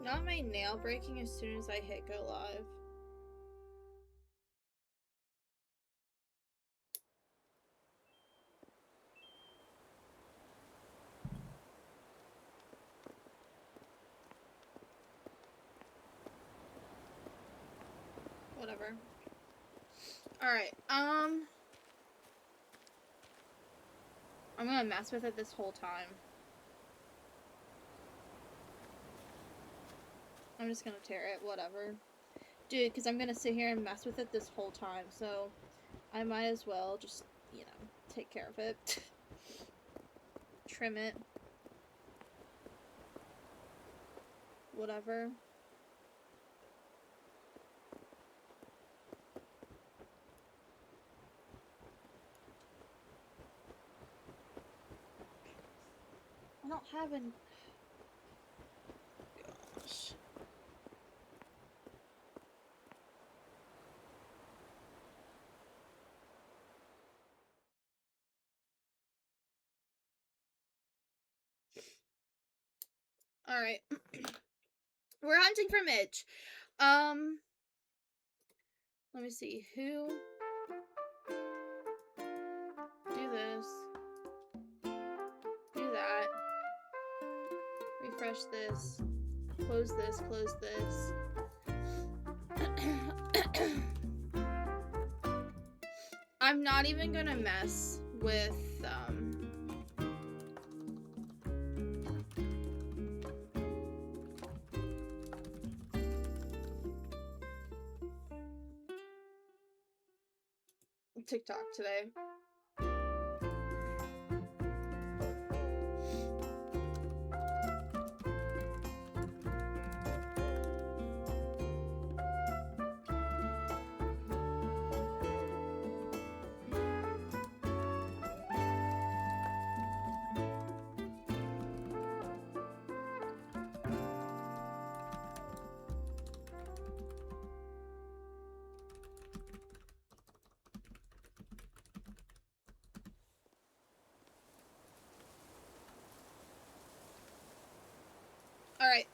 Not my nail breaking as soon as I hit go live. Whatever. Alright, I'm gonna mess with it this whole time. I'm just gonna tear it, whatever. Dude, because I'm gonna sit here and mess with it this whole time, so I might as well just, you know, take care of it. Trim it. Whatever. I don't have an... Gosh. Alright. We're hunting for Midge. Let me see. Who? Do this. Do that. Refresh this. Close this. Close this. I'm not even gonna mess with, TikTok today. Alright.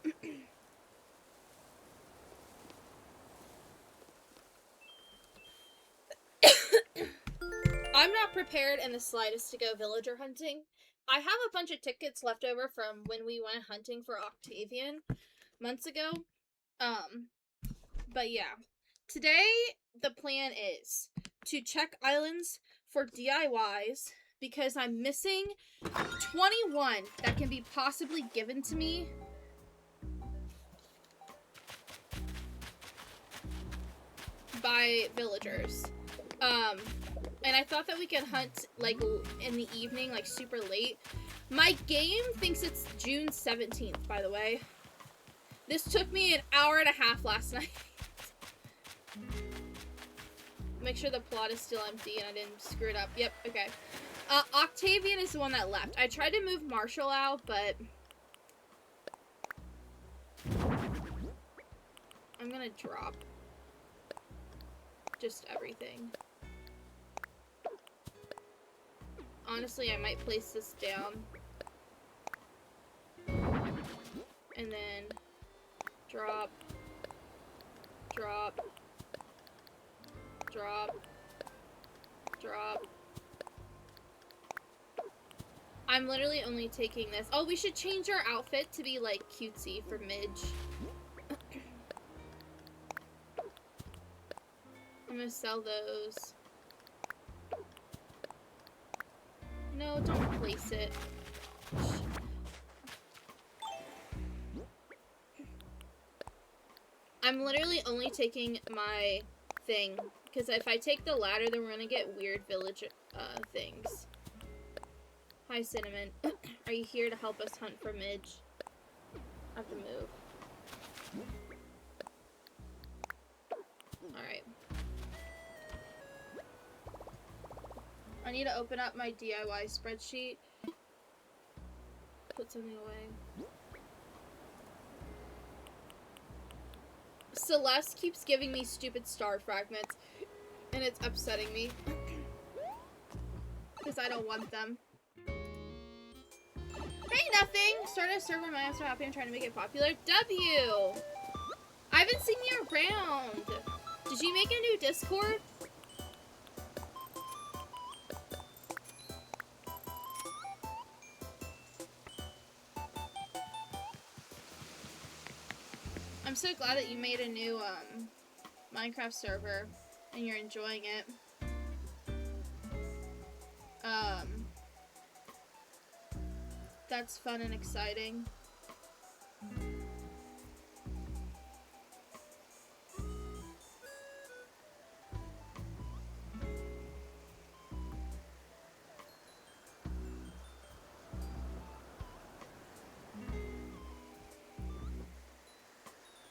I'm not prepared in the slightest to go villager hunting. I have a bunch of tickets left over from when we went hunting for Octavian months ago. But yeah. Today, the plan is to check islands for DIYs because I'm missing 21 that can be possibly given to me. By villagers. And I thought that we could hunt like in the evening, like super late. My game thinks it's June 17th, by the way. This took me an hour and a half last night. Make sure the plot is still empty and I didn't screw it up. Yep, okay. Octavian is the one that left. I tried to move Marshall out, but I'm gonna drop just everything. Honestly, I might place this down. And then drop, drop, drop, drop. I'm literally only taking this. Oh, we should change our outfit to be like cutesy for Midge. I'm gonna sell those. No, don't place it. I'm literally only taking my thing. Because if I take the ladder, then we're gonna get weird village things. Hi, Cinnamon. Are you here to help us hunt for Midge? I have to move. Alright. I need to open up my DIY spreadsheet. Put something away. Celeste keeps giving me stupid star fragments, and it's upsetting me. Because I don't want them. Hey, nothing! Started a server, my ass so happy I'm trying to make it popular. W! I haven't seen you around. Did you make a new Discord? I'm so glad that you made a new Minecraft server and you're enjoying it. That's fun and exciting.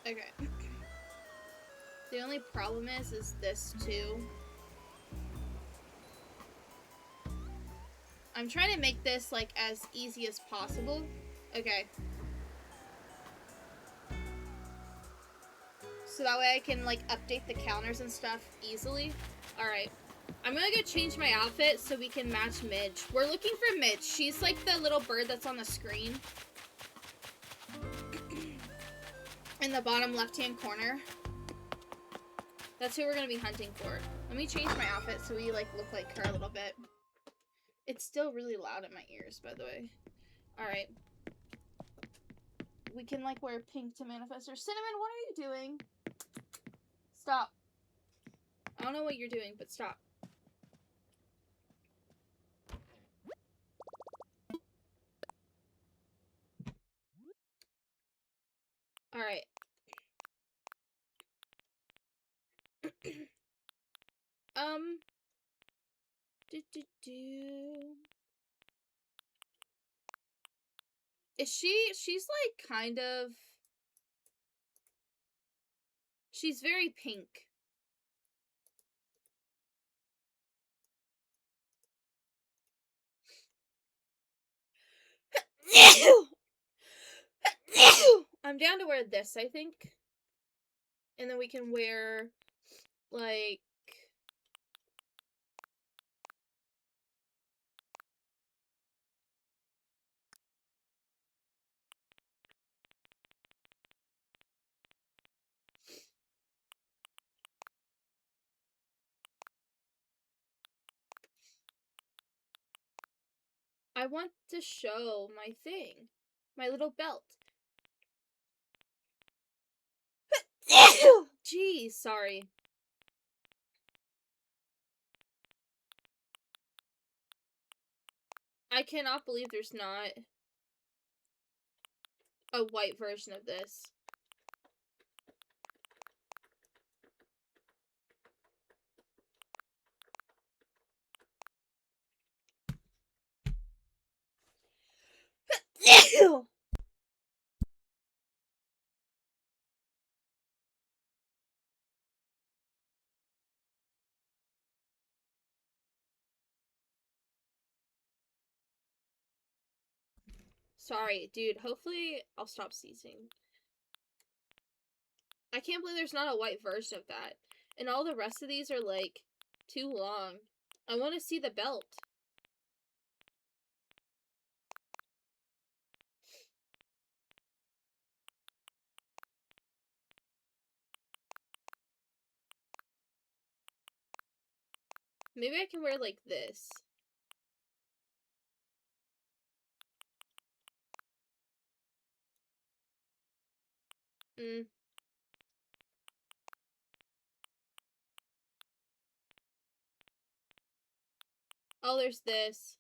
Okay. The only problem is this too. I'm trying to make this like as easy as possible. Okay. So that way I can like update the counters and stuff easily. Alright. I'm gonna go change my outfit so we can match Midge. We're looking for Midge. She's like the little bird that's on the screen. In the bottom left-hand corner. That's who we're gonna be hunting for. Let me change my outfit so we like look like her a little bit. It's still really loud in my ears, by the way. Alright. We can like wear pink to manifest her. Cinnamon, what are you doing? Stop. I don't know what you're doing, but stop. Alright. Is she's like kind of, she's very pink. I'm down to wear this, I think. And then we can wear, like... I want to show my thing. My little belt. Jeez, sorry. I cannot believe there's not a white version of this. Sorry, dude. Hopefully I'll stop seizing. I can't believe there's not a white version of that. And all the rest of these are, like, too long. I want to see the belt. Maybe I can wear, like, this. Oh, there's this.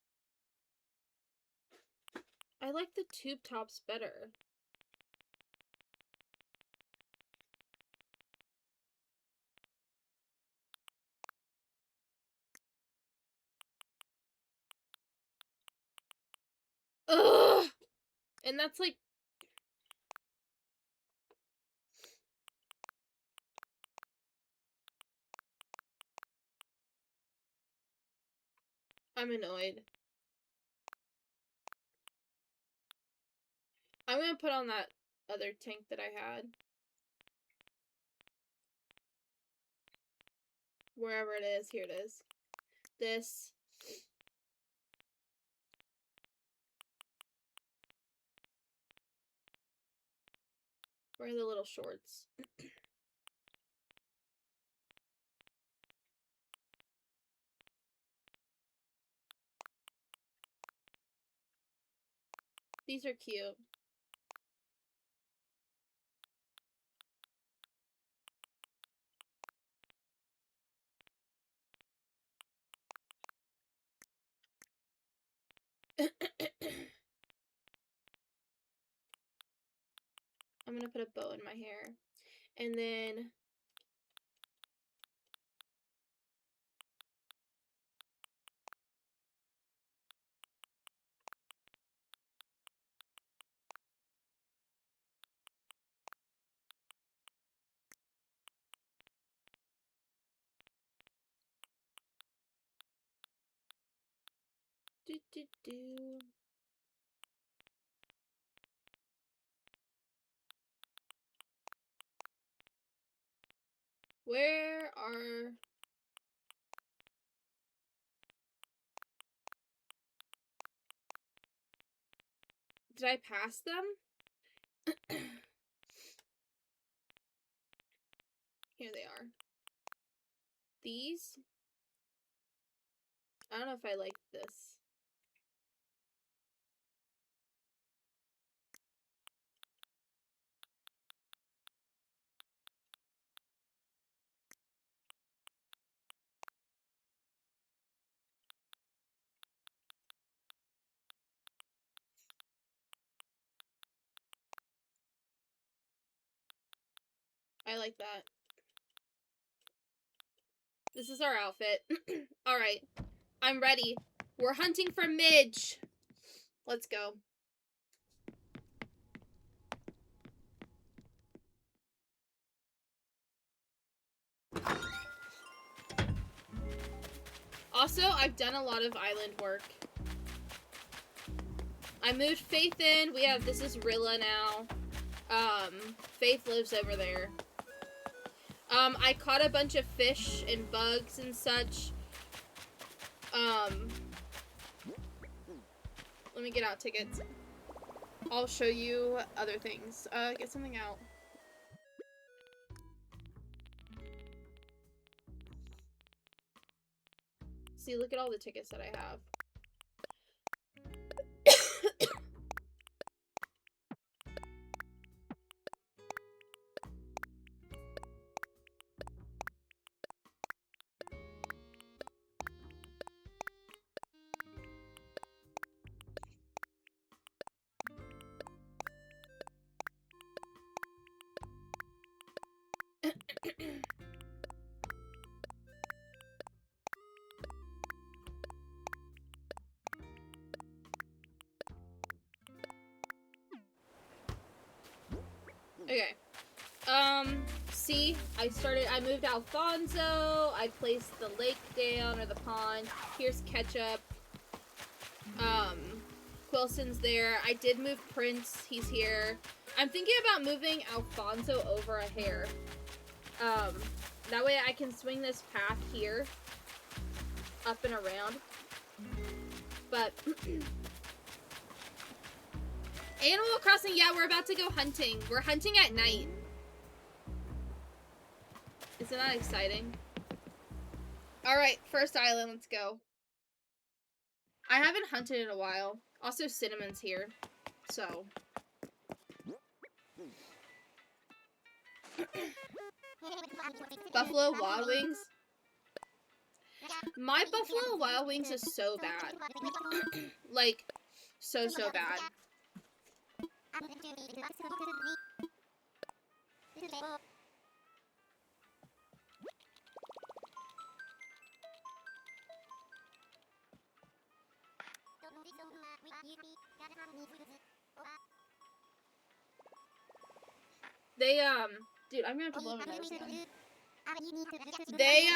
I like the tube tops better. Ugh! And that's like... I'm annoyed. I'm gonna put on that other tank that I had. Wherever it is. Here it is. This. Where are the little shorts? These are cute. I'm gonna put a bow in my hair. And then... Do. Where are... Did I pass them? Here they are. These? I don't know if I like this. I like that. This is our outfit. Alright. I'm ready. We're hunting for Midge. Let's go. Also, I've done a lot of island work. I moved Faith in. This is Rilla now. Faith lives over there. I caught a bunch of fish and bugs and such. Let me get out tickets. I'll show you other things. Get something out. See, look at all the tickets that I have. Okay. See, I moved Alfonso, I placed the lake down, or the pond. Here's Ketchup. Quilson's there. I did move Prince, he's here. I'm thinking about moving Alfonso over a hair. That way I can swing this path here, up and around. But... Animal Crossing, yeah, we're about to go hunting. We're hunting at night. Isn't that exciting? Alright, first island, let's go. I haven't hunted in a while. Also, Cinnamon's here, so... Buffalo Wild Wings? My Buffalo Wild Wings is so bad. Like, so bad. They, dude, I'm gonna have to blow my nose again. They,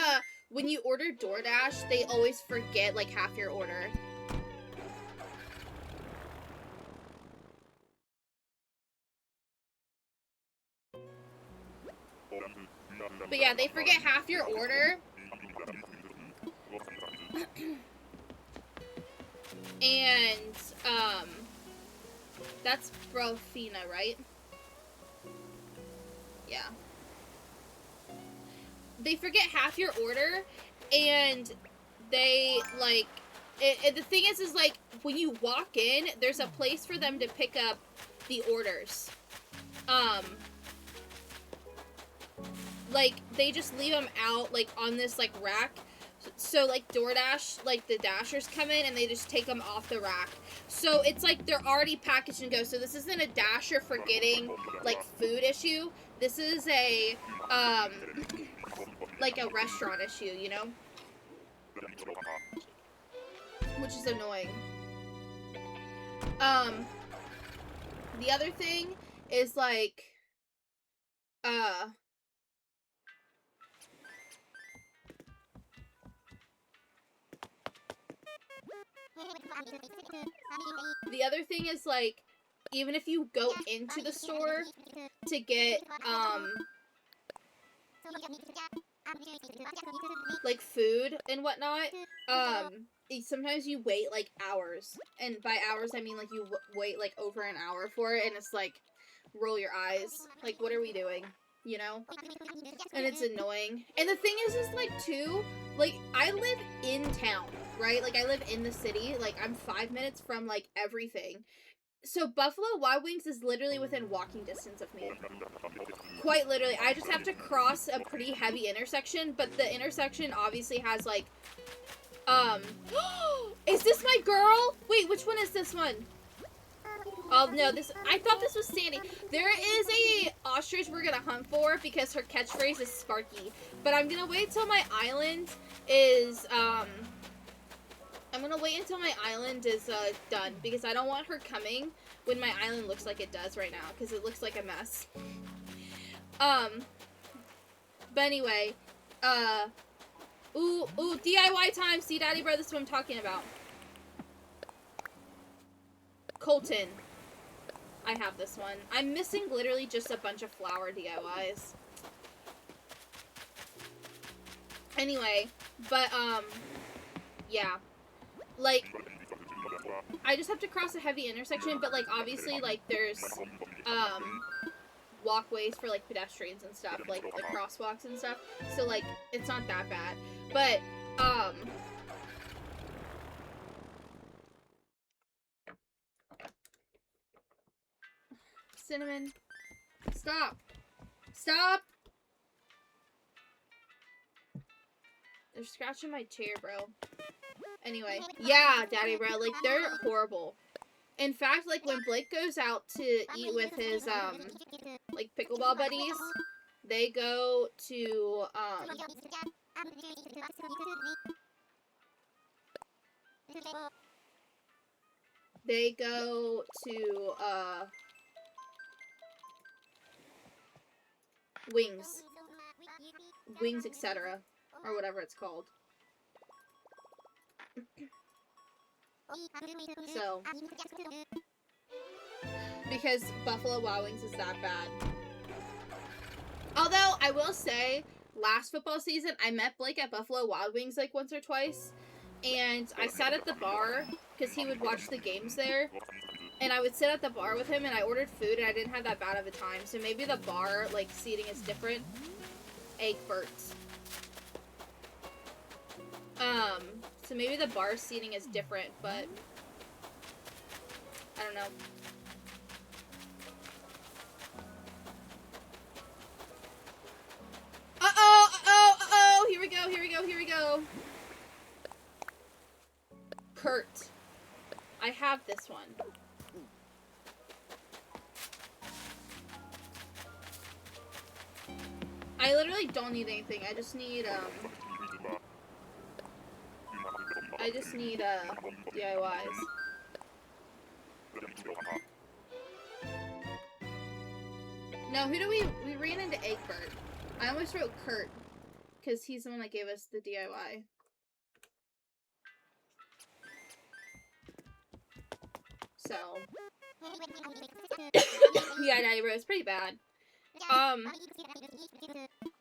when you order DoorDash, they always forget, like, half your order. But yeah, they forget half your order. And, that's Brofina, right? Yeah. They forget half your order, and they, like, the thing is, like, when you walk in, there's a place for them to pick up the orders. Like, they just leave them out, like, on this, like, rack. So, like, DoorDash, like, the Dashers come in and they just take them off the rack. So, it's like they're already packaged and go. So, this isn't a Dasher forgetting, like, food issue. This is a, like, a restaurant issue, you know? Which is annoying. The other thing is, like, the other thing is, like, even if you go into the store to get, like, food and whatnot, sometimes you wait, like, hours. And by hours, I mean, like, you wait, like, over an hour for it, and it's, like, roll your eyes. Like, what are we doing? You know? And it's annoying. And the thing is, like, too, like, I live in town, right? Like, I live in the city. Like, I'm 5 minutes from, like, everything. So Buffalo Wild Wings is literally within walking distance of me. Quite literally. I just have to cross a pretty heavy intersection, but the intersection obviously has, like, is this my girl? Wait, which one is this one? Oh, no, I thought this was Sandy. There is a ostrich we're gonna hunt for because her catchphrase is Sparky. But I'm gonna wait till my island is, done because I don't want her coming when my island looks like it does right now because it looks like a mess. But anyway, ooh, DIY time. See, Daddy Bro, this is what I'm talking about. Colton. I have this one. I'm missing literally just a bunch of flower DIYs. Anyway, but, yeah. Like, I just have to cross a heavy intersection, but, like, obviously, like, there's, walkways for, like, pedestrians and stuff, like, the crosswalks and stuff, so, like, it's not that bad, but, Cinnamon, stop, they're scratching my chair, bro. Anyway, yeah, Daddy Bro, like, they're horrible. In fact, like, when Blake goes out to eat with his, like, pickleball buddies, they go to, Wings, etc., or whatever it's called. So, because Buffalo Wild Wings is that bad. Although, I will say, last football season, I met Blake at Buffalo Wild Wings, like, once or twice, and I sat at the bar, because he would watch the games there, and I would sit at the bar with him, and I ordered food, and I didn't have that bad of a time, so maybe the bar, like, seating is different. Egberts. So maybe the bar seating is different, but I don't know. Uh-oh! Here we go. Kurt. I have this one. I literally don't need anything. I just need, DIYs. No, who do we ran into Egbert. I almost wrote Kurt, because he's the one that gave us the DIY. So. Yeah, I wrote, it's pretty bad. I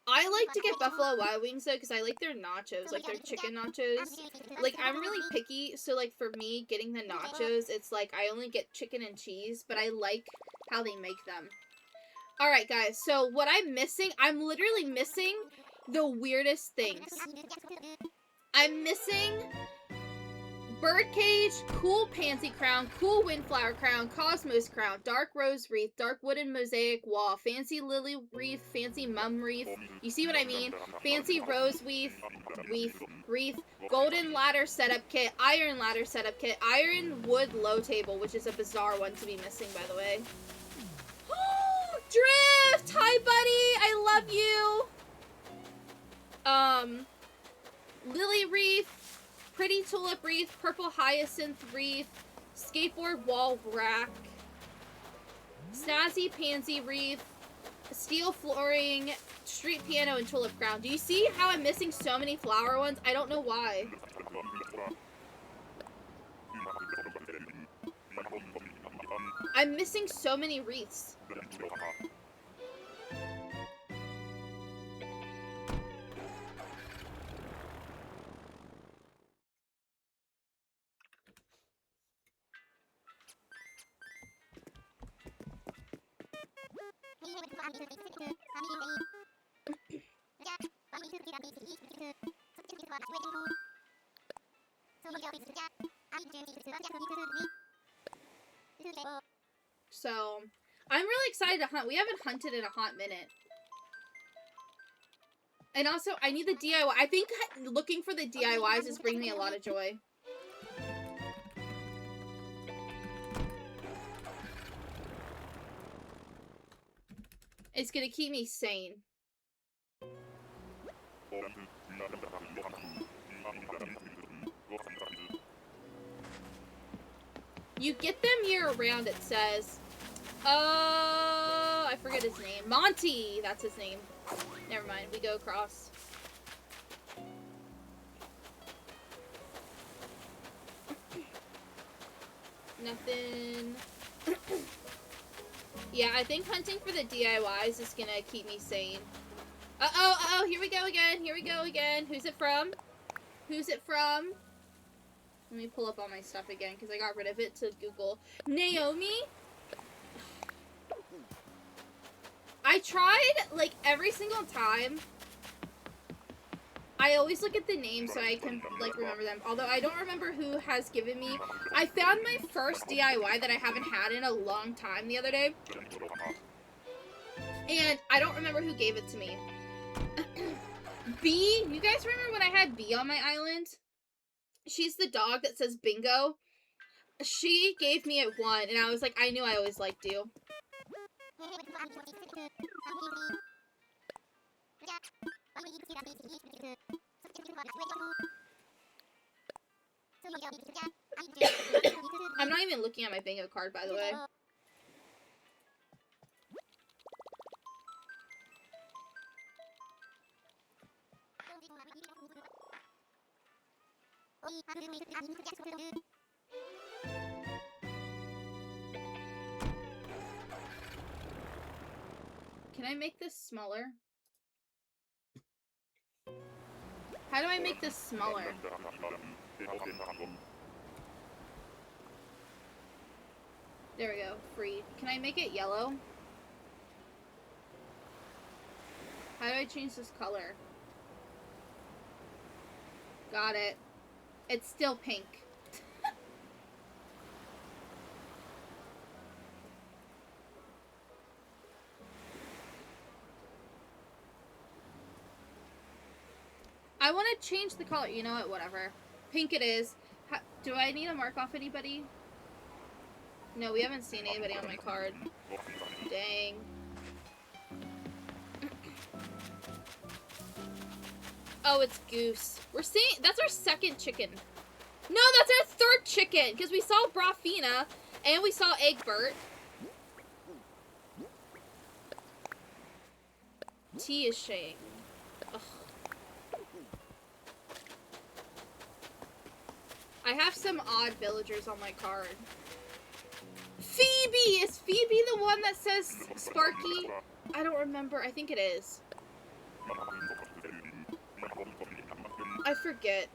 like to get Buffalo Wild Wings though, because I like their nachos, like their chicken nachos. Like, I'm really picky, so like for me, getting the nachos, it's like I only get chicken and cheese, but I like how they make them. Alright guys, so what I'm missing, I'm literally missing the weirdest things. I'm missing Birdcage, Cool Pansy Crown, Cool Windflower Crown, Cosmos Crown, Dark Rose Wreath, Dark Wooden Mosaic Wall, Fancy Lily Wreath, Fancy Mum Wreath, you see what I mean? Fancy Rose Wreath, Golden Ladder Setup Kit, Iron Ladder Setup Kit, Iron Wood Low Table, which is a bizarre one to be missing, by the way. Drift! Hi, buddy! I love you! Lily Wreath, Pretty Tulip Wreath, Purple Hyacinth Wreath, Skateboard Wall Rack, Snazzy Pansy Wreath, Steel Flooring, Street Piano, and Tulip Crown. Do you see how I'm missing so many flower ones? I don't know why. I'm missing so many wreaths. So, I'm really excited to hunt. We haven't hunted in a hot minute. And also, I need the DIY. I think looking for the DIYs is bringing me a lot of joy. It's gonna keep me sane. You get them year-round, it says. I forget his name. Monty! That's his name. Never mind, we go across. Nothing. Yeah, I think hunting for the DIYs is gonna keep me sane. Uh-oh, here we go again, Who's it from? Let me pull up all my stuff again, because I got rid of it to Google. Naomi? I tried, like, every single time. I always look at the names so I can, like, remember them. Although I don't remember who has given me. I found my first DIY that I haven't had in a long time the other day. And I don't remember who gave it to me. B? You guys remember when I had B on my island? She's the dog that says bingo. She gave me it 1, and I was like, I knew I always liked you. I'm not even looking at my bingo card, by the way. Can I make this smaller? How do I make this smaller? There we go. Free. Can I make it yellow? How do I change this color? Got it. It's still pink. I want to change the color. You know what? Whatever. Pink it is. Do I need to mark off anybody? No, we haven't seen anybody on my card. Dang. Oh, it's Goose. We're seeing... That's our second chicken. No, that's our third chicken! Because we saw Brafina, and we saw Egbert. T is Shane. Ugh. I have some odd villagers on my card. Phoebe! Is Phoebe the one that says Sparky? I don't remember. I think it is. I forget.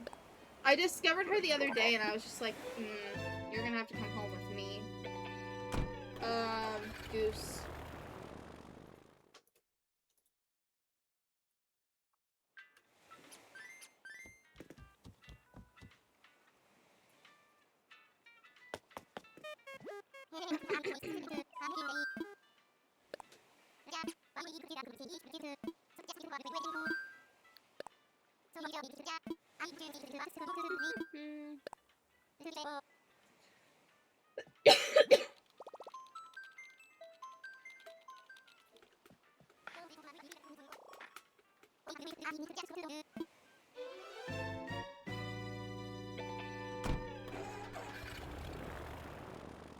I discovered her the other day and I was just like, you're gonna have to come home with me. Goose.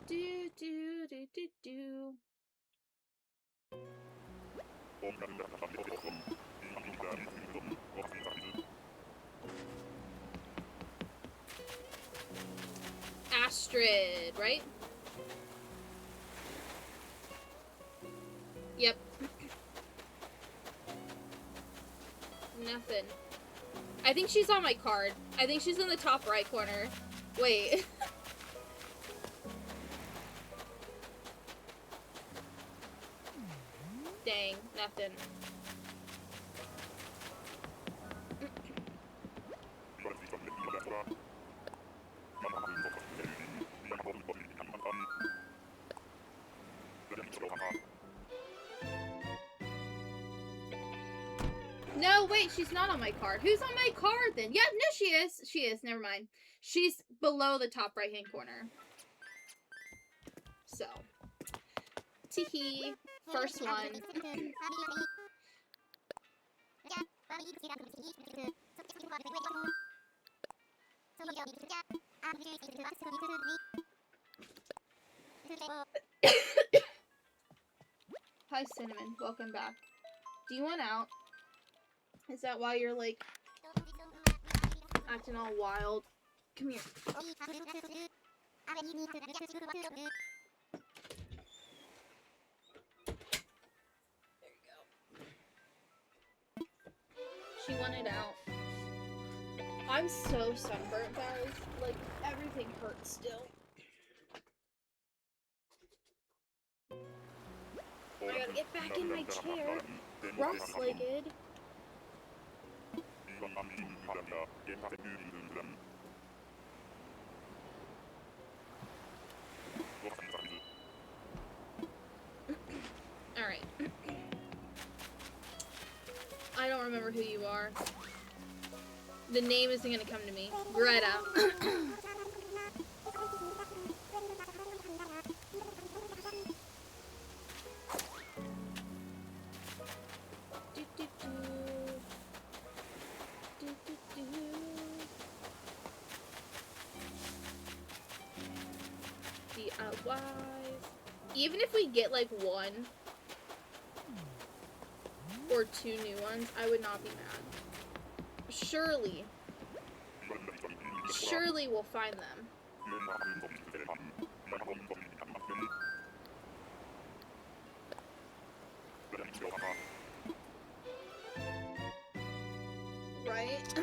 Do do do do do. Astrid, right? Yep. Nothing. I think she's on my card. I think she's in the top right corner. Wait. Dang, nothing. No, wait, she's not on my card. Who's on my card then? Yeah, no, she is. She is. Never mind. She's below the top right-hand corner. So. Teehee. First one. Hi, Cinnamon. Welcome back. Do you want out? Is that why you're, like, acting all wild? Come here. There you go. She wanted out. I'm so sunburnt, guys. Like, everything hurts still. I gotta get back in my chair. Cross-legged. Alright. I don't remember who you are. The name isn't gonna come to me. Greta. DIYs. Even if we get like one or two new ones, I would not be mad. Surely we'll find them. Right?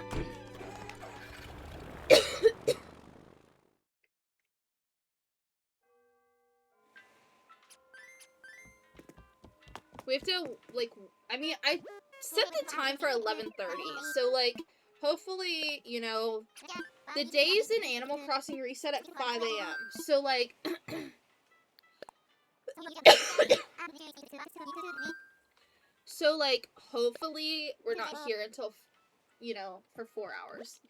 We have to, like, I mean, I set the time for 11:30, so, like, hopefully, you know, the days in Animal Crossing reset at 5 a.m. So, like, so, like, hopefully we're not here until, you know, for 4 hours.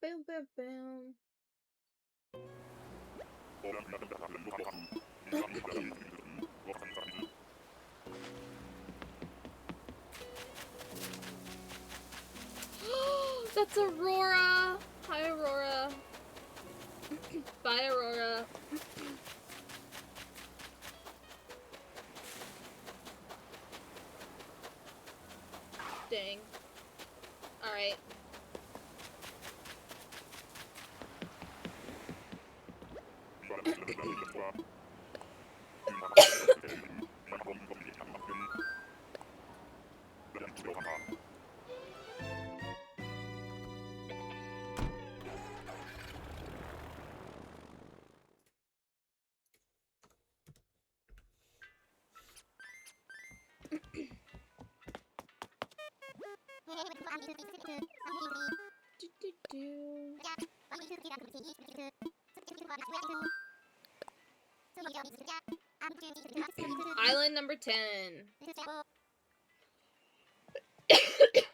Boom, boom, boom. Bye, Aurora. Dang. Alright. Island number 10.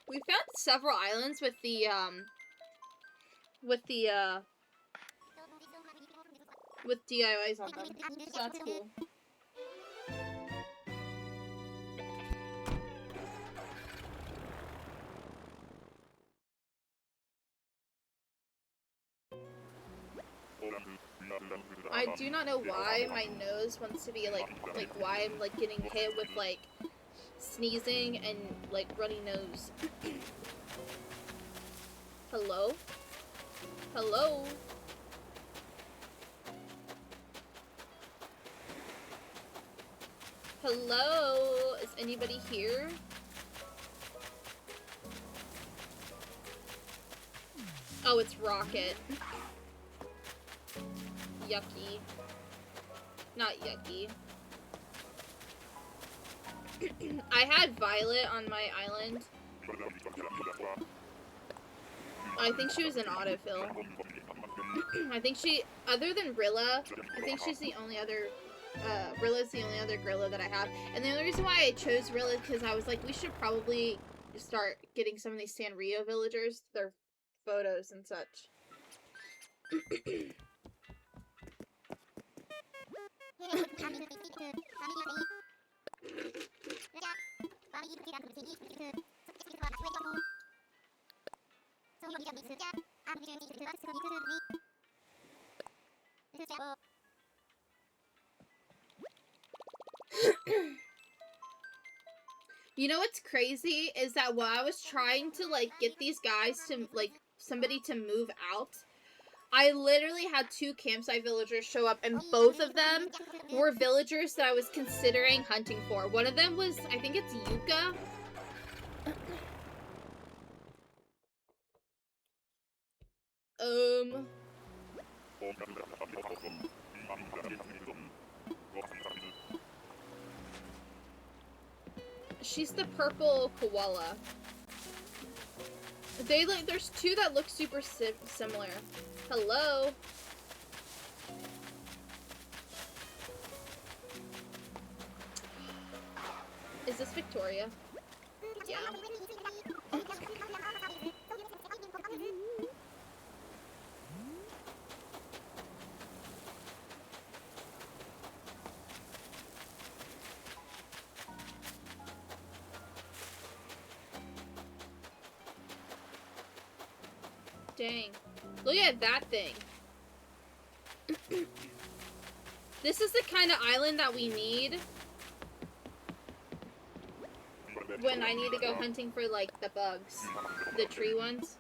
We found several islands with the with DIYs on them. So that's cool. I do not know why my nose wants to be like why I'm like getting hit with like sneezing and like runny nose. Hello? Hello? Hello? Is anybody here? Oh, it's Rocket. Yucky. Not yucky. I had Violet on my island. I think she was an autofill. I think she, other than Rilla, I think she's the only other, Rilla's the only other gorilla that I have. And the only reason why I chose Rilla is because I was like, we should probably start getting some of these Sanrio villagers, their photos and such. You know what's crazy is that while I was trying to like get these guys to like somebody to move out, I literally had 2 campsite villagers show up, and both of them were villagers that I was considering hunting for. One of them was, I think it's Yuka. She's the purple koala. They like, there's 2 that look super similar. Hello? Is this Victoria? Yeah. Dang. Look at that thing. This is the kind of island that we need when I need to go hunting for, like, the bugs. The tree ones.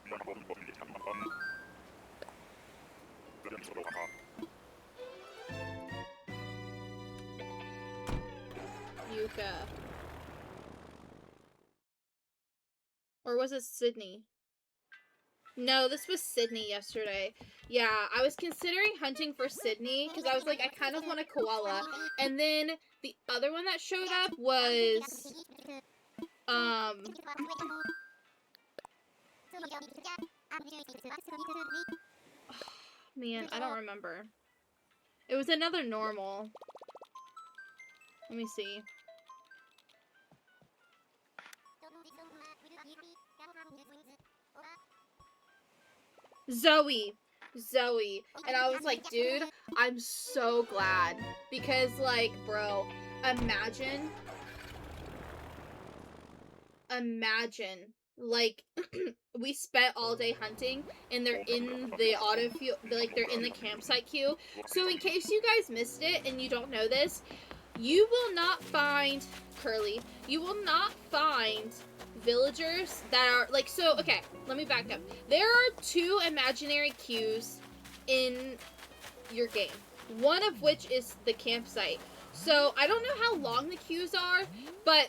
Yuka. Or was it Sydney? No, this was Sydney yesterday. Yeah, I was considering hunting for Sydney because I was like, I kind of want a koala. And then the other one that showed up was, man, I don't remember. It was another normal. Let me see. Zoe. And I was like, dude, I'm so glad. Because, like, bro, imagine like we spent all day hunting, and they're in the auto fuel, like they're in the campsite queue. So in case you guys missed it and you don't know this, you will not find Curly. You will not find villagers that are like, so okay, let me back up. There are 2 imaginary queues in your game, one of which is the campsite. So I don't know how long the queues are, but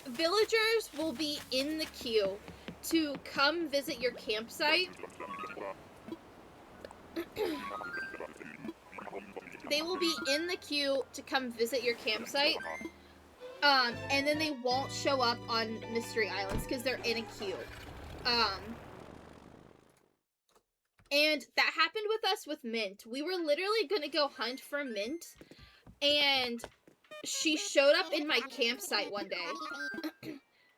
villagers will be in the queue to come visit your campsite. They will be in the queue to come visit your campsite. And then they won't show up on Mystery Islands because they're in a queue. And that happened with us with Mint. We were literally gonna go hunt for Mint, and she showed up in my campsite one day.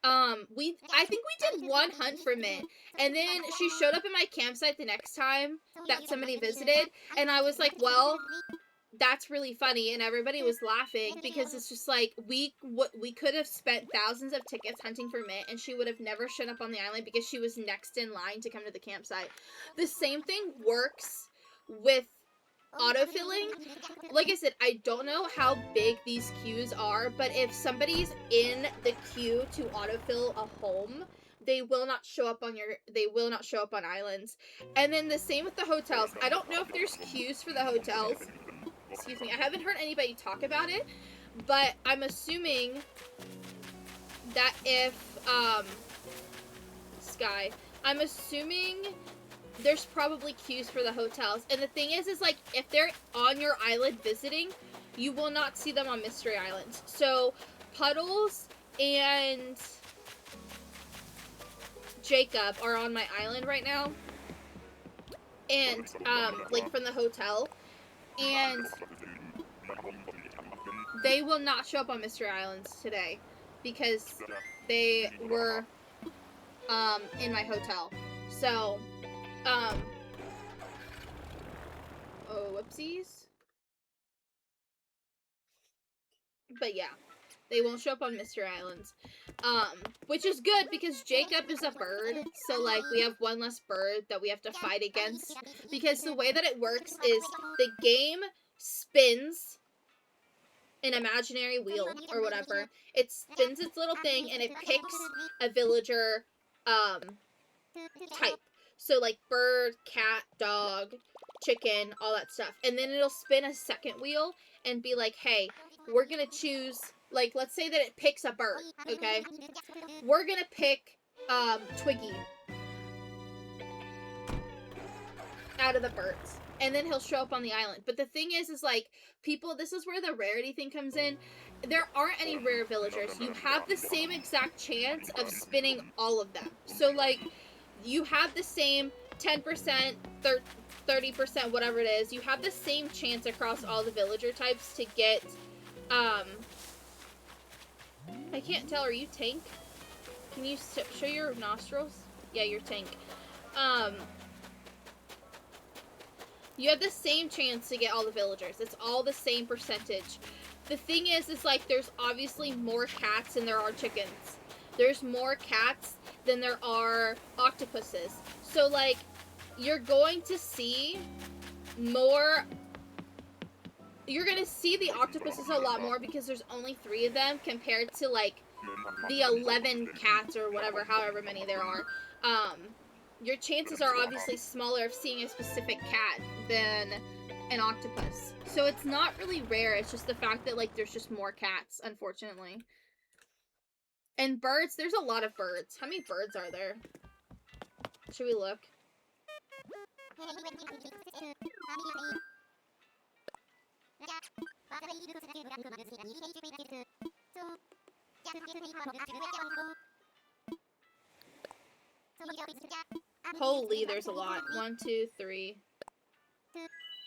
I think we did 1 hunt for Mint, and then she showed up in my campsite the next time that somebody visited, and I was like, well, that's really funny, and everybody was laughing because it's just like we could have spent thousands of tickets hunting for Mint, and she would have never shown up on the island because she was next in line to come to the campsite. The same thing works with autofilling. Like I said, I don't know how big these queues are, but if somebody's in the queue to autofill a home, they will not show up on islands. And then the same with the hotels. I don't know if there's queues for the hotels. Excuse me, I haven't heard anybody talk about it, but I'm assuming that if, I'm assuming there's probably queues for the hotels. And the thing is like, if they're on your island visiting, you will not see them on Mystery Islands. So, Puddles and Jacob are on my island right now. And, like, from the hotel. And they will not show up on Mystery Islands today because they were in my hotel. So, oh, whoopsies. But yeah, they won't show up on Mystery Islands. Which is good because Jacob is a bird, so like we have 1 less bird that we have to fight against. Because the way that it works is the game spins an imaginary wheel or whatever. It spins its little thing and it picks a villager type. So like bird, cat, dog, chicken, all that stuff. And then it'll spin a second wheel and be like, hey, we're gonna choose, like, let's say that it picks a bird, okay? We're gonna pick Twiggy out of the birds. And then he'll show up on the island. But the thing is like, people, this is where the rarity thing comes in. There aren't any rare villagers. You have the same exact chance of spinning all of them. So, like, you have the same 10%, 30%, whatever it is. You have the same chance across all the villager types to get, I can't tell, are you tank? Can you show your nostrils? Yeah, you're tank. You have the same chance to get all the villagers. It's all the same percentage. The thing is like, there's obviously more cats than there are chickens. There's more cats than there are octopuses. So, like, you're going to see more... You're going to see the octopuses a lot more because there's only 3 of them compared to, like, the 11 cats or whatever, however many there are. Your chances are obviously smaller of seeing a specific cat than an octopus. So it's not really rare, it's just the fact that, like, there's just more cats, unfortunately. And birds, there's a lot of birds. How many birds are there? Should we look? Holy, there's a lot. 1, 2, 3,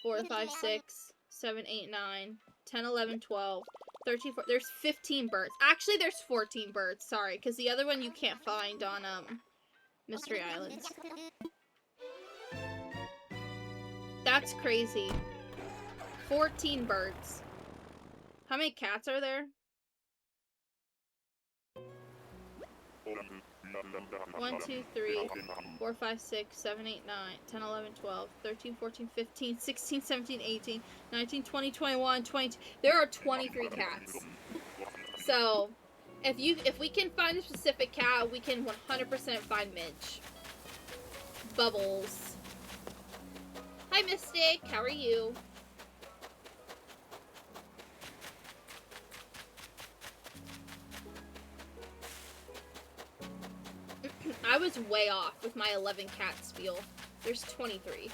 4, 5, 6, 7, 8, 9, 10, 11, 12, 13, 14. There's 15 birds. Actually, there's 14 birds. Sorry, because the other one you can't find on, Mystery Islands. That's crazy. 14 birds. How many cats are there? 1, 2, 3, 4, 5, 6, 7, 8, 9, 10, 11, 12, 13, 14, 15, 16, 17, 18, 19, 20, 21, 22. There are 23 cats. So, if we can find a specific cat, we can 100% find Midge. Bubbles. Hi, Mystic. How are you? I was way off with my 11 cat spiel. There's 23.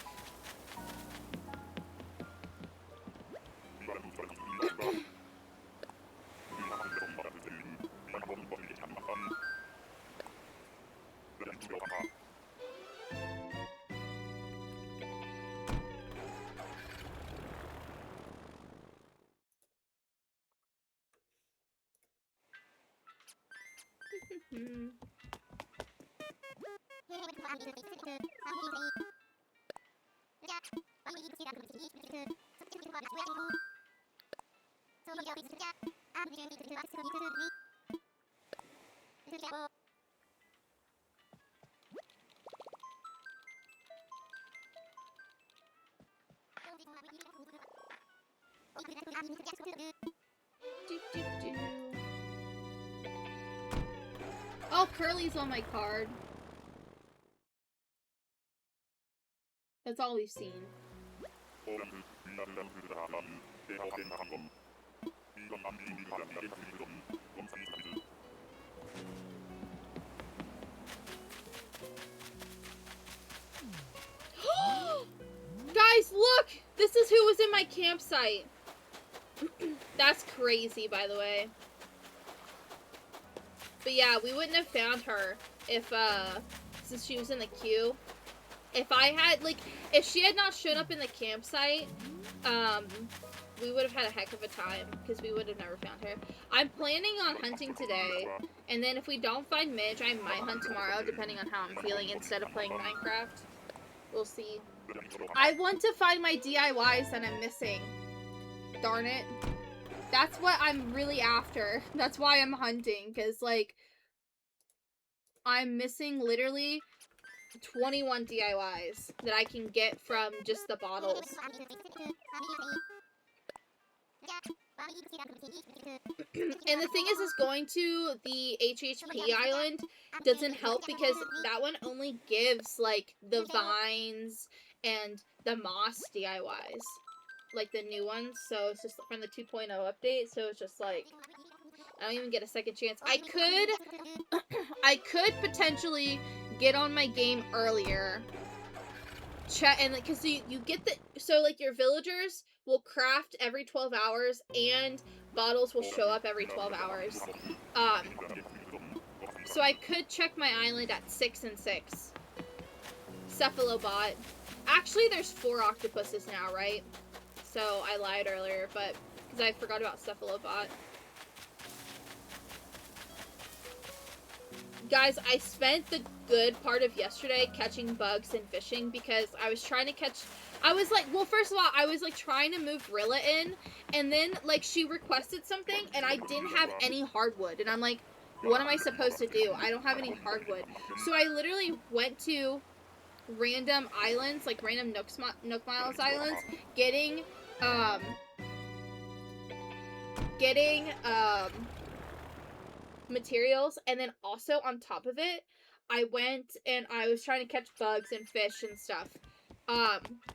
Oh, Curly's on my card. That's all we've seen. Guys, look! This is who was in my campsite. That's crazy, by the way. But yeah, we wouldn't have found her if, since she was in the queue. If I had, like, if she had not shown up in the campsite, we would have had a heck of a time, because we would have never found her. I'm planning on hunting today, and then if we don't find Midge, I might hunt tomorrow, depending on how I'm feeling, instead of playing Minecraft. We'll see. I want to find my DIYs that I'm missing. Darn it. That's what I'm really after. That's why I'm hunting, because, like, I'm missing literally 21 DIYs that I can get from just the bottles. And the thing is going to the HHP island doesn't help because that one only gives, like, the vines and the moss DIYs. Like, the new ones, so it's just from the 2.0 update, so it's just, like, I don't even get a second chance. I could potentially get on my game earlier. And, like, because you get the, so, like, your villagers will craft every 12 hours, and bottles will show up every 12 hours. So I could check my island at 6 and 6. Cephalobot. Actually, there's 4 octopuses now, right? So I lied earlier, but because I forgot about Cephalobot. Guys, I spent the good part of yesterday catching bugs and fishing because I was trying to catch... I was like, well, first of all, I was like trying to move Rilla in, and then like she requested something, and I didn't have any hardwood, and I'm like, what am I supposed to do? I don't have any hardwood. So I literally went to random islands, like random Nook Miles islands, getting materials, and then also on top of it, I went and I was trying to catch bugs and fish and stuff,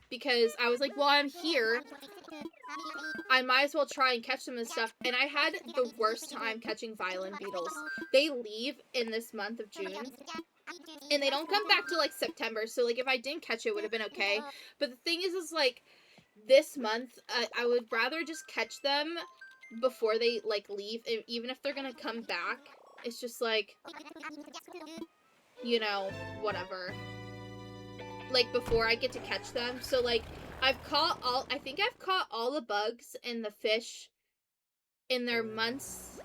because I was like, well, I'm here, I might as well try and catch them and stuff, and I had the worst time catching violin beetles. They leave in this month of June, and they don't come back till, like, September, so, like, if I didn't catch it, it would have been okay, but the thing is, like, this month, I would rather just catch them before they, like, leave, even if they're gonna come back. It's just, like, you know, whatever. Like, before I get to catch them. So, like, I think I've caught all the bugs and the fish in their months,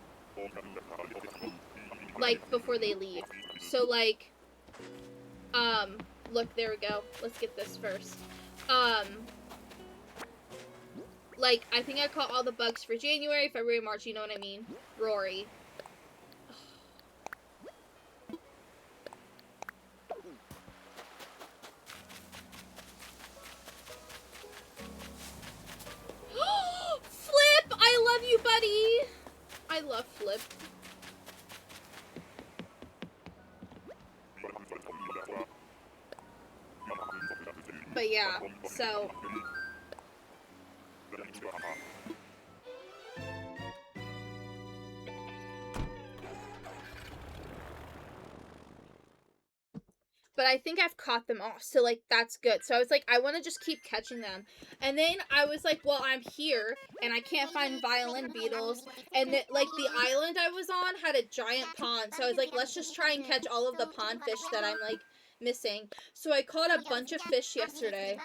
like, before they leave. So, like, look, there we go. Let's get this first. Like, I think I caught all the bugs for January, February, March, you know what I mean? Rory. left flip. But yeah, so but I think I've caught them all, so like that's good. So I was like, I want to just keep catching them, and then I was like, well, I'm here and I can't find violin beetles, and like the island I was on had a giant pond, so I was like, let's just try and catch all of the pond fish that I'm like missing. So I caught a bunch of fish yesterday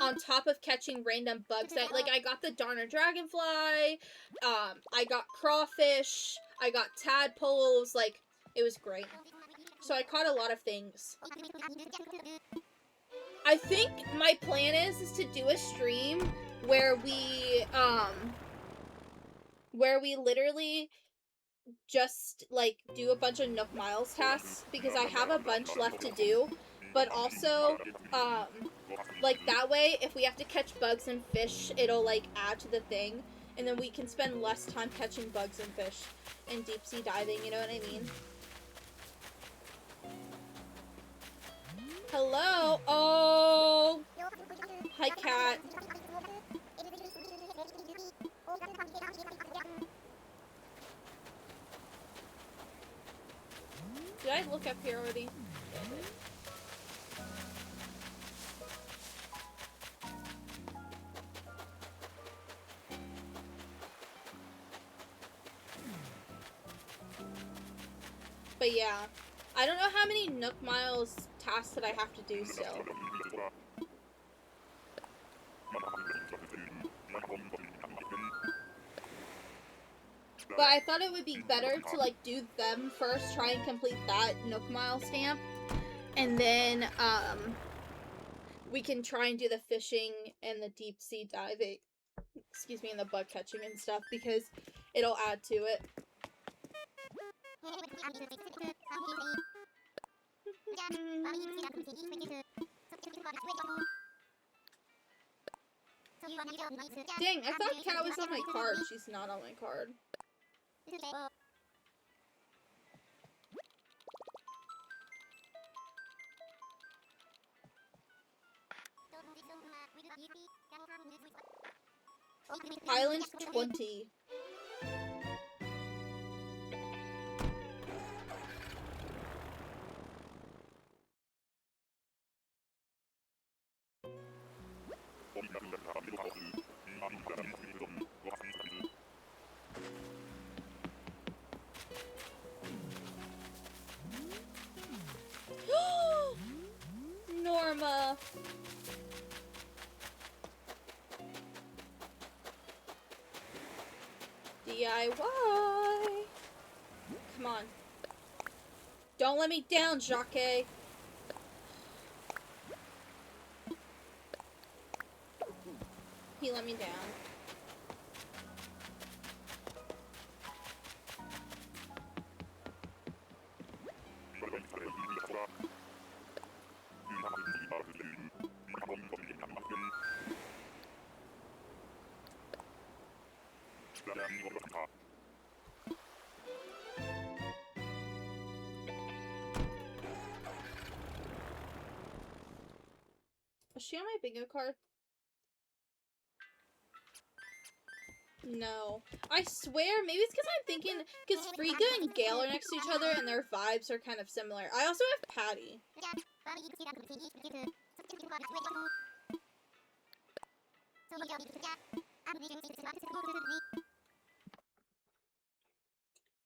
on top of catching random bugs. I got the Darner dragonfly, I got crawfish, I got tadpoles, like it was great. So I caught a lot of things. I think my plan is to do a stream where we literally just like do a bunch of Nook Miles tasks, because I have a bunch left to do, but also like that way if we have to catch bugs and fish, it'll like add to the thing, and then we can spend less time catching bugs and fish and deep sea diving, you know what I mean? Hello? Oh! Hi, cat. Did I look up here already? But yeah, I don't know how many Nook Miles tasks that I have to do still. But I thought it would be better to like do them first, try and complete that Nook Mile stamp, and then we can try and do the fishing and the deep sea diving, excuse me, and the bug catching and stuff, because it'll add to it. Dang, I thought Cat was on my card. She's not on my card. Island 20. Norma. DIY. Come on. Don't let me down, Jacques. He let me down. Was she on my bingo card? No. I swear, maybe it's because I'm thinking, because Frigga and Gale are next to each other and their vibes are kind of similar. I also have Patty.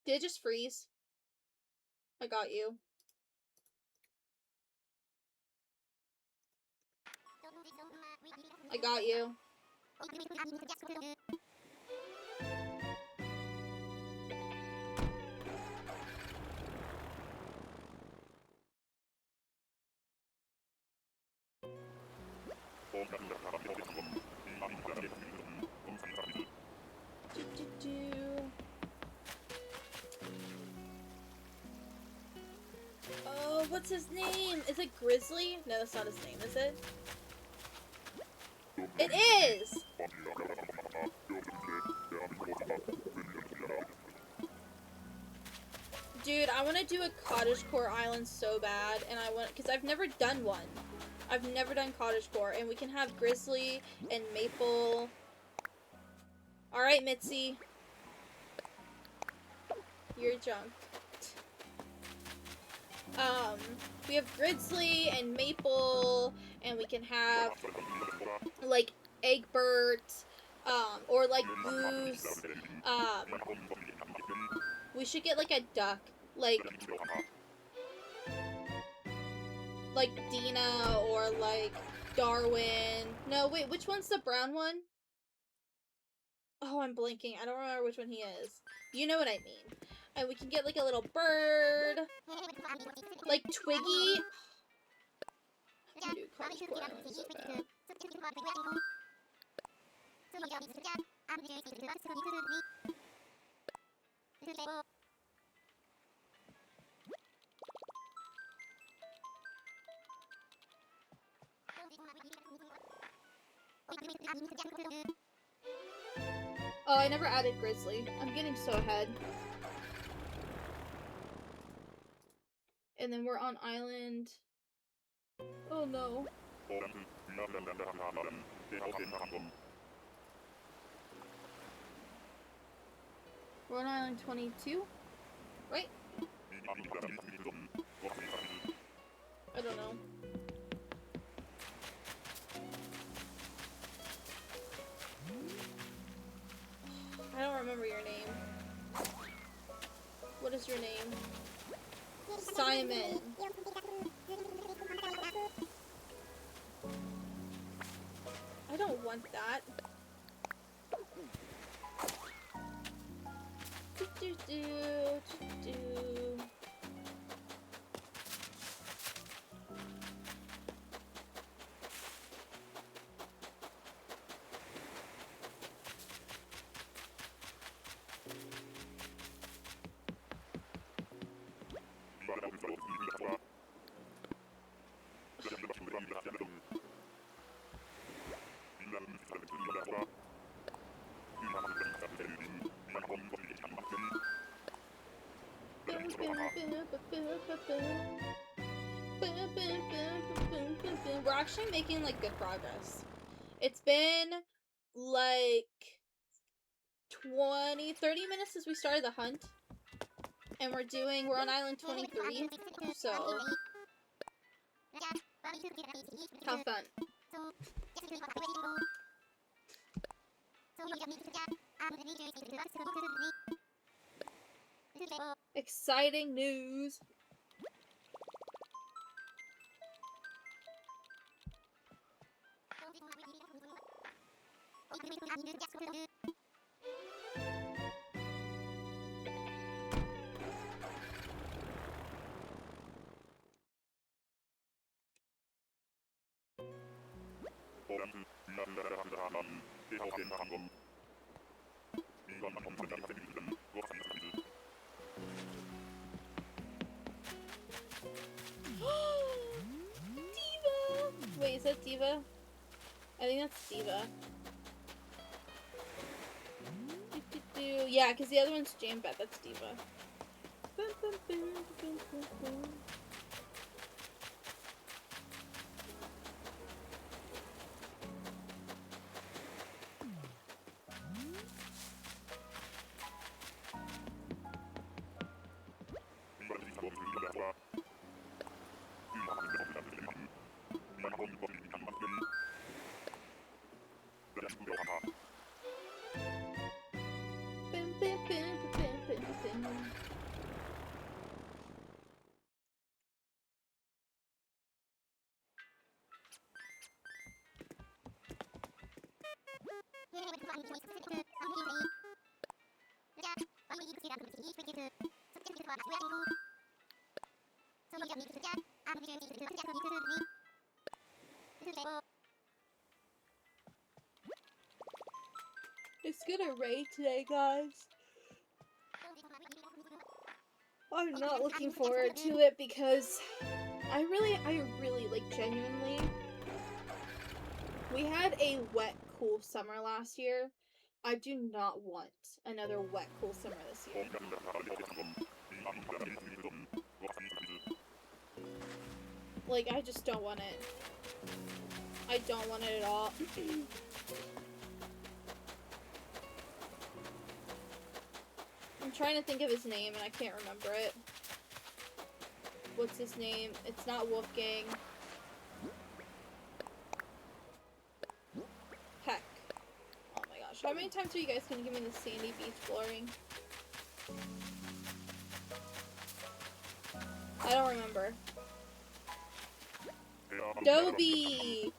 Did it just freeze? I got you. I got you. Oh, what's his name? Is it Grizzly? No, that's not his name, is it? It is! Dude, I want to do a cottagecore island so bad, and I want, because I've never done one. I've never done cottagecore, and we can have Grizzly and Maple. All right, Mitzi. You're junk. We have Grizzly and Maple, and we can have, like, Egbert, or, like, Goose. We should get, like, a duck. Like Dina, or, like, Darwin. No, wait, which one's the brown one? Oh, I'm blanking. I don't remember which one he is. You know what I mean. And we can get, like, a little bird. Like Twiggy. Dude, cottagecore island is so bad. Oh, I never added Grizzly. I'm getting so ahead. And then we're on island. Oh no. We're on island 22? Right? I don't know. I don't remember your name. What is your name? Simon. I don't want that. We're actually making, like, good progress. It's been, like, 30 minutes since we started the hunt. And we're on island 23, so have fun. Exciting news. Diva! Wait, is that Diva? I think that's Diva. Yeah, because the other one's Jambet. That's Diva. It's gonna rain today, guys. I'm not looking forward to it because I really, like, genuinely, we had a wet, cool summer last year. I do not want another wet, cool summer this year. Like, I just don't want it. I don't want it at all. I'm trying to think of his name and I can't remember it. What's his name? It's not Wolfgang. Heck. Oh my gosh. How many times are you guys gonna give me the sandy beach flooring? I don't remember. Dobie!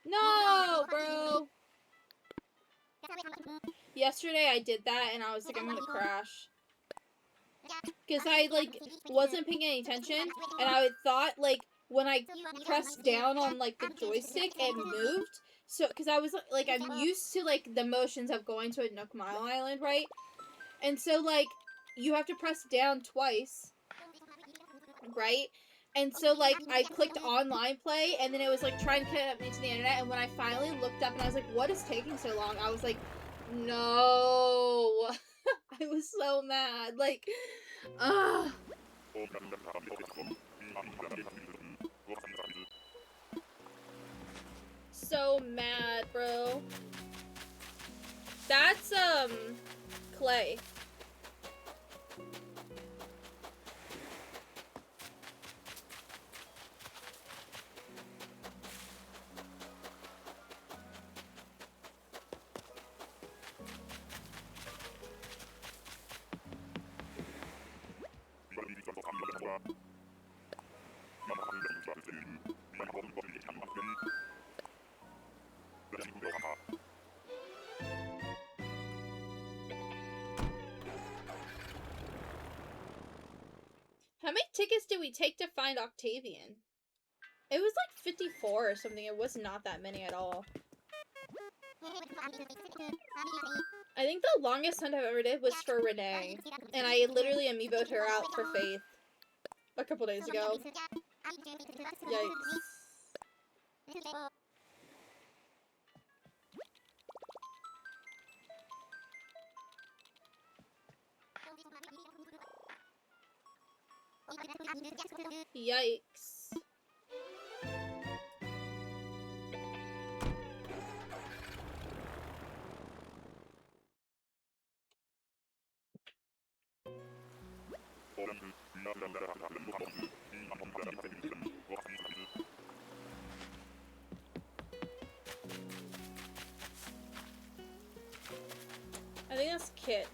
No, bro! Yesterday I did that and I was like, I'm gonna crash. Because I, like, wasn't paying any attention, and I thought, like, when I pressed down on, like, the joystick, it moved. So, because I was, like, I'm used to, like, the motions of going to a Nook Mile Island, right? And so, like, you have to press down twice, right? And so, like, I clicked online play, and then it was, like, trying to connect me to the internet, and when I finally looked up and I was like, what is taking so long? I was like, no! I was so mad, like, ugh. So mad, bro. That's, Clay. How many tickets did we take to find Octavian? It was like 54 or something. It was not that many at all. I think the longest hunt I've ever did was for Renee. And I literally amiiboed her out for Faith a couple days ago. Yikes. Yikes. I think that's Kit.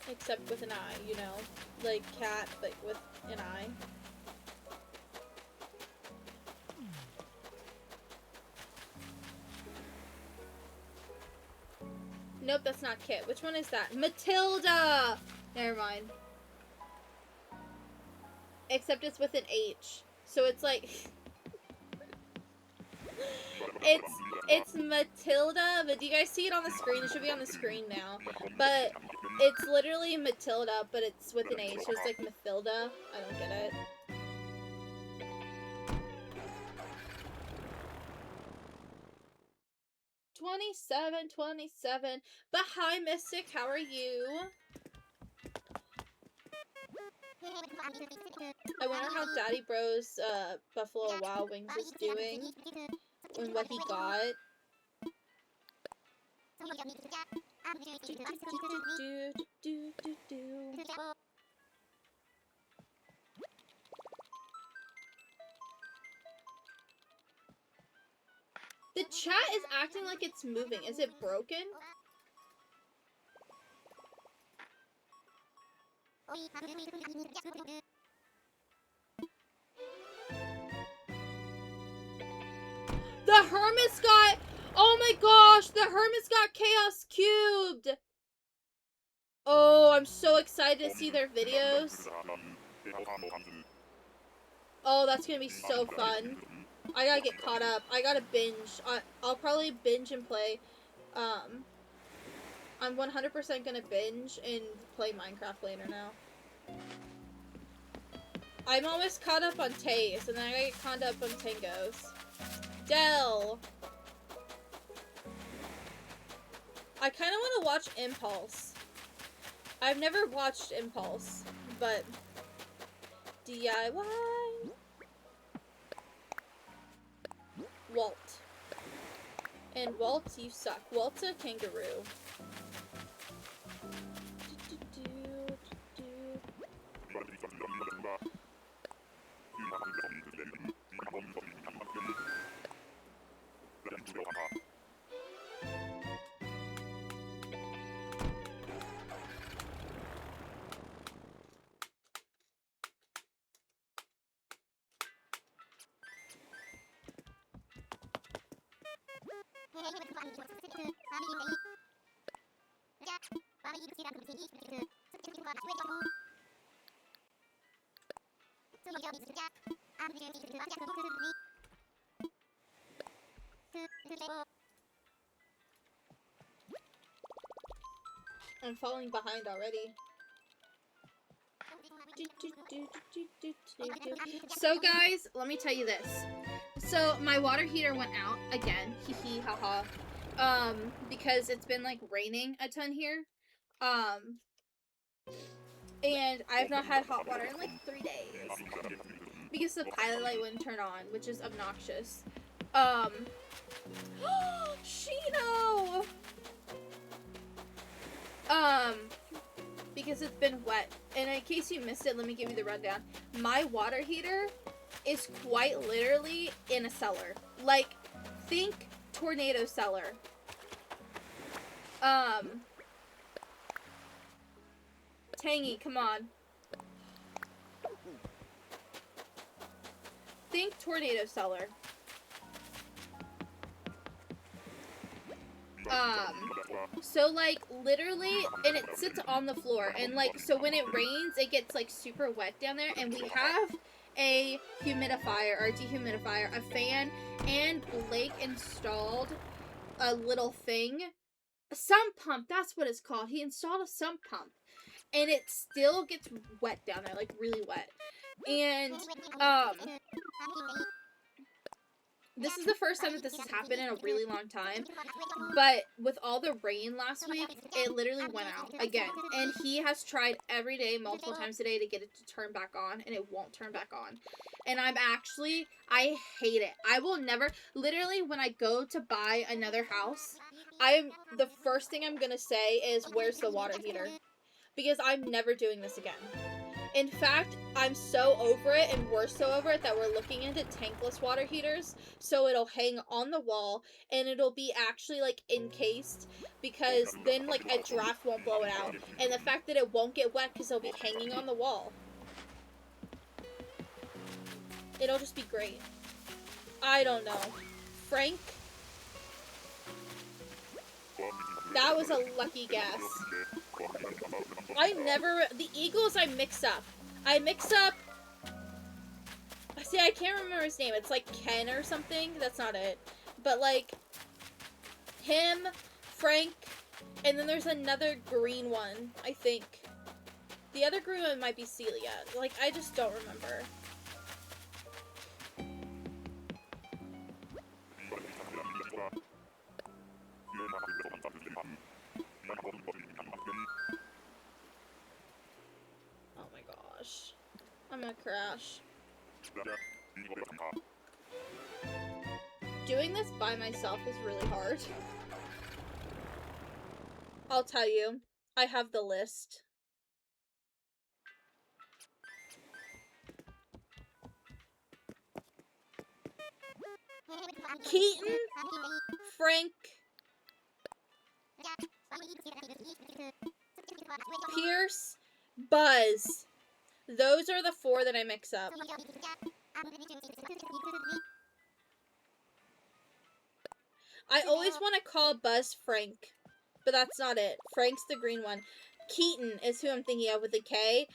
Except with an eye, you know? Like cat, but with an eye. Nope, that's not Kit. Which one is that? Matilda! Never mind. Except it's with an H. So it's like... It's Matilda, but do you guys see it on the screen? It should be on the screen now. But it's literally Matilda, but it's with an H. So it's like Mathilda. I don't get it. $27.27. But hi, Mystic. How are you? I wonder how Daddy Bro's Buffalo Wild Wings is doing and what he got. The chat is acting like it's moving. Is it broken? The Hermits got... Oh my gosh, the Hermits got Chaos Cubed! Oh, I'm so excited to see their videos. Oh, that's gonna be so fun. I gotta get caught up. I gotta binge. I'll probably binge and play. I'm 100% gonna binge and play Minecraft later now. I'm almost caught up on Taze, and then I gotta get caught up on Tangos. Dell! I kinda wanna watch Impulse. I've never watched Impulse, but... DIY... Walt. And Walt, you suck. Walt's a kangaroo. I'm falling behind already. So guys, let me tell you this. So my water heater went out again. Hee hee haha. Because it's been like raining a ton here. And I've not had hot water in like 3 days. Because the pilot light wouldn't turn on, which is obnoxious. Shino! Because it's been wet. And in case you missed it, let me give you the rundown. My water heater is quite literally in a cellar. Like, think tornado cellar. Tangy, come on. Think tornado cellar. So like literally, and it sits on the floor, and like so when it rains it gets like super wet down there, and we have a humidifier or dehumidifier, a fan, and Blake installed a little thing, a sump pump, that's what it's called. He installed a sump pump, and it still gets wet down there, like really wet. And this is the first time that this has happened in a really long time, but with all the rain last week, it literally went out again. And he has tried every day, multiple times a day, to get it to turn back on, and it won't turn back on. And I hate it. I will never, literally, when I go to buy another house, the first thing I'm gonna say is, where's the water heater? Because I'm never doing this again. In fact, I'm so over it, and we're so over it, that we're looking into tankless water heaters, so it'll hang on the wall, and it'll be actually, like, encased, because then, like, a draft won't blow it out, and the fact that it won't get wet because it'll be hanging on the wall. It'll just be great. I don't know. Frank? That was a lucky guess. The Eagles I mix up. See, I can't remember his name. It's like Ken or something. That's not it. But like, him, Frank, and then there's another green one, I think. The other green one might be Celia. Like, I just don't remember. Oh my gosh. I'm gonna crash. Doing this by myself is really hard. I'll tell you. I have the list. Keaton, Frank, Pierce, Buzz. Those are the 4 that I mix up. I always want to call Buzz Frank, but that's not it. Frank's the green one. Keaton is who I'm thinking of with a K.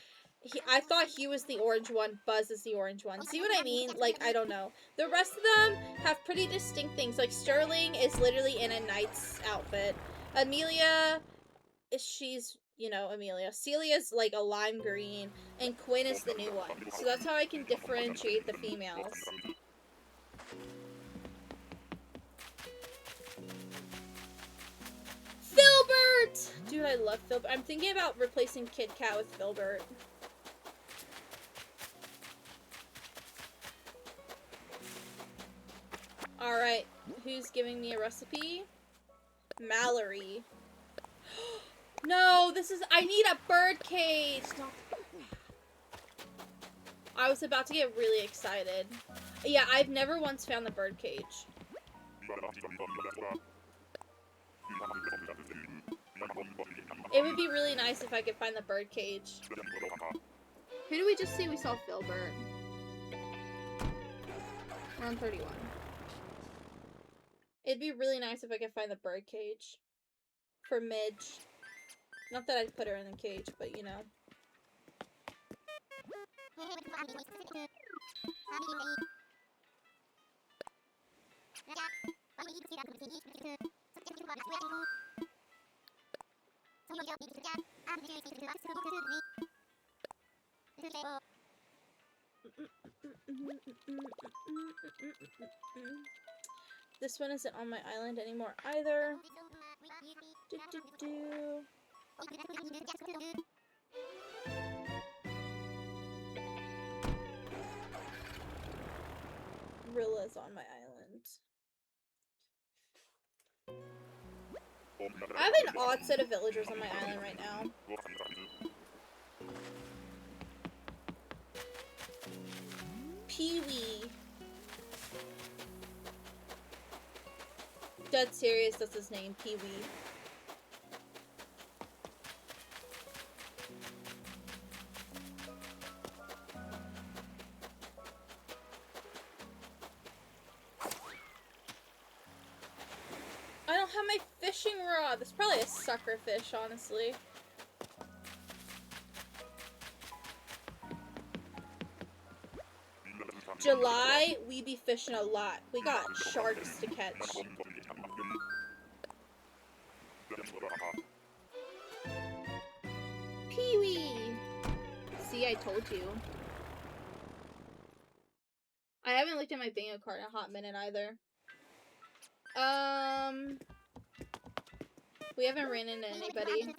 I thought he was the orange one. Buzz is the orange one. See what I mean? Like, I don't know. The rest of them have pretty distinct things. Like, Sterling is literally in a knight's outfit. Amelia, she's, you know, Amelia. Celia's like a lime green. And Quinn is the new one. So that's how I can differentiate the females. Filbert! Dude, I love Filbert. I'm thinking about replacing Kit Kat with Filbert. Alright, who's giving me a recipe? Mallory. No, this is- I need a bird cage! I was about to get really excited. Yeah, I've never once found the bird cage. It would be really nice if I could find the bird cage. Who did we just see? We saw Filbert. We're on 31. It'd be really nice if I could find the bird cage. For Midge. Not that I'd put her in the cage, but you know. This one isn't on my island anymore either. Rilla's on my island. I have an odd set of villagers on my island right now. Pee-wee. Dead serious, that's his name, Pee-wee. I don't have my fishing rod. That's probably a sucker fish, honestly. July, we be fishing a lot. We got sharks to catch. Pee-wee! See, I told you. I haven't looked at my bingo card in a hot minute either. We haven't ran into anybody.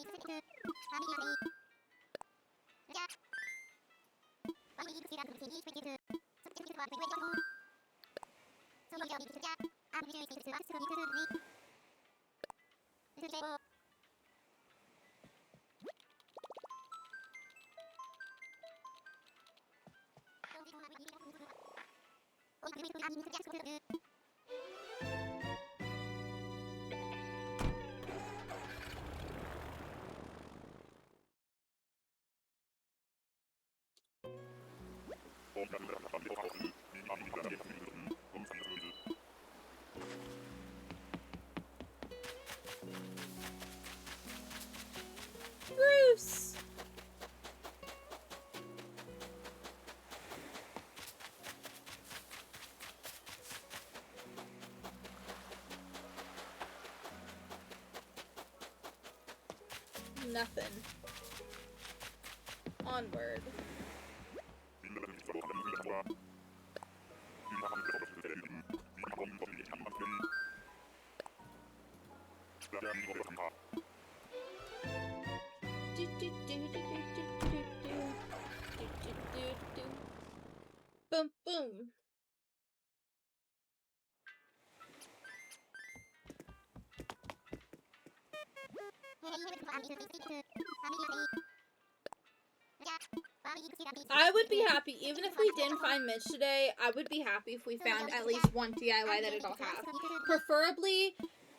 Bruce! Nothing. Onward. Boom, boom. I would be happy, even if we didn't find Midge today, I would be happy if we found at least one DIY that I don't have. Preferably,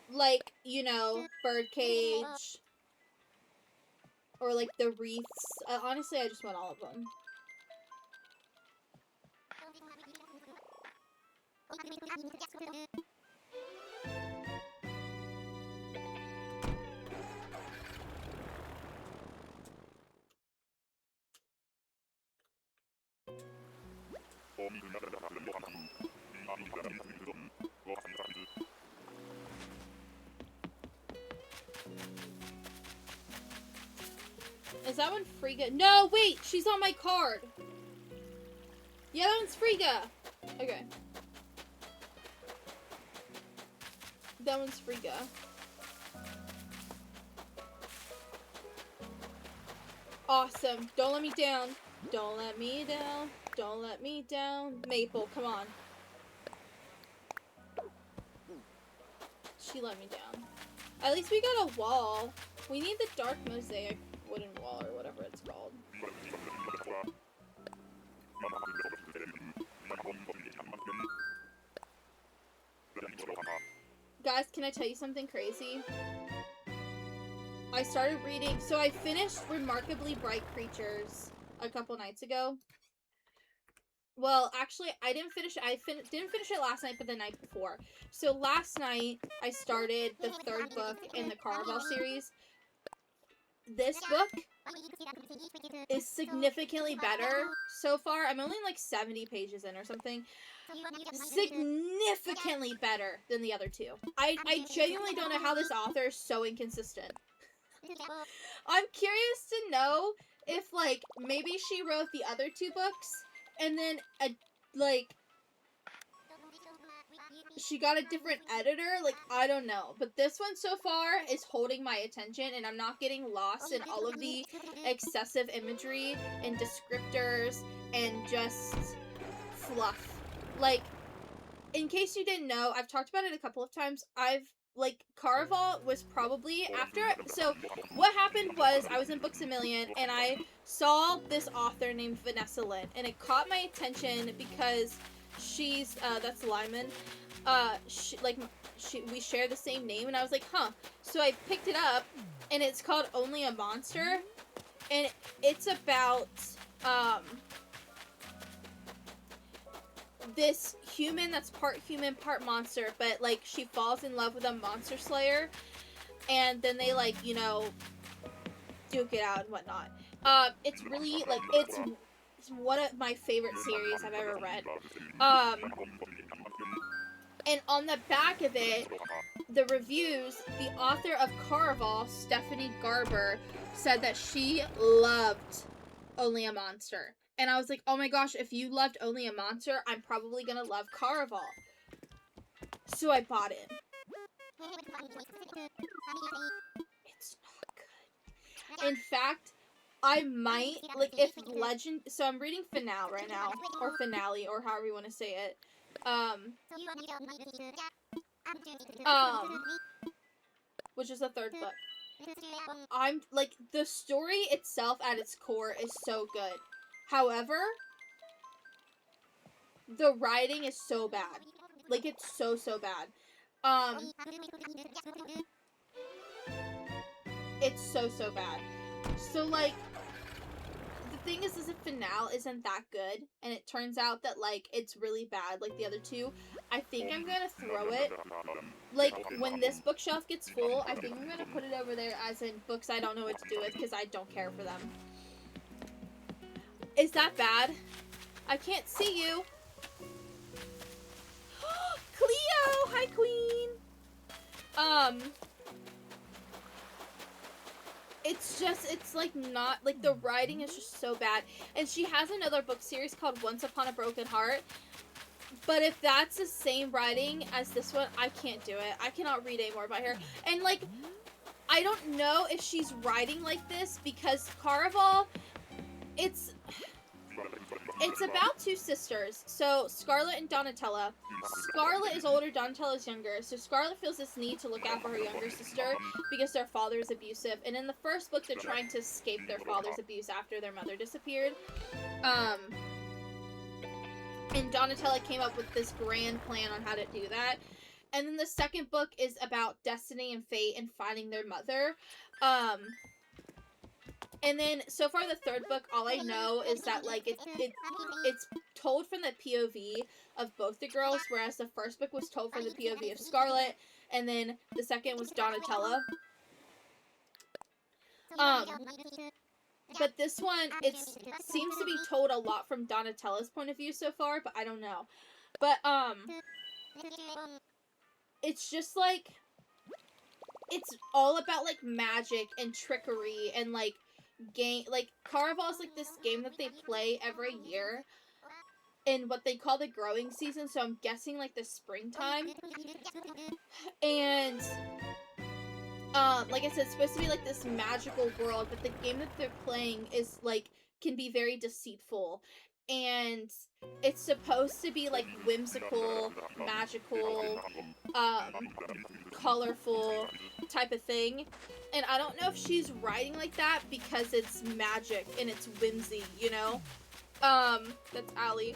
like, you know, birdcage. or like the wreaths. Honestly, I just want all of them. Is that one Frigga? No, wait! She's on my card! Yeah, that one's Frigga! Okay. That one's Frigga. Awesome. Don't let me down. Don't let me down. Don't let me down. Maple, come on. She let me down. At least we got a wall. We need the dark mosaic wooden wall or whatever it's called. Guys, can I tell you something crazy? I started reading, so I finished Remarkably Bright Creatures a couple nights ago. Well, actually, I didn't finish it. Didn't finish it last night, but the night before. So last night, I started the third book in the Caraval series. This book is significantly better so far. I'm only like 70 pages in or something. Significantly better than the other two. I genuinely don't know how this author is so inconsistent. I'm curious to know if, like, maybe she wrote the other two books and then, she got a different editor. Like, I don't know. But this one so far is holding my attention, and I'm not getting lost in all of the excessive imagery and descriptors and just fluff. Like, in case you didn't know, I've talked about it a couple of times. Caraval was probably after. So, what happened was I was in Books A Million and I saw this author named Vanessa Lynn, and it caught my attention because she's, that's Lyman. We share the same name, and I was like, huh. So I picked it up, and it's called Only a Monster, and it's about, this human that's part human, part monster, but, like, she falls in love with a monster slayer, and then they, like, you know, duke it out and whatnot. It's really, like, it's one of my favorite series I've ever read. And on the back of it, the reviews, the author of Caraval, Stephanie Garber, said that she loved Only a Monster. And I was like, oh my gosh, if you loved Only a Monster, I'm probably gonna love Caraval. So I bought it. It's not good. In fact, I might, like, if Legend... So I'm reading Finale right now. Or Finale, or however you want to say it. Which is the third book. I'm, like, the story itself at its core is so good. However, the writing is so bad. Like, it's so bad. It's so bad. So, like, the thing is the Finale isn't that good, and it turns out that, like, it's really bad, like the other two. I think I'm gonna throw it. Like, when this bookshelf gets full, I think I'm gonna put it over there as in books I don't know what to do with, because I don't care for them. Is that bad? I can't see you. Cleo! Hi, Queen! It's like not, like, the writing is just so bad. And she has another book series called Once Upon a Broken Heart. But if that's the same writing as this one, I can't do it. I cannot read anymore by her. And, like, I don't know if she's writing like this because Caraval, it's about two sisters. So, Scarlet and Donatella. Scarlet is older, Donatella is younger. So, Scarlet feels this need to look out for her younger sister because their father is abusive. And in the first book, they're trying to escape their father's abuse after their mother disappeared. And Donatella came up with this grand plan on how to do that. And then the second book is about destiny and fate and finding their mother. And then, so far, the third book, all I know is that, like, it's told from the POV of both the girls, whereas the first book was told from the POV of Scarlet, and then the second was Donatella. But this one, it seems to be told a lot from Donatella's point of view so far, but I don't know. But, it's just, like, it's all about, like, magic and trickery and, like, game. Like, Carnival is, like, this game that they play every year in what they call the growing season, so I'm guessing, like, the springtime. And, like I said, it's supposed to be, like, this magical world, but the game that they're playing is, like, can be very deceitful. And it's supposed to be, like, whimsical, magical, colorful type of thing. And I don't know if she's writing like that because it's magic and it's whimsy, you know? That's Allie.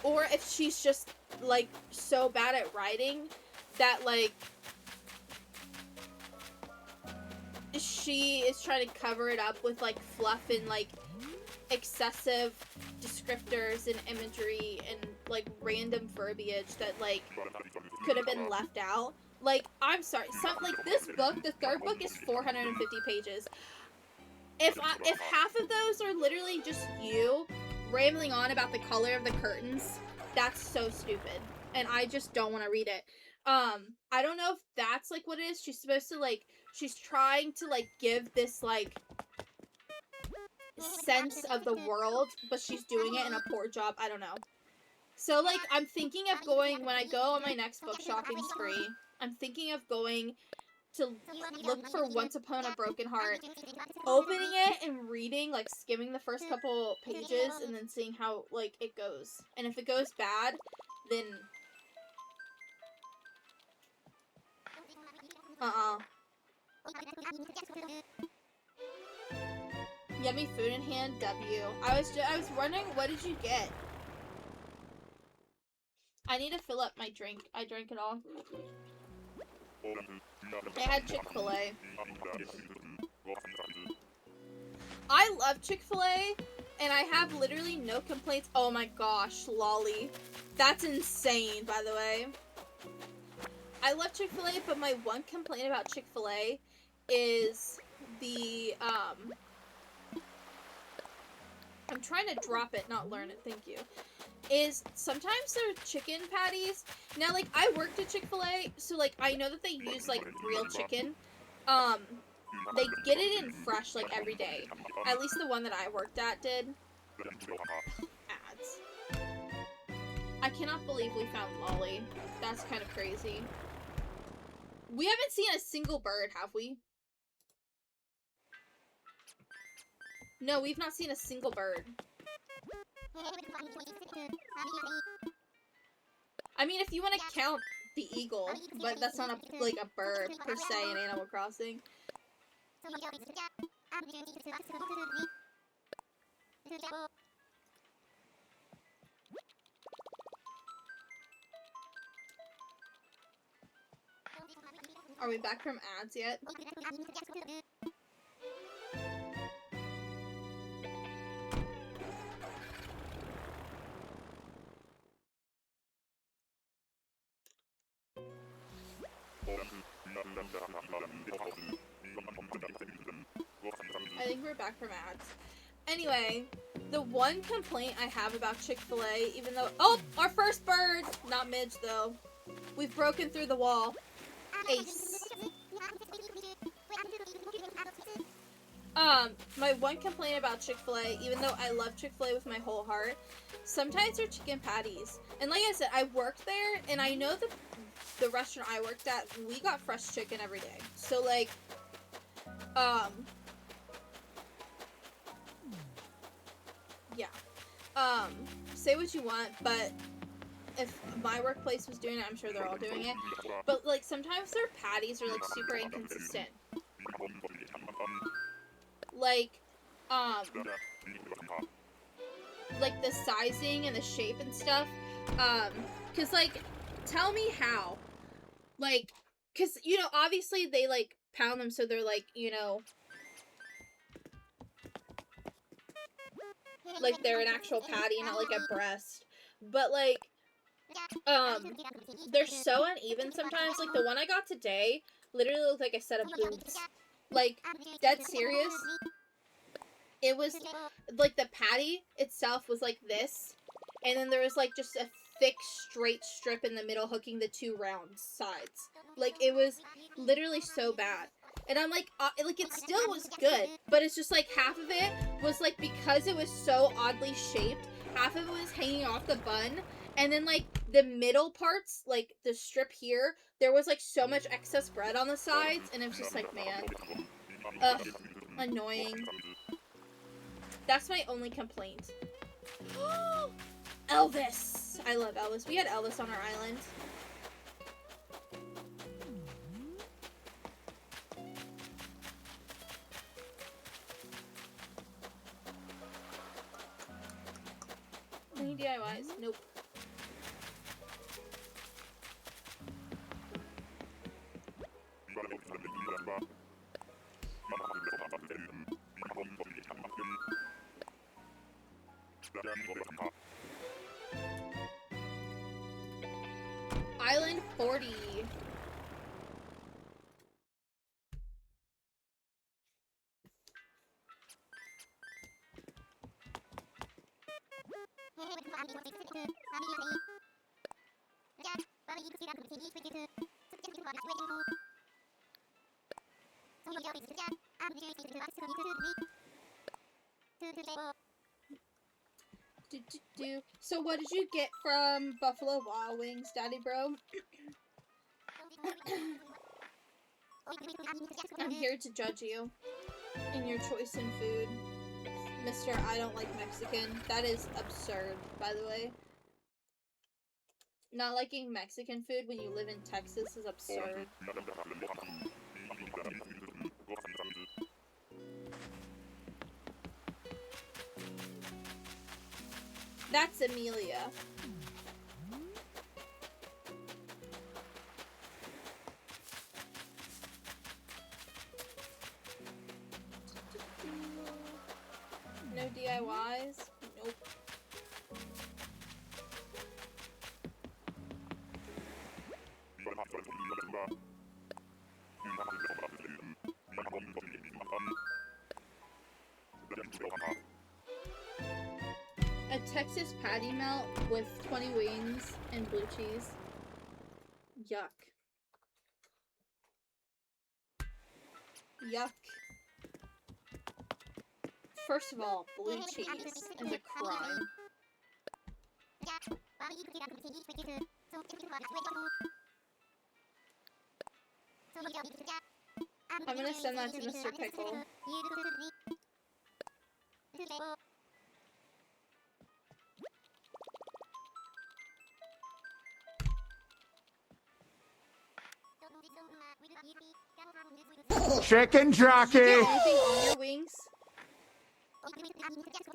Or if she's just, like, so bad at writing that, like, she is trying to cover it up with, like, fluff and, like, excessive descriptors and imagery and, like, random verbiage that, like, could have been left out. Like, I'm sorry, like, this book, the third book is 450 pages. If half of those are literally just you rambling on about the color of the curtains, that's so stupid. And I just don't want to read it. I don't know if that's, like, what it is. She's supposed to, like, she's trying to, like, give this, like, sense of the world, but she's doing it in a poor job. I don't know. So, like, I'm thinking of going, when I go on my next book shopping spree, I'm thinking of going to look for Once Upon a Broken Heart, opening it and reading, like, skimming the first couple pages, and then seeing how, like, it goes. And if it goes bad, then... Yummy food in hand, W. I was wondering, what did you get? I need to fill up my drink. I drank it all. I had Chick-fil-A. I love Chick-fil-A, and I have literally no complaints. Oh my gosh, lolly. That's insane, by the way. I love Chick-fil-A, but my one complaint about Chick-fil-A is the, I'm trying to drop it, not learn it, thank you. Is sometimes their chicken patties, now, like, I worked at Chick-fil-A, so, like, I know that they use, like, real chicken. They get it in fresh, like, every day. At least the one that I worked at did. Ads. I cannot believe we found Lolly. That's kind of crazy. We haven't seen a single bird, have we? No, we've not seen a single bird. I mean, if you want to count the eagle, but that's not a, like, a bird per se in Animal Crossing. Are we back from ads yet? I think we're back from ads. Anyway, the one complaint I have about Chick-fil-A, even though... Oh! Our first bird! Not Midge, though. We've broken through the wall. Ace. My one complaint about Chick-fil-A, even though I love Chick-fil-A with my whole heart, sometimes their chicken patties. And like I said, I worked there, and I know the restaurant I worked at, we got fresh chicken every day. So, like, yeah. Say what you want, but if my workplace was doing it, I'm sure they're all doing it. But, like, sometimes their patties are, like, super inconsistent. Like the sizing and the shape and stuff. Cause, like, tell me how. Like, cause, you know, obviously they, like, pound them so they're, like, you know, like they're an actual patty, not like a breast. But like, they're so uneven sometimes. Like the one I got today literally looked like a set of boobs. Like, dead serious. It was like the patty itself was like this, and then there was like just a thick straight strip in the middle hooking the two round sides. Like, it was literally so bad. And I'm like it still was good, but it's just like half of it was like, because it was so oddly shaped, half of it was hanging off the bun, and then like the middle parts, like the strip here, there was like so much excess bread on the sides, and it was just like, man, ugh, annoying. That's my only complaint. Elvis! I love Elvis. We had Elvis on our island. Any DIYs? Nope. Island 40. So what did you get from Buffalo Wild Wings, Daddy Bro? I'm here to judge you in your choice in food. Mr. I don't like Mexican. That is absurd, by the way. Not liking Mexican food when you live in Texas is absurd. That's Amelia. No DIYs? Nope. A Texas patty melt with 20 wings and blue cheese. Yuck. Yuck. First of all, blue cheese is a crime. I'm gonna send that to Mr. Pickle. Chicken jockey! Did you get anything on your wings?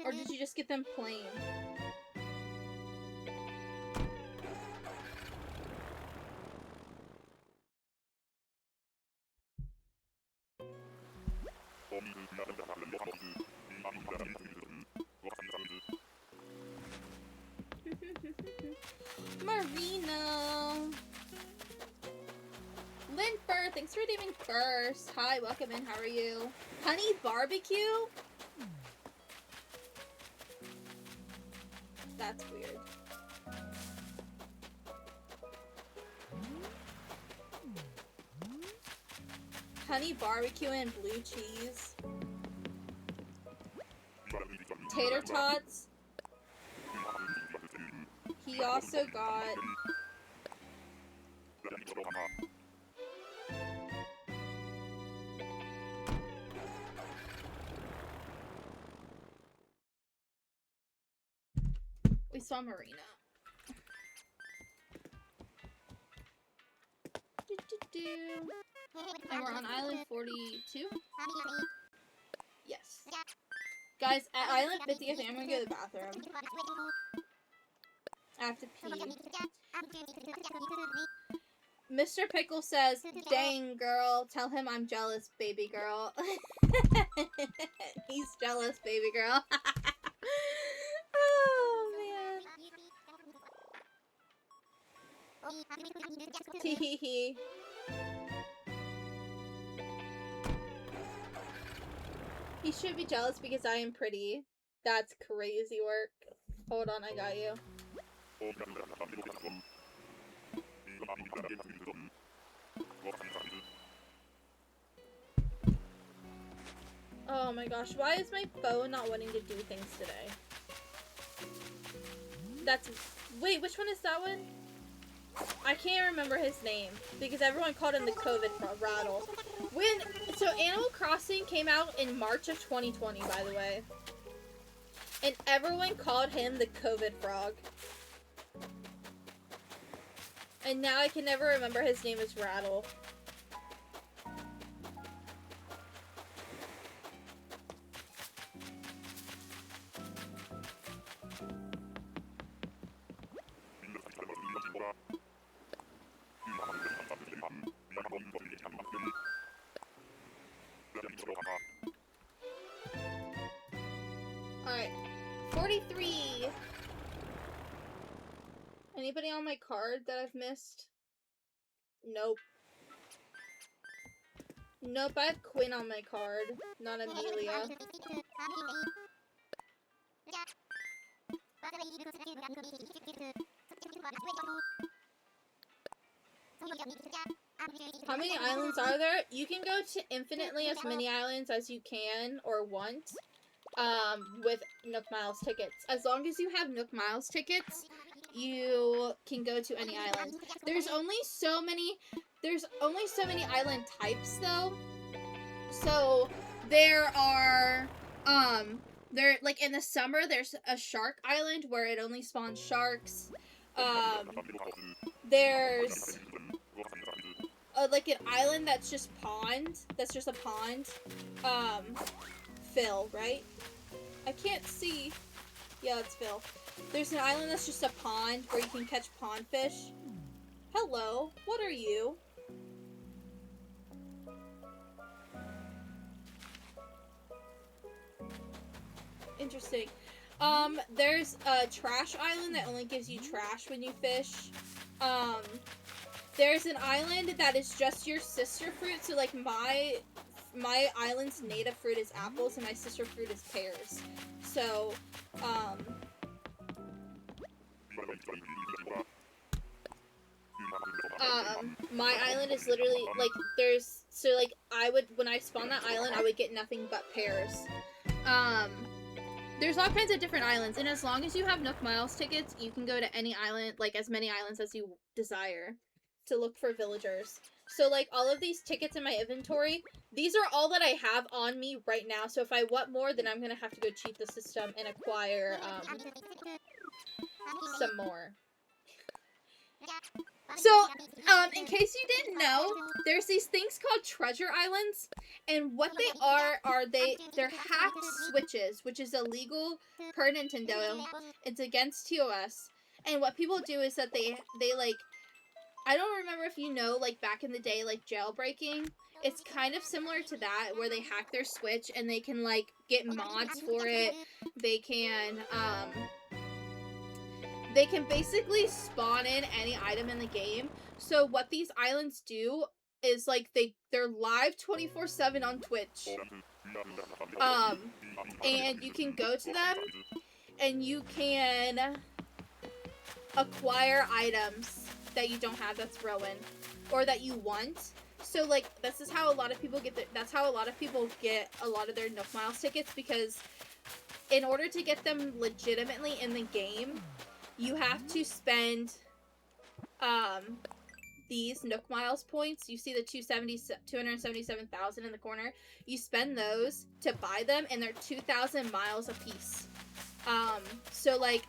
Or did you just get them plain? Marino! Linford, thanks for redeeming first. Hi, welcome in, how are you? Honey barbecue? That's weird. Honey barbecue and blue cheese. Tater tots. He also got we saw Marina. And we're on Island 42? Yes. Guys, at Island 50, I think I'm gonna go to the bathroom. I have to pee. Mr. Pickle says, dang, girl, tell him I'm jealous, baby girl. He's jealous, baby girl. Teehee. He should be jealous because I am pretty. That's crazy work. Hold on, I got you. Oh my gosh, why is my phone not wanting to do things today? Wait, which one is that one? I can't remember his name because everyone called him the COVID rattle. So Animal Crossing came out in March of 2020, by the way. And everyone called him the COVID frog. And now I can never remember his name is Rattle. Alright. 43! Anybody on my card that I've missed? Nope. Nope, I have Quinn on my card, not Amelia. How many islands are there? You can go to infinitely as many islands as you can or want. With Nook Miles tickets. As long as you have Nook Miles tickets, you can go to any island. There's only so many island types though. So there are like in the summer there's a shark island where it only spawns sharks. There's like an island that's just a pond. Phil, right? I can't see. Yeah, it's Phil. There's an island that's just a pond where you can catch pond fish. Hello, what are you? Interesting. There's a trash island that only gives you trash when you fish. There's an island that is just your sister fruit, so like my island's native fruit is apples and my sister fruit is pears. So, my island is literally like when I spawn that island, I would get nothing but pears. There's all kinds of different islands, and as long as you have Nook Miles tickets, you can go to any island, like as many islands as you desire, to look for villagers. So, like, all of these tickets in my inventory, these are all that I have on me right now. So if I want more, then I'm going to have to go cheat the system and acquire, some more. So, in case you didn't know, there's these things called treasure islands. And what they are they're hacked switches, which is illegal per Nintendo. It's against TOS. And what people do is that they like, I don't remember if you know, like, back in the day, like, jailbreaking. It's kind of similar to that, where they hack their Switch and they can, like, get mods for it. They can basically spawn in any item in the game. So what these islands do is, like, they're live 24/7 on Twitch. And you can go to them, and you can acquire items that you don't have that's Rowan, or that you want. So, like, this is how a lot of people get that's how a lot of people get a lot of their Nook Miles tickets, because in order to get them legitimately in the game, you have to spend these Nook Miles points. You see the 277,000 in the corner. You spend those to buy them, and they're 2,000 miles a piece. So, like,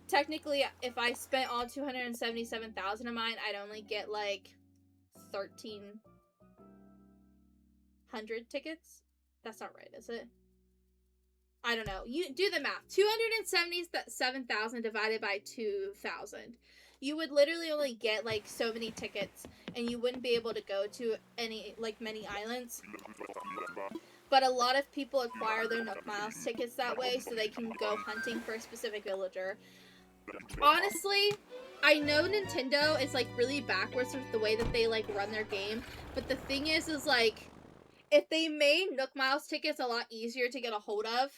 technically, if I spent all 277,000 of mine, I'd only get, like, 1,300 tickets? That's not right, is it? I don't know. You do the math. 277,000 divided by 2,000. You would literally only get, like, so many tickets, and you wouldn't be able to go to any, like, many islands. But a lot of people acquire their Nook Miles tickets that way, so they can go hunting for a specific villager. Honestly, I know Nintendo is, like, really backwards with the way that they, like, run their game, but the thing is, like, if they made Nook Miles tickets a lot easier to get a hold of,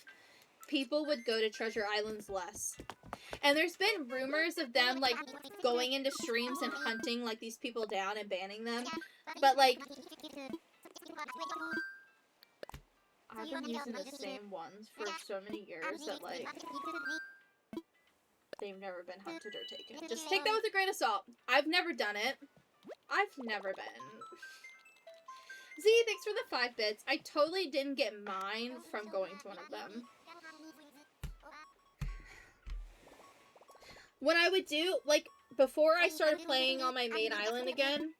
people would go to Treasure Islands less. And there's been rumors of them, like, going into streams and hunting, like, these people down and banning them, but, like, I've been using the same ones for so many years that, like, they've never been hunted or taken. Just take that with a grain of salt. I've never done it. I've never been. Z, thanks for the 5 bits. I totally didn't get mine from going to one of them. What I would do, like, before I started playing on my main island again,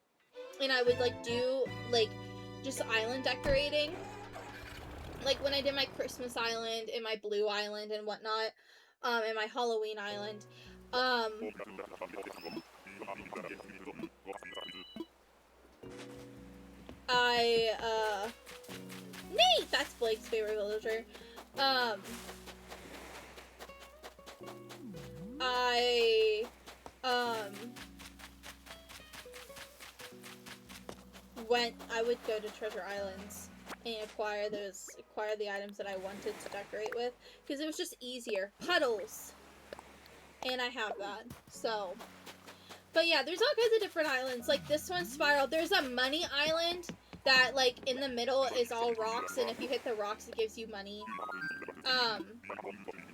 and I would, like, do, like, just island decorating, like, when I did my Christmas island and my blue island and whatnot, and my Halloween island, Nate! That's Blake's favorite villager. I would go to Treasure Islands and acquire the items that I wanted to decorate with, because it was just easier. Puddles! And I have that, so. But yeah, there's all kinds of different islands. Like, this one's Spiral. There's a money island that, like, in the middle is all rocks, and if you hit the rocks, it gives you money.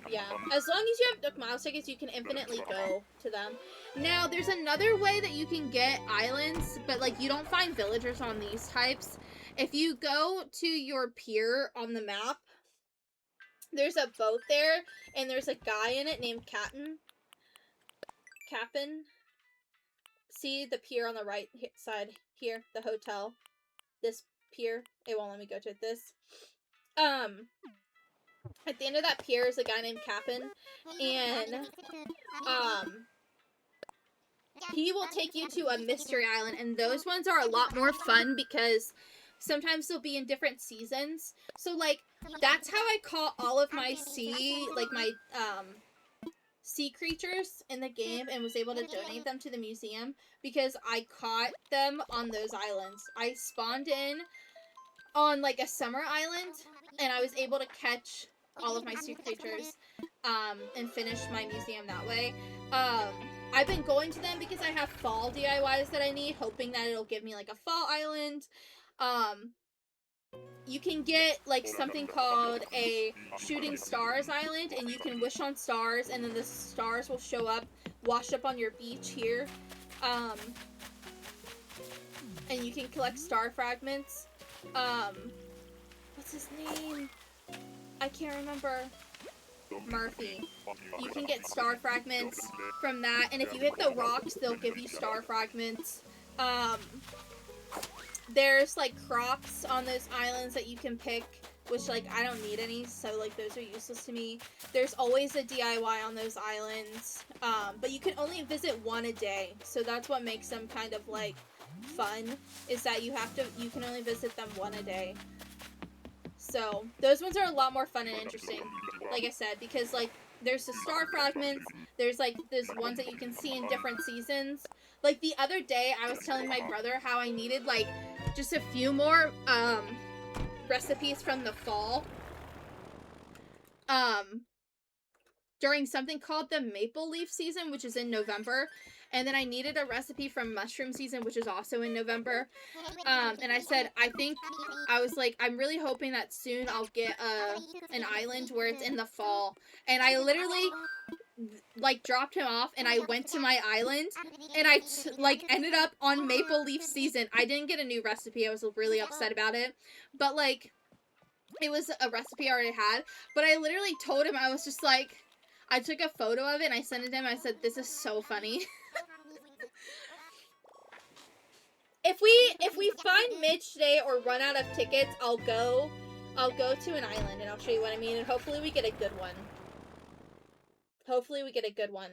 Yeah. As long as you have Nook Miles tickets, you can infinitely go to them. Now, there's another way that you can get islands, but, like, you don't find villagers on these types. If you go to your pier on the map, there's a boat there, and there's a guy in it named Cap'n. See the pier on the right side here, the hotel. This pier. It won't let me go to this. At the end of that pier is a guy named Cap'n, and he will take you to a mystery island, and those ones are a lot more fun because sometimes they'll be in different seasons. So, like, that's how I caught all of my sea creatures in the game and was able to donate them to the museum, because I caught them on those islands. I spawned in on, like, a summer island, and I was able to catch all of my sea creatures and finish my museum that way. I've been going to them because I have fall DIYs that I need, hoping that it'll give me, like, a fall island. You can get, like, something called a shooting stars island, and you can wish on stars, and then the stars will show up, washed up on your beach here. And you can collect star fragments. What's his name? I can't remember. Murphy. You can get star fragments from that, and if you hit the rocks, they'll give you star fragments. There's, like, crops on those islands that you can pick, which, like, I don't need any, so, like, those are useless to me. There's always a DIY on those islands, but you can only visit one a day, so that's what makes them kind of, like, fun, is that you can only visit them one a day. So, those ones are a lot more fun and interesting, like I said, because, like, there's the star fragments, there's, like, there's ones that you can see in different seasons. Like, the other day, I was telling my brother how I needed, like, just a few more, recipes from the fall. During something called the Maple Leaf season, which is in November. And then I needed a recipe from Mushroom season, which is also in November. And I said, I was like, I'm really hoping that soon I'll get an island where it's in the fall. And I literally, like, dropped him off, and I went to my island, and I, like, ended up on Maple Leaf season. I didn't get a new recipe. I was really upset about it. But, like, it was a recipe I already had. But I literally told him, I was just like, I took a photo of it, and I sent it to him. I said, this is so funny. If we find Midge today or run out of tickets, I'll go to an island, and I'll show you what I mean, and hopefully we get a good one. Hopefully we get a good one.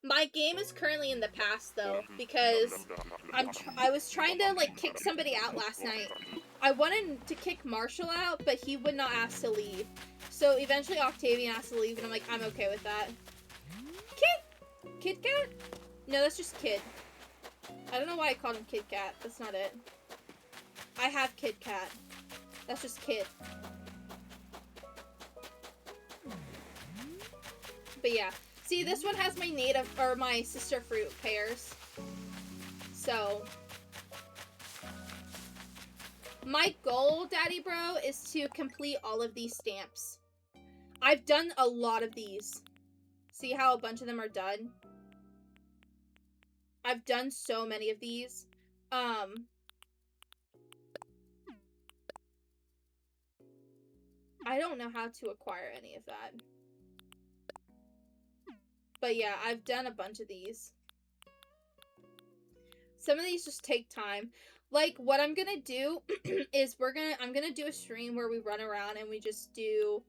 My game is currently in the past, though, because I was trying to, like, kick somebody out last night. I wanted to kick Marshall out, but he would not ask to leave. So eventually Octavian asked to leave, and I'm like, I'm okay with that. Kit Kat? No, that's just Kid. I don't know why I called him Kid Cat. That's not it. I have Kid Cat. That's just Kid. But yeah. See, this one has my native, or my sister fruit pears. So, my goal, Daddy Bro, is to complete all of these stamps. I've done a lot of these. See how a bunch of them are done? I've done so many of these. I don't know how to acquire any of that. But yeah, I've done a bunch of these. Some of these just take time. Like, what I'm gonna do is I'm gonna do a stream where we run around and we just do,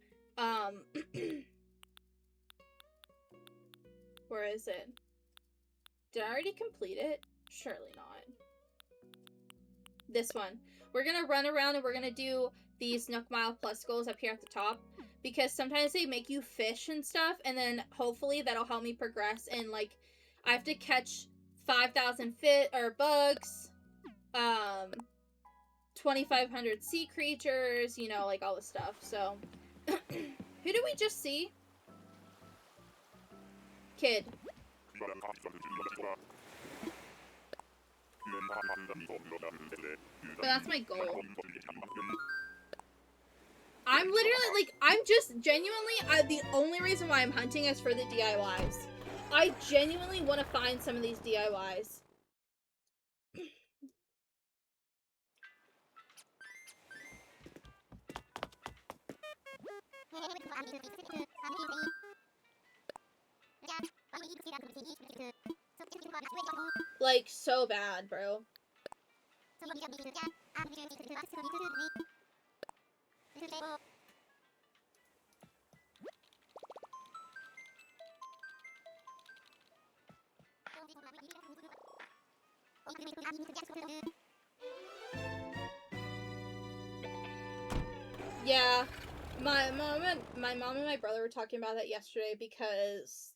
where is it? Did I already complete it? Surely not. This one. We're gonna run around and we're gonna do these Nook Mile Plus goals up here at the top. Because sometimes they make you fish and stuff, and then hopefully that'll help me progress. And, like, I have to catch 5,000 bugs, 2,500 sea creatures, you know, like all this stuff. So, who did we just see? Kid. But that's my goal. I'm literally, like, I'm just genuinely, the only reason why I'm hunting is for the DIYs. I genuinely want to find some of these DIYs. Like, so bad, bro. Yeah, my mom and my brother were talking about that yesterday because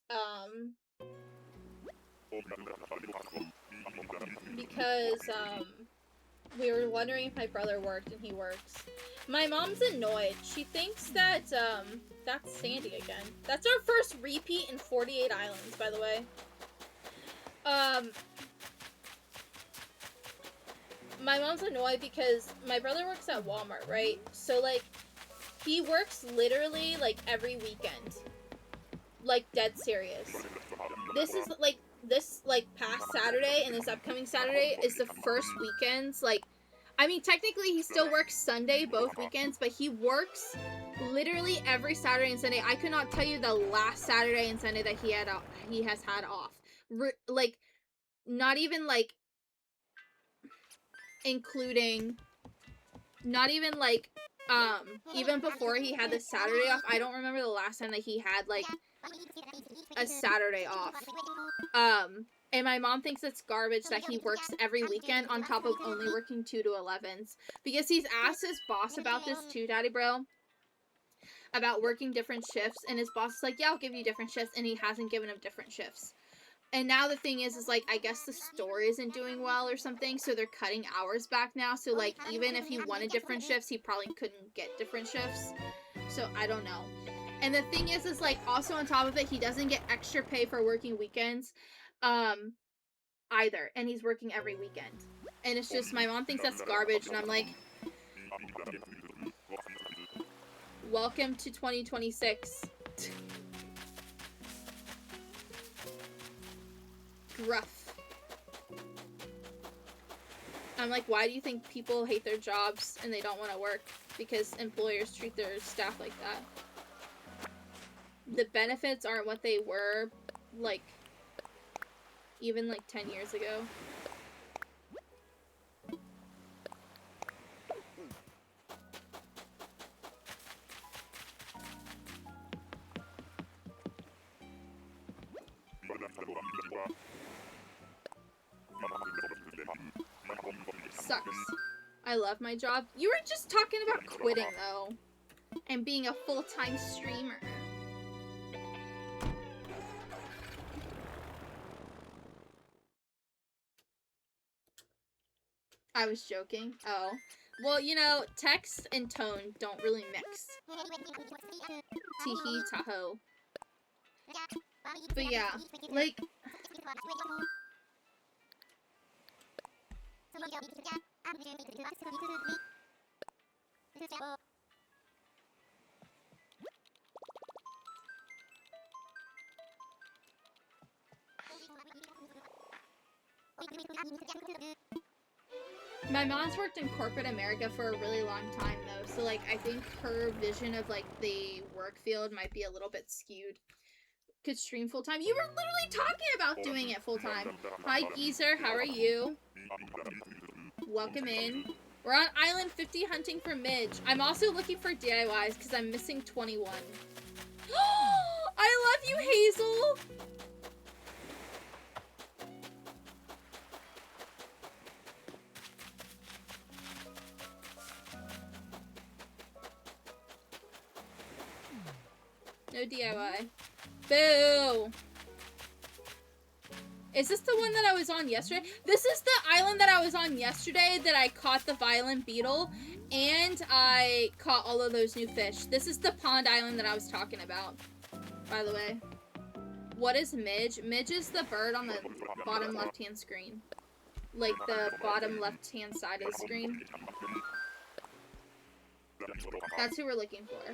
we were wondering if my brother worked, and he works. My mom's annoyed. She thinks that that's Sandy again. That's our first repeat in 48 Islands, by the way. My mom's annoyed because my brother works at Walmart, right? So, like, he works literally, like, every weekend. Like, dead serious. This is, like, past Saturday and this upcoming Saturday is the first weekends, like, I mean, technically he still works Sunday both weekends, but he works literally every Saturday and Sunday. I could not tell you the last Saturday and Sunday that he has had off. Like, not even, like, including, not even, like, even before he had the Saturday off, I don't remember the last time that he had, like, a Saturday off. And my mom thinks it's garbage that he works every weekend on top of only working 2 to 11s. Because he's asked his boss about this too, Daddy Bro. About working different shifts, and his boss is like, yeah, I'll give you different shifts, and he hasn't given him different shifts. And now the thing is like, I guess the store isn't doing well or something, so they're cutting hours back now. So, like, even if he wanted different shifts, he probably couldn't get different shifts. So, I don't know. And the thing is like, also on top of it, he doesn't get extra pay for working weekends, either. And he's working every weekend. And it's just, my mom thinks that's garbage, and I'm like, welcome to 2026. Rough. I'm like, why do you think people hate their jobs and they don't want to work? Because employers treat their staff like that. The benefits aren't what they were, like, even, like, 10 years ago. Sucks. I love my job. You were just talking about quitting, though. And being a full-time streamer. I was joking. Oh. Well, you know, text and tone don't really mix. Teehee Tahoe. But yeah, like... My mom's worked in corporate America for a really long time, though, so, like, I think her vision of, like, the work field might be a little bit skewed. Could stream full-time? You were literally talking about doing it full-time. Hi, Geezer, how are you? Welcome in. We're on Island 50 hunting for Midge. I'm also looking for DIYs because I'm missing 21. I love you, Hazel! No DIY. Boo! Is this the one that I was on yesterday? This is the island that I was on yesterday that I caught the violent beetle and I caught all of those new fish. This is the pond island that I was talking about, by the way. What is Midge? Midge is the bird on the bottom left-hand screen. Like the bottom left-hand side of the screen. That's who we're looking for.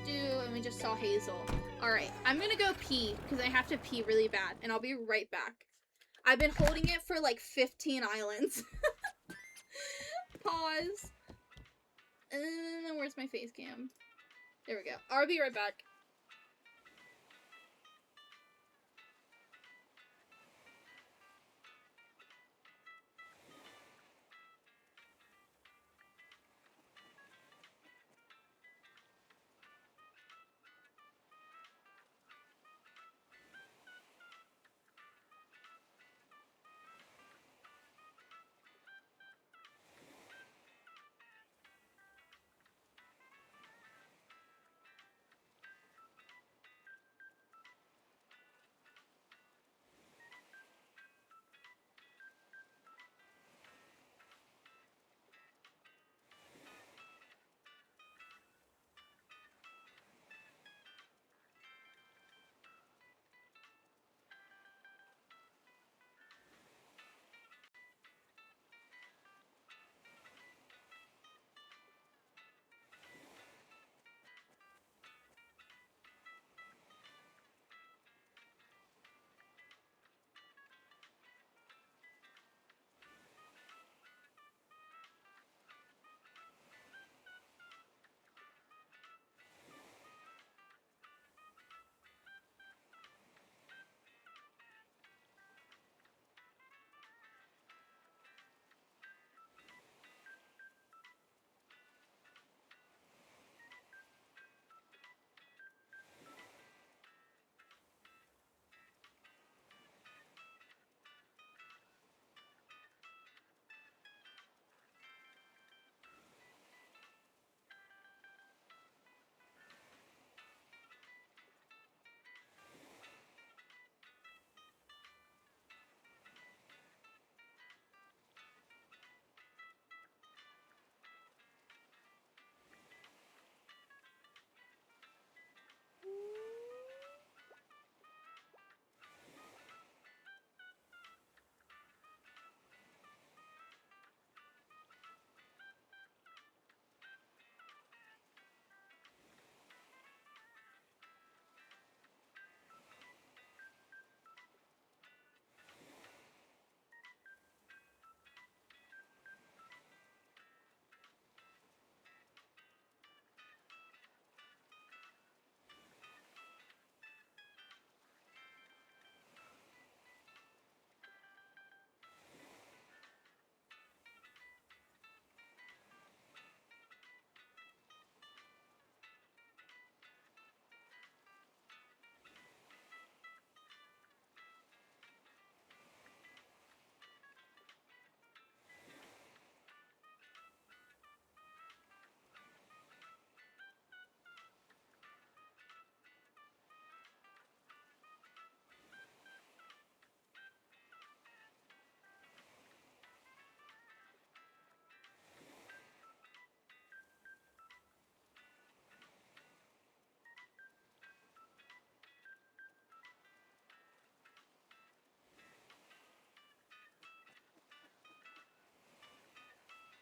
And we just saw Hazel. Alright, I'm gonna go pee, because I have to pee really bad, and I'll be right back. I've been holding it for like 15 islands. Pause. Where's my face cam? There we go. I'll be right back.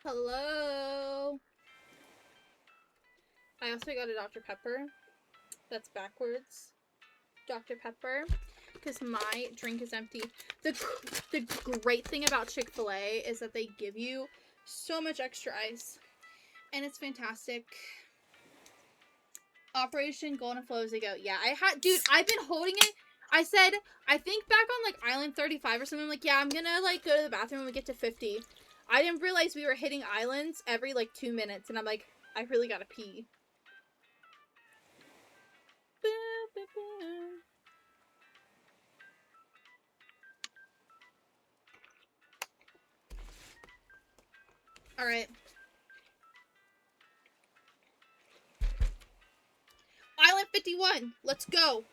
Hello. I also got a Dr. Pepper. That's backwards. Dr. Pepper. Because my drink is empty. The great thing about Chick-fil-A is that they give you so much extra ice. And it's fantastic. Operation Golden Flows ago. Yeah, dude, I've been holding it. I said, I think back on, like, Island 35 or something. I'm like, yeah, I'm gonna, like, go to the bathroom when we get to 50. I didn't realize we were hitting islands every, like, 2 minutes. And I'm like, I really gotta pee. Alright. Island 51! Let's go!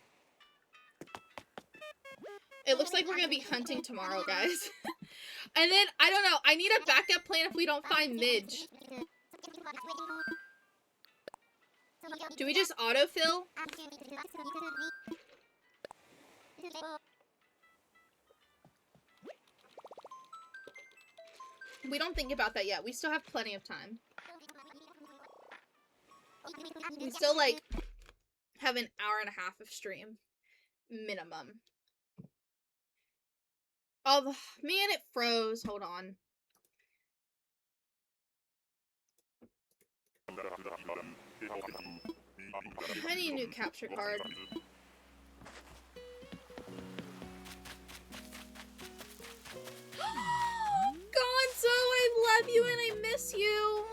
It looks like we're gonna be hunting tomorrow, guys. And then, I don't know, I need a backup plan if we don't find Midge. Do we just autofill? We don't think about that yet. We still have plenty of time. We still, like, have an hour and a half of stream. Minimum. Oh, man, it froze. Hold on. I need a new capture card. Gonzo, I love you and I miss you.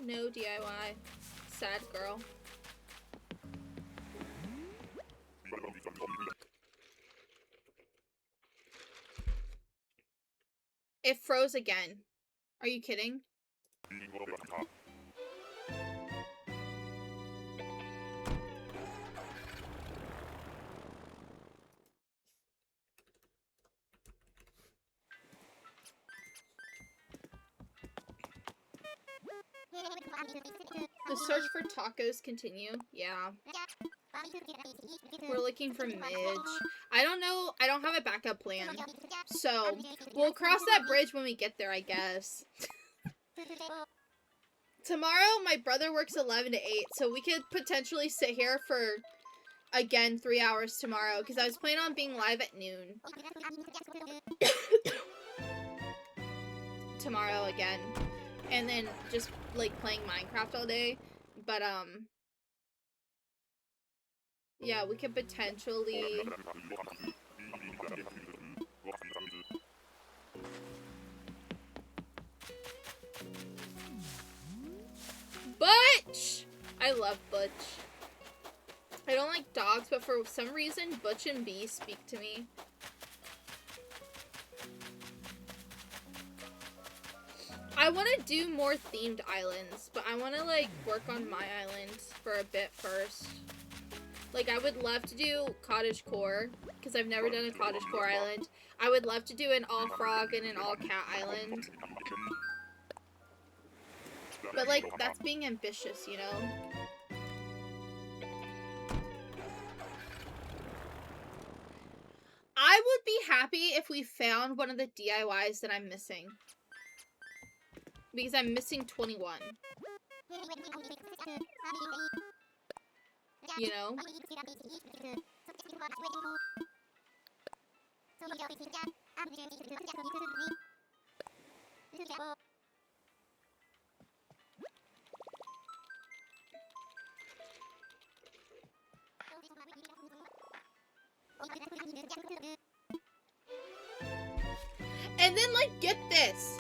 No DIY. Sad girl. It froze again. Are you kidding? The search for tacos continue. Yeah. We're looking for Midge. I don't know. I don't have a backup plan. So, we'll cross that bridge when we get there, I guess. Tomorrow, my brother works 11 to 8, so we could potentially sit here for, again, 3 hours tomorrow, because I was planning on being live at noon. Tomorrow again. And then just, like, playing Minecraft all day. But, yeah, we could potentially... Butch! I love Butch. I don't like dogs, but for some reason, Butch and Bee speak to me. I want to do more themed islands, but I want to, like, work on my island for a bit first. Like, I would love to do cottagecore, because I've never done a cottagecore island. I would love to do an all-frog and an all-cat island. But, like, that's being ambitious, you know? I would be happy if we found one of the DIYs that I'm missing. Because I'm missing 21. You know? And then, like, get this.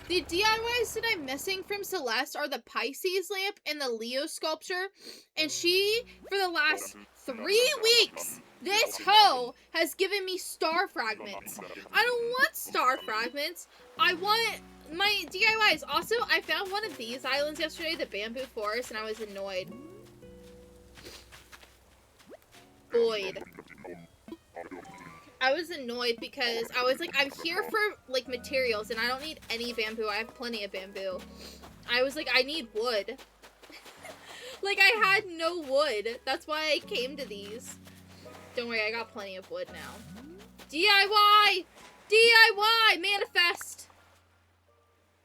The DIYs that I'm missing from Celeste are the Pisces lamp and the Leo sculpture. And she, for the last 3 weeks, this hoe has given me star fragments. I don't want star fragments. I want my DIYs. Also, I found one of these islands yesterday, the bamboo forest, and I was annoyed. Boyd. I was annoyed because I was like, I'm here for, like, materials, and I don't need any bamboo. I have plenty of bamboo. I was like, I need wood. Like, I had no wood. That's why I came to these. Don't worry, I got plenty of wood now. DIY! DIY! Manifest!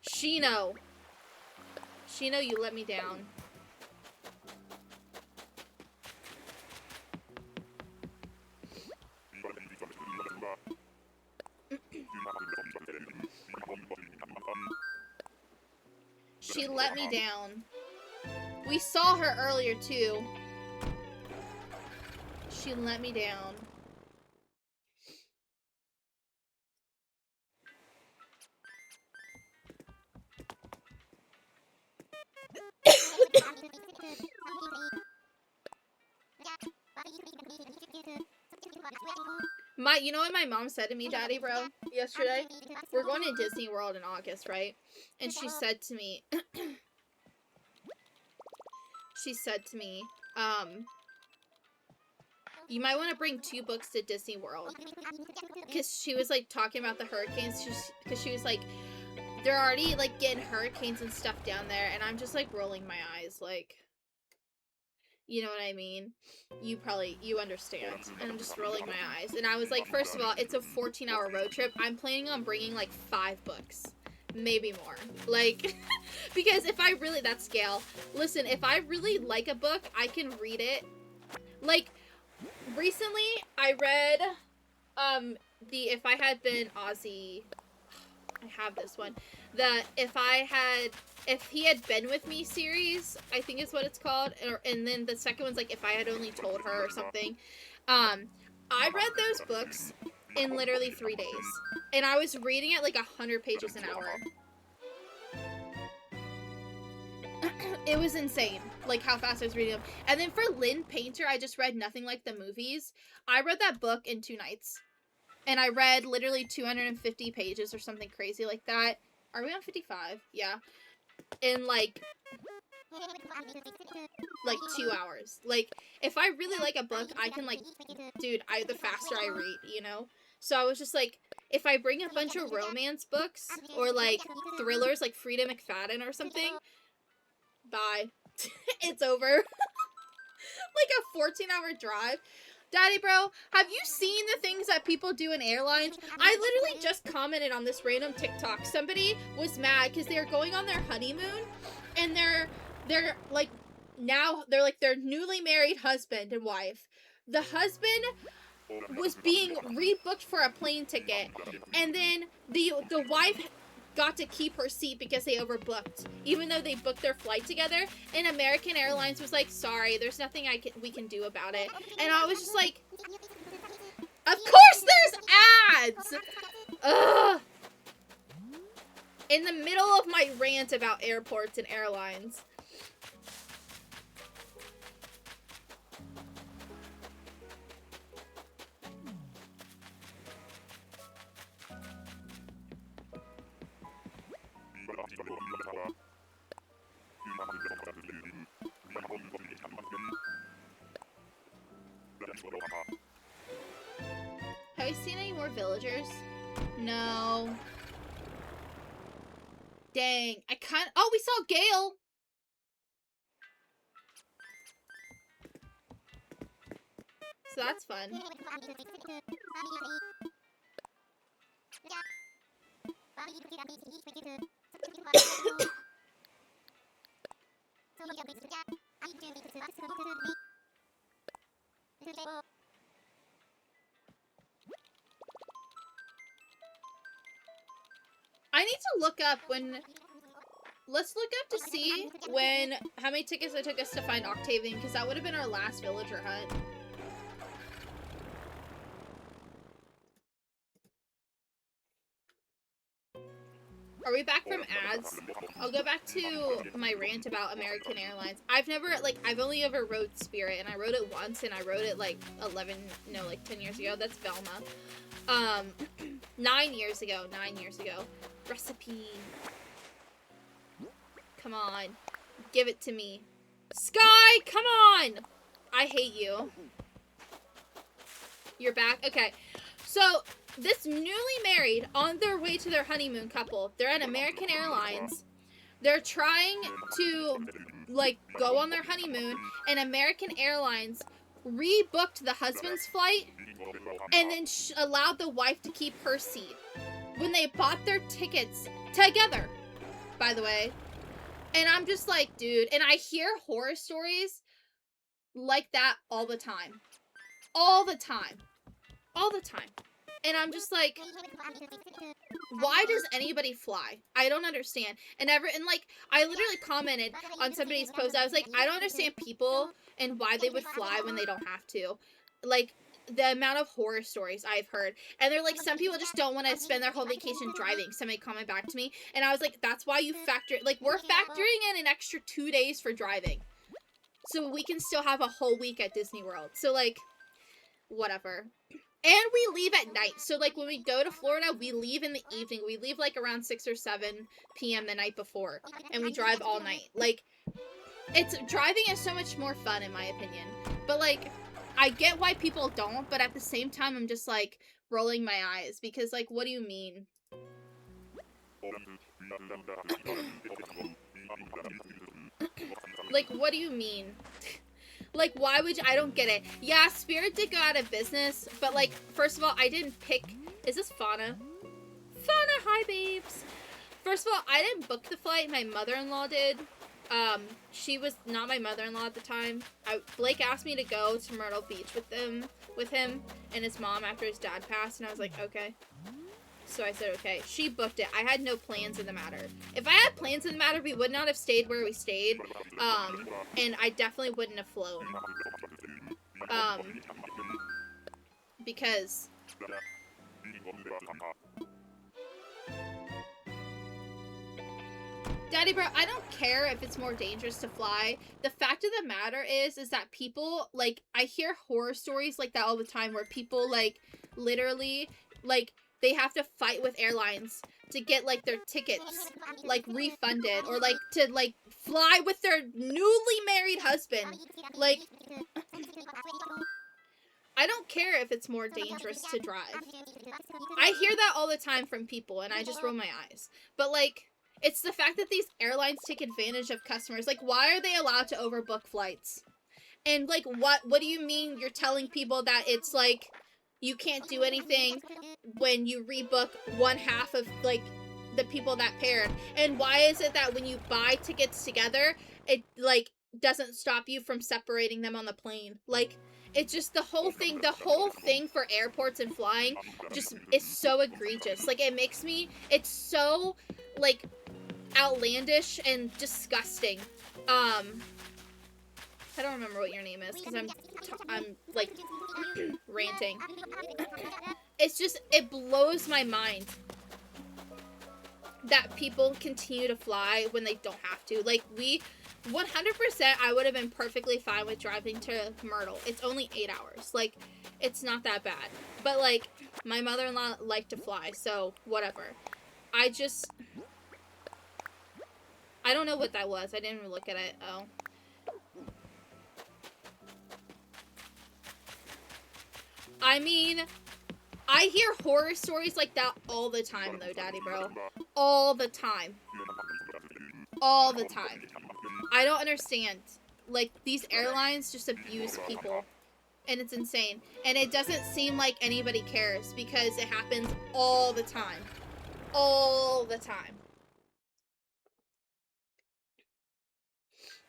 Shino. Shino, you let me down. She let me down. We saw her earlier, too. She let me down. You know what my mom said to me, Daddy Bro, yesterday? We're going to Disney World in August, right? And she said to me, you might want to bring 2 books to Disney World. Because she was, like, talking about the hurricanes. Because she was like, they're already, like, getting hurricanes and stuff down there. And I'm just, like, rolling my eyes, like... You know what I mean? You understand. And I'm just rolling my eyes. And I was like, first of all, it's a 14-hour road trip. I'm planning on bringing, like, 5 books. Maybe more. Like, because if I really... That scale. Listen, if I really like a book, I can read it. Like, recently, I read, the If I Had Been Ozzy... I have this one. The If He Had Been With Me series, I think is what it's called. And then the second one's like If I Had Only Told Her or something. I read those books in literally 3 days. And I was reading it like 100 pages an hour. It was insane, like how fast I was reading them. And then for Lynn Painter, I just read Nothing Like the Movies. I read that book in 2 nights. And I read literally 250 pages or something crazy like that. Are we on 55? Yeah. In like 2 hours. Like, if I really like a book, I can like, dude, the faster I read, you know? So I was just like, if I bring a bunch of romance books or like thrillers like Frida McFadden or something, bye. It's over. Like a 14-hour drive. Daddy Bro, have you seen the things that people do in airlines? I literally just commented on this random TikTok. Somebody was mad because they were going on their honeymoon, and they're like, now they're like their newly married husband and wife. The husband was being rebooked for a plane ticket, and then the wife got to keep her seat because they overbooked, even though they booked their flight together. And American Airlines was like, sorry, there's nothing we can do about it. And I was just like, of course there's ads! Ugh! In the middle of my rant about airports and airlines. Have you seen any more villagers? No. Dang. Oh, we saw Gale! So that's fun. I need to look up let's look up to see how many tickets it took us to find Octavian, because that would have been our last villager hunt. Are we back from ads? I'll go back to my rant about American Airlines. I've only ever rode Spirit, and I rode it once, and I rode it like 10 years ago. That's Velma. 9 years ago. Recipe. Come on. Give it to me. Sky, come on! I hate you. You're back? Okay. So, this newly married, on their way to their honeymoon couple, they're at American Airlines. They're trying to like go on their honeymoon, and American Airlines rebooked the husband's flight and then allowed the wife to keep her seat when they bought their tickets together, by the way. And I'm just like, dude, and I hear horror stories like that all the time. All the time. All the time. And I'm just like, why does anybody fly? I don't understand. And like, I literally commented on somebody's post. I was like, I don't understand people and why they would fly when they don't have to. Like, the amount of horror stories I've heard. And they're like, some people just don't want to spend their whole vacation driving. Somebody comment back to me. And I was like, that's why you factor, like, we're factoring in an extra 2 days for driving. So we can still have a whole week at Disney World. So, like, whatever. And we leave at night. So, like, when we go to Florida, we leave in the evening. We leave, like, around 6 or 7 p.m. the night before. And we drive all night. Like, driving is so much more fun, in my opinion. But, like, I get why people don't. But at the same time, I'm just, like, rolling my eyes. Because, like, what do you mean? Like, what do you mean? Like, why would you? I don't get it. Yeah, Spirit did go out of business, but, like, first of all, I didn't pick... Is this Fauna? Fauna, hi, babes! First of all, I didn't book the flight. My mother-in-law did. She was not my mother-in-law at the time. Blake asked me to go to Myrtle Beach with him and his mom after his dad passed, and I was like, okay. So I said, okay. She booked it. I had no plans in the matter. If I had plans in the matter, we would not have stayed where we stayed. And I definitely wouldn't have flown. Because... Daddy bro, I don't care if it's more dangerous to fly. The fact of the matter is that people, like, I hear horror stories like that all the time where people, like, literally, like, they have to fight with airlines to get, like, their tickets, like, refunded. Or, like, to, like, fly with their newly married husband. Like, I don't care if it's more dangerous to drive. I hear that all the time from people, and I just roll my eyes. But, like, it's the fact that these airlines take advantage of customers. Like, why are they allowed to overbook flights? And, like, what do you mean you're telling people that it's, like... You can't do anything when you rebook one half of, like, the people that paired. And why is it that when you buy tickets together, it, like, doesn't stop you from separating them on the plane? Like, it's just the whole thing for airports and flying just is so egregious. Like, it makes me, it's so, like, outlandish and disgusting. I don't remember what your name is, because I'm like, ranting. It's just, it blows my mind that people continue to fly when they don't have to. Like, 100%, I would have been perfectly fine with driving to Myrtle. It's only 8 hours. Like, it's not that bad. But, like, my mother-in-law liked to fly, so whatever. I don't know what that was. I didn't even look at it. Oh. I mean, I hear horror stories like that all the time, though, Daddy Bro. All the time. All the time. I don't understand. Like, these airlines just abuse people. And it's insane. And it doesn't seem like anybody cares, because it happens all the time. All the time.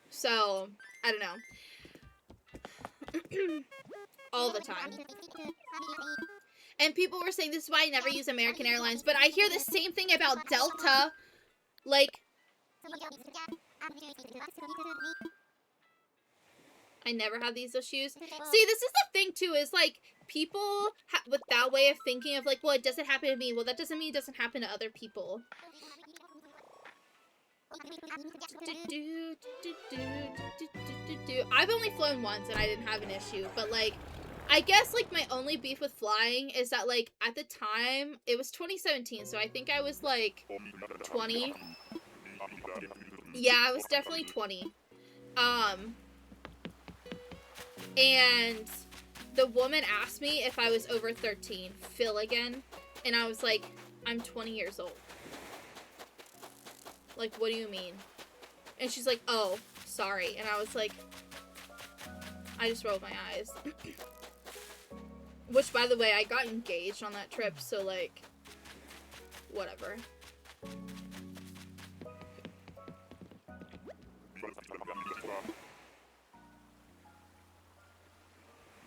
So, I don't know. All the time. And people were saying this is why I never use American Airlines, but I hear the same thing about Delta. Like, I never had these issues. See, this is the thing too, is like, people with that way of thinking of like, well, it doesn't happen to me. Well, that doesn't mean it doesn't happen to other people. I've only flown once and I didn't have an issue, but like, I guess like my only beef with flying is that like at the time it was 2017, so I think I was like 20. Yeah, I was definitely 20. And the woman asked me if I was over 13, Phil again, and I was like, I'm 20 years old. Like, what do you mean? And she's like, oh, sorry. And I was like, I just rolled my eyes. Which, by the way, I got engaged on that trip, so, like, whatever.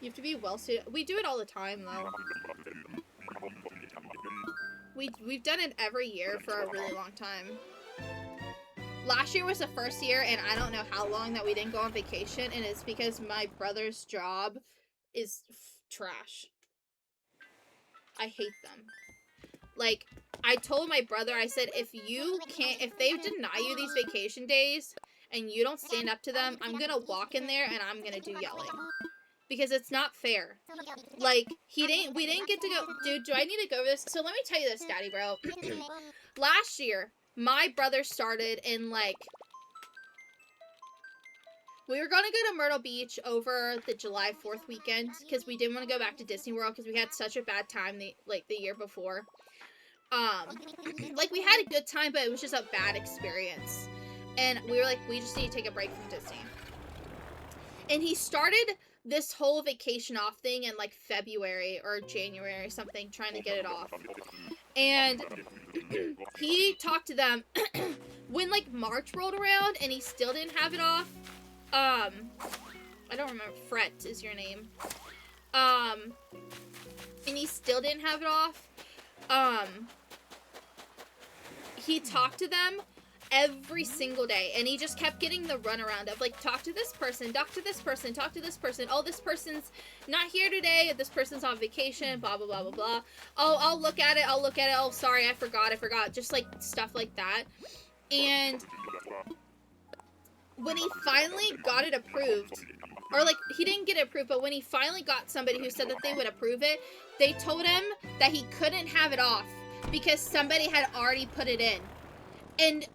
You have to be well-suited. We do it all the time, though. We've done it every year for a really long time. Last year was the first year, and I don't know how long that we didn't go on vacation, and it's because my brother's job is trash. I hate them. Like, I told my brother, I said, if they deny you these vacation days, and you don't stand up to them, I'm gonna walk in there, and I'm gonna do yelling. Because it's not fair. Like, we didn't get to go, dude, do I need to go over this? So let me tell you this, Daddy Bro. Last year, my brother started in, like, we were gonna go to Myrtle Beach over the July 4th weekend, because we didn't want to go back to Disney World, because we had such a bad time, the year before. Like, we had a good time, but it was just a bad experience. And we were like, we just need to take a break from Disney. And he started this whole vacation off thing in, like, February or January or something, trying to get it off. And he talked to them when, like, March rolled around and he still didn't have it off. I don't remember. Fret is your name. And he still didn't have it off. He talked to them every single day, and he just kept getting the runaround of, like, talk to this person, talk to this person, talk to this person. Oh, this person's not here today, this person's on vacation, blah, blah, blah, blah, blah. Oh, I'll look at it. Oh, sorry, I forgot. Just, like, stuff like that. And when he finally got it approved, or, like, he didn't get it approved, but when he finally got somebody who said that they would approve it, they told him that he couldn't have it off because somebody had already put it in. And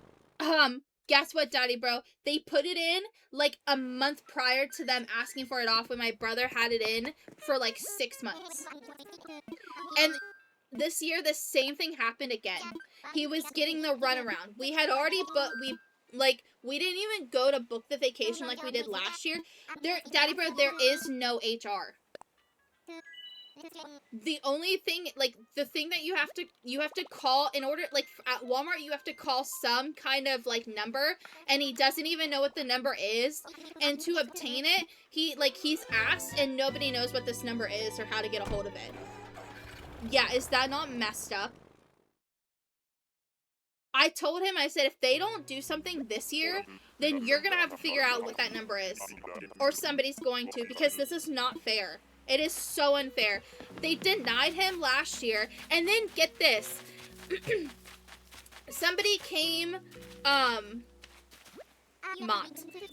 guess what, Daddy Bro? They put it in, like, a month prior to them asking for it off when my brother had it in for, like, 6 months. And this year, the same thing happened again. He was getting the runaround. We had already we didn't even go to book the vacation like we did last year. Daddy Bro, there is no HR. The only thing, like, the thing that you have to call in order, like, at Walmart, you have to call some kind of, like, number, and he doesn't even know what the number is, and to obtain it, he's asked, and nobody knows what this number is or how to get a hold of it. Yeah, is that not messed up? I told him, I said, if they don't do something this year, then you're gonna have to figure out what that number is, or somebody's going to, because this is not fair. It is so unfair. They denied him last year, and then get this. Somebody came,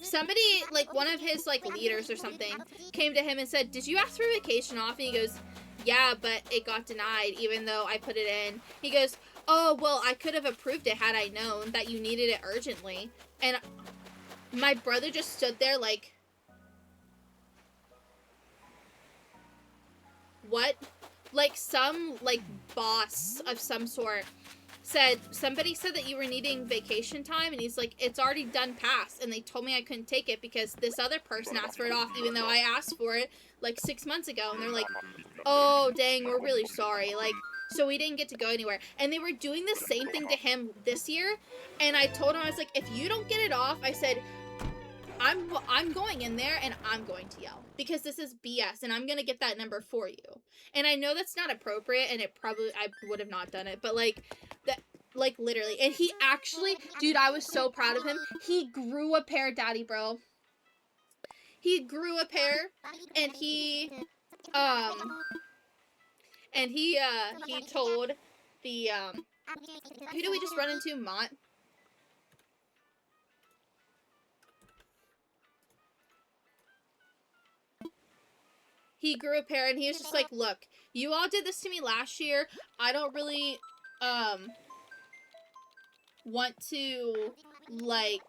somebody, like, one of his, like, leaders or something, came to him and said, did you ask for vacation off? And he goes, yeah, but it got denied, even though I put it in. He goes, oh, well, I could have approved it had I known that you needed it urgently. And my brother just stood there like, what? Like, some, like, boss of some sort said, somebody said that you were needing vacation time, and he's like, it's already done past, and they told me I couldn't take it because this other person asked for it off, even though I asked for it, like, 6 months ago, and they're like, oh, dang, we're really sorry, like, so we didn't get to go anywhere. And they were doing the same thing to him this year, and I told him, I was like, if you don't get it off, I said, I'm going in there and I'm going to yell because this is BS and I'm going to get that number for you. And I know that's not appropriate and I would have not done it, but like that, like literally. And he actually, dude, I was so proud of him. He grew a pair, Daddy Bro. He grew a pair and he told the, who did we just run into? Mott? He grew a pair, and he was just like, look, you all did this to me last year. I don't really, want to, like,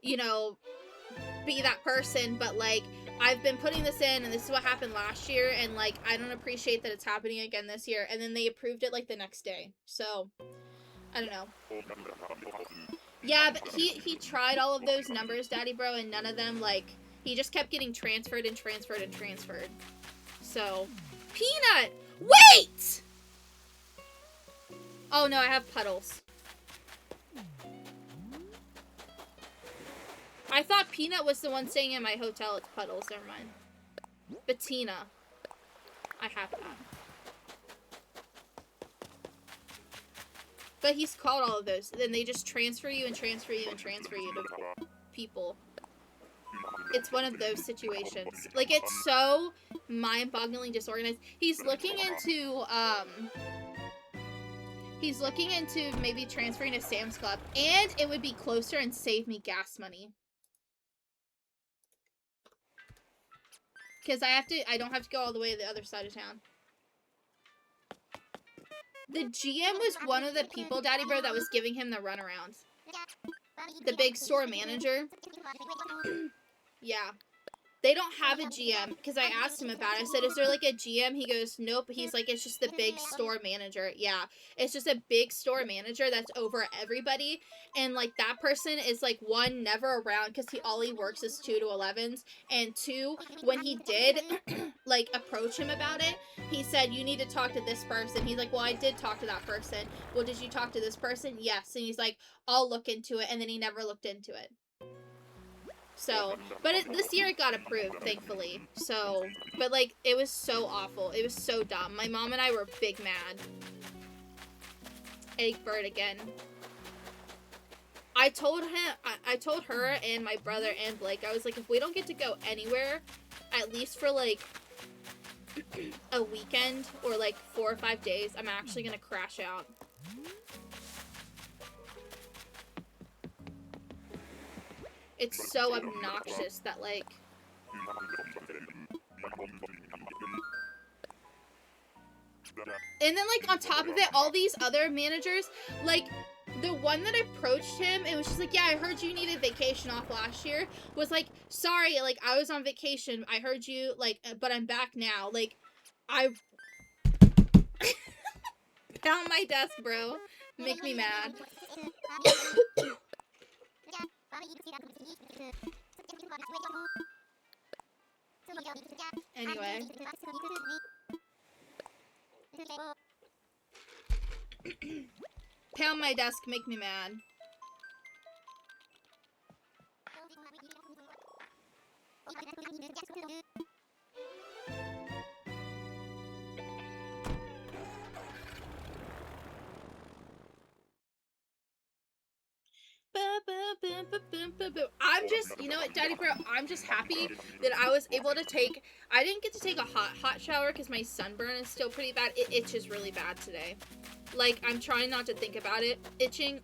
you know, be that person, but, like, I've been putting this in, and this is what happened last year, and, like, I don't appreciate that it's happening again this year. And then they approved it, like, the next day. So, I don't know. Yeah, but he tried all of those numbers, Daddy Bro, and none of them, like, he just kept getting transferred and transferred and transferred. So, Peanut! Wait! Oh no, I have Puddles. I thought Peanut was the one staying in my hotel. It's Puddles, never mind. Bettina. I have that. But he's called all of those. Then they just transfer you and transfer you and transfer you to people. It's one of those situations. Like, it's so mind-bogglingly disorganized. He's looking into maybe transferring to Sam's Club. And it would be closer and save me gas money. Because I don't have to go all the way to the other side of town. The GM was one of the people, Daddy Bro, that was giving him the runaround. The big store manager. Yeah. They don't have a GM, because I asked him about it. I said, is there like a GM? He goes, nope. He's like, it's just the big store manager. Yeah. It's just a big store manager that's over everybody. And like that person is like, one, never around because all he works is 2 to 11s. And 2, when he did like approach him about it, he said, you need to talk to this person. He's like, well, I did talk to that person. Well, did you talk to this person? Yes. And he's like, I'll look into it. And then he never looked into it. So, but this year it got approved, thankfully. So, but like, it was so awful. It was so dumb. My mom and I were big mad. Egg bird again. I told her and my brother and Blake, I was like, if we don't get to go anywhere, at least for like a weekend or like 4 or 5 days, I'm actually gonna crash out. It's so obnoxious that, like... And then, like, on top of it, all these other managers, like, the one that approached him, it was just like, yeah, I heard you needed vacation off last year, was like, sorry, like, I was on vacation, I heard you, like, but I'm back now. Like, I... Pound my desk, bro. Make me mad. Anyway. Pound my desk, make me mad. I'm just, you know what, Daddy Bro, I'm just happy that I was able to take, I didn't get to take a hot shower because my sunburn is still pretty bad. It itches really bad today. Like, I'm trying not to think about it. Itching.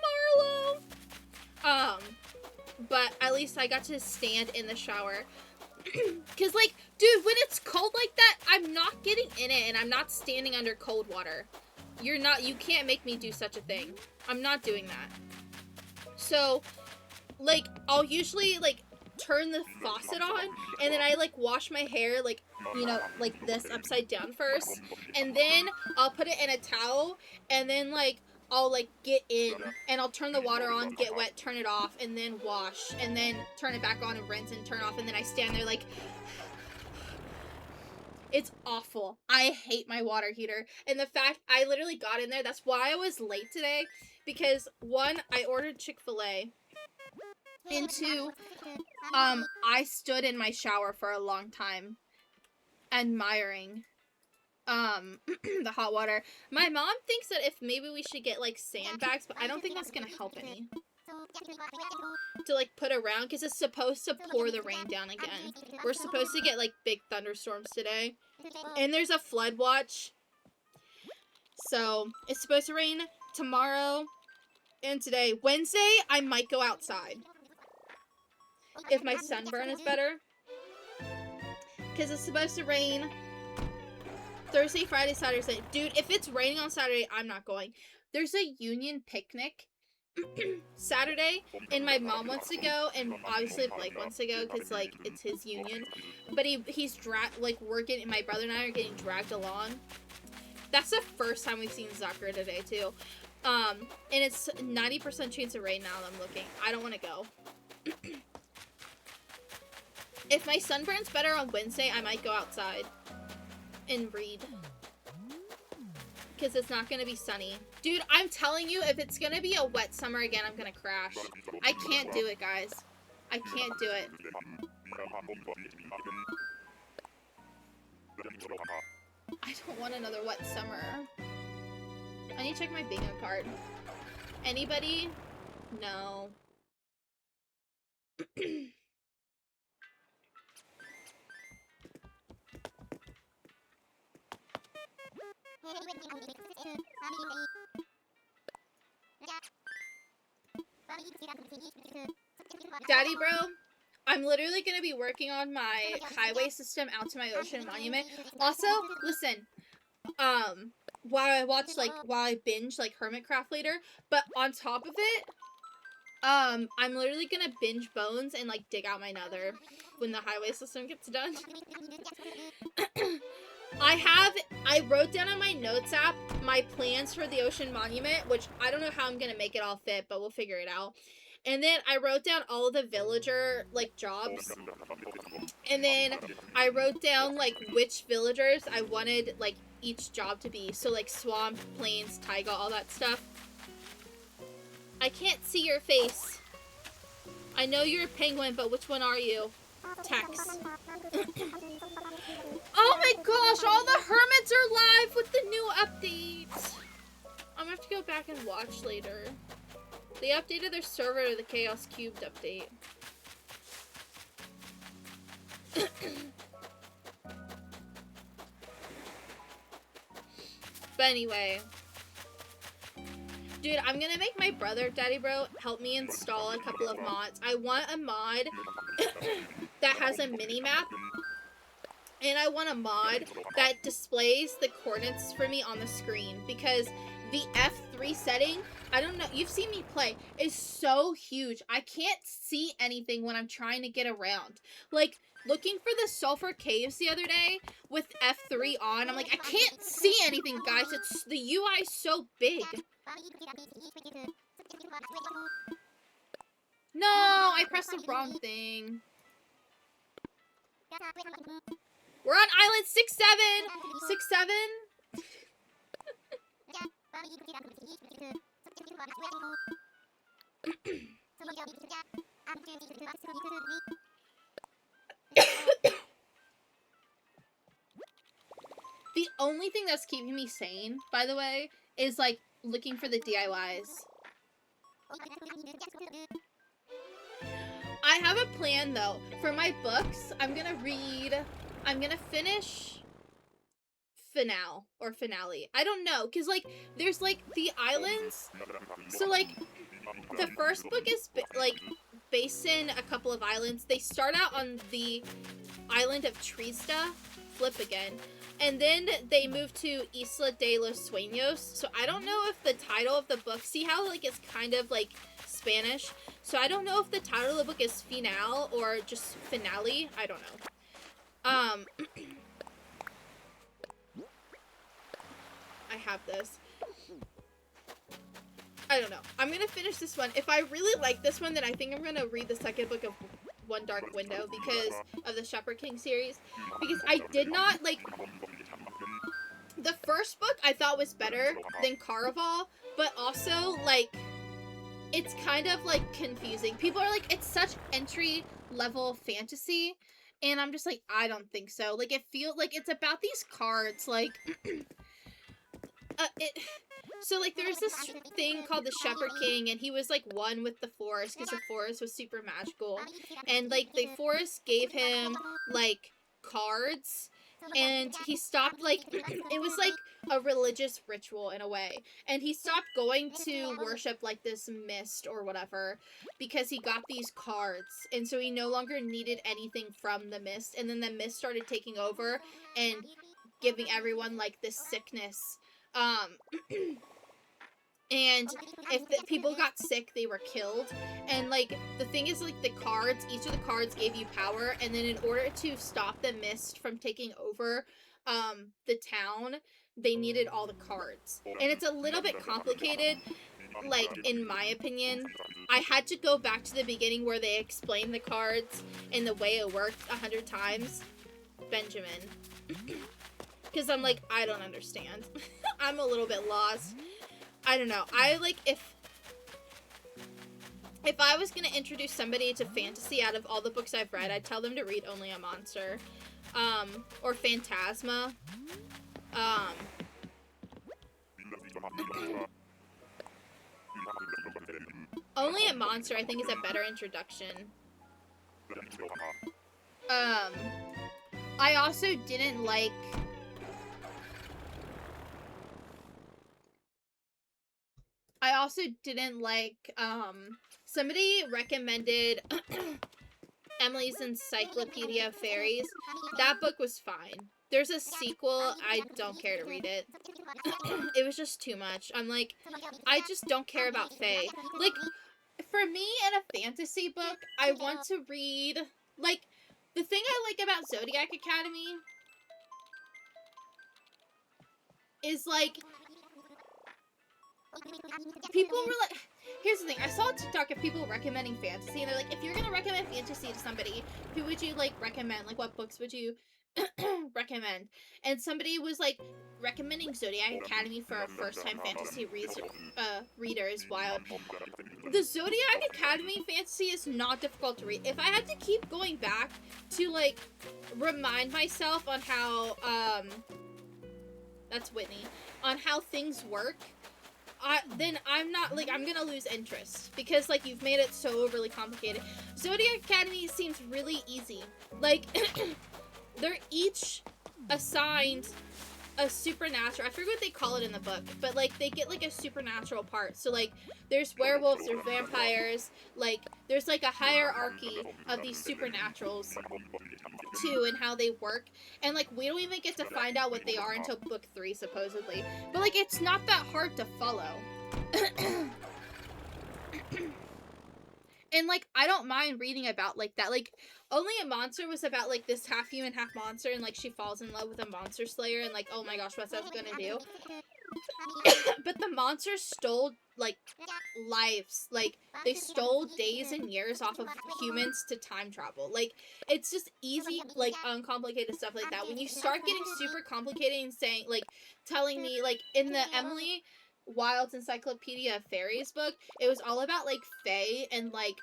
Marlo! But at least I got to stand in the shower. Because, like, dude, when it's cold like that, I'm not getting in it and I'm not standing under cold water. You can't make me do such a thing. I'm not doing that. So, like, I'll usually, like, turn the faucet on, and then I, like, wash my hair, like, you know, like this upside down first, and then I'll put it in a towel, and then, like, I'll, like, get in, and I'll turn the water on, get wet, turn it off, and then wash, and then turn it back on and rinse and turn off, and then I stand there, like... It's awful. I hate my water heater. And the fact I literally got in there, that's why I was late today. Because, 1, I ordered Chick-fil-A. And 2, I stood in my shower for a long time. Admiring, the hot water. My mom thinks that if maybe we should get, like, sandbags, but I don't think that's gonna help any. To, like, put around, because it's supposed to pour the rain down again. We're supposed to get, like, big thunderstorms today. And there's a flood watch. So, it's supposed to rain tomorrow and today. Wednesday, I might go outside. If my sunburn is better. Because it's supposed to rain Thursday, Friday, Saturday, Sunday. Dude, if it's raining on Saturday, I'm not going. There's a union picnic Saturday, and my mom wants to go, and obviously Blake wants to go, because, like, it's his union, but he's like, my brother and I are getting dragged along, That's the first time we've seen Zucker today, too. And it's 90% chance of rain now that I'm looking. I don't want to go. If my sunburn's better on Wednesday, I might go outside and read. Because it's not going to be sunny. Dude, I'm telling you, if it's going to be a wet summer again, I'm going to crash. I can't do it, guys. I can't do it. I don't want another wet summer. I need to check my bingo card. Anybody? No. Daddy bro, I'm literally gonna be working on my highway system out to my ocean monument. Also, listen, while I binge like Hermitcraft later, but on top of it, I'm literally gonna binge Bones and like dig out my nether when the highway system gets done. I wrote down on my notes app my plans for the ocean monument, which I don't know how I'm gonna make it all fit, but we'll figure it out. And then I wrote down all of the villager like jobs. And then I wrote down like which villagers I wanted like each job to be. So like swamp, plains, taiga, all that stuff. I can't see your face. I know you're a penguin, but which one are you? Tex. Oh my gosh, all the hermits are live with the new update. I'm gonna have to go back and watch later. They updated their server to the Chaos Cubed update. But anyway. Dude, I'm gonna make my brother, Daddy Bro, help me install a couple of mods. I want a mod that has a mini-map. And I want a mod that displays the coordinates for me on the screen. Because the F3 setting, I don't know, you've seen me play, is so huge. I can't see anything when I'm trying to get around. Like, looking for the sulfur caves the other day with F3 on, I'm like, I can't see anything, guys. It's the UI is so big. No, I pressed the wrong thing. We're on island 6-7. 6-7. The only thing that's keeping me sane, by the way, is like looking for the DIYs. I have a plan though. For my books, I'm gonna finish finale. I don't know, cause like there's like the islands. So like the first book is like based in a couple of islands. They start out on the island of Trista, flip again, and then they move to Isla de los Sueños. So I don't know if the title of the book, see how like it's kind of like Spanish. So I don't know if the title of the book is Final or just Finale. I don't know. I have this. I don't know. I'm gonna finish this one. If I really like this one, then I think I'm gonna read the second book of One Dark Window because of the Shepherd King series. Because I did not, like... The first book I thought was better than Caraval, but also, like... It's kind of, like, confusing. People are like, it's such entry-level fantasy, and I'm just like, I don't think so. Like, it feels like it's about these cards, like... So, like, there's this thing called the Shepherd King, and he was, like, one with the forest, because the forest was super magical. And, like, the forest gave him, like, cards, and he stopped, like, it was, like, a religious ritual in a way. And he stopped going to worship, like, this mist or whatever, because he got these cards. And so he no longer needed anything from the mist. And then the mist started taking over and giving everyone, like, this sickness. And if the people got sick, they were killed. And, like, the thing is, like, the cards, each of the cards gave you power, and then in order to stop the mist from taking over, the town, they needed all the cards. And it's a little bit complicated, like, in my opinion. I had to go back to the beginning where they explained the cards and the way it worked 100 times. Benjamin. Because I'm like, I don't understand. I'm a little bit lost. I don't know. I, like, if I was going to introduce somebody to fantasy out of all the books I've read, I'd tell them to read Only a Monster. Or Phantasma. Only a Monster, I think, is a better introduction. I also didn't like... somebody recommended Emily's Encyclopedia of Fairies. That book was fine. There's a sequel, I don't care to read it. It was just too much. I'm like, I just don't care about Fae. Like, for me, in a fantasy book, I want to read, like, the thing I like about Zodiac Academy is, like, people were like, here's the thing, I saw a TikTok of people recommending fantasy, and they're like, if you're gonna recommend fantasy to somebody, who would you, like, recommend? Like, what books would you recommend? And somebody was, like, recommending Zodiac Academy for a first-time fantasy reader is wild. The Zodiac Academy fantasy is not difficult to read. If I had to keep going back to, like, remind myself on how, that's Whitney, on how things work, then I'm not, like, I'm gonna lose interest, because, like, you've made it so overly complicated. Zodiac Academy seems really easy. Like, they're each assigned a supernatural, I forget what they call it in the book, but, like, they get, like, a supernatural part. So, like, there's werewolves, there's vampires, like, there's, like, a hierarchy of these supernaturals, too, and how they work. And, like, we don't even get to find out what they are until book 3, supposedly. But, like, it's not that hard to follow. And, like, I don't mind reading about, like, that. Like, Only a Monster was about, like, this half human, half monster, and, like, she falls in love with a monster slayer, and, like, oh my gosh, what's that gonna do? But the monsters stole, like, lives. Like, they stole days and years off of humans to time travel. Like, it's just easy, like, uncomplicated stuff like that. When you start getting super complicated and saying, like, telling me, like, in the Emily Wilde's Encyclopedia of Fairies book, it was all about, like, fae and, like,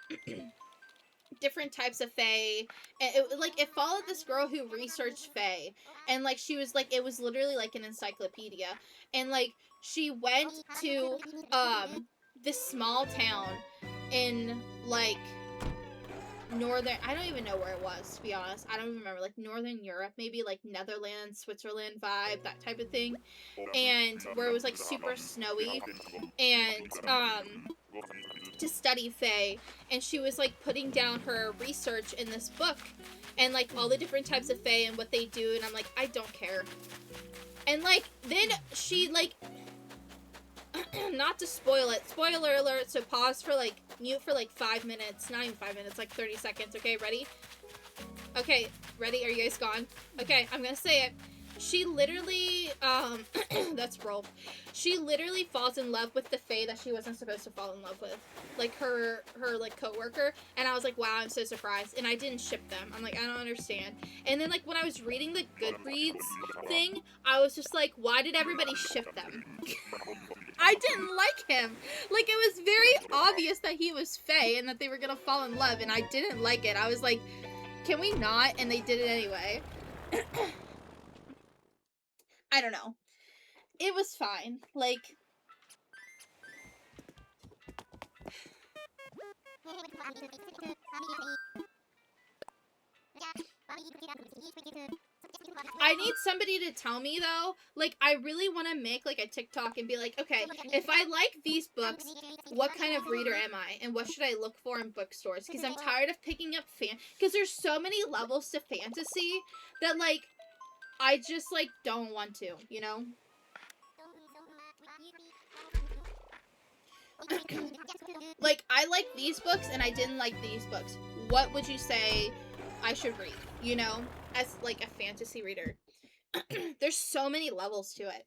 different types of fae. And it followed this girl who researched fae, and, like, she was, like, it was literally, like, an encyclopedia. And, like, she went to, this small town in, like, northern, I don't even know where it was, to be honest. I don't even remember, like, Northern Europe, maybe, like, Netherlands, Switzerland vibe, that type of thing. And where it was, like, super snowy, and, to study fae. And she was, like, putting down her research in this book, and, like, all the different types of fae and what they do, and I'm like, I don't care. And, like, then she, like, not to spoil it, spoiler alert, so pause for, like, mute for, like, 5 minutes, not even 5 minutes, like, 30 seconds, okay, ready? Okay, ready? Are you guys gone? Okay, I'm gonna say it. She literally, that's roll. She literally falls in love with the fae that she wasn't supposed to fall in love with. Like, her like, co-worker. And I was like, wow, I'm so surprised. And I didn't ship them. I'm like, I don't understand. And then, like, when I was reading the Goodreads thing, I was just like, why did everybody ship them? I didn't like him. Like, it was very obvious that he was fae and that they were gonna fall in love, and I didn't like it. I was like, can we not? And they did it anyway. I don't know. It was fine. Like, I need somebody to tell me, though, like, I really want to make, like, a TikTok and be like, okay, if I like these books, what kind of reader am I? And what should I look for in bookstores? Because I'm tired of picking up because there's so many levels to fantasy that, like, I just, like, don't want to, you know? Like, I like these books and I didn't like these books. What would you say I should read, you know, as, like, a fantasy reader? There's so many levels to it.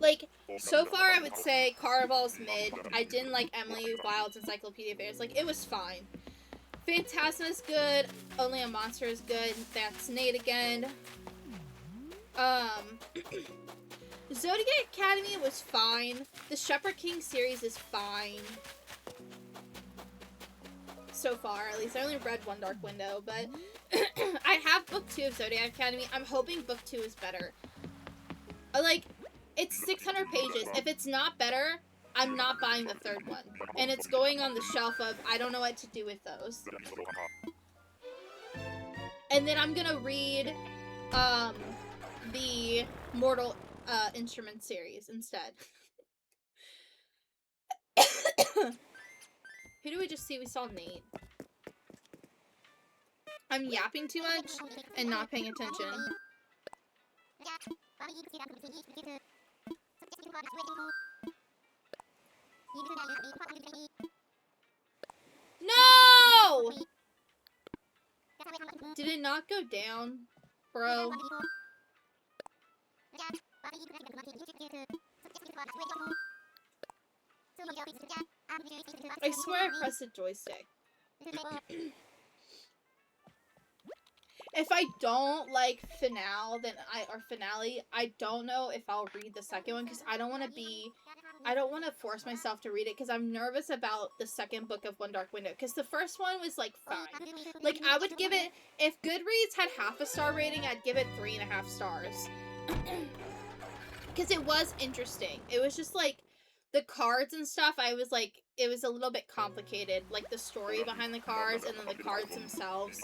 Like, so far I would say Carnival's mid. I didn't like Emily Wilde's Encyclopedia Fairs. Like, it was fine. Phantasma's good. Only a Monster is good. That's Nate again. Zodiac Academy was fine. The Shepherd King series is fine. So far, at least. I only read One Dark Window, but I have book 2 of Zodiac Academy. I'm hoping book 2 is better. Like, it's 600 pages. If it's not better, I'm not buying the 3rd one. And it's going on the shelf of, I don't know what to do with those. And then I'm gonna read, the Mortal, Instrument series instead. Who do we just see? We saw Nate. I'm yapping too much and not paying attention. No! Did it not go down, bro? I swear I pressed the joystick. If I don't like finale, I don't know if I'll read the second one because I don't want to force myself to read it because I'm nervous about the second book of One Dark Window because the first one was like fine. Like I would give it, if Goodreads had half a star rating, I'd give it 3.5 stars. Because it was interesting. It was just like the cards and stuff, I was like, it was a little bit complicated. Like the story behind the cards and then the cards themselves.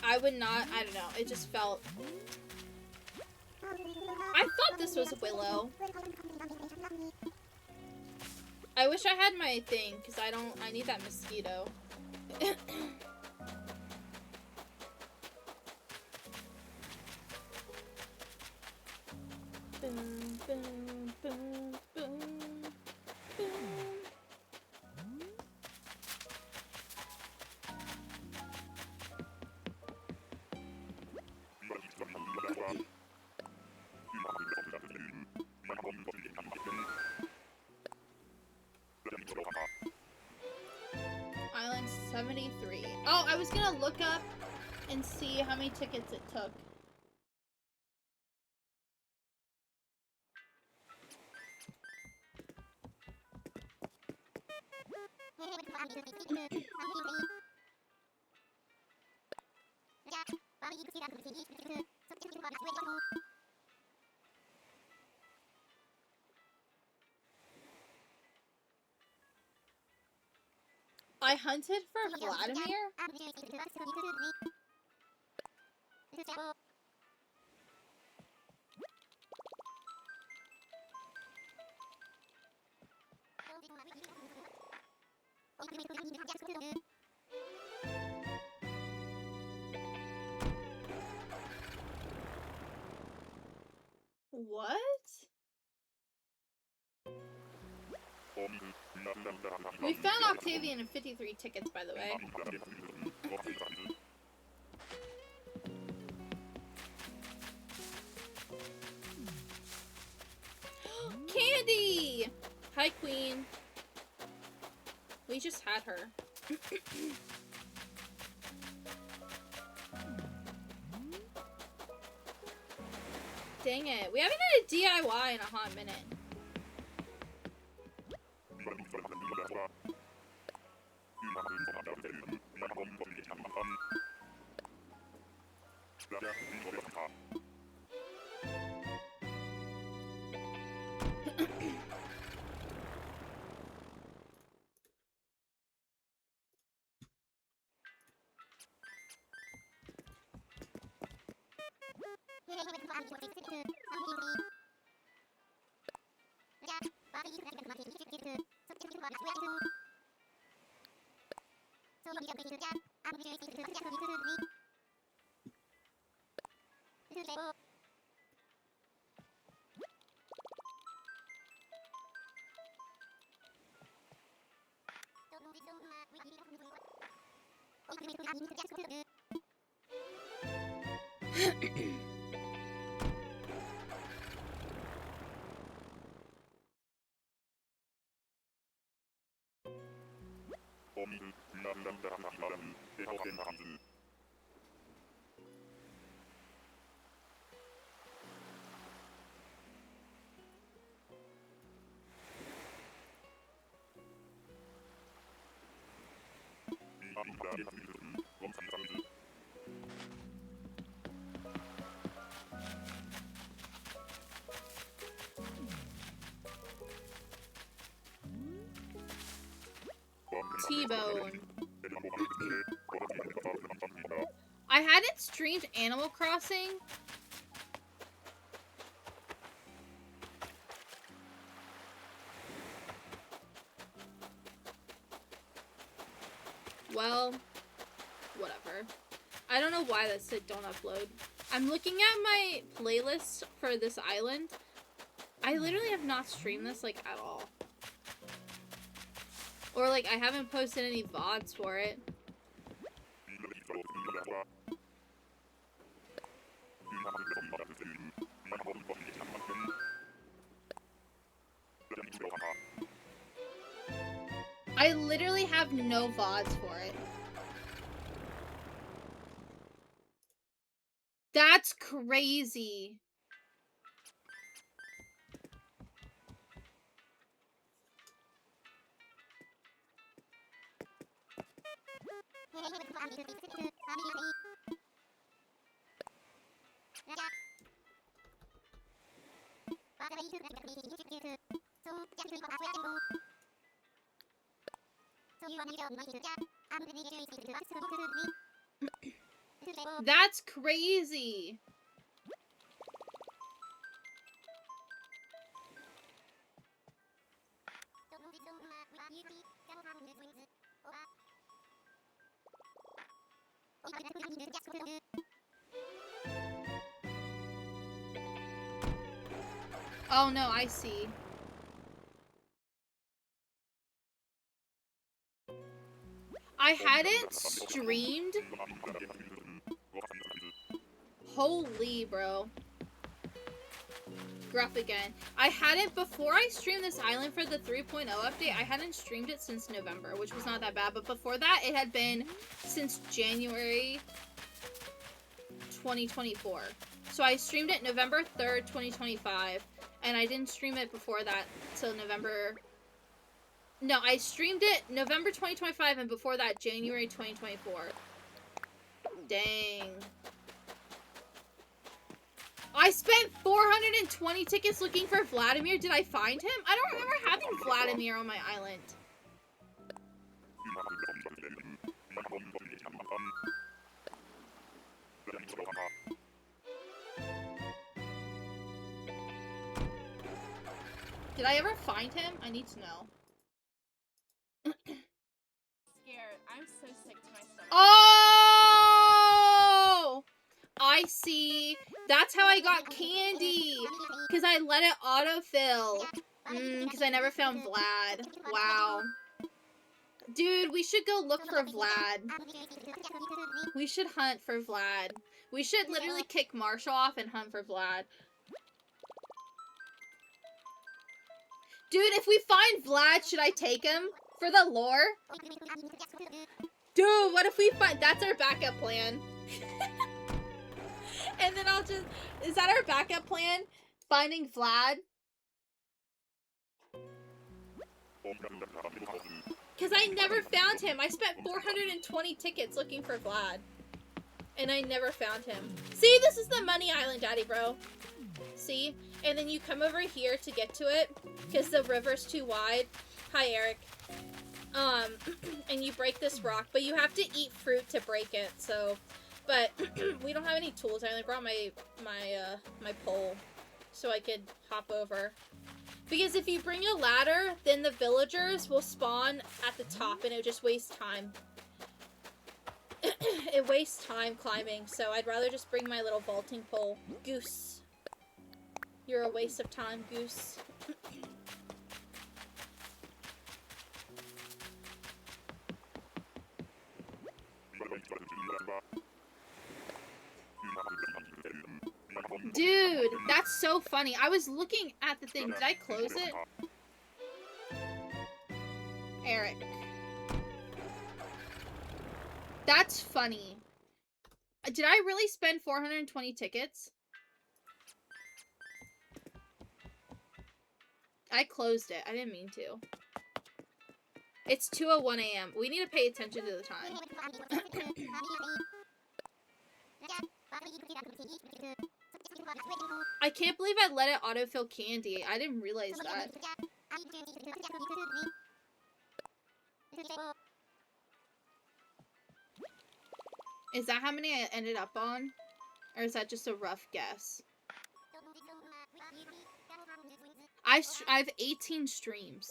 I don't know, it just felt... I thought this was Willow. I wish I had my thing, because I need that mosquito. Boom, boom, boom, boom, boom. Island 73. Oh, I was gonna look up and see how many tickets it took. I hunted for Vladimir? What? We found Octavian and 53 tickets, by the way. Candy! Hi, Queen. We just had her. Dang it. We haven't had a DIY in a hot minute. T-Bone. I hadn't streamed Animal Crossing. Well, whatever. I don't know why that said don't upload. I'm looking at my playlist for this island. I literally have not streamed this, like, at all. Or, like, I haven't posted any VODs for it. I literally have no VODs for it. That's crazy. That's crazy. Oh no, I see. I hadn't streamed. Holy bro. Gruff again. I hadn't, before I streamed this island for the 3.0 update, I hadn't streamed it since November, which was not that bad. But before that, it had been since January 2024. So I streamed it November 3rd, 2025. And I didn't stream it before that till November... No, I streamed it November 2025 and before that, January 2024. Dang. I spent 420 tickets looking for Vladimir. Did I find him? I don't remember having Vladimir on my island. Did I ever find him? I need to know. Scared. I'm so sick to my stomach. Oh! I see. That's how I got Candy. Because I let it autofill. Because I never found Vlad. Wow. Dude, we should go look for Vlad. We should hunt for Vlad. We should literally kick Marshall off and hunt for Vlad. Dude, if we find Vlad, should I take him? For the lore? Dude, what if we find... That's our backup plan. And then I'll just... Is that our backup plan? Finding Vlad? Because I never found him. I spent 420 tickets looking for Vlad. And I never found him. See, this is the Money Island, Daddy Bro. See? And then you come over here to get to it. Because the river's too wide. Hi, Eric. And you break this rock. But you have to eat fruit to break it, so... But we don't have any tools. I only brought my pole. So I could hop over. Because if you bring a ladder, then the villagers will spawn at the top. And it would just waste time. It wastes time climbing. So I'd rather just bring my little vaulting pole. Goose. You're a waste of time, Goose. That's so funny. I was looking at the thing. Did I close it? Eric. That's funny. Did I really spend 420 tickets? I closed it. I didn't mean to. It's 2:01 a.m. We need to pay attention to the time. I can't believe I let it autofill candy. I didn't realize that. Is that how many I ended up on? Or is that just a rough guess? I have 18 streams.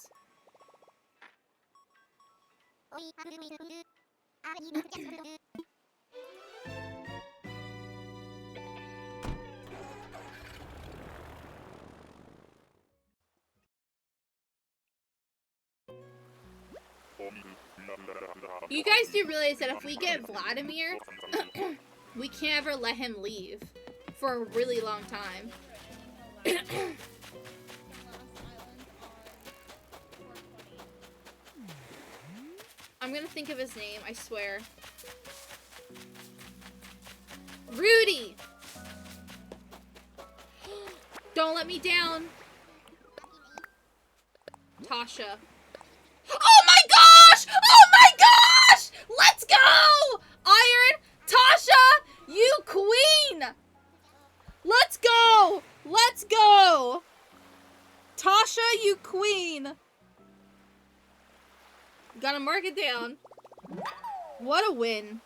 You guys do realize that if we get Vladimir, we can't ever let him leave for a really long time. I'm gonna think of his name, I swear. Rudy! Don't let me down. Tasha. Oh my gosh! Oh my gosh! Let's go! Iron, Tasha, you queen! Let's go! Let's go! Tasha, you queen! Gotta mark it down. What a win.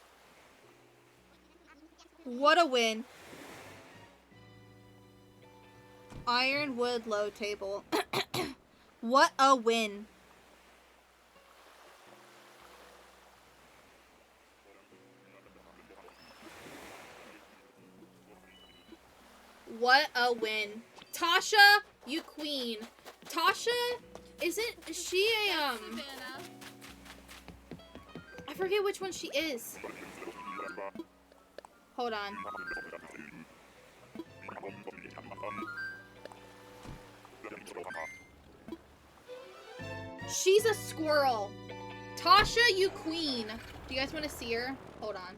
What a win. Ironwood low table. What a win. What a win. Tasha, you queen. Tasha, is she a, I forget which one she is. Hold on. She's a squirrel. Tasha, you queen. Do you guys want to see her? Hold on.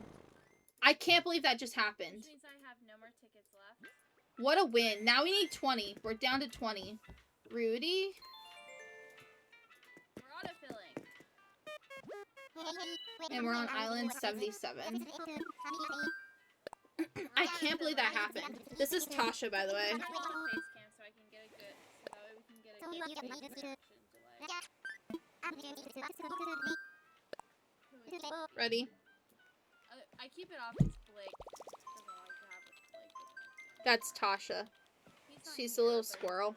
I can't believe that just happened. Which means I have no more tickets left. What a win. Now we need 20. We're down to 20. Rudy? We're autofilling. And we're on island 77. I can't believe that happened. This is Tasha, by the way. I'm gonna face cam so I can get a good, so that way we can get a good reaction delay. Ready? I keep it off. It's Blake. Doesn't like to have it, like, That's Tasha. he's not She's a here, little but- squirrel.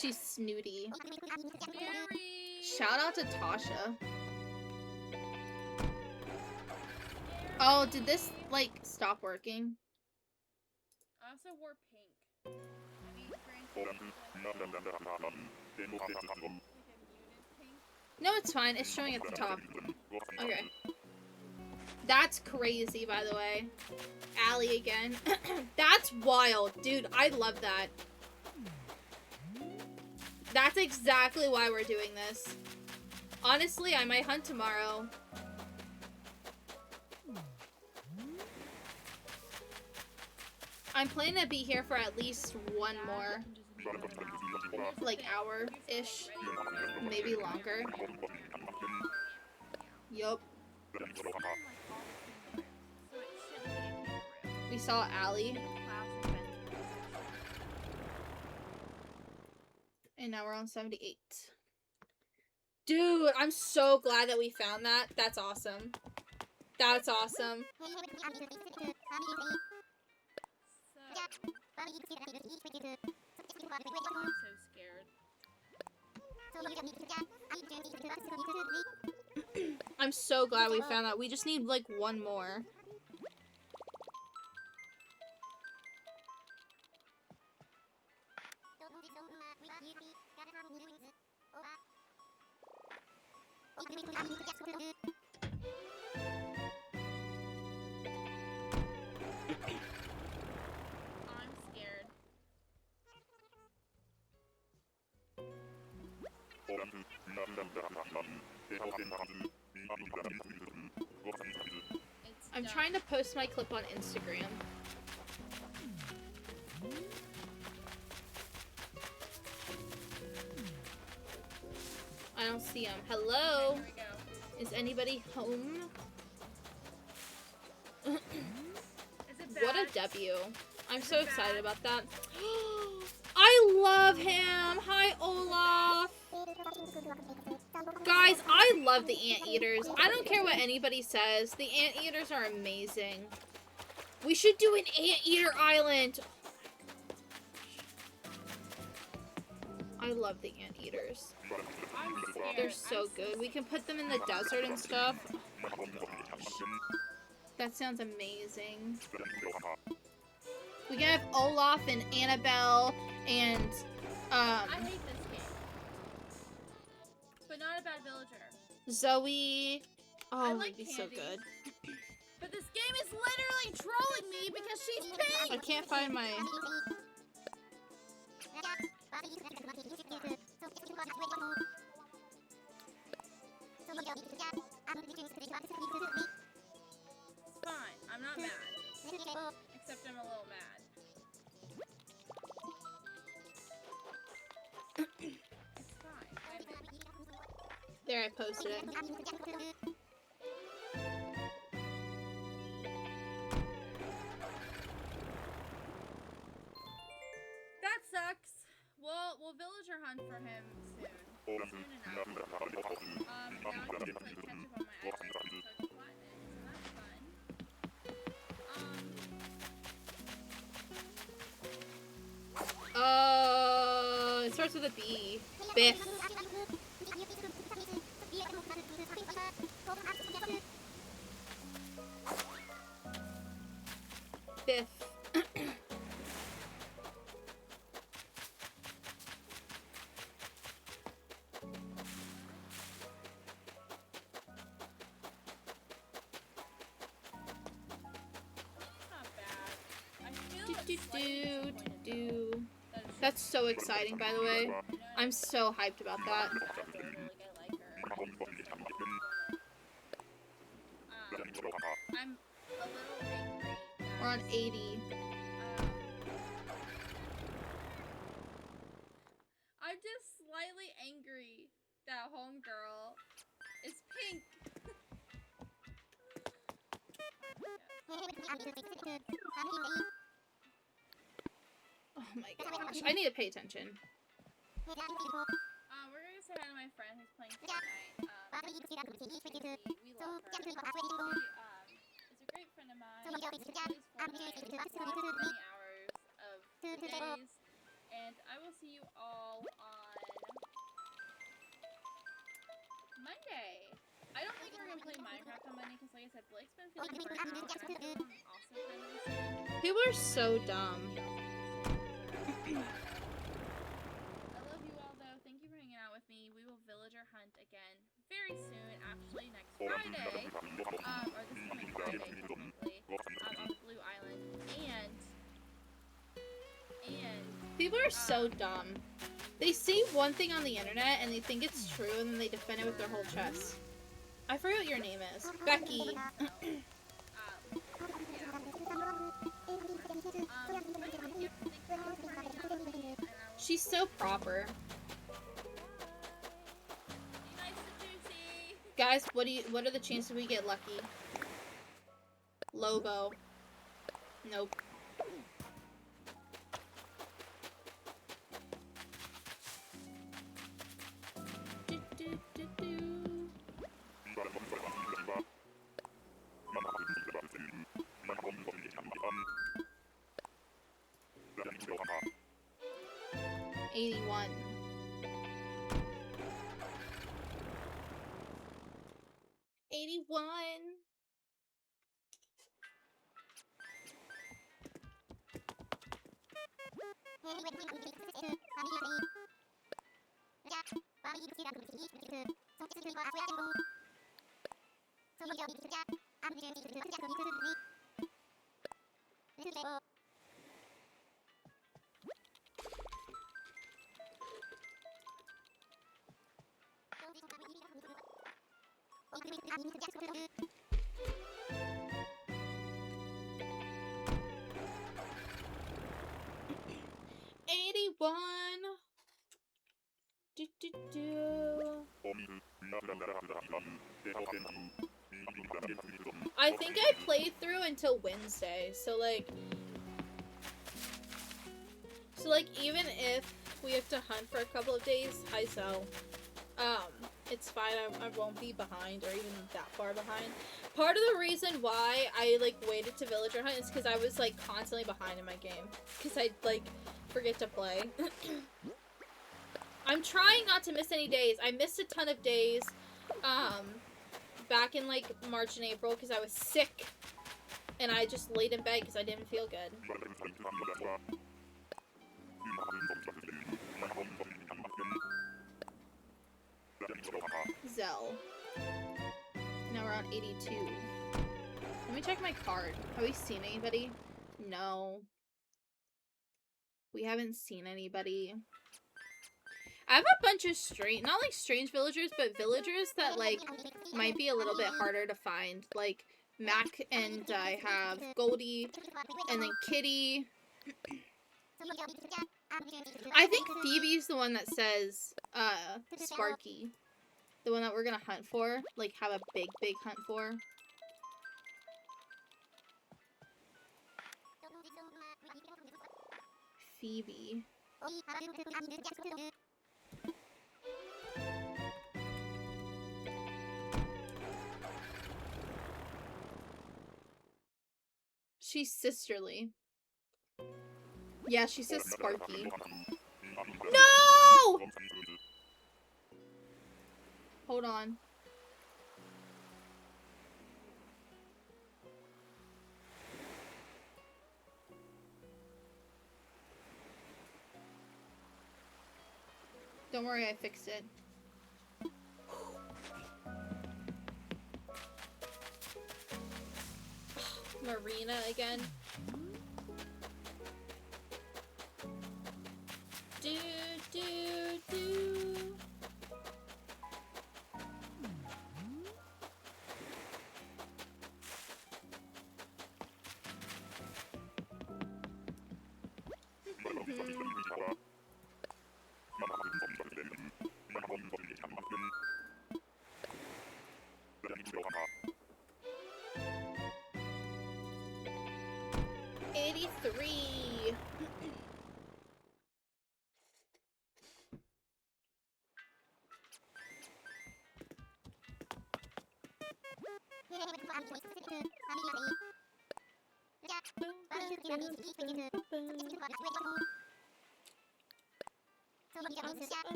She's snooty. Scary. Shout out to Tasha. Oh, did this, like, stop working? I also wore pink. I mean, like a muted pink. No, it's fine. It's showing at the top. Okay. That's crazy, by the way. Allie again. That's wild. Dude, I love that. That's exactly why we're doing this. Honestly, I might hunt tomorrow. I'm planning to be here for at least one more, like, hour-ish. Maybe longer. Yup. We saw Allie. And now we're on 78. Dude, I'm so glad that we found that. That's awesome. That's awesome. I'm so scared. I'm so glad we found that. We just need, like, one more. I'm scared. I'm done. trying to post my clip on Instagram. I don't see him. Hello? Okay, here we go. Is anybody home? Is it bad? What a W. I'm Is so it excited bad? about that. I love him! Hi, Olaf! Guys, I love the anteaters. I don't care what anybody says. The anteaters are amazing. We should do an anteater island! I love the anteaters. I'm scared. They're so good. We can put them in the desert and stuff. Oh my gosh. That sounds amazing. We can have Olaf and Annabelle and I hate this game. But not a bad villager. Zoe. I Oh, like it'd be so Candy. good. But this game is literally trolling me because she's pink! I can't find my... It's fine. I'm not mad. Except I'm a little mad. It's fine. I'm in. There, I posted it. That sucks. We'll villager hunt for him soon. Soon enough. Now I can just like catch up on my items and start to flatten it, so that's fun. It starts with a B. Biff. Biff. Not bad. I feel Do, slightly do, disappointed, do. though, that it's That's so exciting, by the way. you know, I'm so hyped about that. like I like her. I'm a little angry. We're on Guys. 80. I'm just slightly angry that homegirl is pink. Oh my gosh. I need to pay attention. We're gonna say hi to my friend who's playing Fortnite. We love her. She is a great friend of mine. She plays Fortnite many hours of the days. And I will see you all on Monday. I don't think we're gonna play Minecraft on Monday because, like I said, Blake's been feeling burnt out, and I'm feeling also kind of the same. People are so dumb. I love you all, though. Thank you for hanging out with me. We will villager hunt again very soon. Actually, next Friday. Or this coming Friday, technically. On the Blue Island. And People are so dumb. They see one thing on the internet and they think it's true and then they defend it with their whole chest. I forget what your name is. Becky. She's so proper. Guys, what are the chances we get lucky? Logo. Nope. $81. 81. Do, do, do. I think I played through until Wednesday, so like even if we have to hunt for a couple of days, hi so, it's fine. I won't be behind or even that far behind. Part of the reason why I like waited to villager hunt is because I was like constantly behind in my game because I like forget to play. I'm trying not to miss any days. I missed a ton of days back in like March and April because I was sick and I just laid in bed because I didn't feel good. Zell. Now we're on 82. Let me check my card. Have we seen anybody? No. We haven't seen anybody. I have a bunch of strange, not like strange villagers, but villagers that like might be a little bit harder to find. Like Mac and I have Goldie and then Kitty. I think Phoebe's the one that says Sparky. The one that we're gonna hunt for. Like have a big hunt for. Phoebe. She's sisterly. Yeah, she says Sparky. No! Hold on. Don't worry, I fixed it. Marina again. Do, do, do. $83.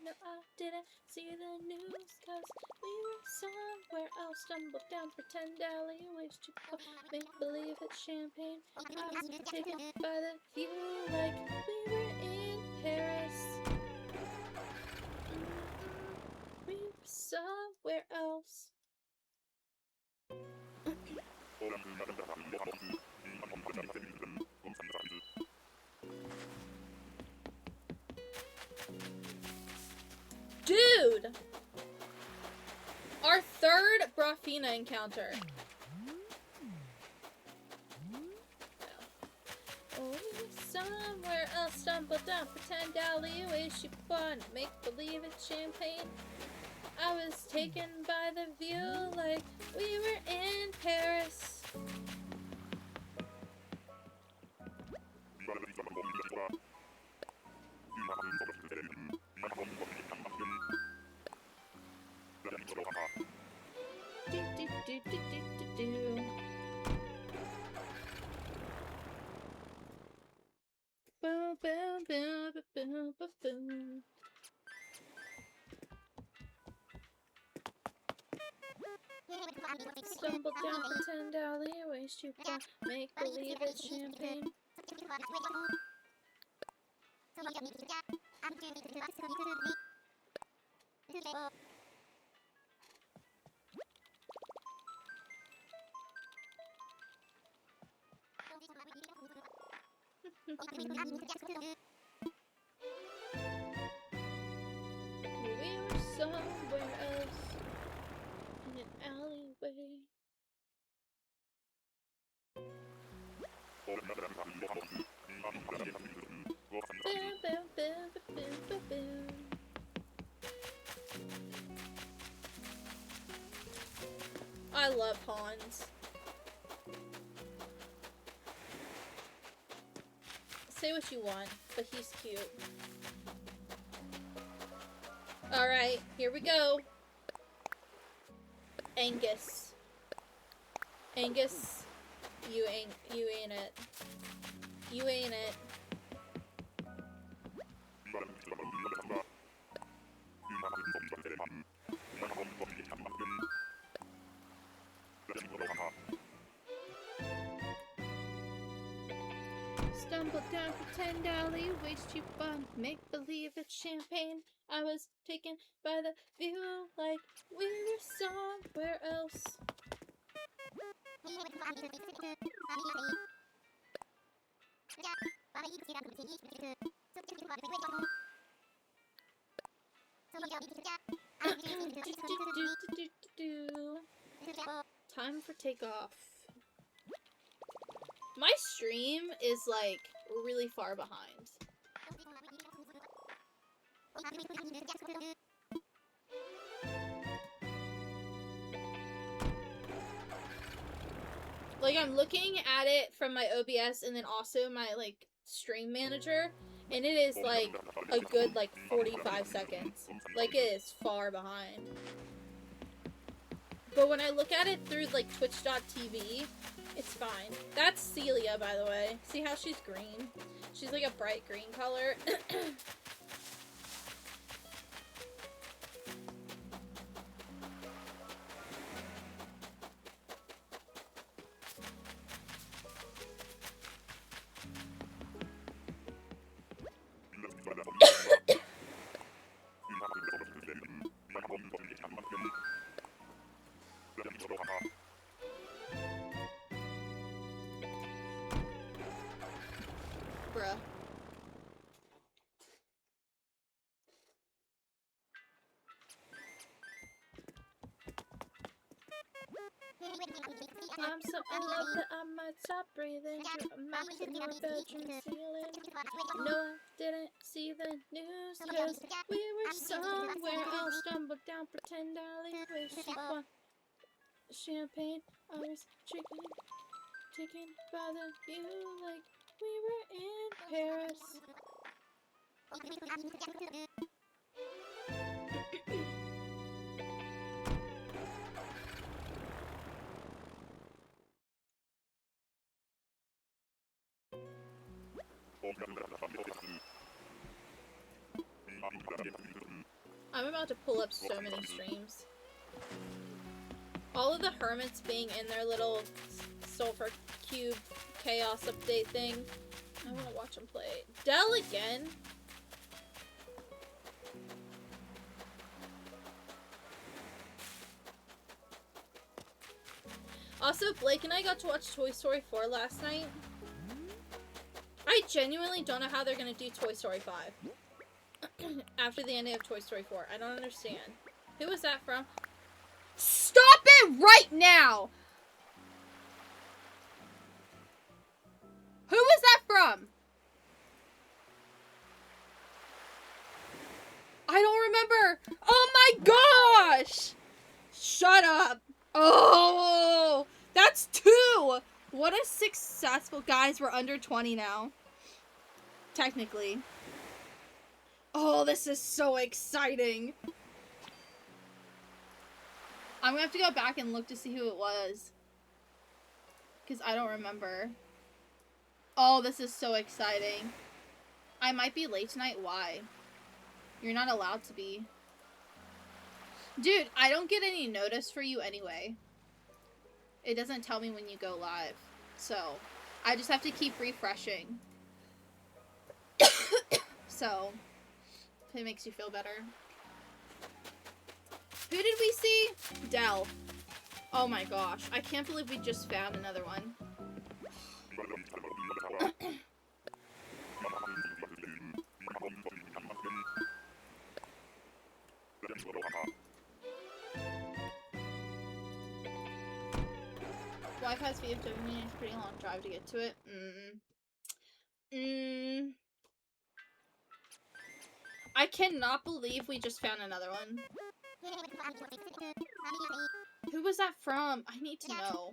No, I didn't see the news, cause we were somewhere else. Stumbled down pretend alleyways to make believe it's champagne. I was taken by the view like we were in Paris. We were somewhere else. Dude! Our third Brafina encounter. Oh, somewhere else, stumbled down, pretend alleyway, she bought, make believe it's champagne. I was taken by the view like we were in Paris. Do, do, do, do, do, do. Boom, boom, boom, boom, boom, boom. Stumbled down pretend alleyways to make believe it's champagne. I love Hans. Say what you want, but he's cute. Alright, here we go. Angus. Angus, you ain't it. You ain't it. Stumbled down pretend alley, waste you fun, make believe it's champagne. I was taken by the view like we were somewhere else. Time for takeoff. My stream is like really far behind. Like I'm looking at it from my OBS and then also my like stream manager, and it is like a good like 45 seconds. Like it is far behind. But when I look at it through like twitch.tv, it's fine. That's Celia, by the way. See how she's green? She's like a bright green color. Bruh. I'm so in love that I might stop breathing. Imagine your bedroom ceiling. No, I didn't see the news, cause we were somewhere else. Stumbled down pretend alley, wish you one champagne. I was taken by the view like we were in Paris. I'm about to pull up so many streams. All of the hermits being in their little sulfur cube chaos update thing. I want to watch them play. Dell again? Also, Blake and I got to watch Toy Story 4 last night. I genuinely don't know how they're gonna do Toy Story 5. After the ending of Toy Story 4. I don't understand. Who was that from? Stop it right now! Who was that from? I don't remember. Oh my gosh! Shut up. Oh, that's 2. What a successful, guys, we're under 20 now. Technically. Oh, this is so exciting. I'm gonna have to go back and look to see who it was. Because I don't remember. Oh, this is so exciting. I might be late tonight. Why? You're not allowed to be. Dude, I don't get any notice for you anyway. It doesn't tell me when you go live. So, I just have to keep refreshing. So, if it makes you feel better. Who did we see? Dell. Oh my gosh. I can't believe we just found another one. Wi-Fi's VFW means it's a pretty long drive to get to it. I cannot believe we just found another one. Who was that from? I need to know.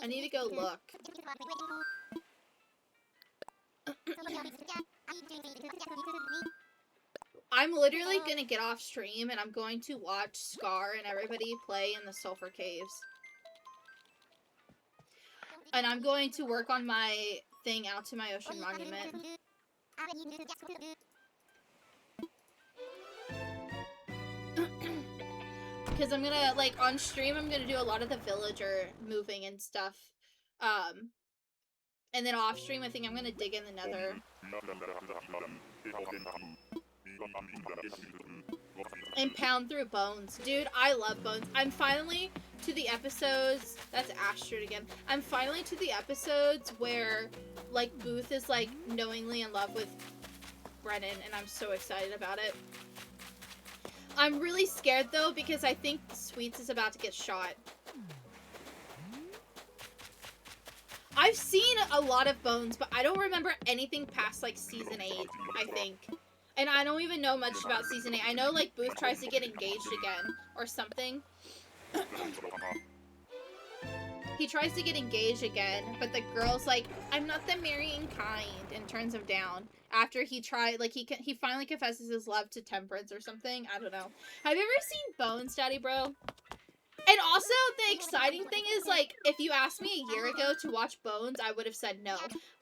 I need to go look. I'm literally gonna get off stream and I'm going to watch Scar and everybody play in the Sulfur Caves. And I'm going to work on my thing out to my ocean monument. Because I'm gonna, like, on stream, I'm gonna do a lot of the villager moving and stuff. And then off stream, I think I'm gonna dig in the nether. And pound through bones. Dude, I love bones. I'm finally to the episodes... That's Astrid again. I'm finally to the episodes where, like, Booth is, like, knowingly in love with Brennan, and I'm so excited about it. I'm really scared, though, because I think Sweets is about to get shot. I've seen a lot of Bones, but I don't remember anything past, like, Season 8, I think. And I don't even know much about Season 8. I know, like, Booth tries to get engaged again, or something. He tries to get engaged again, but the girl's like, I'm not the marrying kind, and turns him down. After he tried, like, he finally confesses his love to Temperance or something. I don't know. Have you ever seen Bones, Daddy Bro? And also, the exciting thing is, like, if you asked me a year ago to watch Bones, I would have said no.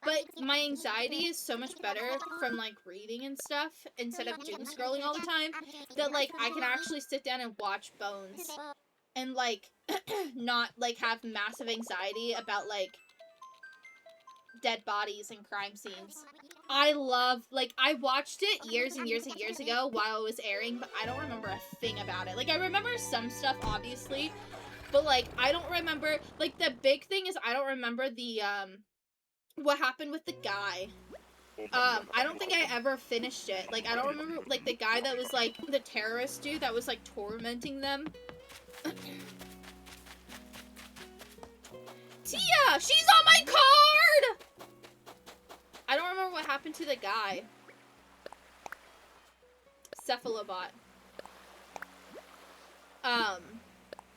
But my anxiety is so much better from, like, reading and stuff, instead of doom scrolling all the time, that, like, I can actually sit down and watch Bones. And, like, not, like, have massive anxiety about, like, dead bodies and crime scenes. I love, like, I watched it years and years and years ago while it was airing, but I don't remember a thing about it. Like, I remember some stuff, obviously, but, like, I don't remember, like, the big thing is I don't remember the, what happened with the guy. I don't think I ever finished it. Like, I don't remember, like, the guy that was, like, the terrorist dude that was, like, tormenting them. Tia! She's on my card! I don't remember what happened to the guy. Cephalobot.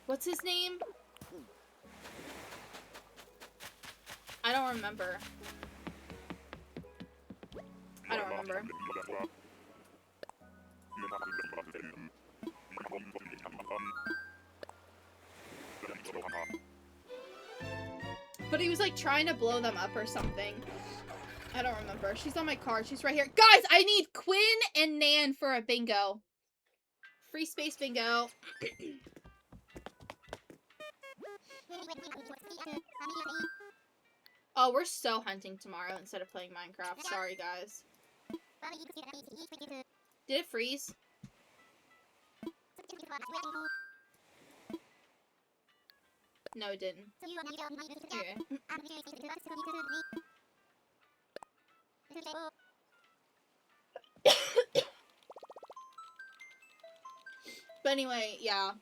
What's his name? I don't remember. I don't remember. But he was, like, trying to blow them up or something. I don't remember. She's on my card. She's right here. Guys, I need Quinn and Nan for a bingo. Free space bingo. Oh, we're so hunting tomorrow instead of playing Minecraft. Sorry, guys. Did it freeze? No, it didn't. Okay. But anyway, yeah.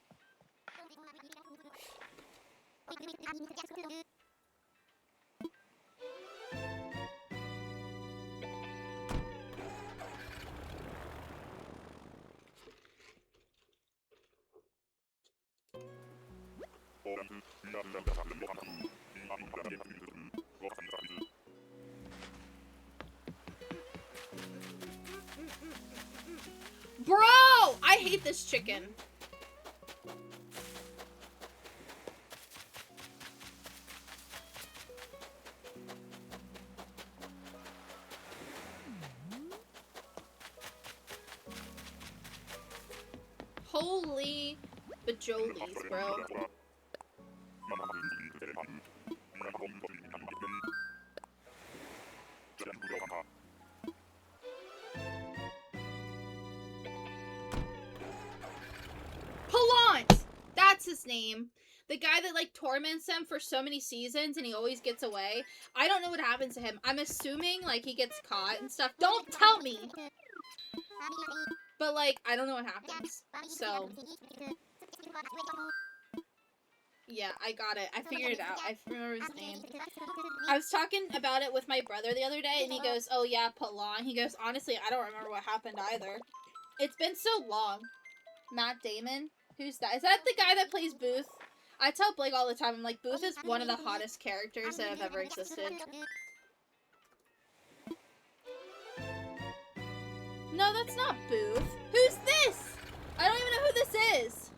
Bro! I hate this chicken. Holy bajolies, bro. Palant! That's his name. The guy that, like, torments him for so many seasons and he always gets away. I don't know what happens to him. I'm assuming, like, he gets caught and stuff. Don't tell me! But, like, I don't know what happens. So... yeah, I got it. I figured it out. I remember his name. I was talking about it with my brother the other day, and he goes, oh yeah, Palan. He goes, honestly, I don't remember what happened either. It's been so long. Matt Damon? Who's that? Is that the guy that plays Booth? I tell Blake all the time, I'm like, Booth is one of the hottest characters that have ever existed. No, that's not Booth. Who's this? I don't even know who this is.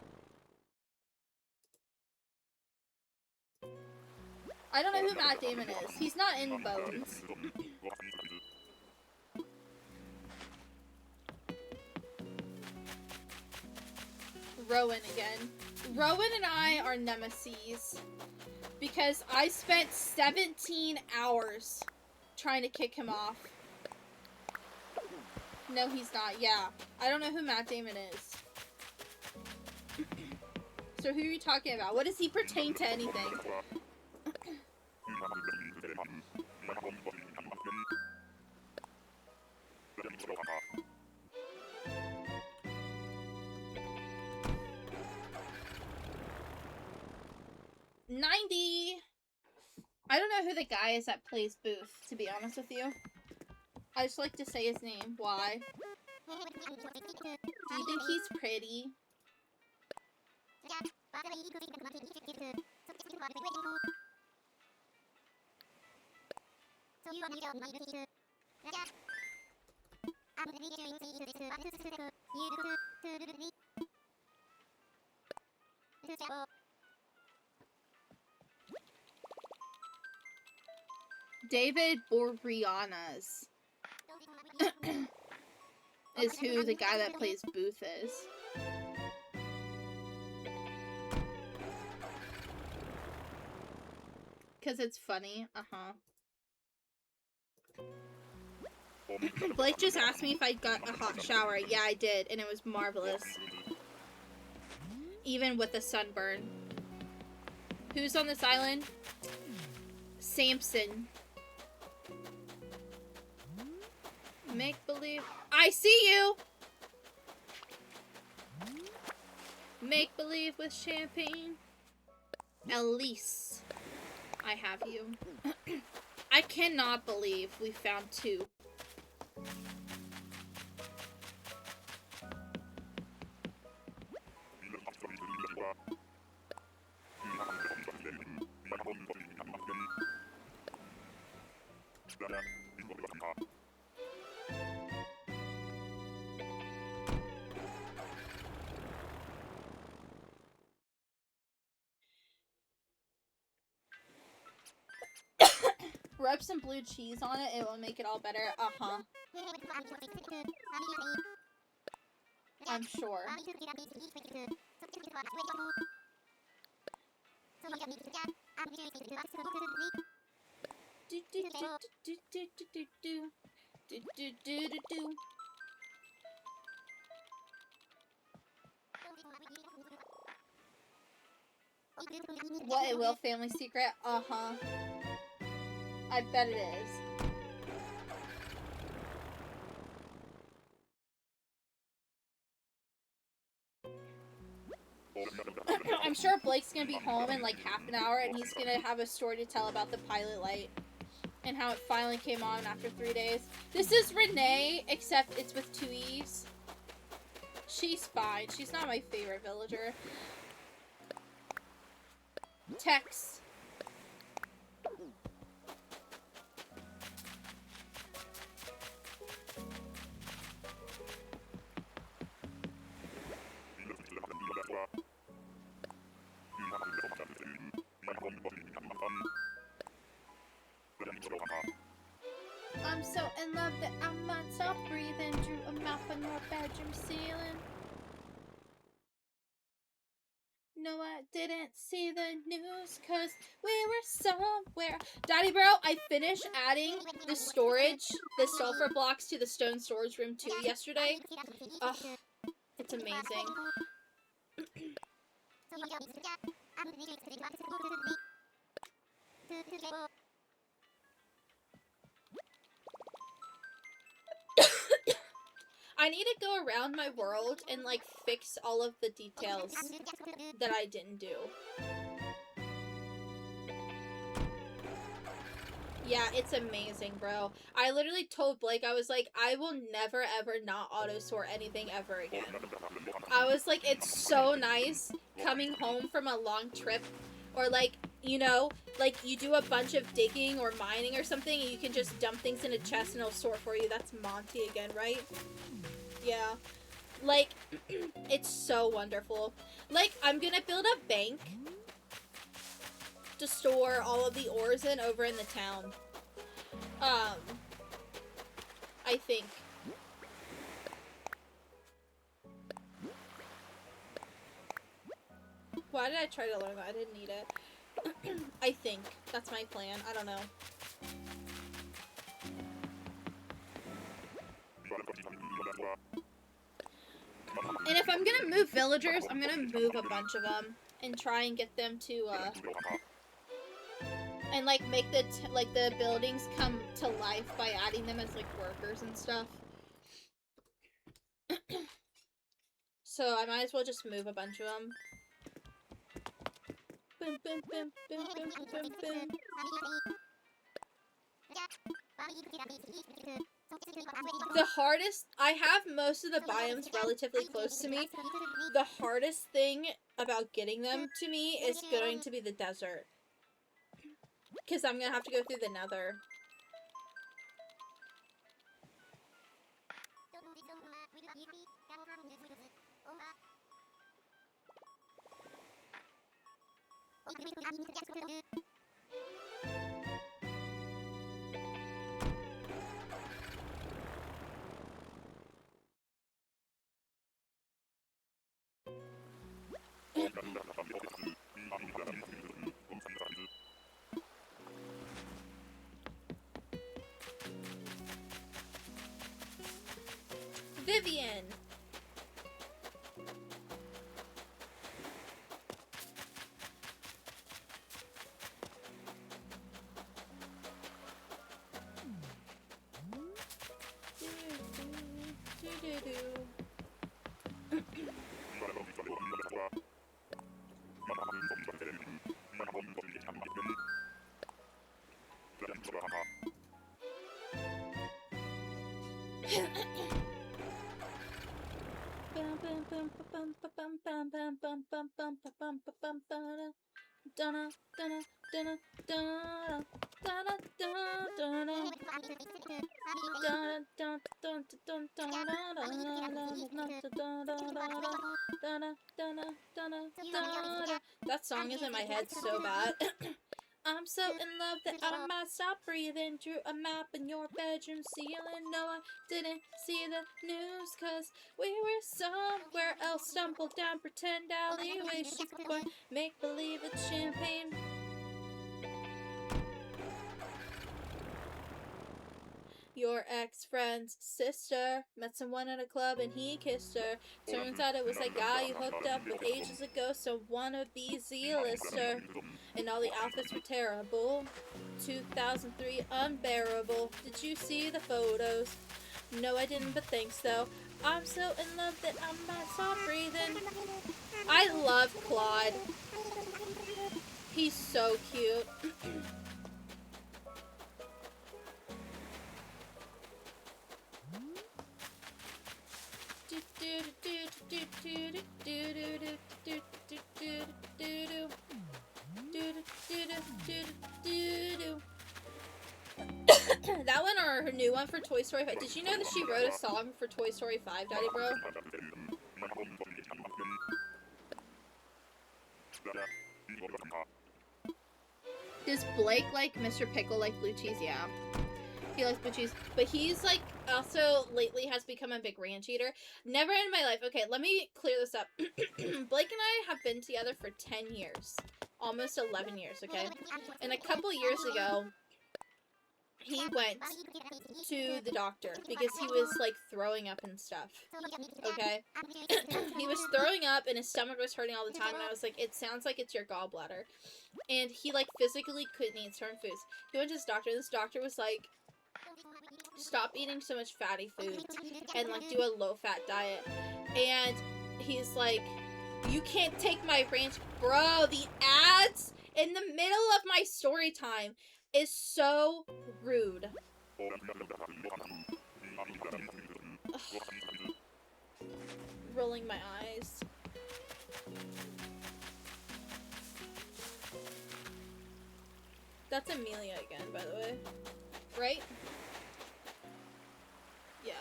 I don't know who Matt Damon is. He's not in Bones. Rowan again. Rowan and I are nemesis because I spent 17 hours trying to kick him off. No, he's not. Yeah. I don't know who Matt Damon is. So who are you talking about? What does he pertain to anything? $90. I don't know who the guy is that plays Booth, to be honest with you. I just like to say his name. Why? Do you think he's pretty? David Boreanaz is who the guy that plays Booth is. Because it's funny. Uh-huh. Blake just asked me if I got a hot shower. Yeah, I did, and it was marvelous. Even with the sunburn. Who's on this island? Samson. Make believe. I see you! Make believe with champagne. Elise. I have you. I cannot believe we found 2. Rub some blue cheese on it, it will make it all better. Uh-huh. I'm sure. What, it will family secret? Uh-huh. I bet it is. I'm sure Blake's gonna be home in like half an hour and he's gonna have a story to tell about the pilot light and how it finally came on after 3 days. This is Renee, except it's with 2 E's. She's fine. She's not my favorite villager. Tex. I'm so in love that I might stop breathing. Drew a map on your bedroom ceiling. No, I didn't see the news cause we were somewhere. Daddy bro, I finished adding the storage, the sulfur blocks to the stone storage room too yesterday. Ugh, it's amazing. I need to go around my world and like fix all of the details that I didn't do. Yeah, it's amazing, bro. I literally told Blake, I was like, I will never ever not auto sort anything ever again. I was like, it's so nice coming home from a long trip, or like, you know, like you do a bunch of digging or mining or something and you can just dump things in a chest and it'll sort for you. That's Monty again, right? Yeah. Like, it's so wonderful. Like, I'm gonna build a bank to store all of the ores in over in the town. I think. Why did I try to learn that? I didn't need it. I think. That's my plan. I don't know. And if I'm gonna move villagers, I'm gonna move a bunch of them and try and get them to, and like make the buildings come to life by adding them as like workers and stuff. So I might as well just move a bunch of them. Boom, boom, boom, boom, boom, boom, boom. The hardest, I have most of the biomes relatively close to me. The hardest thing about getting them to me is going to be the desert. Because I'm going to have to go through the nether. Vivian! That song is in my head so bad. I'm so in love that I might stop breathing. Drew a map in your bedroom ceiling. No, I didn't see the news, cause we were somewhere else. Stumbled down pretend alleyway. Super boy, make believe it's champagne. Your ex-friend's sister met someone at a club and he kissed her. Turns out it was that guy you hooked up with ages ago, so wannabe Z-lister. And all the outfits were terrible. 2003 unbearable. Did you see the photos? No, I didn't, but thanks though. I'm so in love that I might stop breathing. I love Claude. He's so cute. That one or her new one for Toy Story 5. Did you know that she wrote a song for Toy Story 5, Daddy Bro? Does Blake like Mr. Pickle like blue cheese? Yeah. He likes blue cheese. But he's like also lately has become a big ranch eater. Never in my life. Okay, let me clear this up. Blake and I have been together for 10 years. Almost 11 years, okay? And a couple years ago, he went to the doctor because he was like throwing up and stuff. Okay? He was throwing up and his stomach was hurting all the time, and I was like, it sounds like it's your gallbladder. And he like physically couldn't eat certain foods. He went to his doctor, and this doctor was like, stop eating so much fatty foods and like do a low-fat diet. And he's like, you can't take my ranch. Bro, the ads in the middle of my story time. is so rude. Ugh. Rolling my eyes. That's Amelia again, by the way. Right? Yeah.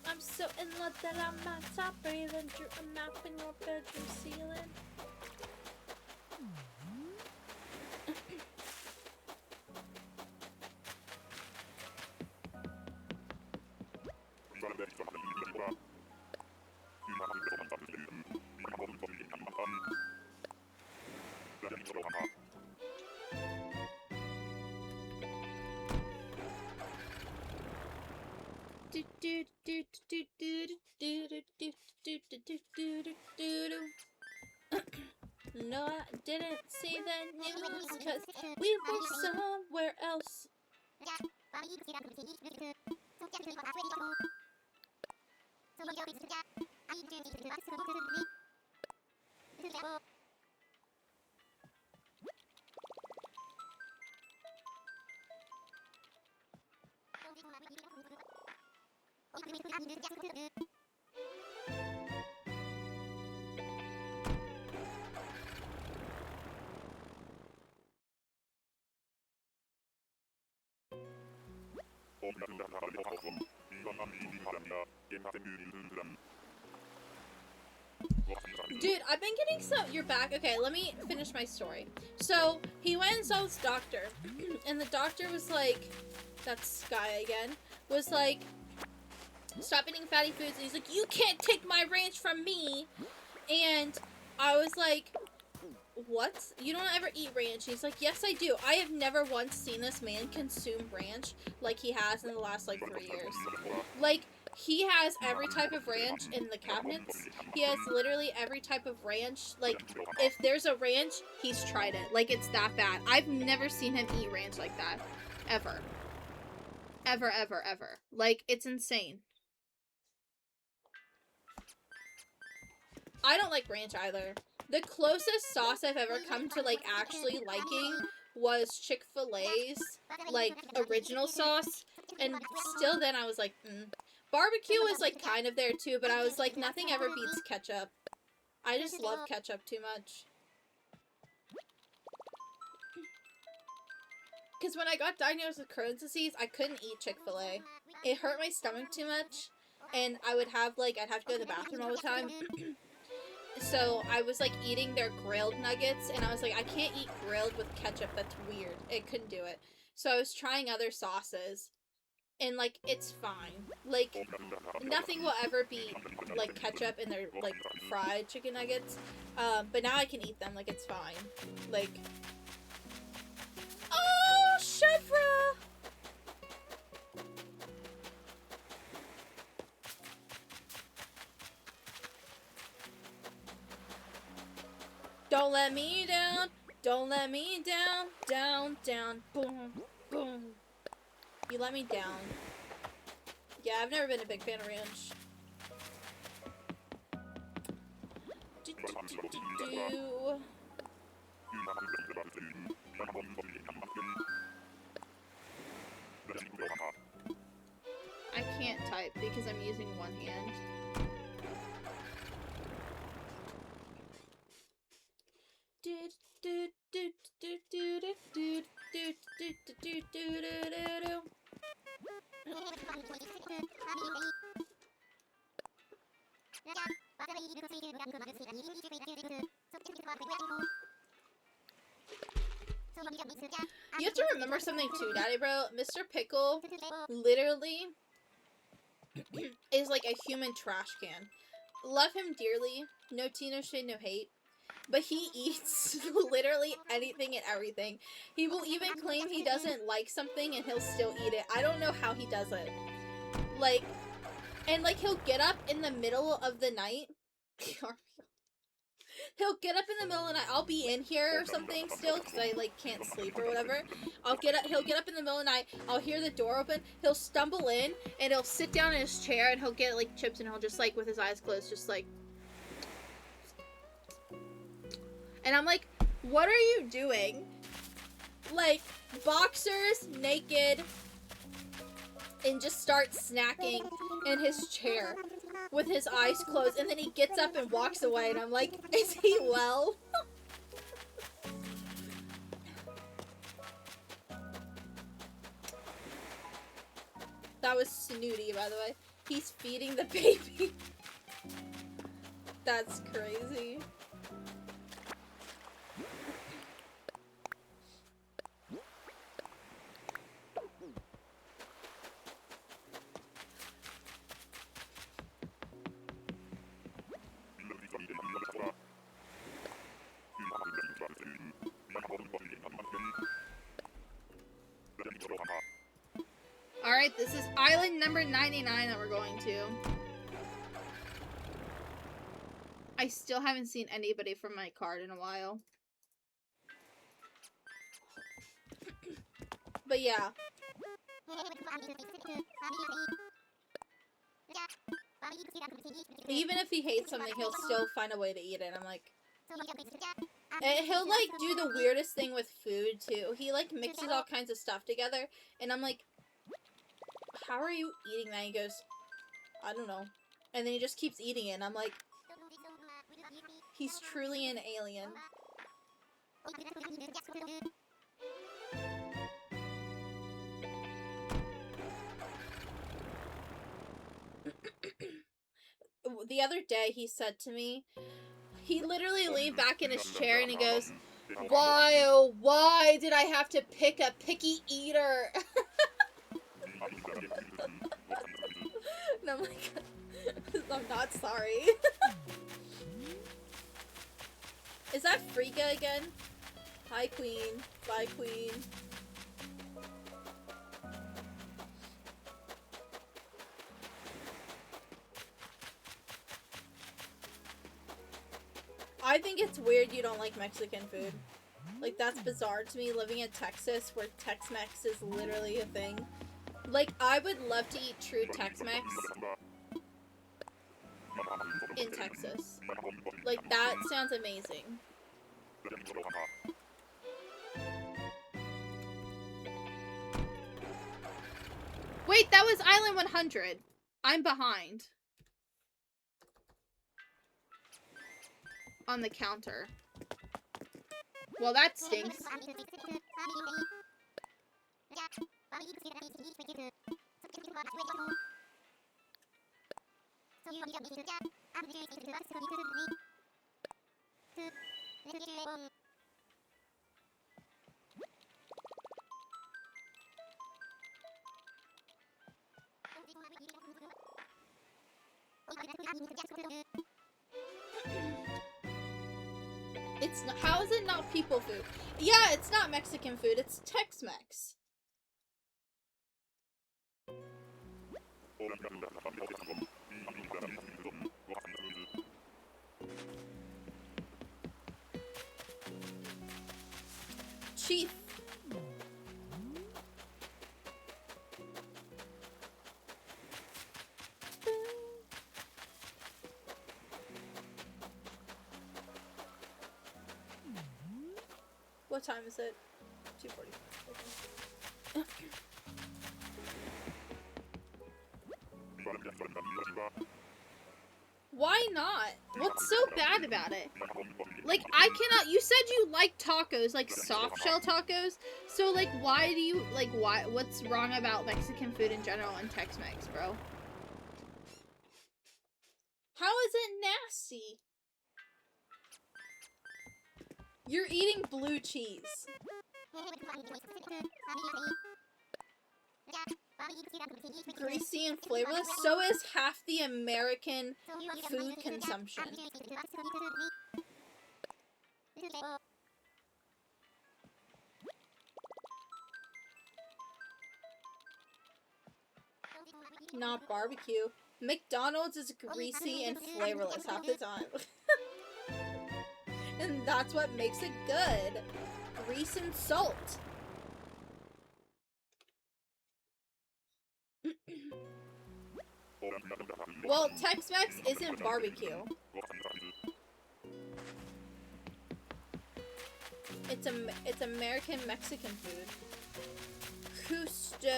I'm so in love that I might stop breathing, drew a map in your bedroom ceiling. No, I didn't see the news because we were somewhere else. Dude, I've been getting so... You're back? Okay, let me finish my story. So, he went and saw his doctor. And the doctor was like... That's Sky again. Was like... Stop eating fatty foods. And he's like, you can't take my ranch from me. And I was like... What? You don't ever eat ranch? He's like, yes, I do. I have never once seen this man consume ranch like he has in the last, like, 3 years. Like, he has every type of ranch in the cabinets. He has literally every type of ranch. Like, if there's a ranch, he's tried it. Like, it's that bad. I've never seen him eat ranch like that. Ever. Ever, ever, ever. Like, it's insane. I don't like ranch either. The closest sauce I've ever come to, like, actually liking was Chick-fil-A's, like, original sauce. And still then I was like, Barbecue was, like, kind of there, too. But I was like, nothing ever beats ketchup. I just love ketchup too much. Because when I got diagnosed with Crohn's disease, I couldn't eat Chick-fil-A. It hurt my stomach too much. And I would have, like, I'd have to go to the bathroom all the time. So I was like eating their grilled nuggets and I was like, I can't eat grilled with ketchup, that's weird. It couldn't do it. So I was trying other sauces and like it's fine. Like nothing will ever beat like ketchup in their like fried chicken nuggets. But now I can eat them, like it's fine. Like, oh, Chevra! Don't let me down, don't let me down, down, down, boom, boom. You let me down. Yeah, I've never been a big fan of ranch. I can't type because I'm using one hand. You have to remember something too, Daddy Bro. Mr. Pickle literally is like a human trash can. Love him dearly. No tea, no shade, no hate. But he eats literally anything and everything. He will even claim he doesn't like something and he'll still eat it. I don't know how he does it. Like, and like he'll get up in the middle of the night. He'll get up in the middle of the night. I'll be in here or something still because I like can't sleep or whatever. He'll get up in the middle of the night. I'll hear the door open. He'll stumble in and he'll sit down in his chair and he'll get like chips and he'll just like with his eyes closed just like. And I'm like, What are you doing? Like, boxers, naked, and just starts snacking in his chair with his eyes closed, and then he gets up and walks away, and I'm like, is he well? That was Snooty, by the way. He's feeding the baby. That's crazy. Alright, this is island number 99 that we're going to. I still haven't seen anybody from my card in a while. But yeah. Even if he hates something, he'll still find a way to eat it. I'm like... And he'll, like, do the weirdest thing with food, too. He, like, mixes all kinds of stuff together, and I'm like, how are you eating that? He goes, I don't know. And then he just keeps eating it, and I'm like, he's truly an alien. The other day, he said to me, he literally leaned back in his chair, and he goes, why, oh, why did I have to pick a picky eater? And I'm like, I'm not sorry. Is that Frika again? Hi, Queen. Bye, Queen. I think it's weird you don't like Mexican food. Like, that's bizarre to me, living in Texas, where Tex-Mex is literally a thing. Like, I would love to eat true Tex-Mex in Texas. Like, that sounds amazing. Wait, that was Island 100. I'm behind. On the counter. Well, that stinks. It's not, how is it not people food? Yeah, it's not Mexican food, it's Tex-Mex. Chief. What time is it? 2:45. Why not? What's so bad about it? Like, I cannot. You said you like tacos, like soft shell tacos. So, like, why do you like? Why? What's wrong about Mexican food in general and Tex-Mex, bro? How is it nasty? You're eating blue cheese. Greasy and flavorless. So is half the American food consumption. Not barbecue. McDonald's is greasy and flavorless half the time. And that's what makes it good. Grease and salt. Well, Tex-Mex isn't barbecue. It's American Mexican food. Custo.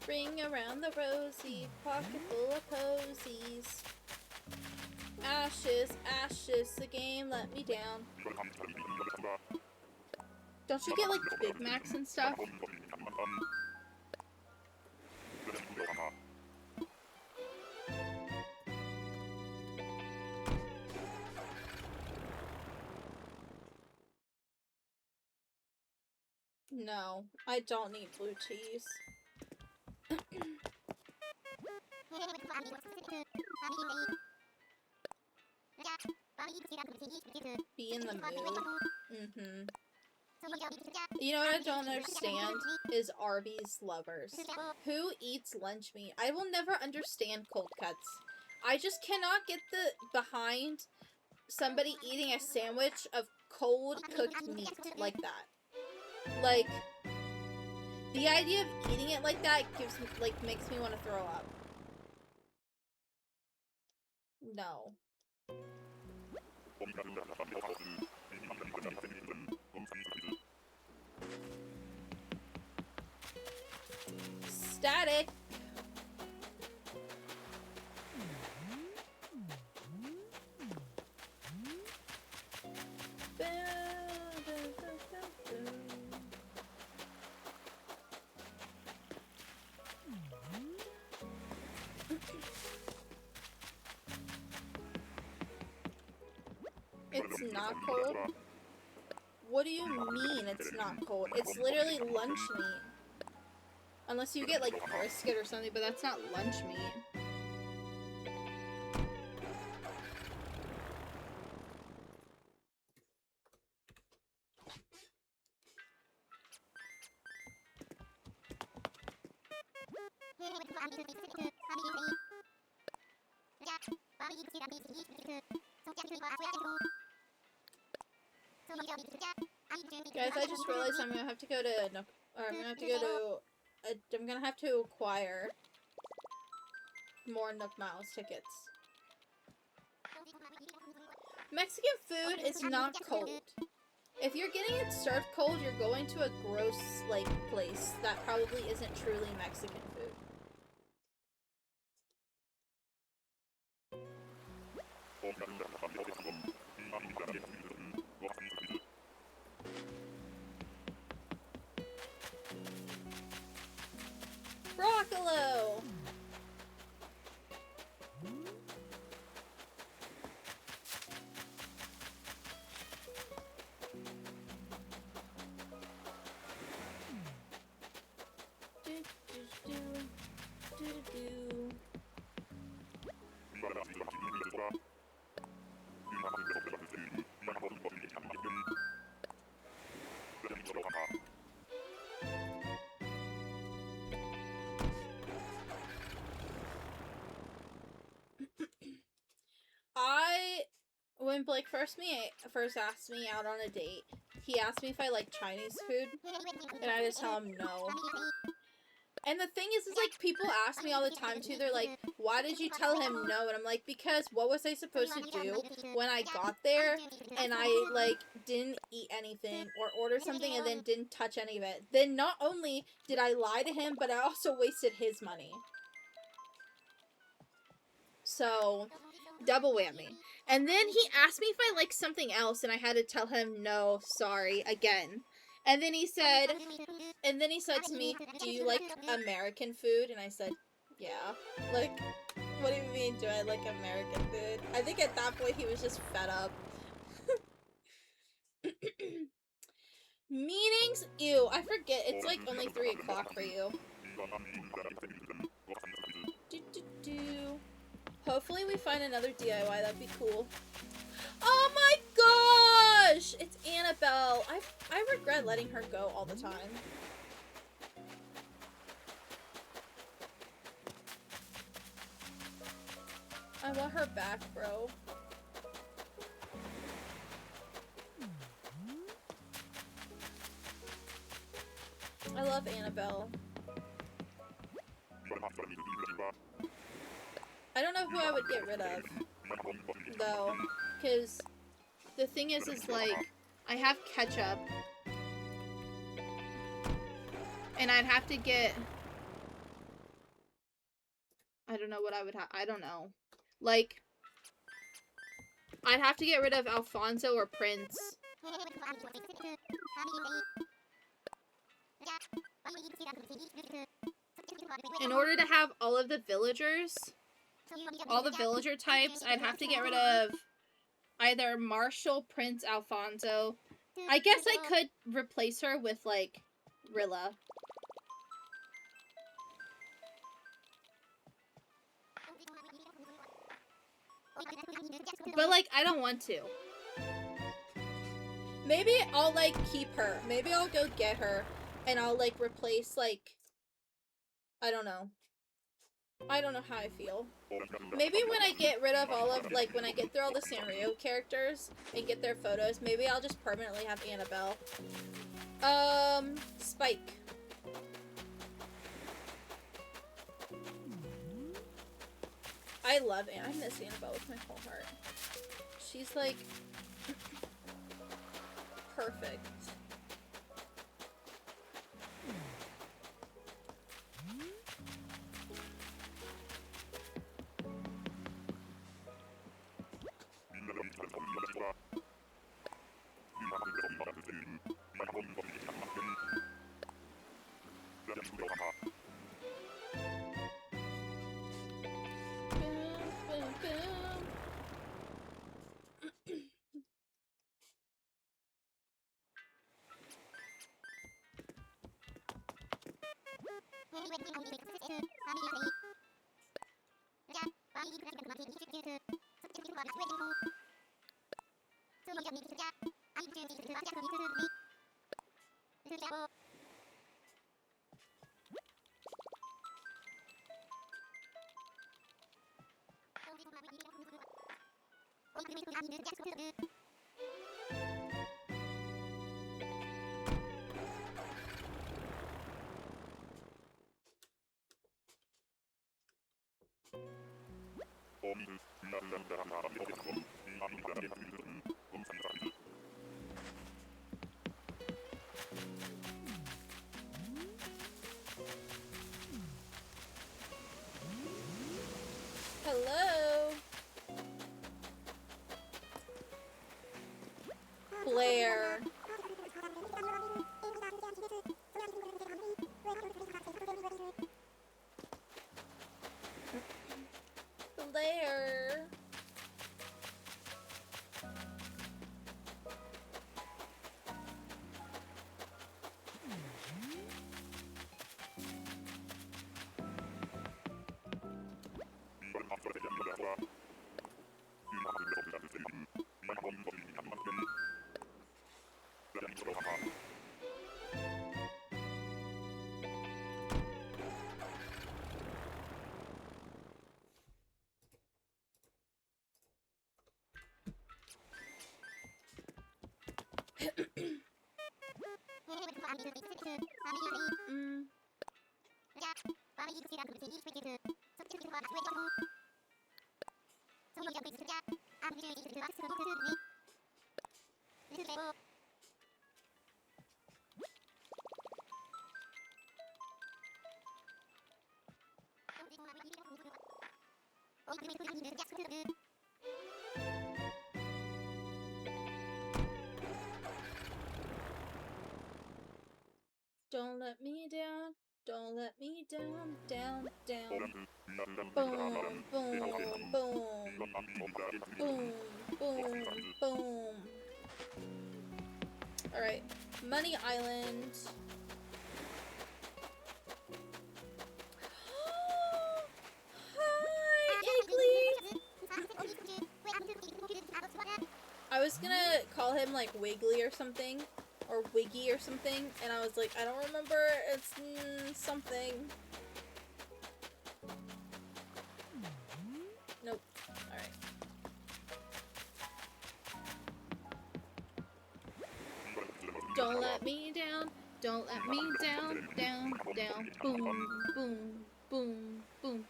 Ring around the rosy, pocket full of posies. Ashes, ashes, the game let me down. Don't you get like Big Macs and stuff? No, I don't need blue cheese. Be in the mood. You know what I don't understand is Arby's lovers. Who eats lunch meat? I will never understand cold cuts. I just cannot get behind somebody eating a sandwich of cold cooked meat like that. Like, the idea of eating it like that makes me want to throw up. No. Static. It's not cold? What do you mean it's not cold? It's literally lunch meat. Unless you get like brisket or something, but that's not lunch meat. Guys, I just realized I'm gonna have to go to I'm gonna have to acquire more Nook Miles tickets. Mexican food is not cold. If you're getting it served cold, you're going to a gross, like, place that probably isn't truly Mexican food. Broccolo! When Blake first asked me out on a date, he asked me if I like Chinese food, and I just tell him no. And the thing is like, people ask me all the time, too, they're like, why did you tell him no? And I'm like, because what was I supposed to do when I got there, and I, like, didn't eat anything, or order something and then didn't touch any of it? Then not only did I lie to him, but I also wasted his money. So, double whammy. And then he asked me if I liked something else, and I had to tell him no, sorry, again. And then he said to me, do you like American food? And I said, yeah. Like, what do you mean, do I like American food? I think at that point he was just fed up. Meetings? Ew, I forget. It's like only 3 o'clock for you. Hopefully we find another DIY, that'd be cool. Oh my gosh! It's Annabelle. I regret letting her go all the time. I want her back, bro. I love Annabelle. I don't know who I would get rid of, though, because the thing is like, I have ketchup, and I'd have to get, I don't know what I would have, I don't know, like, I'd have to get rid of Alfonso or Prince. In order to have all of the villagers, all the villager types, I'd have to get rid of either Marshall, Prince, Alfonso. I guess I could replace her with, like, Rilla. But, like, I don't want to. Maybe I'll, like, keep her. Maybe I'll go get her, and I'll, like, replace, like, I don't know. I don't know how I feel. Maybe when I get rid of all of, like, when I get through all the Sanrio characters and get their photos, maybe I'll just permanently have Annabelle. Spike. I love Annabelle. I miss Annabelle with my whole heart. She's, like, perfect. Hello? Blair. Blair. Don't let me down. Don't let me down. Down, down. Boom, boom, boom. Boom, boom, boom. Alright. Money Island. Hi, Iggly! I was gonna call him like Wiggly or something. Or Wiggy or something, and I was like, I don't remember, it's something. Nope. Alright. Don't let me down, don't let me down, down, down, boom, boom. boom, boom,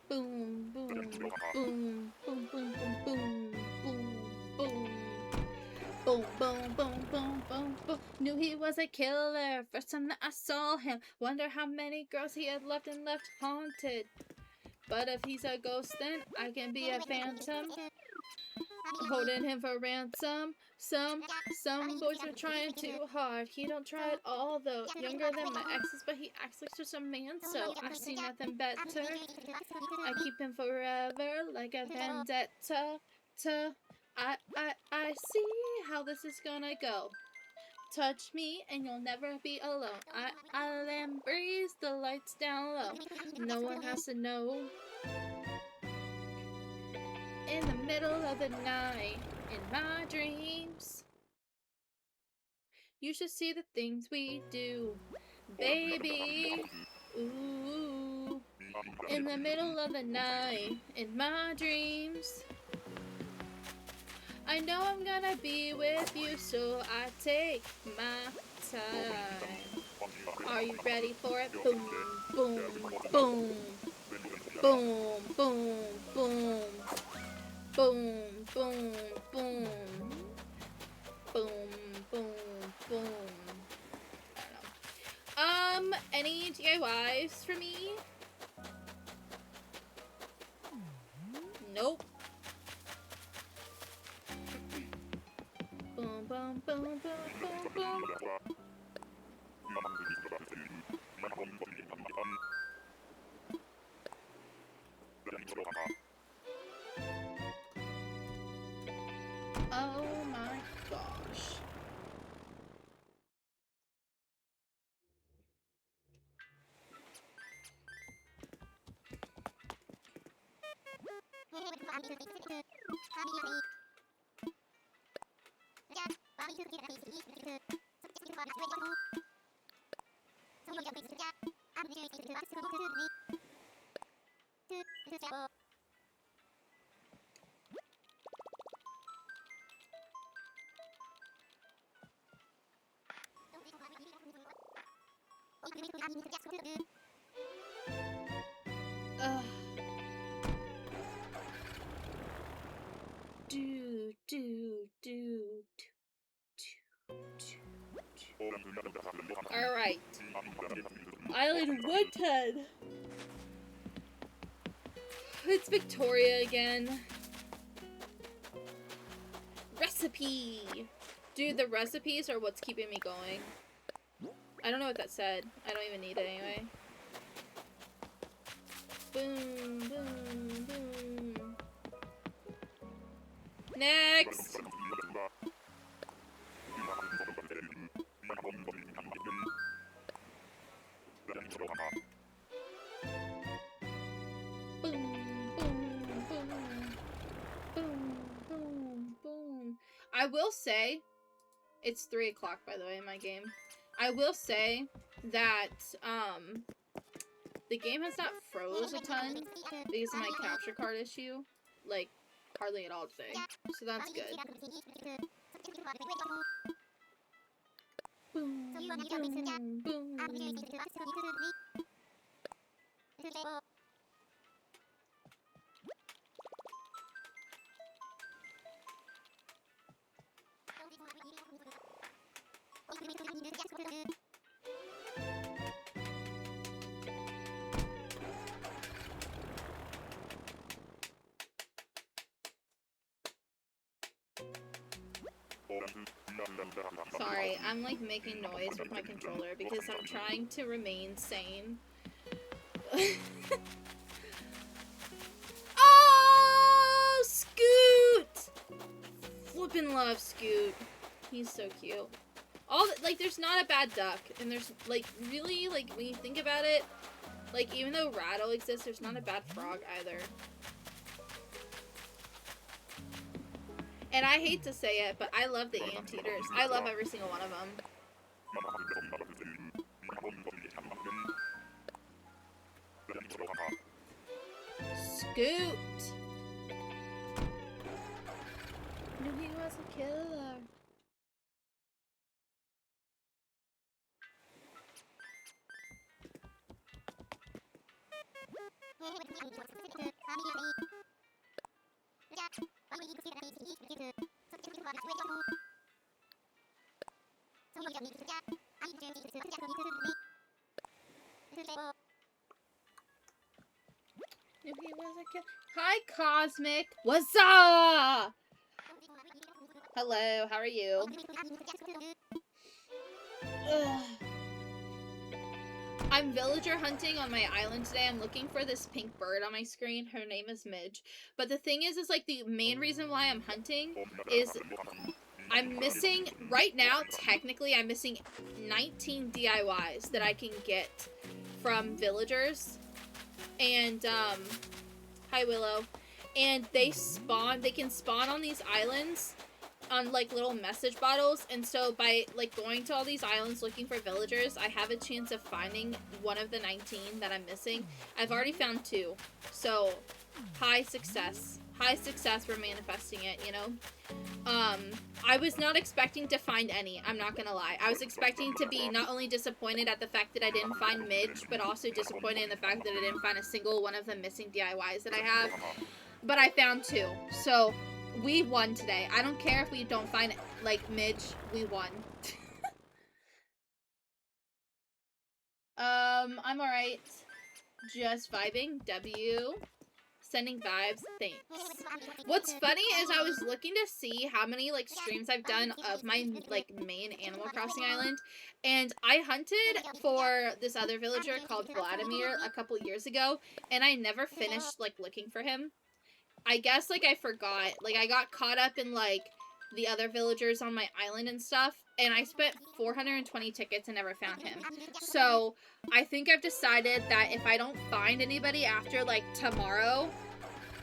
boom, boom, boom, boom, boom, boom, boom, boom, boom. Boom, boom, boom, boom, boom, boom. Knew he was a killer. First time that I saw him. Wonder how many girls he had left and left haunted. But if he's a ghost, then I can be a phantom. Holding him for ransom. Some boys are trying too hard. He don't try at all though. Younger than my exes, but he acts like such a man. So I see nothing better. I keep him forever like a vendetta. I see how this is gonna go. Touch me and you'll never be alone. I'll embrace the lights down low. No one has to know. In the middle of the night, in my dreams, you should see the things we do, baby. Ooh. In the middle of the night, in my dreams, I know I'm gonna be with you, so I take my time. Are you ready for it? Boom, boom, boom, boom, boom, boom, boom, boom, boom, boom, boom, boom. I don't know. Any DIYs for me? Nope. Boom, boom, boom, boom, boom, boom. Oh my gosh. Ugh. Alright. Island 110. It's Victoria again. Recipe! Dude, the recipes are what's keeping me going. I don't know what that said. I don't even need it anyway. Boom, boom, boom. Next! Boom. I will say, it's 3 o'clock by the way in my game. I will say that, the game has not froze a ton because of my capture card issue. Like, hardly at all today. So that's good. Boom, boom, boom. Sorry, I'm like making noise with my controller because I'm trying to remain sane. Oh, Scoot! Flippin' love Scoot. He's so cute. All the, like, there's not a bad duck, and there's like really like when you think about it, like even though Rattle exists, there's not a bad frog either. And I hate to say it, but I love the anteaters. I love every single one of them. Scoot! Knew he was a killer. Hi, Cosmic. What's up? Hello, how are you? Ugh. I'm villager hunting on my island today. I'm looking for this pink bird on my screen. Her name is Midge. But the thing is like the main reason why I'm hunting is I'm missing, right now, technically, I'm missing 19 DIYs that I can get from villagers. And, hi Willow. And they can spawn on these islands on like little message bottles, and so by like going to all these islands looking for villagers, I have a chance of finding one of the 19 that I'm missing. I've already found 2, so high success for manifesting it, you know. I was not expecting to find any, I'm not gonna lie. I was expecting to be not only disappointed at the fact that I didn't find Midge, but also disappointed in the fact that I didn't find a single one of the missing DIYs that I have. But I found 2, so we won today. I don't care if we don't find, like, Midge, we won. I'm alright. Just vibing. W. Sending vibes. Thanks. What's funny is I was looking to see how many, like, streams I've done of my, like, main Animal Crossing island, and I hunted for this other villager called Vladimir a couple years ago, and I never finished, like, looking for him. I guess, like, I forgot. Like, I got caught up in, like, the other villagers on my island and stuff, and I spent 420 tickets and never found him. So, I think I've decided that if I don't find anybody after, like, tomorrow,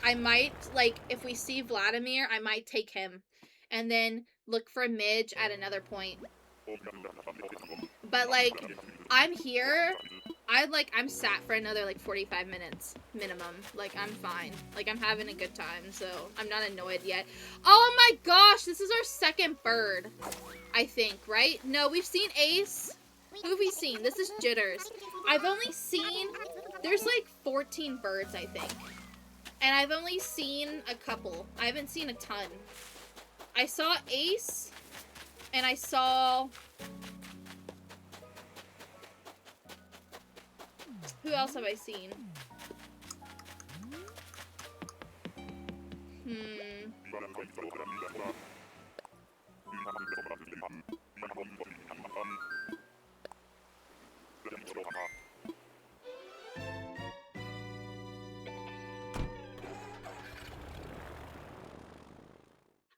I might, like, if we see Vladimir, I might take him. And then look for Midge at another point. But, like, I'm here. I'm sat for another, like, 45 minutes minimum. Like, I'm fine. Like, I'm having a good time, so I'm not annoyed yet. Oh my gosh, this is our second bird, I think, right? No, we've seen Ace. Who have we seen? This is Jitters. I've only seen, there's, like, 14 birds, I think. And I've only seen a couple. I haven't seen a ton. I saw Ace, and I saw... Who else have I seen?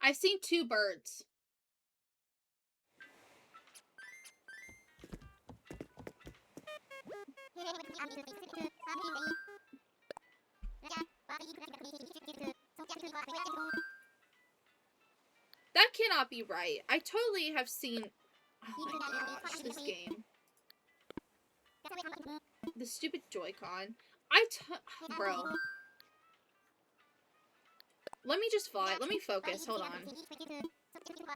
I've seen 2 birds. That cannot be right. I totally have seen... Oh my gosh, this game. The stupid Joy-Con. Bro. Let me just fly. Let me focus. Hold on.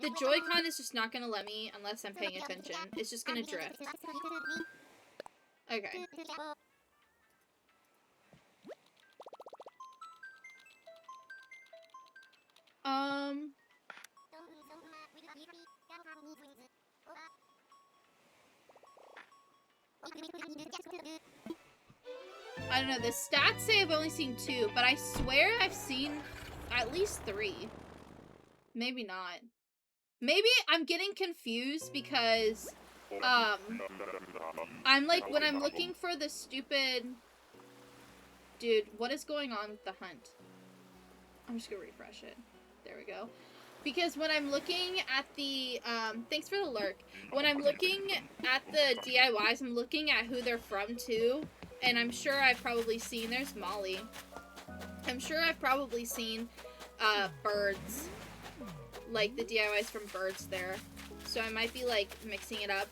The Joy-Con is just not gonna let me unless I'm paying attention. It's just gonna drift. Okay. I don't know, the stats say I've only seen 2, but I swear I've seen at least 3. Maybe not. Maybe I'm getting confused because, I'm like, when I'm looking for the stupid... Dude, what is going on with the hunt? I'm just gonna refresh it. There we go. Because when I'm looking at the, thanks for the lurk. When I'm looking at the DIYs, I'm looking at who they're from, too. And I'm sure I've probably seen, there's Molly. I'm sure I've probably seen, birds. Like, the DIYs from birds there. So I might be, like, mixing it up.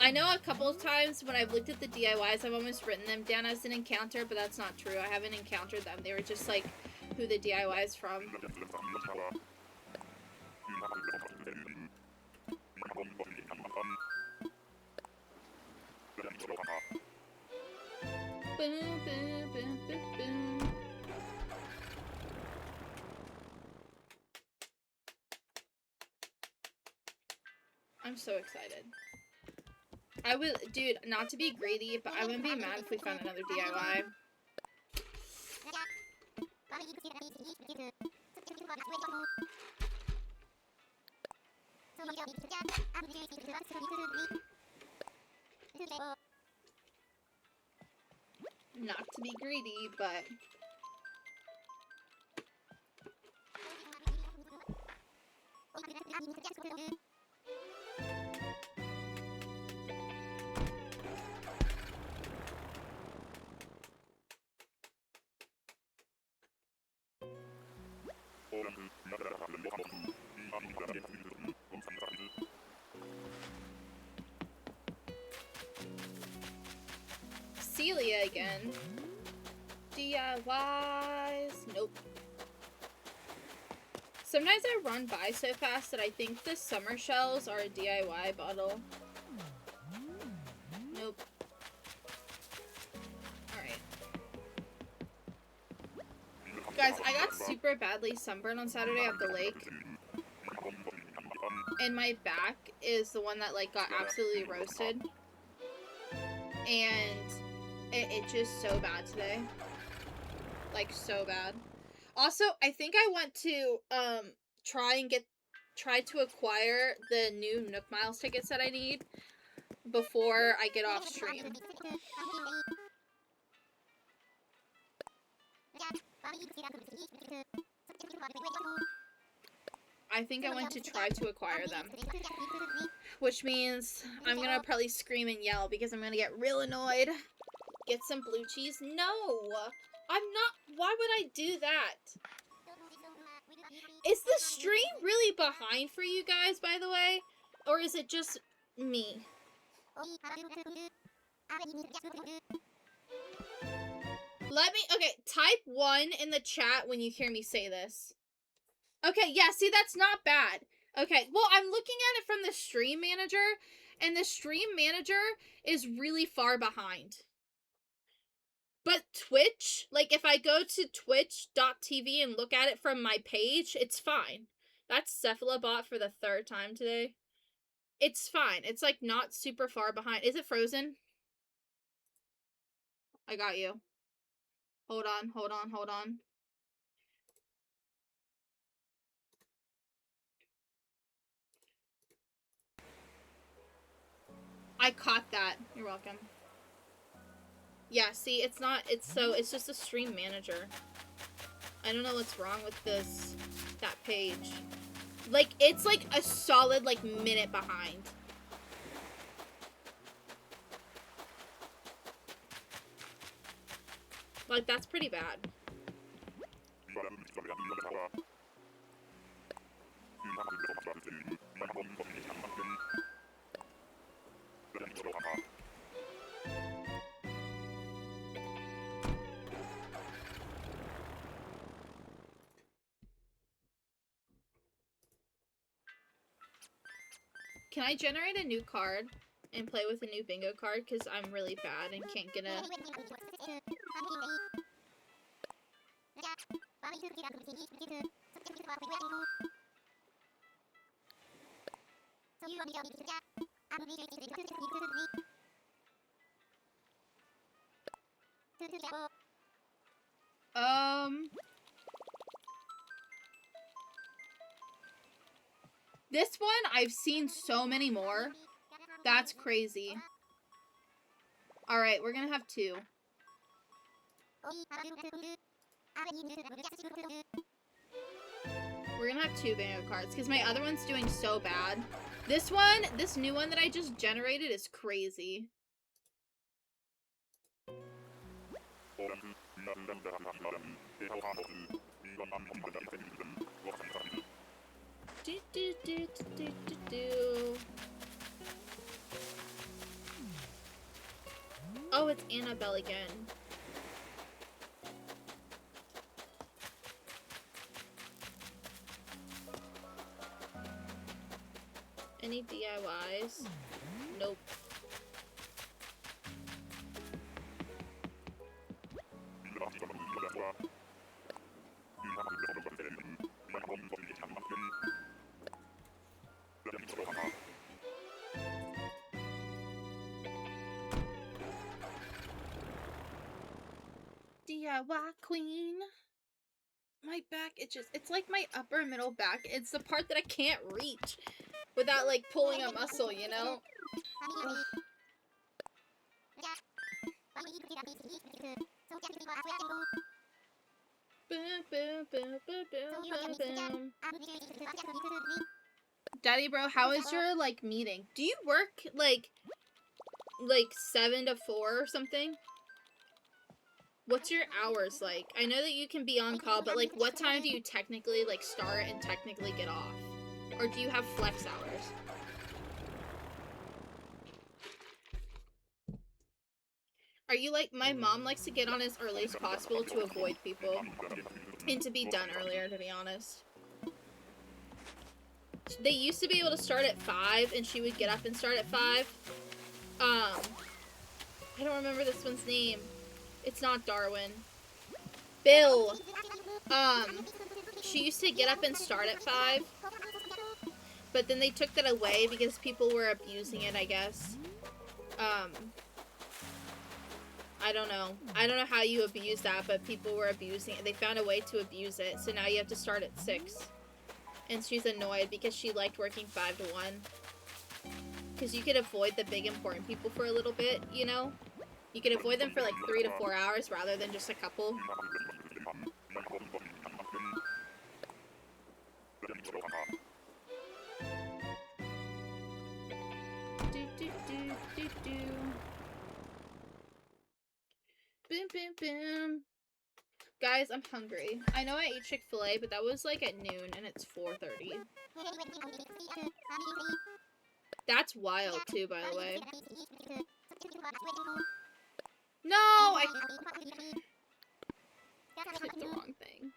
I know a couple of times when I've looked at the DIYs, I've almost written them down as an encounter, but that's not true. I haven't encountered them. They were just, like, who the DIY is from. Boom, boom, boom, boom, boom. I'm so excited. I would, dude, not to be greedy, but I wouldn't be mad if we found another DIY. Not to be greedy, but... Celia again. DIYs. Nope. Sometimes I run by so fast that I think the summer shells are a DIY bottle. Nope. Alright. Guys, I got super badly sunburned on Saturday at the lake. And my back is the one that, like, got absolutely roasted. And it's just so bad today. Like, so bad. Also, I think I want to, try to acquire the new Nook Miles tickets that I need before I get off stream. I think I want to try to acquire them. Which means I'm gonna probably scream and yell because I'm gonna get real annoyed. Get some blue cheese? No! I'm not. Why would I do that? Is the stream really behind for you guys, by the way? Or is it just me? Okay, type 1 in the chat when you hear me say this. Okay, yeah, see, that's not bad. Okay, well, I'm looking at it from the stream manager, and the stream manager is really far behind. But Twitch, like, if I go to twitch.tv and look at it from my page, it's fine. That's Cephalobot for the 3rd time today. It's fine. It's, like, not super far behind. Is it frozen? I got you. Hold on, hold on, hold on. I caught that. You're welcome. Yeah, see, it's not, it's just a stream manager. I don't know what's wrong with that page. Like, it's like a solid, like, minute behind. Like, that's pretty bad. Can I generate a new card and play with a new bingo card? Because I'm really bad and can't get a... This one, I've seen so many more. That's crazy. Alright, we're gonna have 2. We're gonna have 2 bingo cards, because my other one's doing so bad. This one, this new one that I just generated is crazy. Oh, it's Annabelle again. Any DIYs? Nope. DIY queen. My back, it's like my upper middle back. It's the part that I can't reach without like pulling a muscle, you know? Ugh. Boom, boom, boom, boom, boom, boom. Daddy bro, how is your like meeting? Do you work like 7 to 4 or something? What's your hours like? I know that you can be on call, but like what time do you technically like start and technically get off? Or do you have flex hours? Are you like, my mom likes to get on as early as possible to avoid people. And to be done earlier, to be honest. They used to be able to start at 5, and she would get up and start at 5. I don't remember this one's name. It's not Darwin. Bill. She used to get up and start at 5. But then they took that away because people were abusing it, I guess. I don't know. I don't know how you abuse that, but people were abusing it. They found a way to abuse it, so now you have to start at 6. And she's annoyed because she liked working 5 to 1. Because you could avoid the big important people for a little bit, you know? You could avoid them for like 3 to 4 hours rather than just a couple. Boom, boom, boom. Guys, I'm hungry. I know I ate Chick-fil-A, but that was like at noon and it's 4:30. That's wild too, by the way. No, I clicked the wrong thing.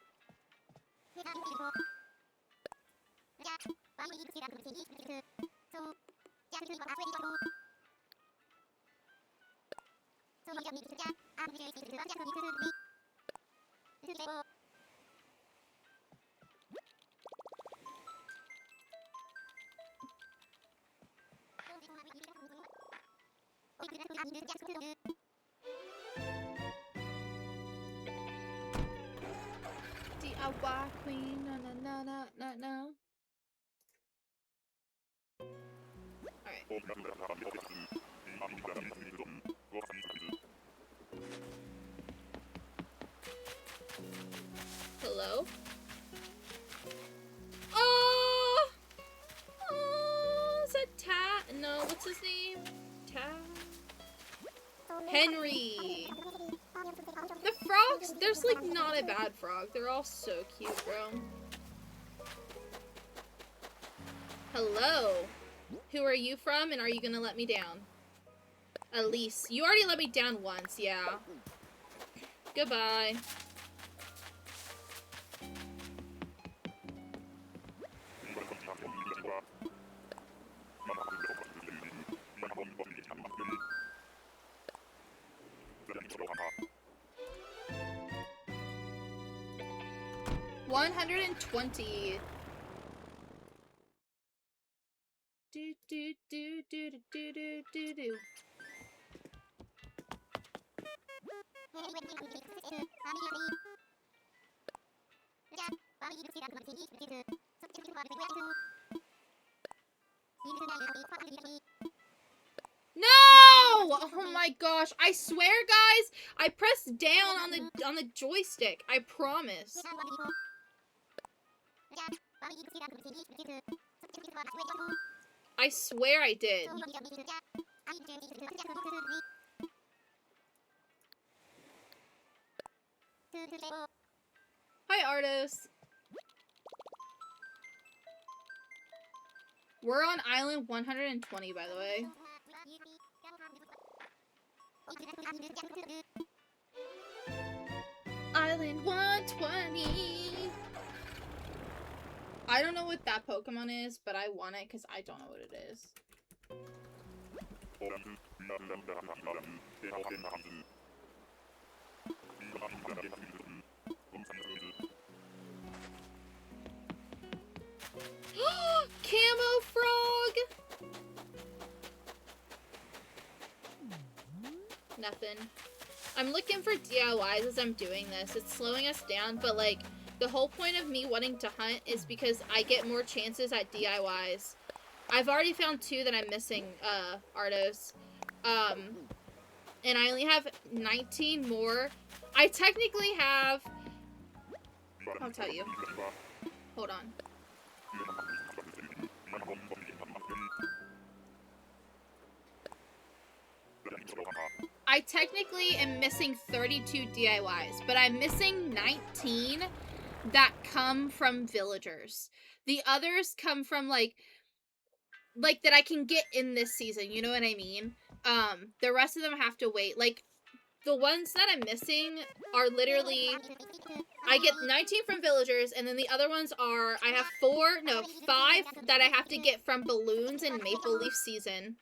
DIY queen, no, no, no, no, no, no. Alright. Hello? Oh! Oh, is that Ta? No, what's his name? Henry! The frogs, there's like not a bad frog. They're all so cute, bro. Hello? Who are you from, and are you gonna let me down? Elise. You already let me down once, yeah. Goodbye. $120. Do do do do do do do do. No! Oh my gosh! I swear, guys, I pressed down on the joystick. I promise. I swear I did. Hi, Ardos. We're on island 120, by the way. Island 120. I don't know what that Pokemon is, but I want it because I don't know what it is. Camo frog! Nothing. I'm looking for DIYs as I'm doing this. It's slowing us down, but like the whole point of me wanting to hunt is because I get more chances at DIYs. I've already found 2 that I'm missing, Ardos. And I only have 19 more. I technically have... I'll tell you. Hold on. I technically am missing 32 DIYs, but I'm missing 19 that come from villagers. The others come from, like that I can get in this season, you know what I mean? The rest of them have to wait. Like, the ones that I'm missing are literally, I get 19 from villagers, and then the other ones are, I have 5 that I have to get from balloons in Maple Leaf season.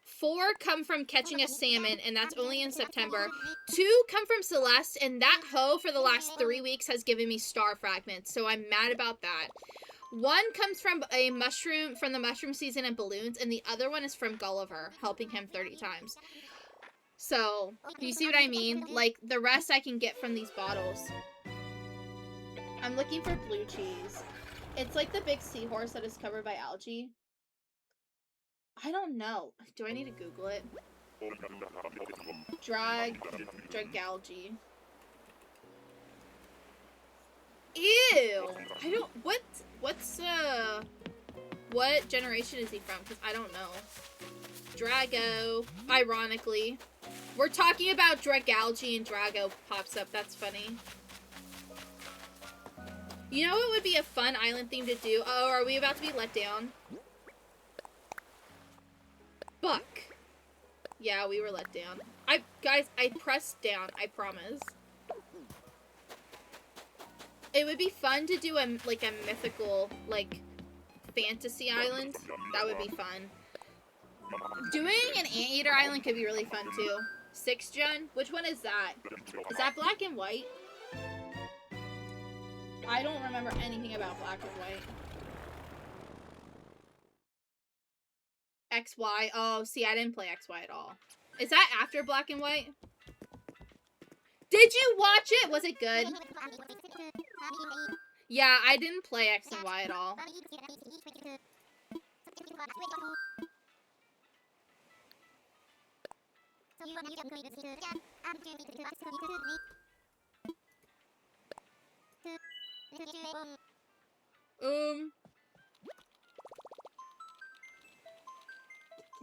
4 come from catching a salmon, and that's only in September. 2 come from Celeste, and that hoe for the last 3 weeks has given me star fragments, so I'm mad about that. 1 comes from a mushroom, from the mushroom season and balloons, and the other one is from Gulliver, helping him 30 times. So, you see what I mean? Like, the rest I can get from these bottles. I'm looking for blue cheese. It's like the big seahorse that is covered by algae. I don't know. Do I need to Google it? Dragalgae. Ew! I don't, what generation is he from? Because I don't know. Drago, ironically. We're talking about Dragalgae and Drago pops up. That's funny. You know what would be a fun island theme to do? Oh, are we about to be let down? Buck. Yeah, we were let down. Guys, I pressed down, I promise. It would be fun to do a mythical, like, fantasy island. That would be fun. Doing an anteater island could be really fun, too. 6th gen? Which one is that? Is that black and white? I don't remember anything about black and white. XY. Oh, see, I didn't play XY at all. Is that after black and white? Did you watch it? Was it good? Yeah, I didn't play X and Y at all.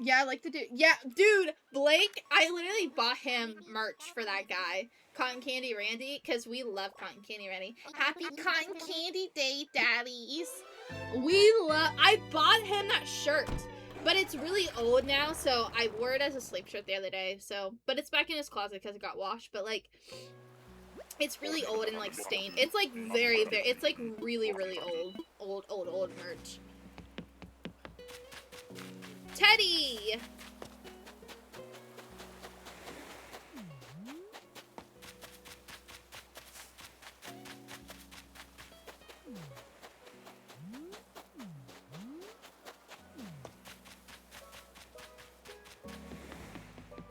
Yeah, I like to do. Yeah, dude, Blake, I literally bought him merch for that guy, Cotton Candy Randy, because we love Cotton Candy Randy. Happy Cotton Candy Day, daddies. I bought him that shirt, but it's really old now, so I wore it as a sleep shirt the other day, so, but it's back in his closet because it got washed, but, like, it's really old and, like, stained. It's, like, very, very, it's, like, really, really old merch. Teddy!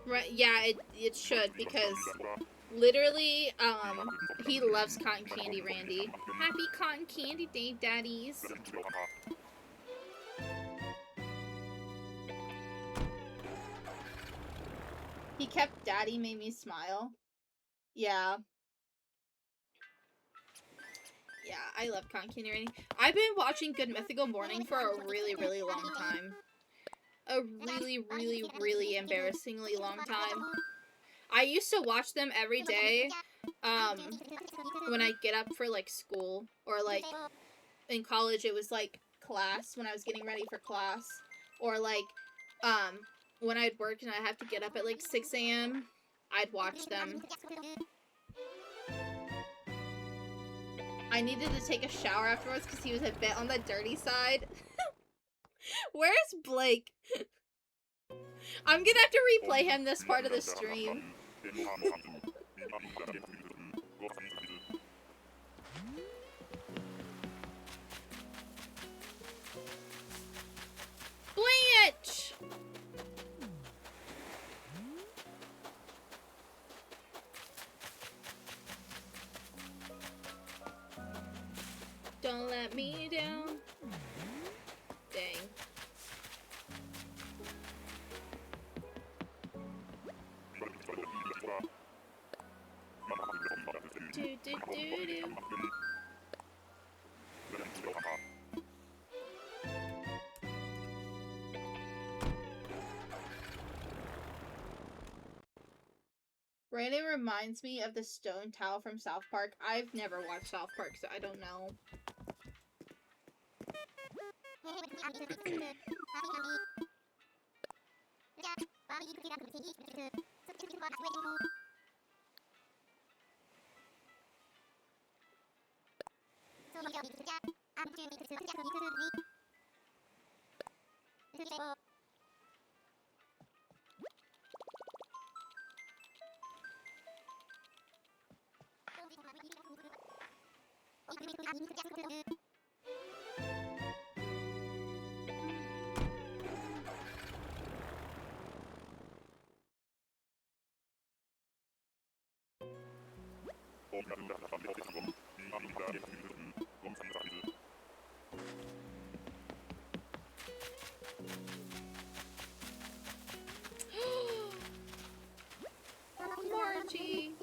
Right, yeah, it should, because literally, he loves Cotton Candy Randy. Happy Cotton Candy Day, daddies. He kept Daddy Made Me Smile. Yeah. Yeah, I love Cotton Candy Randy. I've been watching Good Mythical Morning for a really, really long time. A really, really, really embarrassingly long time. I used to watch them every day, when I get up for, like, school. Or, like, in college, it was, like, class, when I was getting ready for class. Or, like, when I'd work and I'd have to get up at, like, 6 a.m., I'd watch them. I needed to take a shower afterwards because he was a bit on the dirty side. Where's Blake? I'm gonna have to replay him this part of the stream. Blanche! Don't let me down. Dang. Do, do, do, do. Brandon reminds me of the stone towel from South Park. I've never watched South Park, so I don't know. Margie.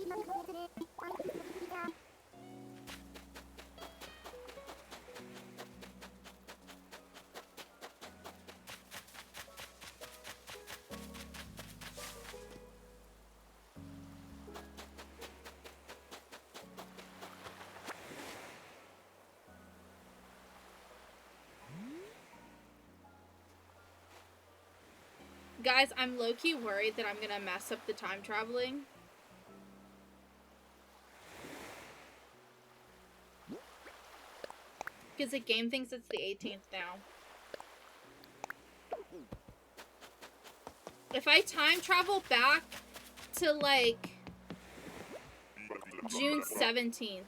Guys, I'm low-key worried that I'm gonna mess up the time traveling. Because the game thinks it's the 18th now. If I time travel back to, like, June 17th.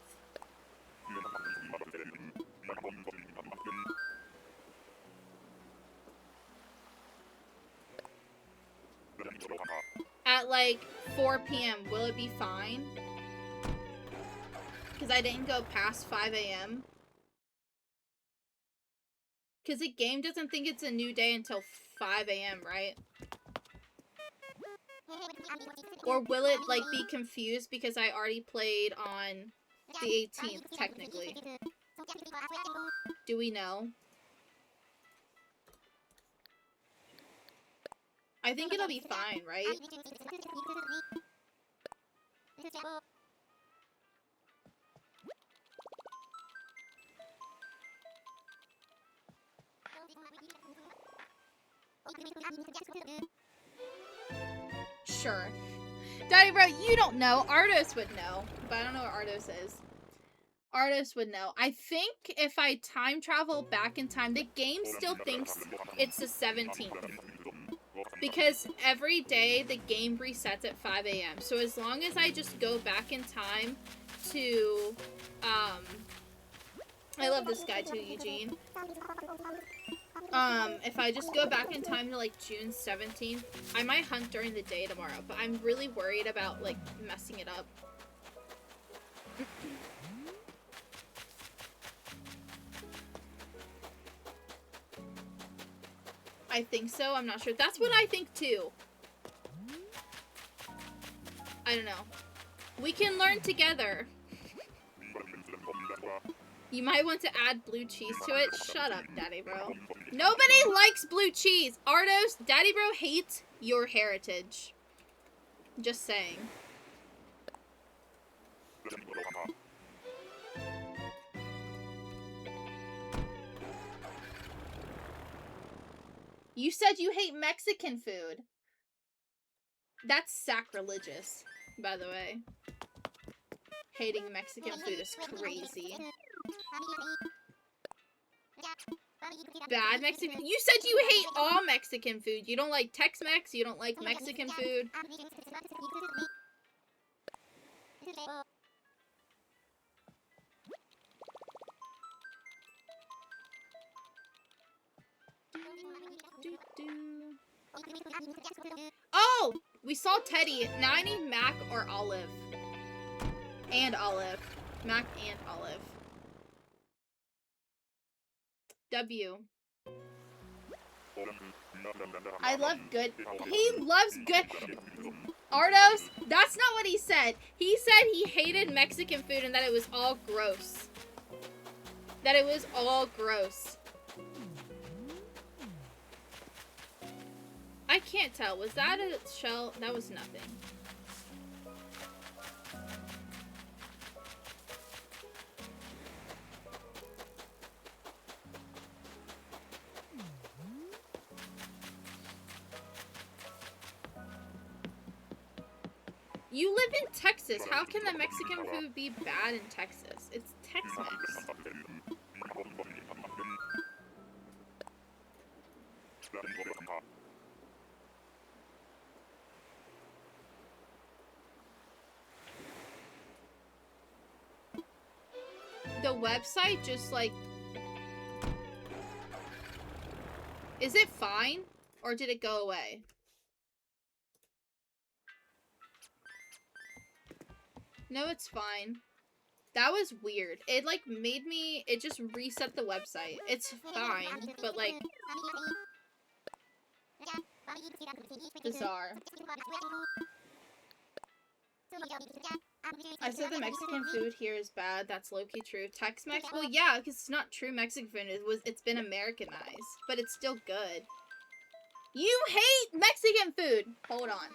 At, like, 4 p.m., will it be fine? Because I didn't go past 5 a.m. Because the game doesn't think it's a new day until 5 a.m., right? Or will it, like, be confused because I already played on the 18th, technically? Do we know? I think it'll be fine, right? Sure. Daddy bro, you don't know. Ardos would know. But I don't know what Ardos is. Ardos would know. I think if I time travel back in time, the game still thinks it's the 17th. Because every day the game resets at 5 a.m. So as long as I just go back in time to, I love this guy too, Eugene. If I just go back in time to, like, June 17th, I might hunt during the day tomorrow, but I'm really worried about, like, messing it up. I think so, I'm not sure. That's what I think, too. I don't know. We can learn together. You might want to add blue cheese to it. Shut up, Daddy Bro. Nobody likes blue cheese. Ardos, Daddy Bro hates your heritage. Just saying. You said you hate Mexican food. That's sacrilegious, by the way. Hating Mexican food is crazy. Bad Mexican. You said you hate all Mexican food. You don't like Tex-Mex. You don't like Mexican food. Oh, we saw Teddy. Now I need Mac or Olive. And Olive. Mac and Olive. W. I love good. He loves good. Ardos, that's not what he said. He said he hated Mexican food and that it was all gross. That it was all gross. I can't tell. Was that a shell? That was nothing. You live in Texas. How can the Mexican food be bad in Texas? It's Tex-Mex. The website just like... Is it fine? Or did it go away? No, it's fine. That was weird. It like made me... It just reset the website. It's fine, but like... Bizarre. I said the Mexican food here is bad. That's low-key true. Tex-Mex? Well, yeah, because it's not true Mexican food. It's been Americanized, but it's still good. You hate Mexican food! Hold on.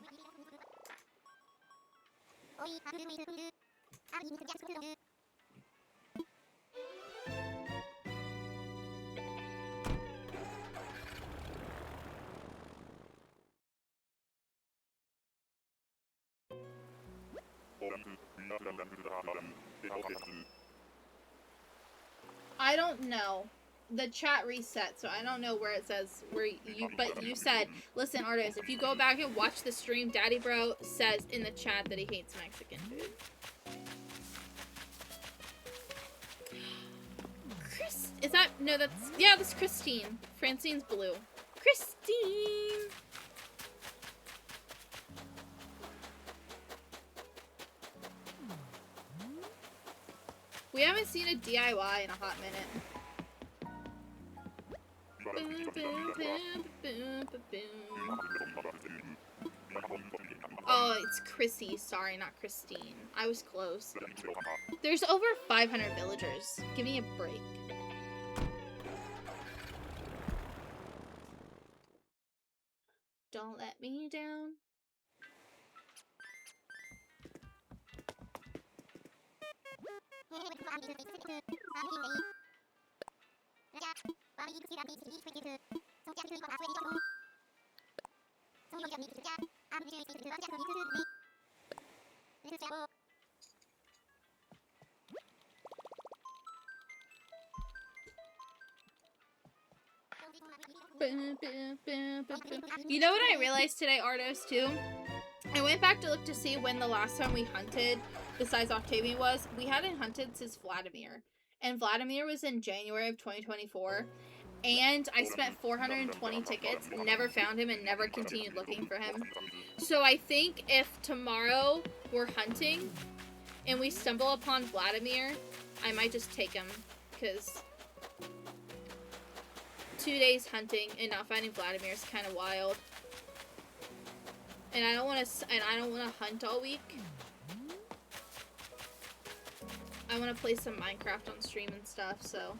I don't know. The chat reset, so I don't know where it says where you. But you said, listen, artist, if you go back and watch the stream, Daddy Bro says in the chat that he hates Mexican food. Chris, is that no? That's Christine. Francine's blue. Christine. We haven't seen a DIY in a hot minute. Boom, boom, boom, boom, boom. Oh, it's Chrissy. Sorry, not Christine. I was close. There's over 500 villagers. Give me a break. Don't let me down. You know what I realized today, Ardos, too? I went back to look to see when the last time we hunted, besides Octavian, was. We hadn't hunted since Vladimir. And Vladimir was in January of 2024. And I spent 420 tickets, never found him, and never continued looking for him. So I think if tomorrow we're hunting and we stumble upon Vladimir, I might just take him. Because 2 days hunting and not finding Vladimir is kind of wild. And I don't want to hunt all week. I want to play some Minecraft on stream and stuff, so.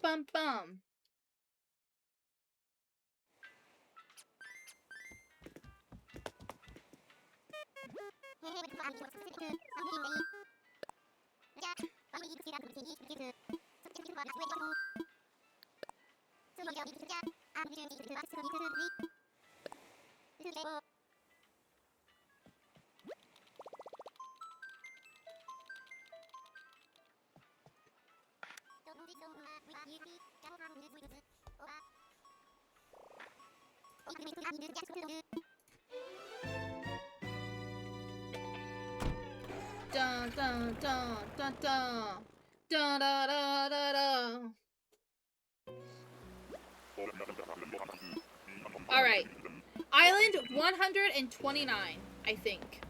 Bum bum. Dun dun dun dun dun dun da da da da. Island 129, I think.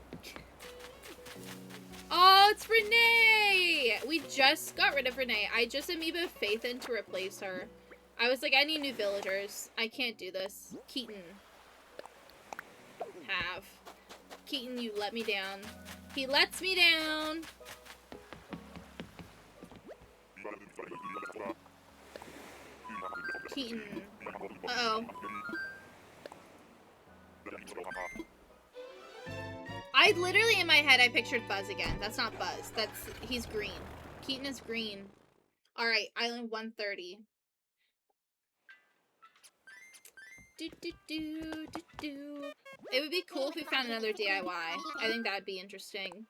Oh, it's Renee! We just got rid of Renee. I just amoeba Faith in to replace her. I was like, I need new villagers. I can't do this. Keaton. Have. Keaton, you let me down. He lets me down! Keaton. Uh-oh. I literally, in my head, I pictured Buzz again. That's not Buzz. He's green. Keaton is green. Alright, Island 130. It would be cool if we found another DIY. I think that'd be interesting.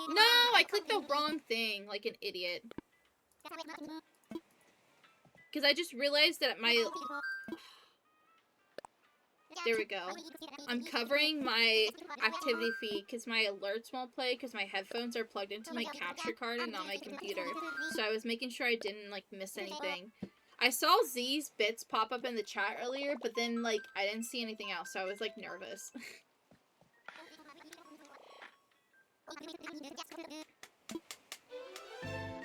No, I clicked the wrong thing, like an idiot. Because I just realized that my... There we go. I'm covering my activity feed because my alerts won't play because my headphones are plugged into my capture card and not my computer. So I was making sure I didn't, like, miss anything. I saw Z's bits pop up in the chat earlier, but then, like, I didn't see anything else, so I was, like, nervous.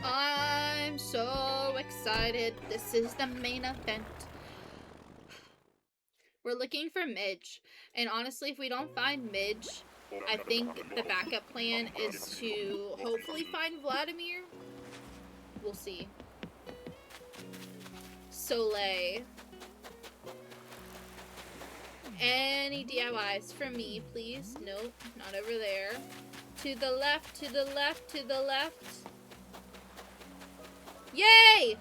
I'm so excited. This is the main event. We're looking for MIDGE. And honestly, if we don't find MIDGE, I think the backup plan is to hopefully find Vladimir. We'll see. Soleil. Any DIYs for me, please? Nope, not over there. To the left, to the left, to the left. Yay!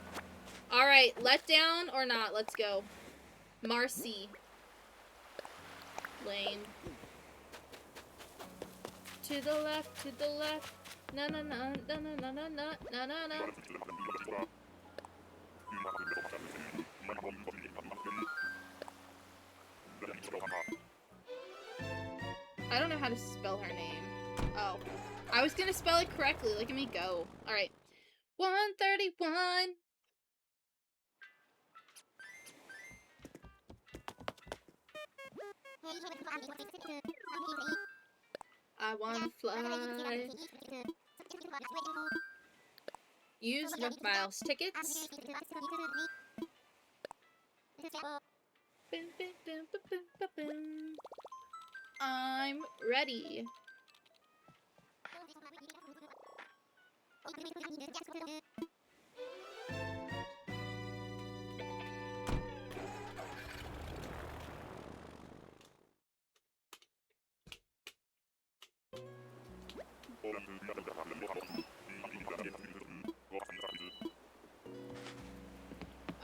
Alright, let down or not, let's go. Marcy. Lane. To the left, to the left. Na na na na na na na na na na na. I don't know how to spell her name. Oh. I was gonna spell it correctly. Look at me go. Alright. 131. I wanna fly. Use Nook Miles tickets. I'm ready.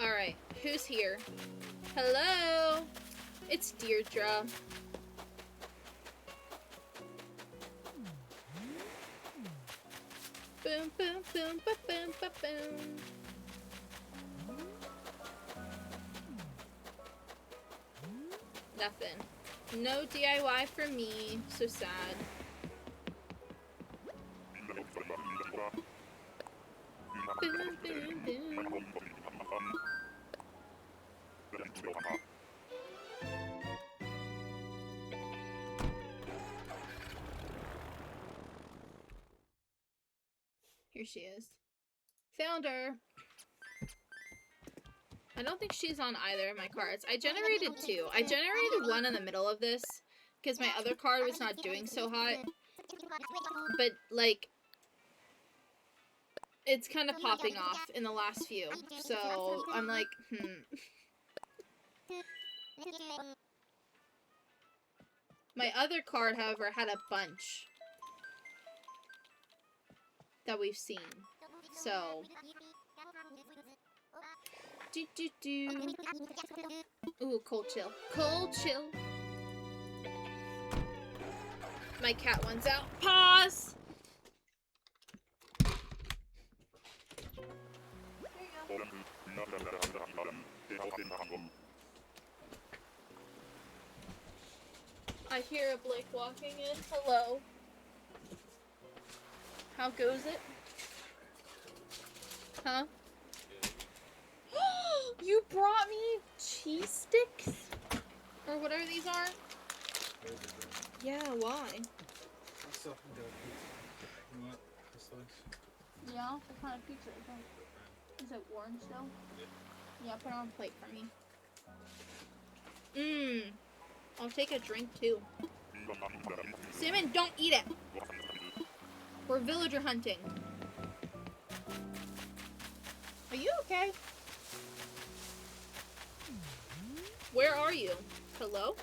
Alright, who's here? Hello? It's Deirdre. Boom, boom, boom, boom, boom, boom, boom. Nothing. No DIY for me. So sad. Boom, boom, boom. Here she is. Found her. I don't think she's on either of my cards. I generated two. I generated one in the middle of this because my other card was not doing so hot. But, like, it's kind of popping off in the last few. So, I'm like, My other card, however, had a bunch that we've seen. So, Ooh, cold chill. Cold chill. My cat wants out. Pause! I hear a Blake walking in. Hello. How goes it? Huh? You brought me cheese sticks? Or whatever these are? Yeah, why? I still can get a pizza. You want a slice? Yeah, what kind of pizza is that? Is it warm still? Yeah, put it on a plate for me. I'll take a drink too. Cinnamon, don't eat it! We're villager hunting. Are you okay? Where are you? Hello?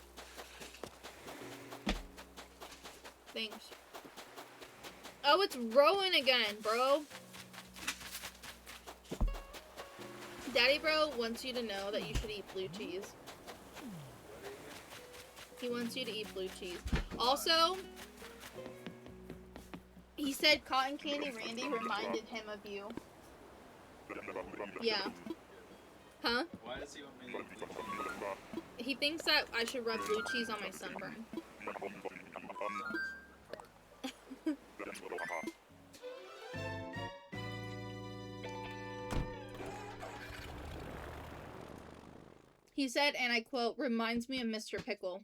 Thanks. Oh, it's Rowan again, bro. Daddy bro wants you to know that you should eat blue cheese. He wants you to eat blue cheese. Also, he said Cotton Candy Randy reminded him of you. Yeah. Huh? Why does he want me to eat blue cheese? He thinks that I should rub blue cheese on my sunburn. He said, and I quote, reminds me of Mr. Pickle.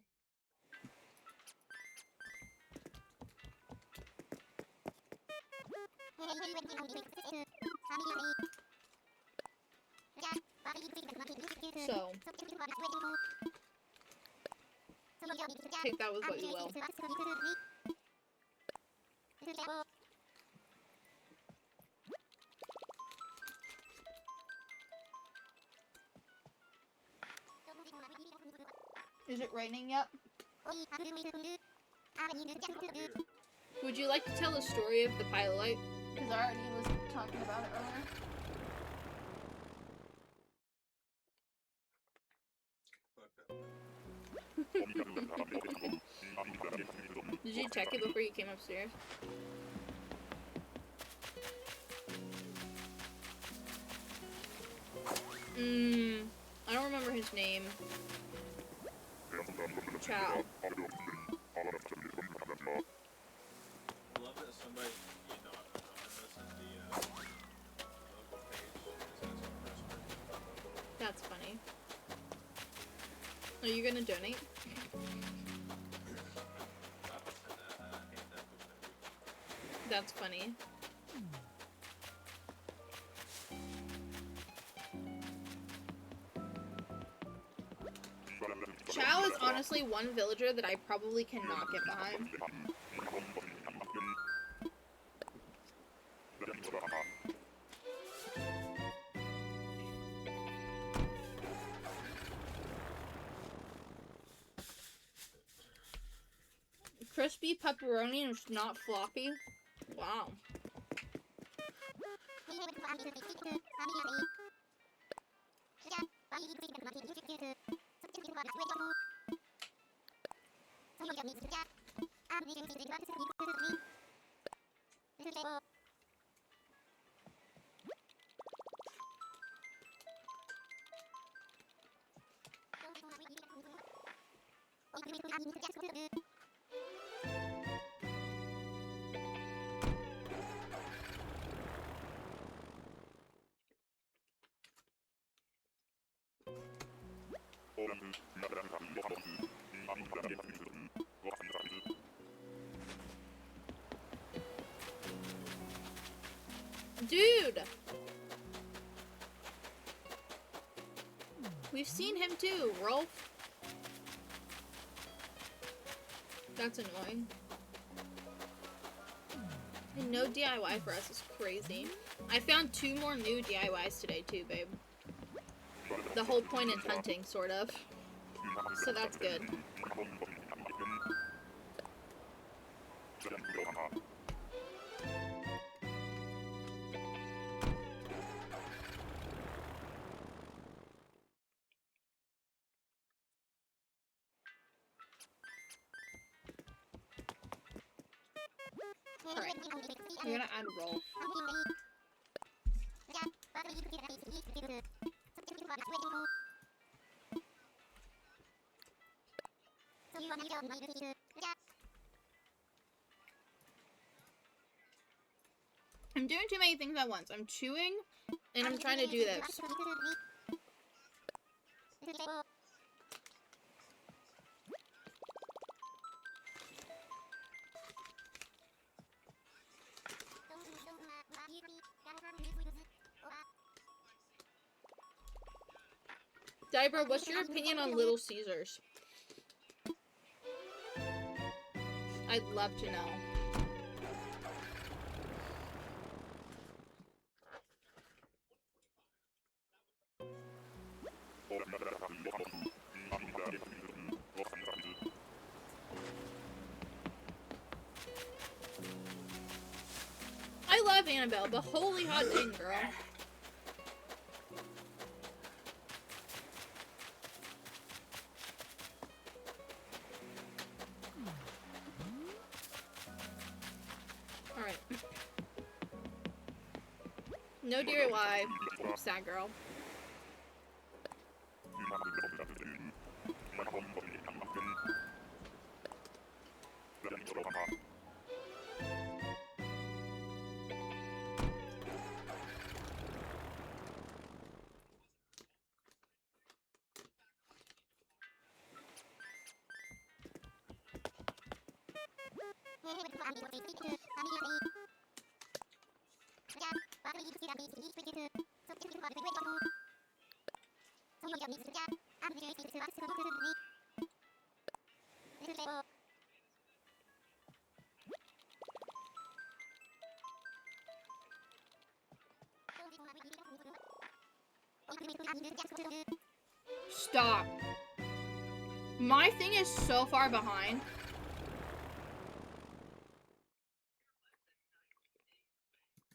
So, take that with what you will. Is it raining yet? Would you like to tell the story of the pilot light? Because I already was talking about it earlier. Did you check it before you came upstairs? I don't remember his name. Chow. I love that somebody, you know, anonymous in the local page. That's funny. Are you gonna donate? That's funny. Chow is honestly one villager that I probably cannot get behind. Crispy pepperoni and it's not floppy. Wow. Dude! We've seen him too, Rolf. That's annoying. And no DIY for us is crazy. I found 2 more new DIYs today too, babe. The whole point in hunting, sort of. So that's good. Alright, we're gonna add roll. I'm doing too many things at once. I'm chewing And I'm trying to do this. Diaper, what's your opinion on Little Caesars? I'd love to know. I love Annabelle, but holy hot dang, girl. Alright. No dear why. Sad girl. Stop. My thing is so far behind.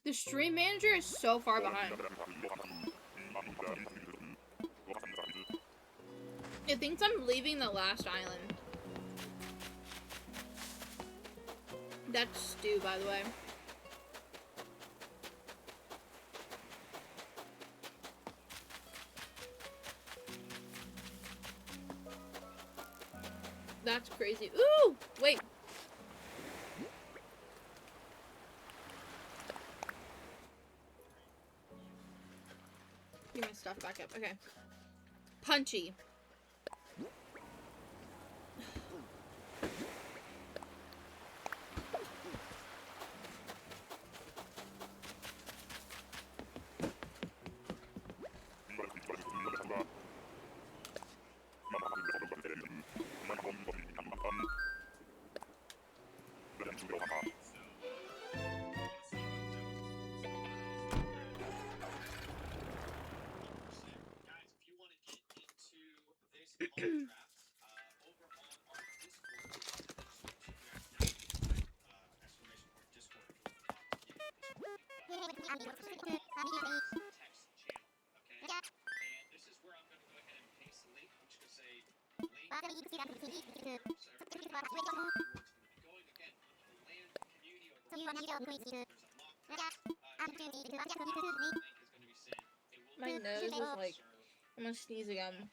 The stream manager is so far behind. It thinks I'm leaving the last island. That's Stu, by the way. That's crazy. Ooh! Wait. Get my stuff back up. Okay. Punchy. My nose is like, I'm gonna sneeze again.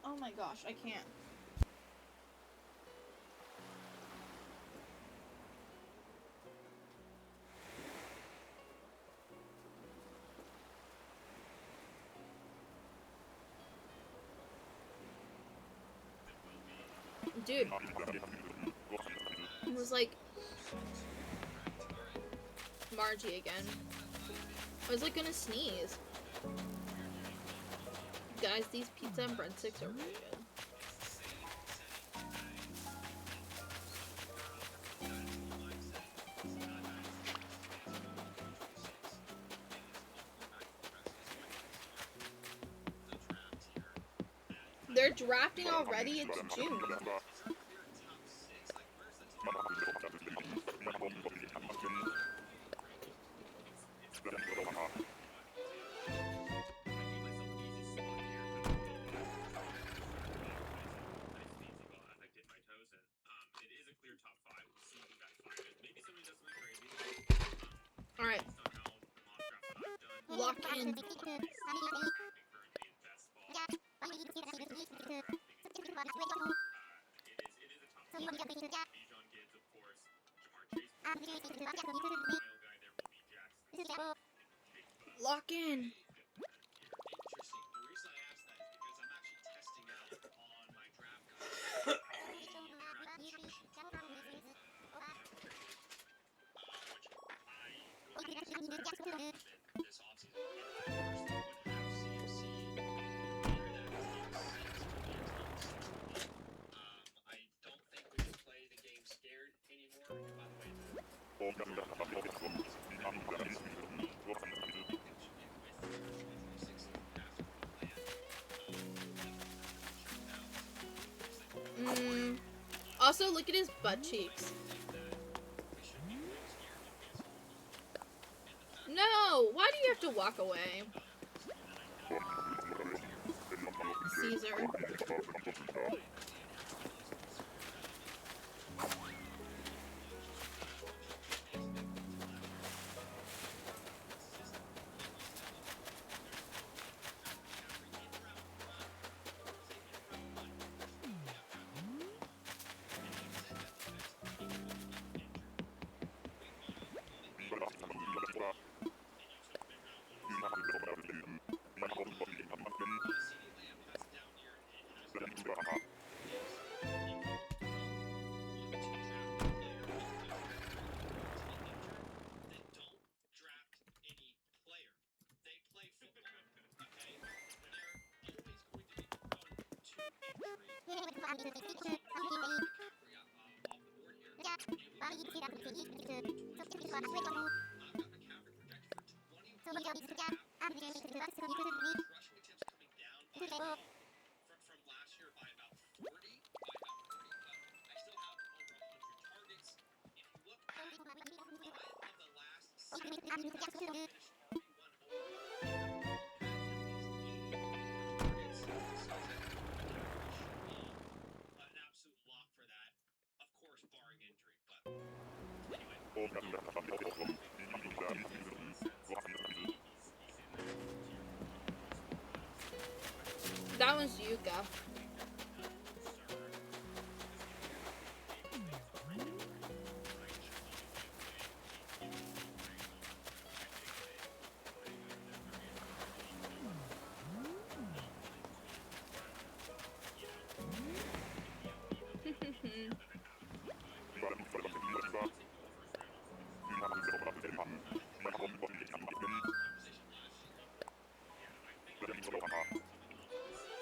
Oh my gosh, I can't. Dude. It was like Margie again. I was like gonna sneeze. Guys, these pizza and breadsticks are really good. They're drafting already? It's June. Lock-in. Lock in. Also, look at his butt cheeks. No! Why do you have to walk away? Caesar. That one's Yuka.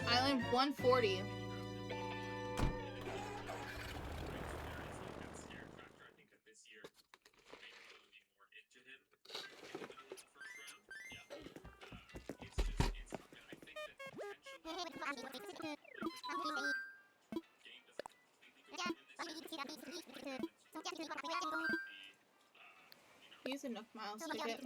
Island 140. Use enough miles to get.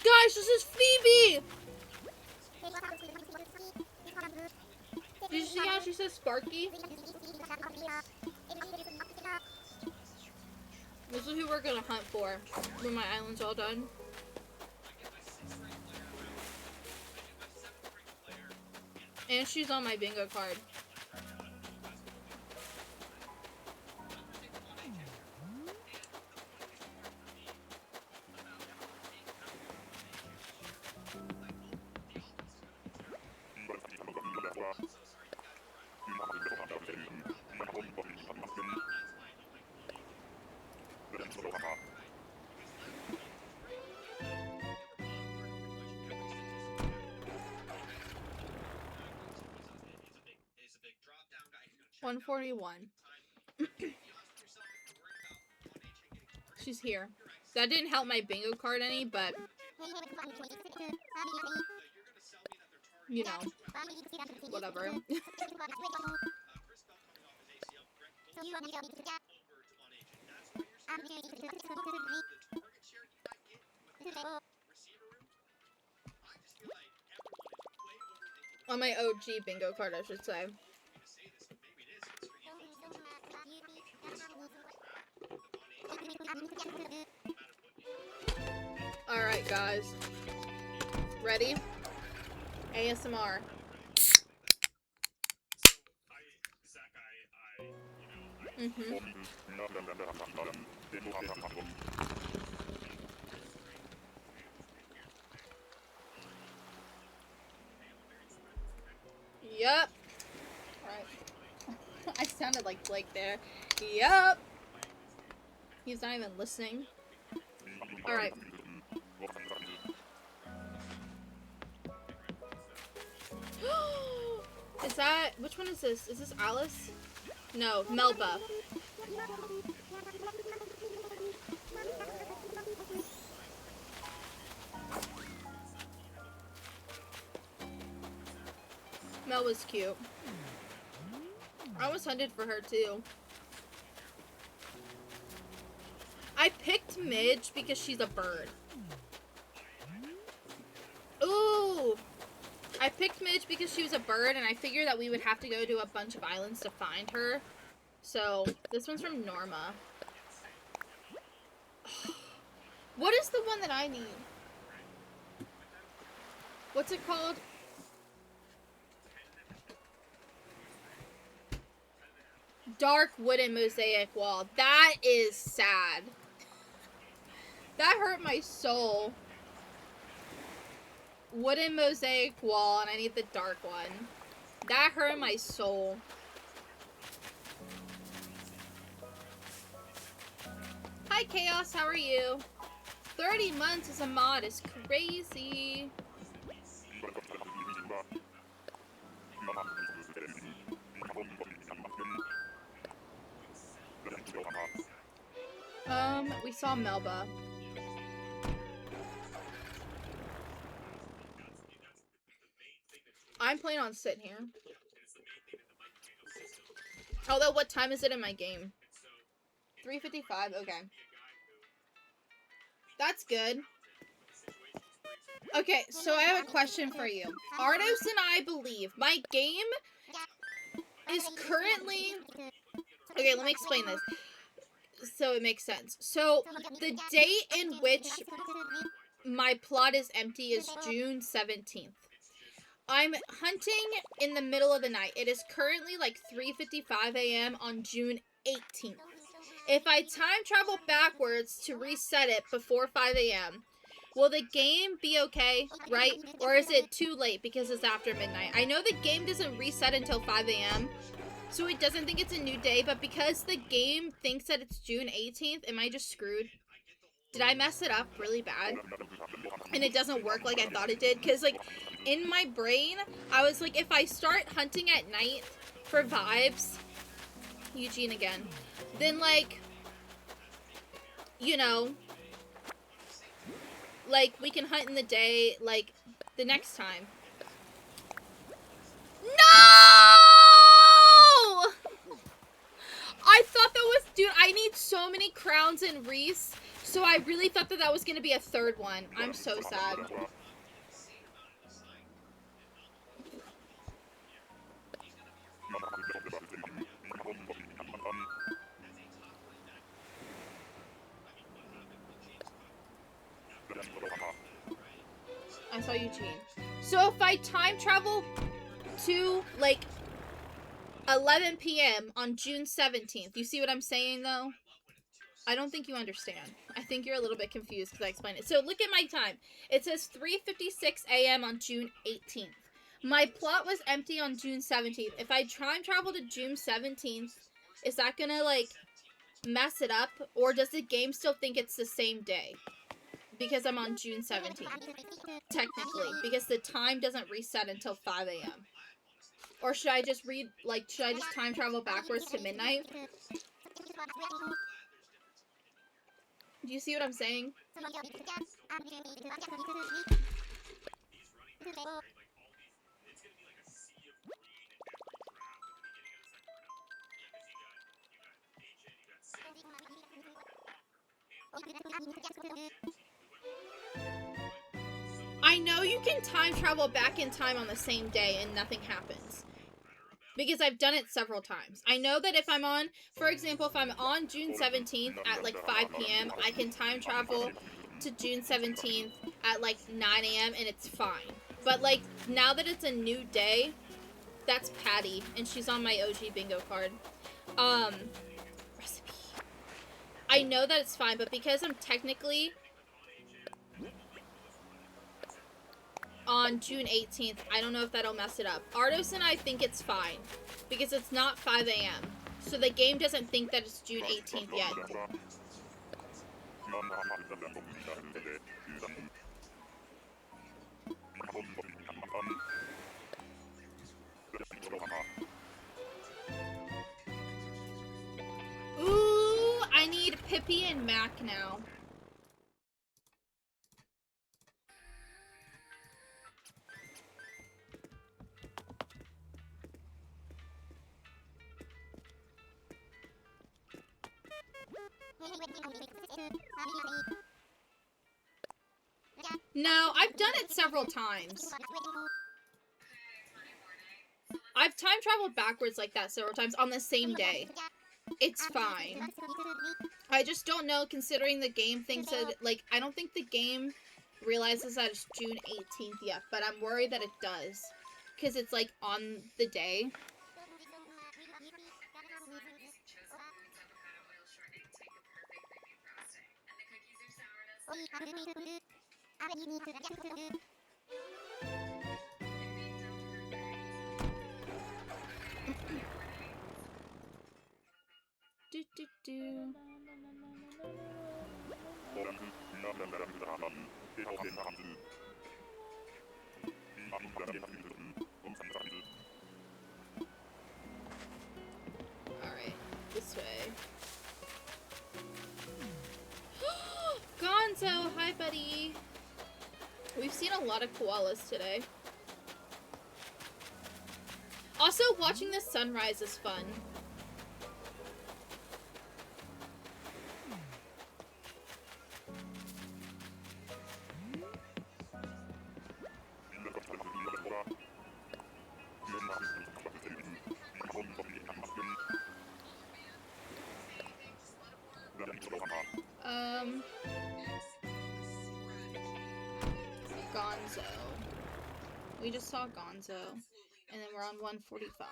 Guys, this is Phoebe! Did you see how she says Sparky? This is who we're gonna hunt for when my island's all done. And she's on my bingo card. 141. She's here. That didn't help my bingo card any, but you know, whatever. On my OG bingo card, I should say. Alright, guys. Ready? ASMR. Yup. Alright. I sounded like Blake there. Yup. He's not even listening. Alright. Is that... Which one is this? Is this Alice? No, Melba. Mel was cute. I was hunted for her too. I picked Midge because she's a bird. Ooh! I picked Midge because she was a bird, and I figured that we would have to go to a bunch of islands to find her. So, this one's from Norma. What is the one that I need? What's it called? Dark wooden mosaic wall. That is sad. That hurt my soul. Wooden mosaic wall, and I need the dark one. That hurt my soul. Hi, Chaos. How are you? 30 months as a mod is crazy. We saw Melba. I'm planning on sitting here. Although, what time is it in my game? 3:55? Okay. That's good. Okay, so I have a question for you. Ardos and I believe my game is currently... Okay, let me explain this so it makes sense. So, the date in which my plot is empty is June 17th. I'm hunting in the middle of the night. It is currently like 3:55 a.m. on June 18th. If I time travel backwards to reset it before 5 a.m., will the game be okay, right? Or is it too late because it's after midnight? I know the game doesn't reset until 5 a.m., so it doesn't think it's a new day, but because the game thinks that it's June 18th, am I just screwed? Did I mess it up really bad? And it doesn't work like I thought it did? Because, like, in my brain, I was like, if I start hunting at night for vibes, Eugene again, then, like, you know, like, we can hunt in the day, like, the next time. No! I thought that was, dude, I need so many crowns and wreaths, so I really thought that that was going to be a third one. I'm so sad. I saw Eugene. So if I time travel to, like, 11 p.m. on June 17th, you see what I'm saying, though? I don't think you understand. I think you're a little bit confused because I explained it. So look at my time. It says 3:56 a.m. on June 18th. My plot was empty on June 17th. If I time travel to June 17th, is that gonna, like, mess it up? Or does the game still think it's the same day? Because I'm on June 17th. Technically. Because the time doesn't reset until 5 a.m. Or should I just read, like, should I just time travel backwards to midnight? Do you see what I'm saying? I know you can time travel back in time on the same day and nothing happens. Because I've done it several times. I know that if I'm on, for example, if I'm on June 17th at like 5 p.m., I can time travel to June 17th at like 9 a.m. and it's fine. But like, now that it's a new day, that's Patty, and she's on my OG bingo card. Recipe. I know that it's fine, but because I'm technically on June 18th, I don't know if that'll mess it up. Ardos and I think it's fine, because it's not 5 a.m. So the game doesn't think that it's June 18th yet. Ooh, I need Pippi and Mac now. No, I've done it several times. I've time traveled backwards like that several times on the same day. It's fine. I just don't know, considering the game thinks that, like, I don't think the game realizes that it's June 18th yet, but I'm worried that it does. Because it's, like, on the day. Do do do. Alright, this way. Gonzo, hi buddy. We've seen a lot of koalas today. Also, watching the sunrise is fun. Gonzo. We just saw Gonzo. And then we're on 145.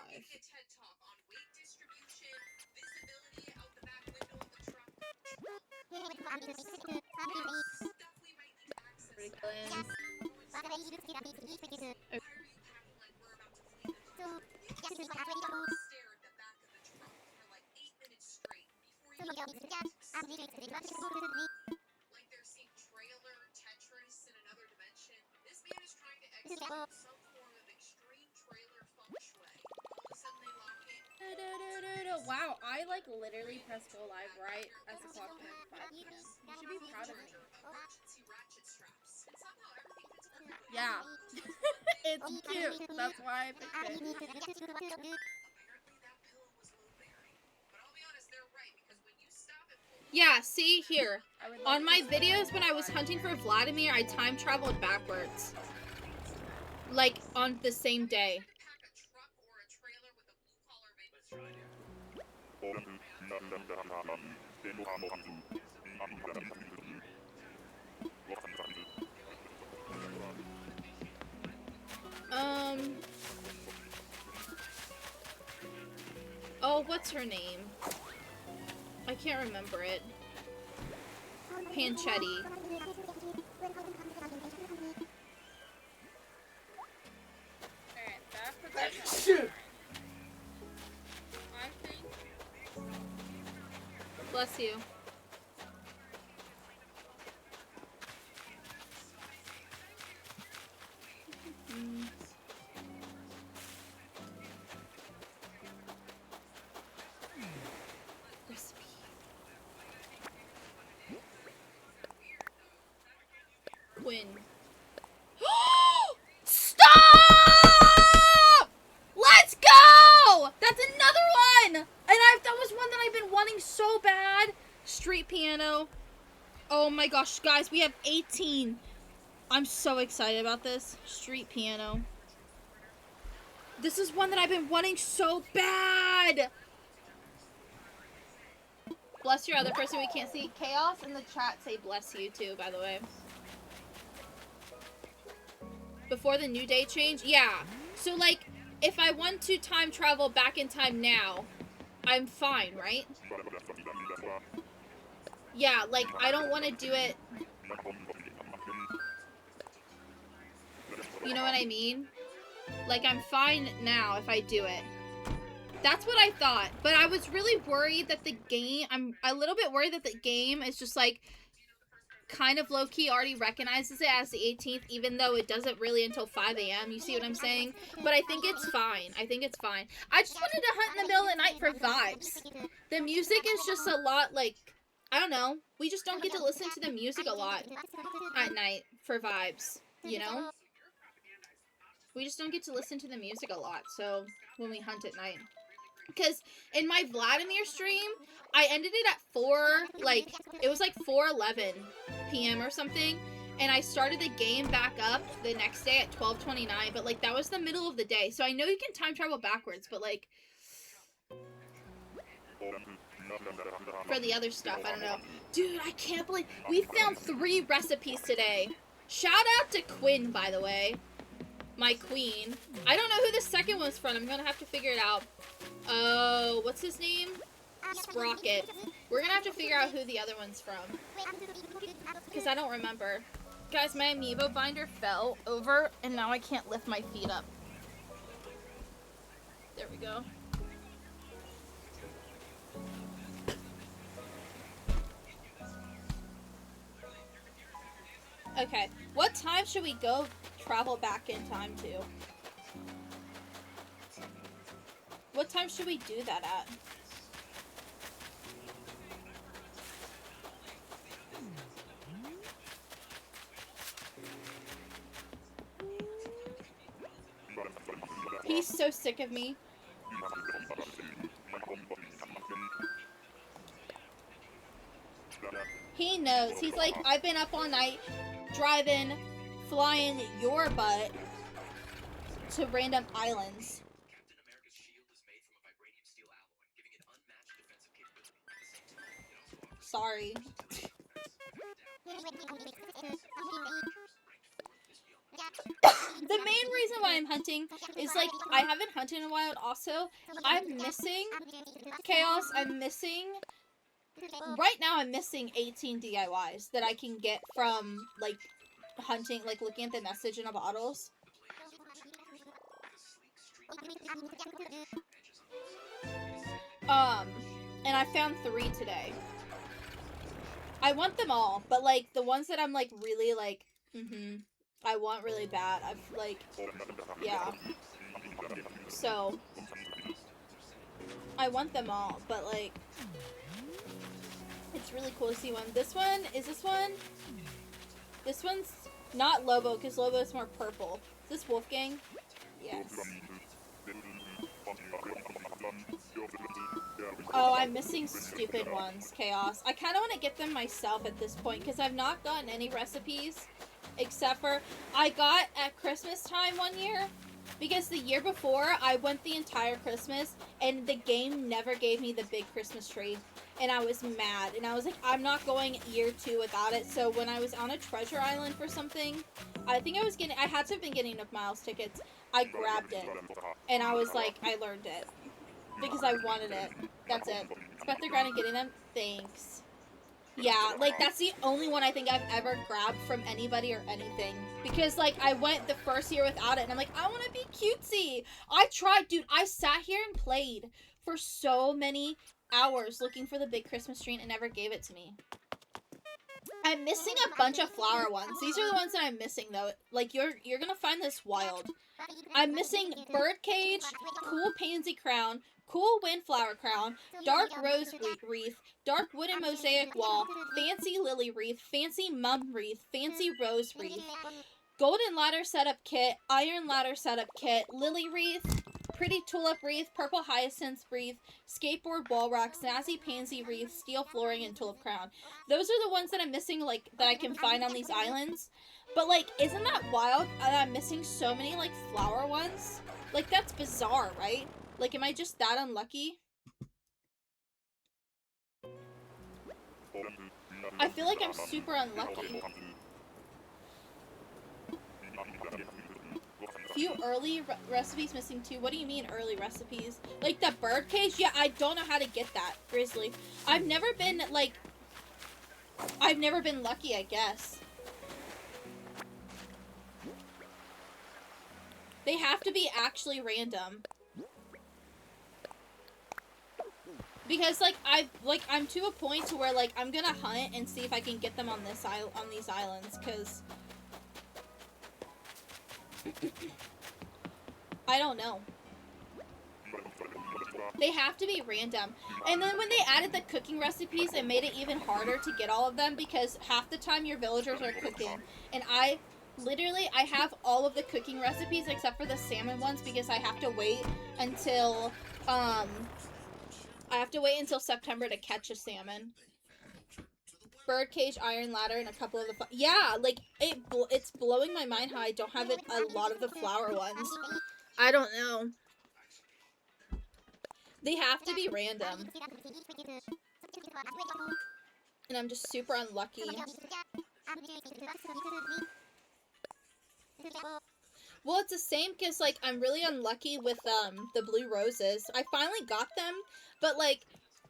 Wow, I like literally pressed go live right as the clock turned 5 p.m. You should be proud of me. Yeah. It's cute. That's why I picked it. Yeah, see here. On my videos when I was hunting for Vladimir, I time traveled backwards. Like, on the same day. Oh, what's her name? I can't remember it. Panchetti. Alright, back with that. Shit! I think Bless you. Quinn. Stop! Let's go! That's another one! And that was one that I've been wanting so bad. Street piano. Oh my gosh, guys, we have 18. I'm so excited about this. Street piano. This is one that I've been wanting so bad. Bless your other person we can't see. Chaos in the chat say bless you too, by the way. Before the new day change? Yeah. So, like, if I want to time travel back in time now, I'm fine, right? Yeah, like, I don't want to do it. You know what I mean? Like, I'm fine now if I do it. That's what I thought. But I was really worried that the game... I'm a little bit worried that the game is just, like, kind of low-key already recognizes it as the 18th, even though it doesn't really until 5 a.m. You see what I'm saying? But I think it's fine. I think it's fine. I just wanted to hunt in the middle of the night for vibes. The music is just a lot, like... I don't know. We just don't get to listen to the music a lot at night for vibes, you know? We just don't get to listen to the music a lot, so when we hunt at night. Because in my Vladimir stream, I ended it at 4, like, it was like 4:11 p.m. or something, and I started the game back up the next day at 12:29, but, like, that was the middle of the day, so I know you can time travel backwards, but, like, for the other stuff, I don't know. Dude, I can't believe, we found 3 recipes today. Shout out to Quinn, by the way. My queen. I don't know who the second one's from. I'm gonna have to figure it out. Oh, what's his name? Sprocket. We're gonna have to figure out who the other one's from. Because I don't remember. Guys, my amiibo binder fell over, and now I can't lift my feet up. There we go. Okay, what time should we go travel back in time to? What time should we do that at? He's so sick of me. He knows. He's like, I've been up all night driving, flying your butt to random islands. Sorry. The main reason why I'm hunting is, like, I haven't hunted in a while, and also, I'm missing Chaos. I'm missing... Right now, I'm missing 18 DIYs that I can get from, like, hunting, like, looking at the message in the bottles. And I found 3 today. I want them all, but, like, the ones that I'm, like, really, like, I want really bad. I've, like, yeah. So, I want them all, but, like, it's really cool to see one. This one, is this one? This one's not Lobo, because Lobo is more purple. Is this Wolfgang? Yes. Oh, I'm missing stupid ones, Chaos. I kind of want to get them myself at this point, because I've not gotten any recipes, except for, I got at Christmas time one year, because the year before, I went the entire Christmas, and the game never gave me the big Christmas tree, and I was mad, and I was like, I'm not going year 2 without it, so when I was on a treasure island for something, I think I had to have been getting enough miles tickets, I grabbed it, and I was like, I learned it, because I wanted it. That's it. Spectre Grind and getting them? Thanks. Yeah, like, that's the only one I think I've ever grabbed from anybody or anything. Because, like, I went the first year without it, and I'm like, I want to be cutesy. I tried, dude, I sat here and played for so many hours looking for the big Christmas tree, and it never gave it to me. I'm missing a bunch of flower ones. These are the ones that I'm missing, though. Like, you're gonna find this wild. I'm missing Birdcage, Cool Pansy Crown, cool windflower crown, dark rose wreath, dark wooden mosaic wall, fancy lily wreath, fancy mum wreath, fancy rose wreath, golden ladder setup kit, iron ladder setup kit, lily wreath, pretty tulip wreath, purple hyacinth wreath, skateboard wall rock, snazzy pansy wreath, steel flooring, and tulip crown. Those are the ones that I'm missing, like, that I can find on these islands. But, like, isn't that wild that I'm missing so many, like, flower ones? Like, that's bizarre, right? Like, am I just that unlucky? I feel like I'm super unlucky. Few early recipes missing too. What do you mean early recipes? Like the bird cage? Yeah, I don't know how to get that, Grizzly. I've never been, like... I've never been lucky, I guess. They have to be actually random. Because, like, I'm to a point to where, like, I'm gonna hunt and see if I can get them on this on these islands, because... I don't know. They have to be random. And then when they added the cooking recipes, it made it even harder to get all of them, because half the time your villagers are cooking. And I have all of the cooking recipes except for the salmon ones, because I have to wait until, September to catch a salmon. Birdcage, iron ladder, and a couple of the... Yeah, like, it's blowing my mind how I don't have a lot of the flower ones. I don't know. They have to be random. And I'm just super unlucky. Well, it's the same because, like, I'm really unlucky with, the blue roses. I finally got them, but, like,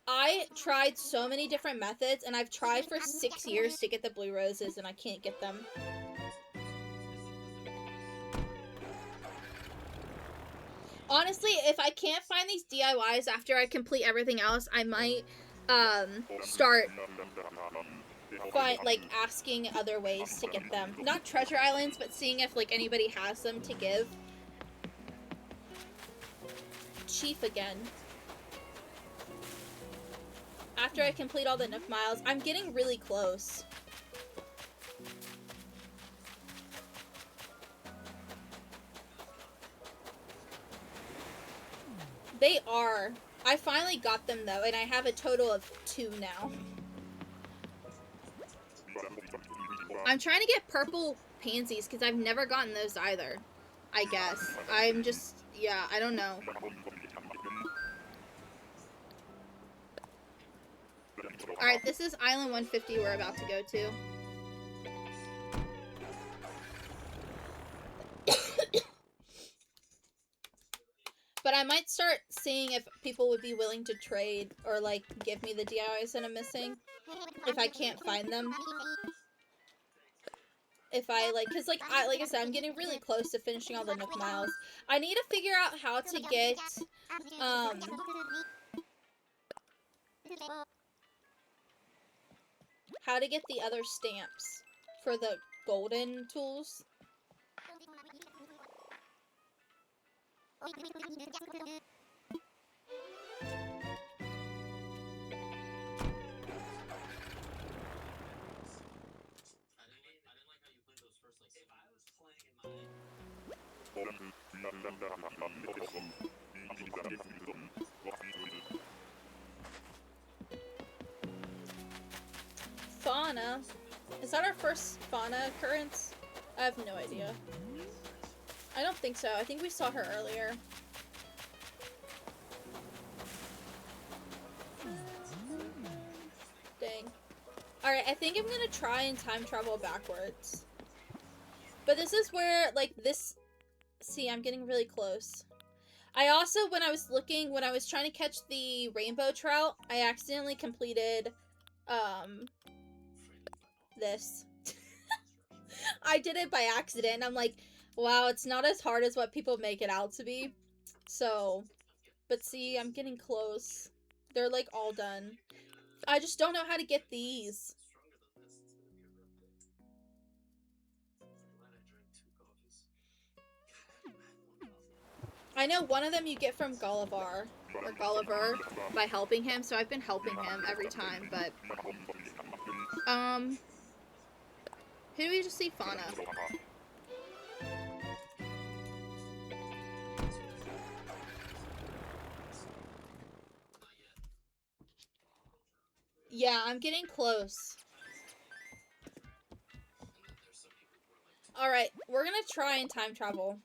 I tried so many different methods, and I've tried for 6 years to get the blue roses, and I can't get them. Honestly, if I can't find these DIYs after I complete everything else, I might, start asking other ways to get them. Not treasure islands, but seeing if, like, anybody has them to give. Chief again. After I complete all the Nook Miles, I'm getting really close. They are. I finally got them, though, and I have a total of 2 now. I'm trying to get purple pansies, because I've never gotten those either. I guess. I'm just... Yeah, I don't know. Alright, this is Island 150 we're about to go to. But I might start seeing if people would be willing to trade or, like, give me the DIYs that I'm missing. If I can't find them. If I, like, because, like I said, I'm getting really close to finishing all the Nook Miles. I need to figure out how to get, how to get the other stamps for the golden tools. Fauna? Is that our first fauna occurrence? I have no idea. I don't think so. I think we saw her earlier. Dang. Alright, I think I'm gonna try and time travel backwards. But this is where, like, this... See, I'm getting really close. I also, when I was trying to catch the rainbow trout, I accidentally completed, this. I did it by accident, and I'm like, wow, it's not as hard as what people make it out to be. So, but see, I'm getting close. They're, like, all done. I just don't know how to get these. I know one of them you get from Gullivar. or Gulliver by helping him, so I've been helping him every time, but who do we just see? Fauna. Yeah, I'm getting close. Alright, we're gonna try and time travel.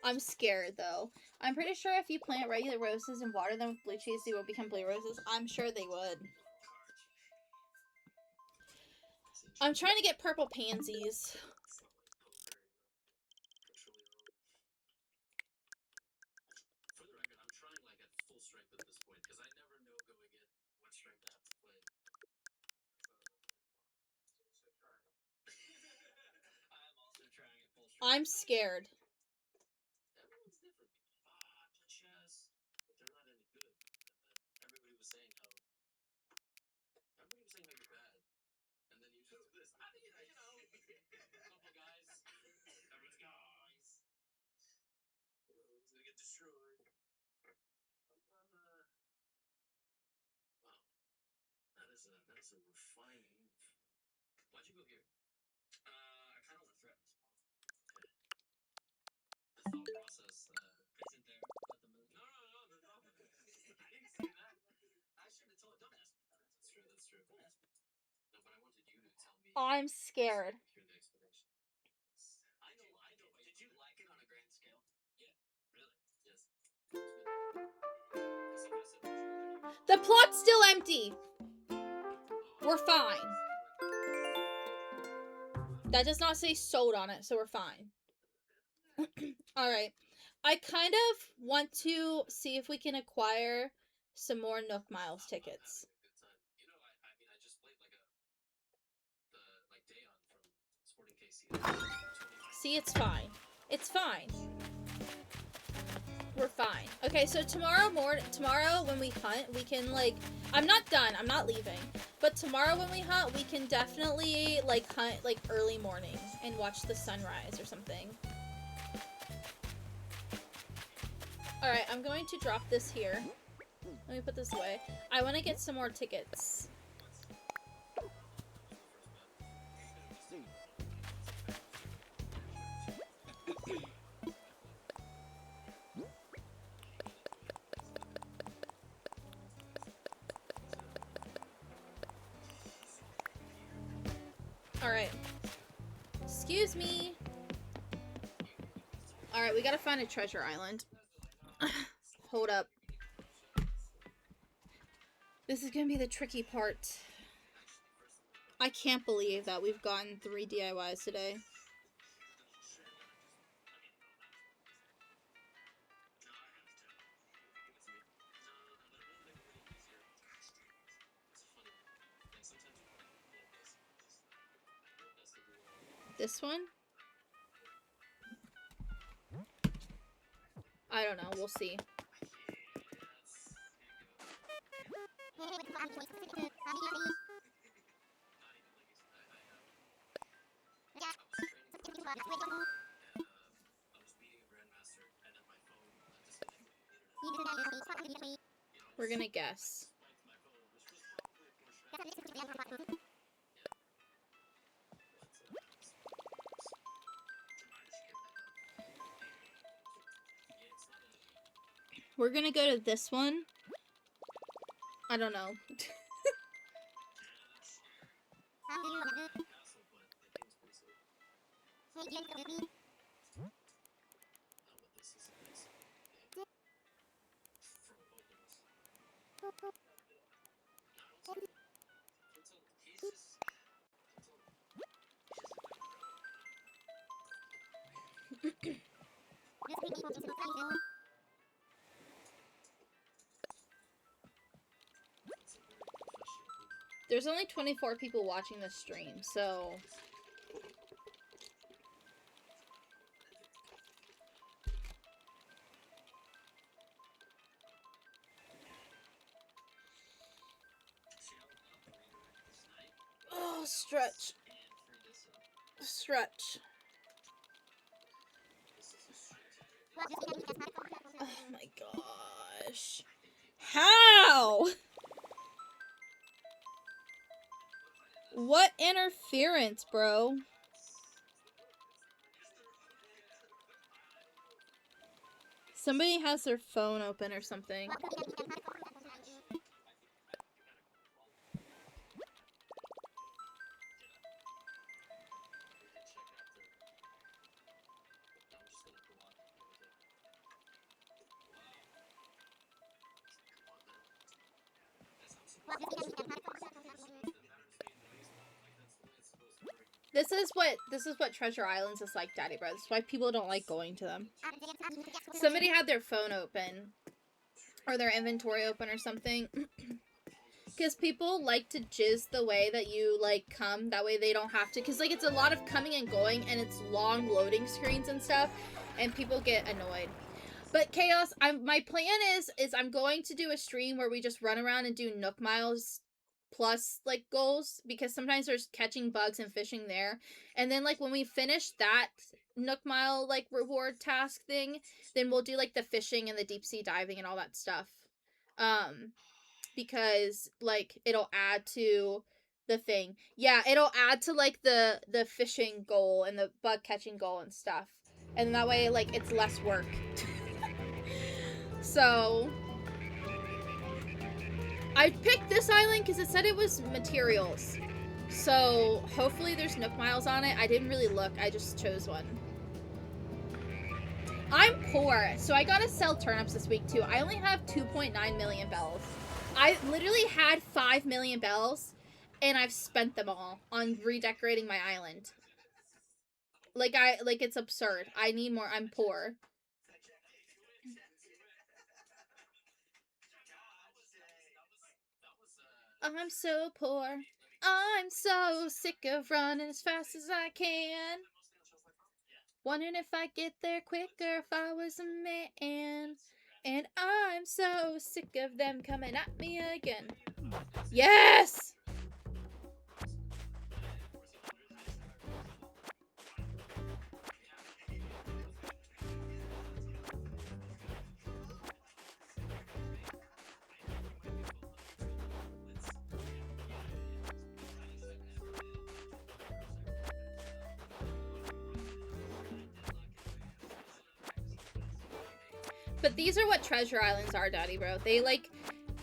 I'm scared, though. I'm pretty sure if you plant regular roses and water them with blue cheese, they will become blue roses. I'm sure they would. I'm trying to get purple pansies. I'm scared. I'm scared. The plot's still empty. We're fine. That does not say sold on it, so we're fine. Alright. I kind of want to see if we can acquire some more Nook Miles tickets. See, it's fine. It's fine. We're fine. Okay, so tomorrow when we hunt, we can, like, I'm not done. I'm not leaving. But tomorrow when we hunt, we can definitely, like, hunt, like, early morning and watch the sunrise or something. Alright, I'm going to drop this here. Let me put this away. I want to get some more tickets. Alright. Excuse me. Alright, we gotta find a treasure island. Hold up. This is gonna be the tricky part. I can't believe that we've gotten 3 DIYs today. This one? I don't know, we'll see. We're gonna guess. We're gonna go to this one. I don't know. There's only 24 people watching this stream, so... Oh, stretch. Stretch. Oh my gosh. How? What interference, bro? Somebody has their phone open or something. This is what Treasure Islands is like, Daddy Bro. That's why people don't like going to them. Somebody had their phone open. Or their inventory open or something. Because people like to jizz the way that you, like, come. That way they don't have to. Because, like, it's a lot of coming and going. And it's long loading screens and stuff. And people get annoyed. But Chaos, my plan is I'm going to do a stream where we just run around and do Nook Miles plus, like, goals. Because sometimes there's catching bugs and fishing there. And then, like, when we finish that Nook Mile, like, reward task thing, then we'll do, like, the fishing and the deep sea diving and all that stuff. Because, like, it'll add to the thing. Yeah, it'll add to, like, the fishing goal and the bug catching goal and stuff. And that way, like, it's less work. So I picked this island because it said it was materials. So hopefully there's Nook Miles on it. I didn't really look. I just chose one. I'm poor, so I gotta sell turnips this week too. I only have 2.9 million bells. I literally had 5 million bells, and I've spent them all on redecorating my island. Like, it's absurd. I need more. I'm poor. I'm so poor. I'm so sick of running as fast as I can. Wondering if I get there quicker if I was a man. And I'm so sick of them coming at me again. Yes! But these are what Treasure Islands are, Daddy Bro. They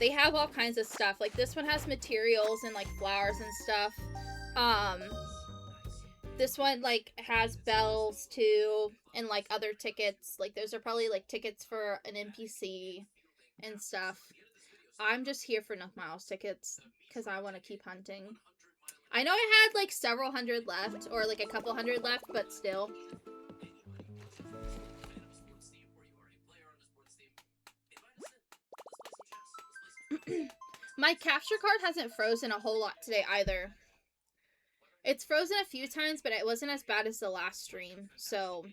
have all kinds of stuff. Like, this one has materials and, like, flowers and stuff. This one, like, has bells, too, and, like, other tickets. Like, those are probably, like, tickets for an NPC and stuff. I'm just here for Nook Miles tickets, because I want to keep hunting. I know I had, like, several hundred left, or, like, a couple hundred left, but still. My capture card hasn't frozen a whole lot today either. It's frozen a few times, but it wasn't as bad as the last stream, so...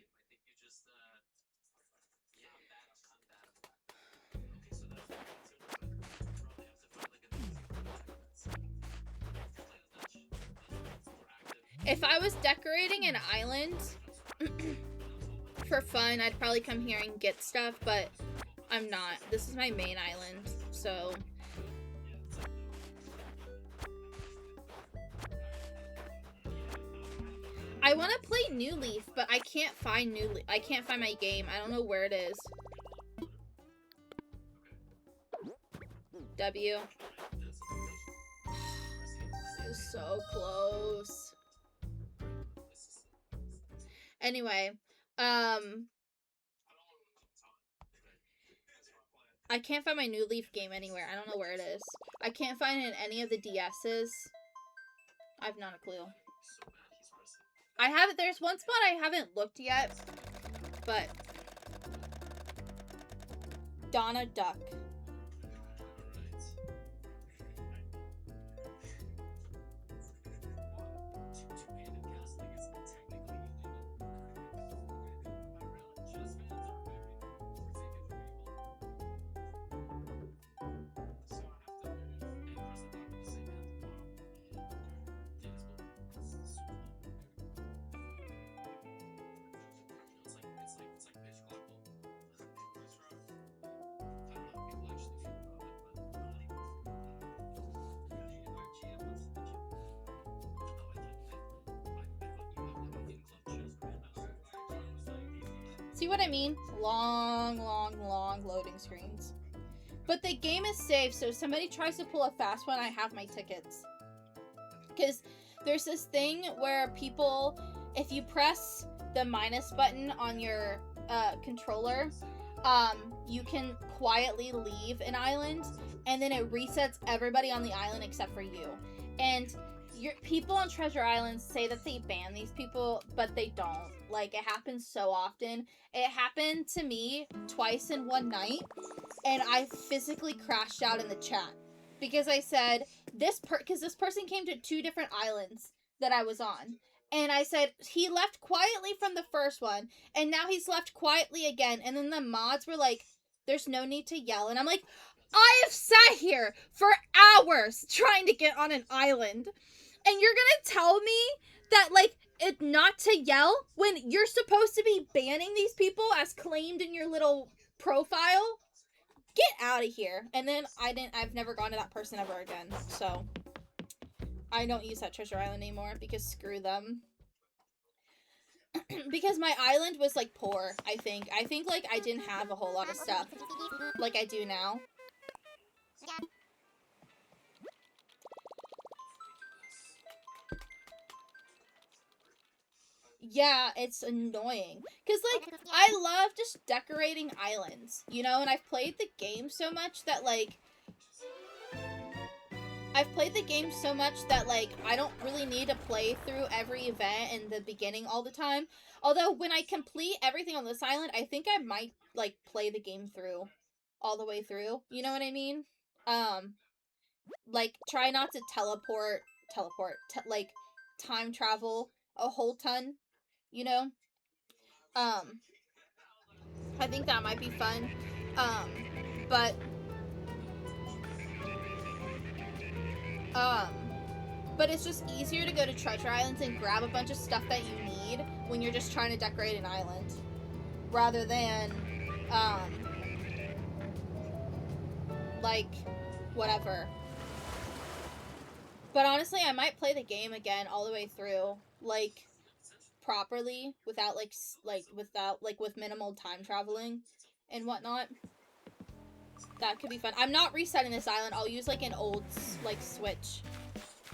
If I was decorating an island for fun, I'd probably come here and get stuff, but I'm not. This is my main island, so... I want to play New Leaf, but I can't find New Leaf. I can't find my game. I don't know where it is. W. This is so close. Anyway, I can't find my New Leaf game anywhere. I don't know where it is. I can't find it in any of the DSs. I have not a clue. There's one spot I haven't looked yet, but... Donna Duck. See what I mean? Long, long, long loading screens. But the game is safe, so if somebody tries to pull a fast one, I have my tickets. Because there's this thing where people, if you press the minus button on your controller, you can quietly leave an island, and then it resets everybody on the island except for you. And people on Treasure Island say that they ban these people, but they don't. Like, it happens so often. It happened to me twice in one night, and I physically crashed out in the chat. Because I said, because this person came to 2 different islands that I was on. And I said, he left quietly from the first one, and now he's left quietly again. And then the mods were like, there's no need to yell. And I'm like, I have sat here for hours trying to get on an island. And you're gonna tell me that, like, it not to yell when you're supposed to be banning these people as claimed in your little profile? Get out of here. And then I've never gone to that person ever again. So I don't use that Treasure Island anymore because screw them. Because my island was, like, poor, I think. I think, like, I didn't have a whole lot of stuff like I do now. Yeah, it's annoying. Because, like, I love just decorating islands, you know? And I've played the game so much that, like, I don't really need to play through every event in the beginning all the time. Although, when I complete everything on this island, I think I might, like, play the game through. All the way through. You know what I mean? Like, try not to like, time travel a whole ton. You know? I think that might be fun. But it's just easier to go to Treasure Islands and grab a bunch of stuff that you need when you're just trying to decorate an island. Rather than, like, whatever. But honestly, I might play the game again all the way through, like, properly, without, with minimal time traveling and whatnot. That could be fun. I'm not resetting this island. I'll use, like, an old, like, switch.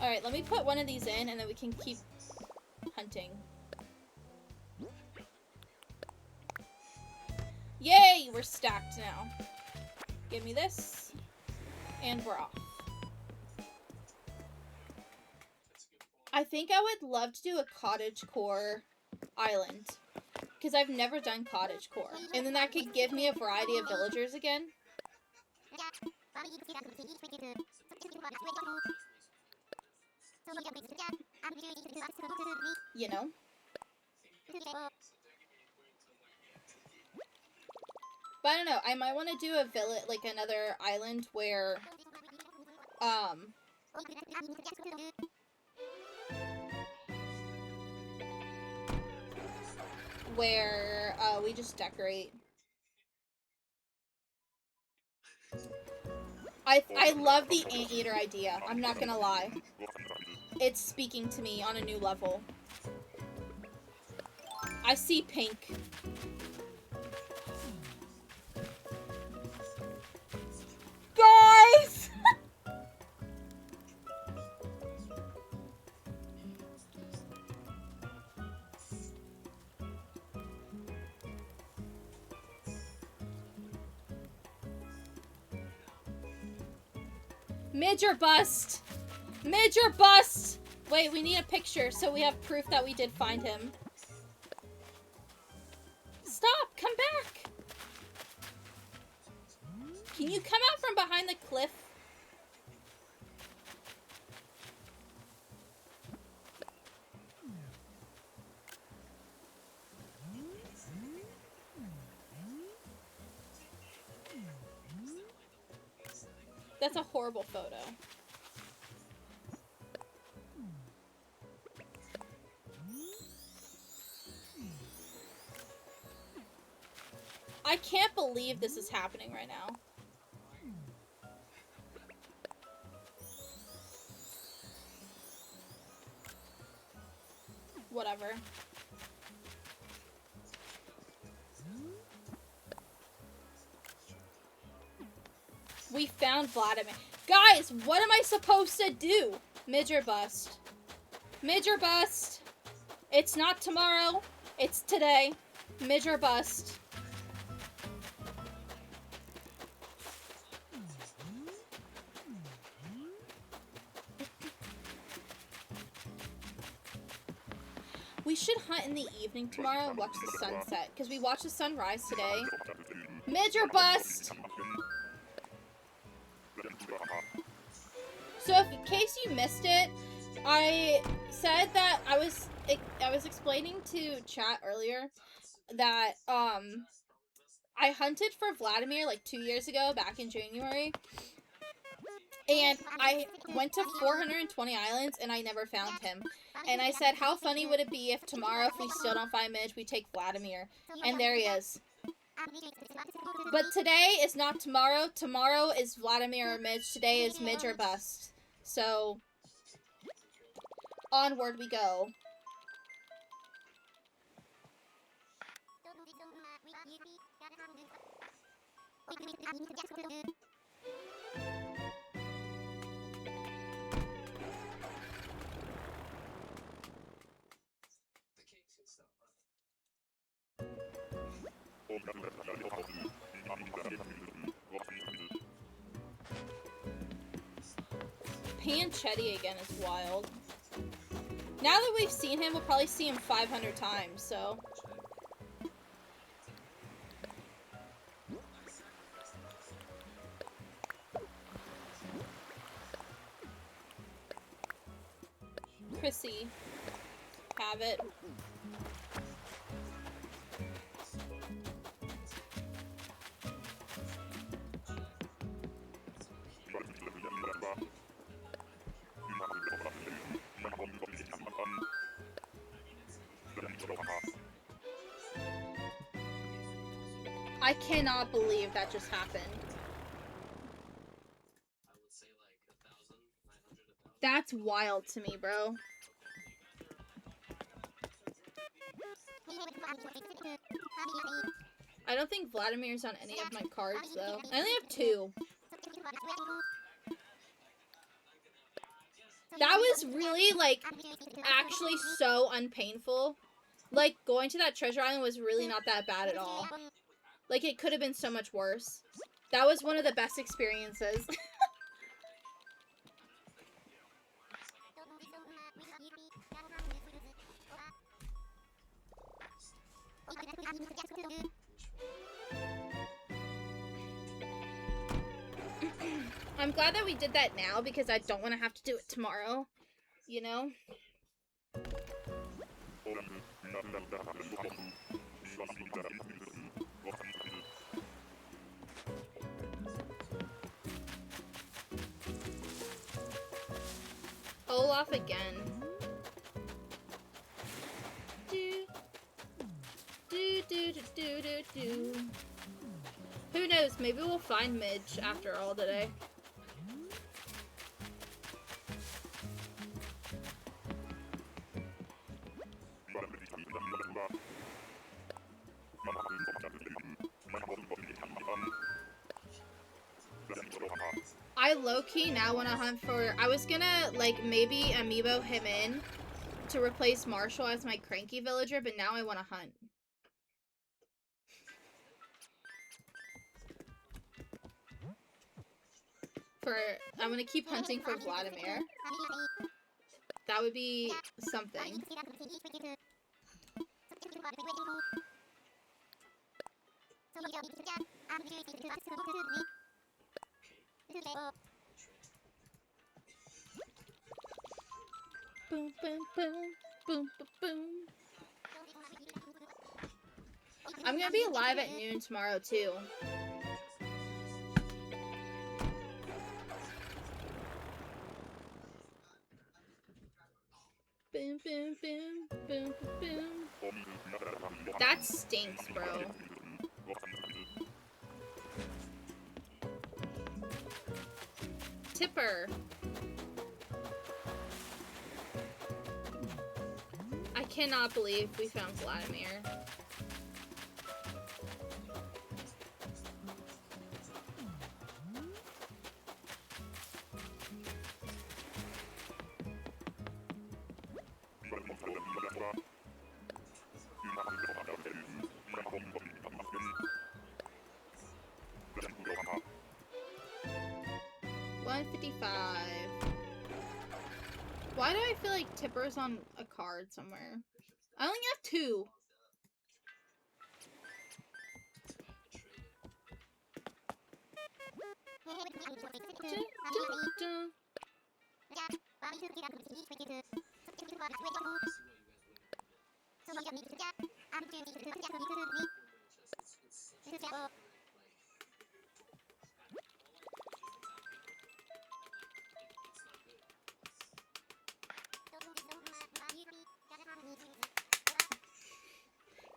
Alright, let me put one of these in, and then we can keep hunting. Yay! We're stacked now. Give me this. And we're off. I think I would love to do a cottagecore island. Because I've never done cottagecore. And then that could give me a variety of villagers again. You know? But I don't know, I might want to do a village, like another island where, we just decorate. I love the anteater idea, I'm not gonna lie. It's speaking to me on a new level. I see pink. Guys! Midge or bust! Midge or bust! Wait, we need a picture so we have proof that we did find him. Stop! Come back! Can you come out from behind the cliff? That's a horrible photo. I can't believe this is happening right now. Whatever. We found Vladimir. Guys, what am I supposed to do? Midge or bust. Midge or bust. It's not tomorrow. It's today. Midge or bust. We should hunt in the evening tomorrow and watch the sunset. Because we watched the sunrise today. Midge or bust. So if, in case you missed it, I said that I was explaining to chat earlier that I hunted for Vladimir like 2 years ago, back in January, and I went to 420 islands and I never found him. And I said, how funny would it be if tomorrow, if we still don't find Midge, we take Vladimir? And there he is. But today is not tomorrow. Tomorrow is Vladimir or Midge. Today is Midge or bust. So, onward we go. Panchetti again is wild. Now that we've seen him, we'll probably see him 500 times, so. Chrissy. Have it. I cannot believe that just happened. That's wild to me, bro. I don't think Vladimir's on any of my cards, though. I only have 2. That was really, like, actually so unpainful. Like, going to that treasure island was really not that bad at all. Like, it could have been so much worse. That was one of the best experiences. I'm glad that we did that now because I don't want to have to do it tomorrow. You know? Olaf again. Do. Who knows? Maybe we'll find Midge after all today. I low-key now want to hunt for... I was gonna, like, maybe amiibo him in to replace Marshall as my cranky villager, but now I want to hunt. I'm gonna keep hunting for Vladimir. That would be something. Boom, boom, boom, boom, boom, boom. I'm gonna be live at noon tomorrow, too. Boom, boom, boom, boom, boom, boom. That stinks, bro. Tipper. I cannot believe we found Vladimir. Why do I feel like Tipper's on a card somewhere? I only have 2.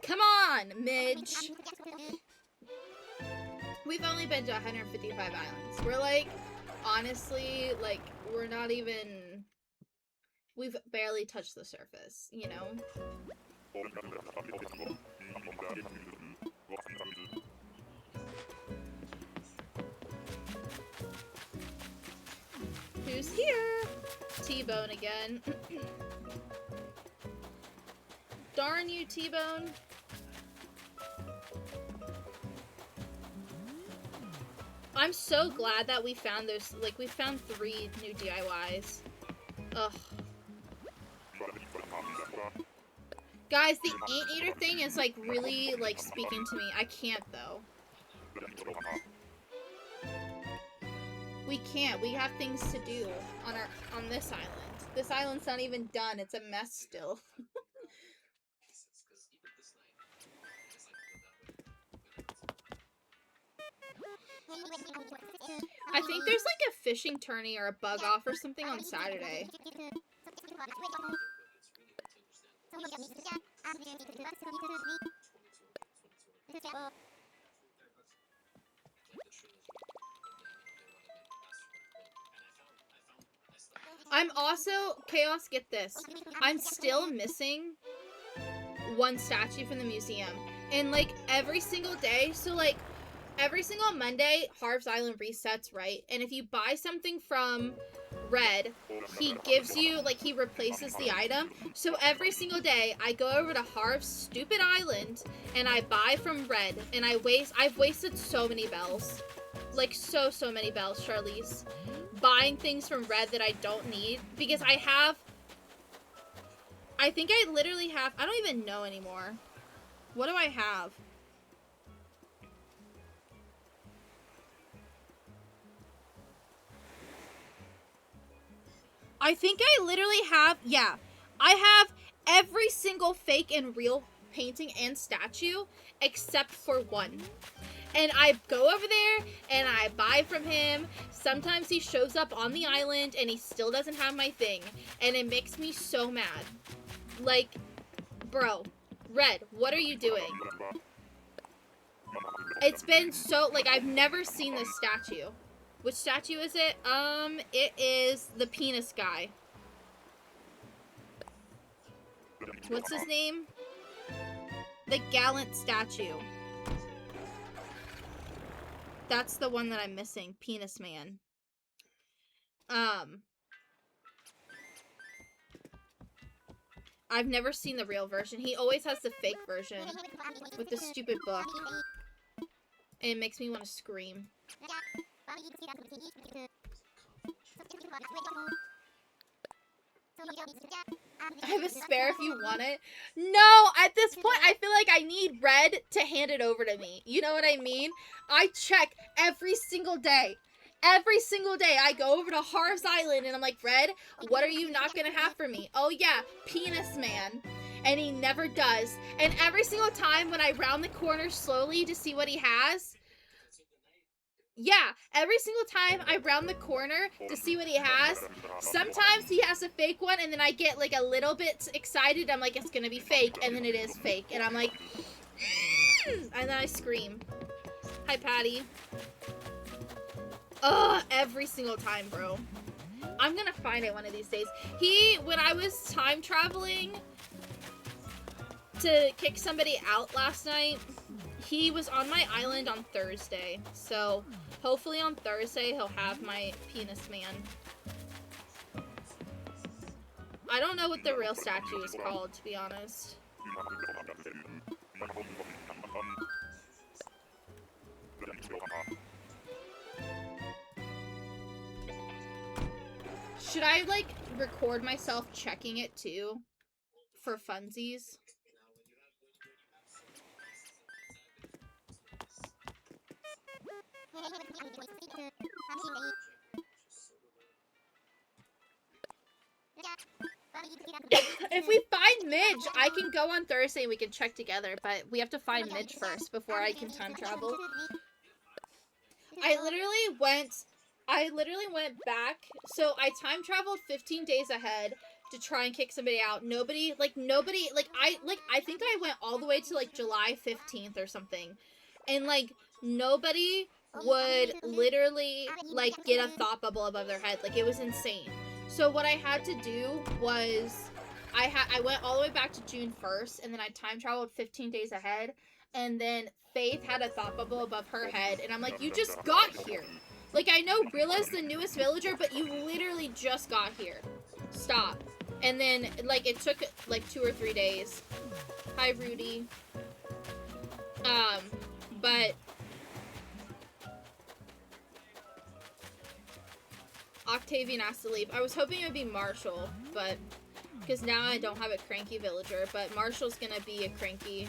Come on, Midge. We've only been to 155 islands. We're like, honestly, like, we're not even... We've barely touched the surface, you know? Who's here? T-Bone again. Darn you, T-Bone. I'm so glad that we found those, like, we found 3 new DIYs. Ugh. Guys, the anteater thing is, like, really, like, speaking to me. I can't, though. We can't. We have things to do on this island. This island's not even done. It's a mess still. I think there's like a fishing tourney or a bug off or something on Saturday. I'm also, Chaos, get this. I'm still missing 1 statue from the museum. And like every single day, so like every single Monday, Harv's Island resets, right? And if you buy something from Red, he gives you, like, he replaces the item. So every single day, I go over to Harv's stupid island, and I buy from Red, and I've wasted so many bells. Like, so many bells, Charlize. Buying things from Red that I don't need, because I think I literally have, I don't even know anymore. What do I have? I think I literally have, yeah. I have every single fake and real painting and statue except for 1. And I go over there and I buy from him. Sometimes he shows up on the island and he still doesn't have my thing. And it makes me so mad. Like, bro, Red, what are you doing? It's been so, like, I've never seen this statue. Which statue is it? It is the penis guy. What's his name? The gallant statue. That's the one that I'm missing. Penis man. I've never seen the real version. He always has the fake version with the stupid book. And it makes me want to scream. I have a spare if you want it. No, at this point, I feel like I need Red to hand it over to me. You know what I mean? I check every single day. Every single day, I go over to Harv's Island and I'm like, Red, what are you not gonna have for me? Oh yeah, penis man. And he never does. And every single time when I round the corner slowly to see what he has, yeah, every single time I round the corner to see what he has, sometimes he has a fake one, and then I get, like, a little bit excited. I'm like, it's gonna be fake, and then it is fake. And I'm like, and then I scream. Hi, Patty. Ugh, every single time, bro. I'm gonna find it one of these days. When I was time traveling to kick somebody out last night, he was on my island on Thursday. So, hopefully on Thursday he'll have my penis man. I don't know what the real statue is called, to be honest. Should I, like, record myself checking it, too? For funsies? If we find Midge, I can go on Thursday and we can check together, but we have to find Midge first before I can time travel. I literally went back, so I time traveled 15 days ahead to try and kick somebody out. Nobody, I think I went all the way to, like, July 15th or something. And, like, nobody would literally, like, get a thought bubble above their head. Like, it was insane. So what I had to do was, I went all the way back to June 1st, and then I time traveled 15 days ahead, and then Faith had a thought bubble above her head, and I'm like, you just got here. Like, I know Brilla's the newest villager, but you literally just got here. Stop. And then, like, it took, like, 2 or 3 days. Hi, Rudy. But Octavian asked to leave. I was hoping it would be Marshall, but because now I don't have a cranky villager, but Marshall's gonna be a cranky.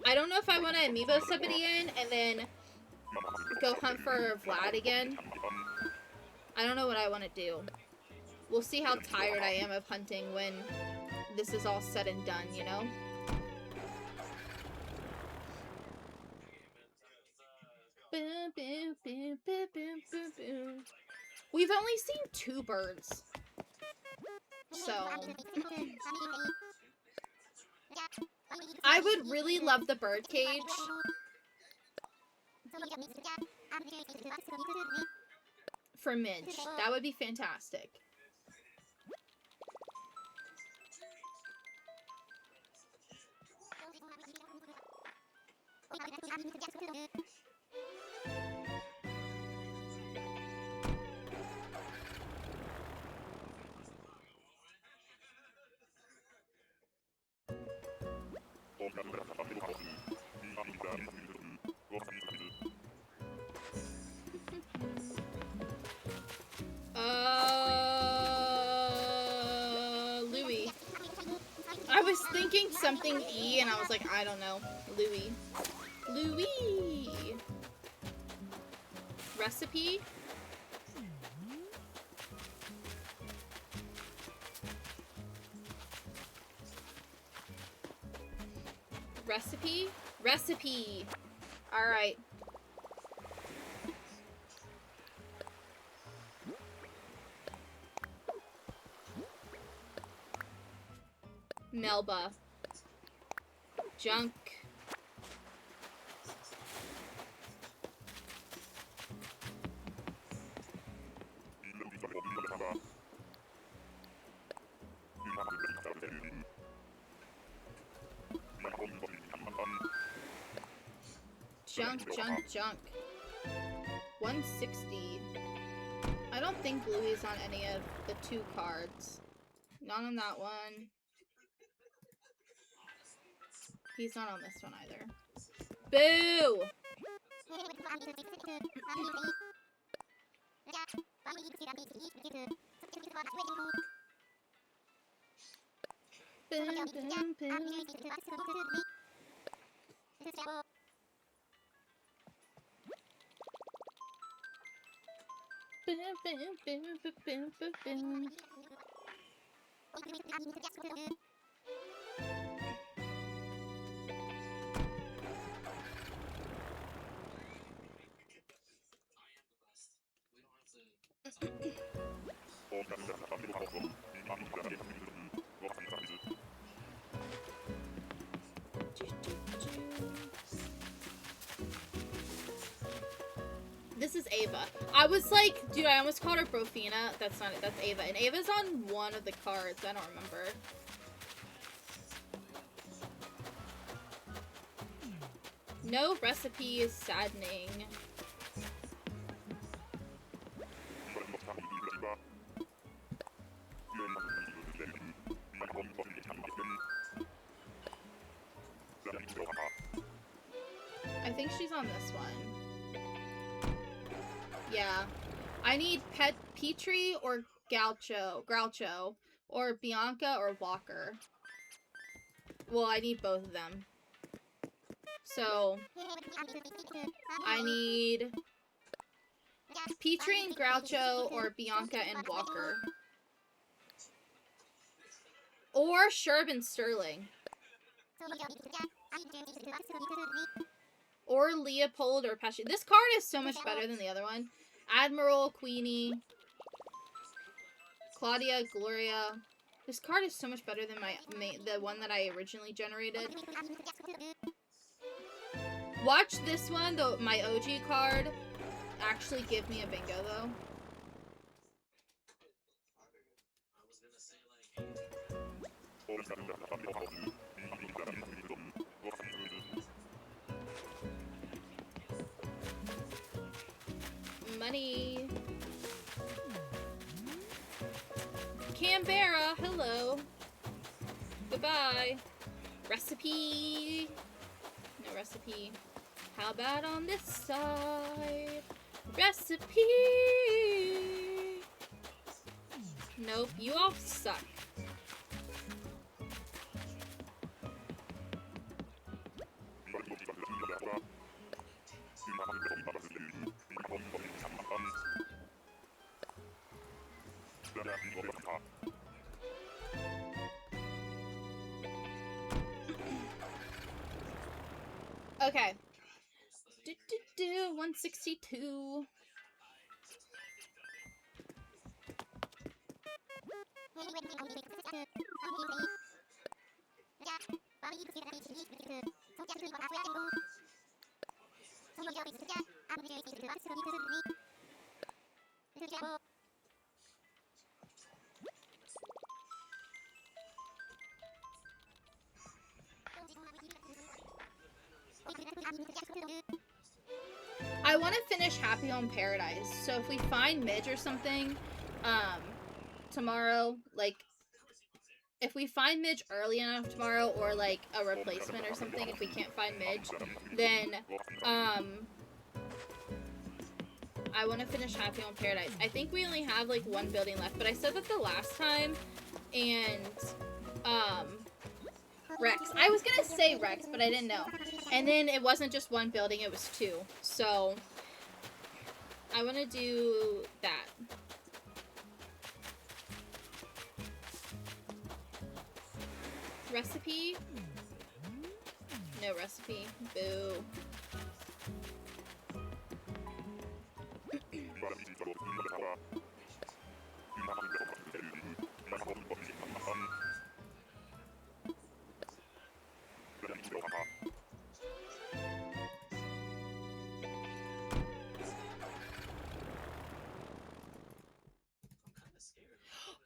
I don't know if I want to amiibo somebody in and then go hunt for Vlad again. I don't know what I want to do. We'll see how tired I am of hunting when this is all said and done, you know? We've only seen 2 birds. So I would really love the birdcage. For Midge. That would be fantastic. Louis. I was thinking something E, and I was like, I don't know. Louis. Louis. Recipe? Recipe? Recipe! Alright. Melba. Junk. Junk. 160. I don't think Louis is on any of the 2 cards. Not on that one. He's not on this one either. Boo! This is Ava. I was like, dude, I almost called her Profina. That's not it. That's Ava. And Ava's on one of the cards. I don't remember. No recipe is saddening. I think she's on this one. Yeah. I need Petrie or Groucho, or Bianca or Walker. Well, I need both of them. So, I need Petrie and Groucho or Bianca and Walker. Or Sherb and Sterling. Or Leopold or Pesci. This card is so much better than the other one. Admiral, Queenie, Claudia, Gloria. This card is so much better than the one that I originally generated. Watch this one, my OG card, actually give me a bingo, though. Money. Canberra, hello. Goodbye. Recipe. No recipe. How about on this side? Recipe. Nope, you all suck. Okay. 162. I want to finish Happy Home Paradise, so if we find Midge or something, tomorrow, like, if we find Midge early enough tomorrow, or, like, a replacement or something, if we can't find Midge, then, I want to finish Happy Home Paradise. I think we only have, like, one building left, but I said that the last time, and, Rex. I was gonna say Rex, but I didn't know. And then it wasn't just one building, it was two. So, I want to do that. Recipe? No recipe. Boo.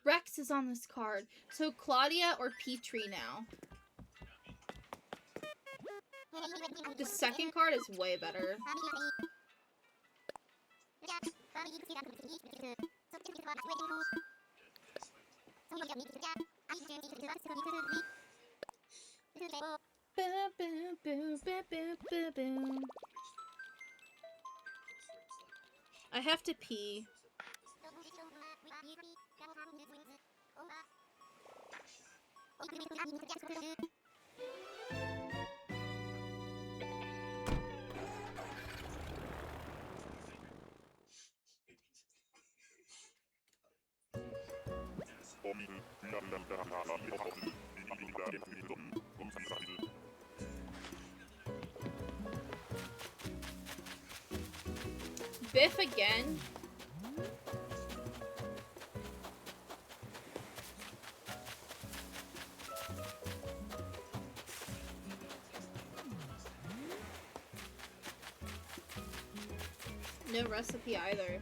Rex is on this card. So Claudia or Petrie now. The second card is way better. I have to pee. Biff again? No recipe either.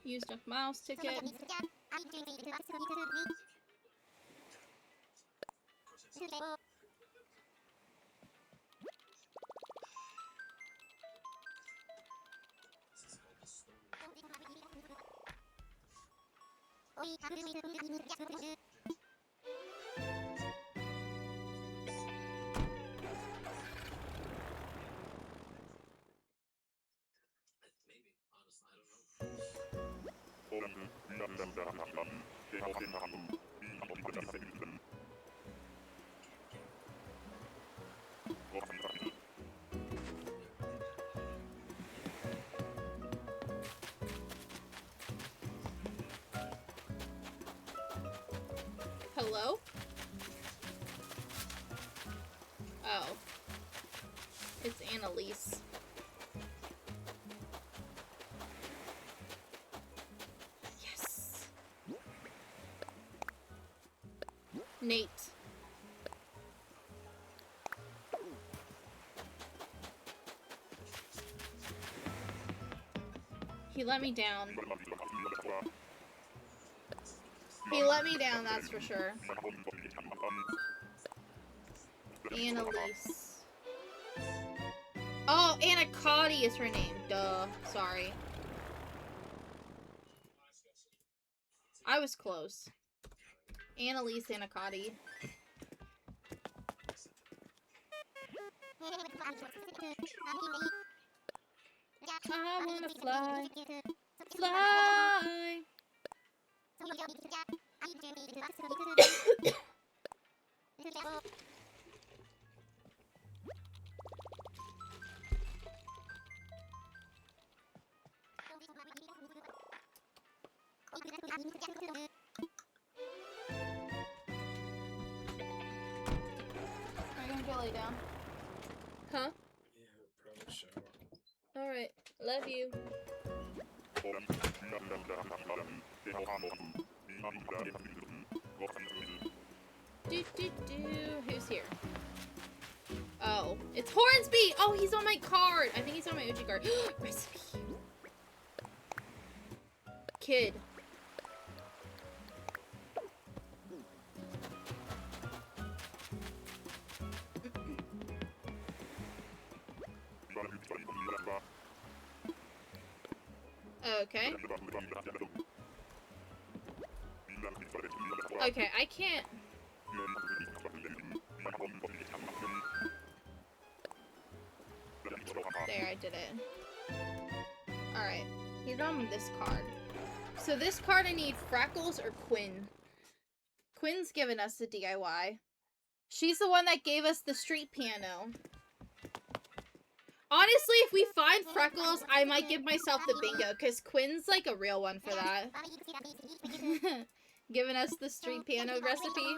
Used up mouse ticket. Hello? Oh. It's Annalise. Yes. Nate. He let me down. He let me down, that's for sure. Annalise. Oh, Anacotti is her name. Duh. Sorry. I was close. Annalise Anacotti. I wanna fly. Fly. Are you gonna go lay down? Huh? Yeah, probably shower. Alright. Love you. Who's here? Oh, it's Hornsby! Oh, he's on my card! I think he's on my OG card. Recipe. Kid. Okay. Okay, I can't. There, I did it. Alright. He's on this card. So this card I need Freckles or Quinn. Quinn's given us the DIY. She's the one that gave us the street piano. Honestly, if we find Freckles, I might give myself the bingo, because Quinn's like a real one for that. Giving us the street piano recipe.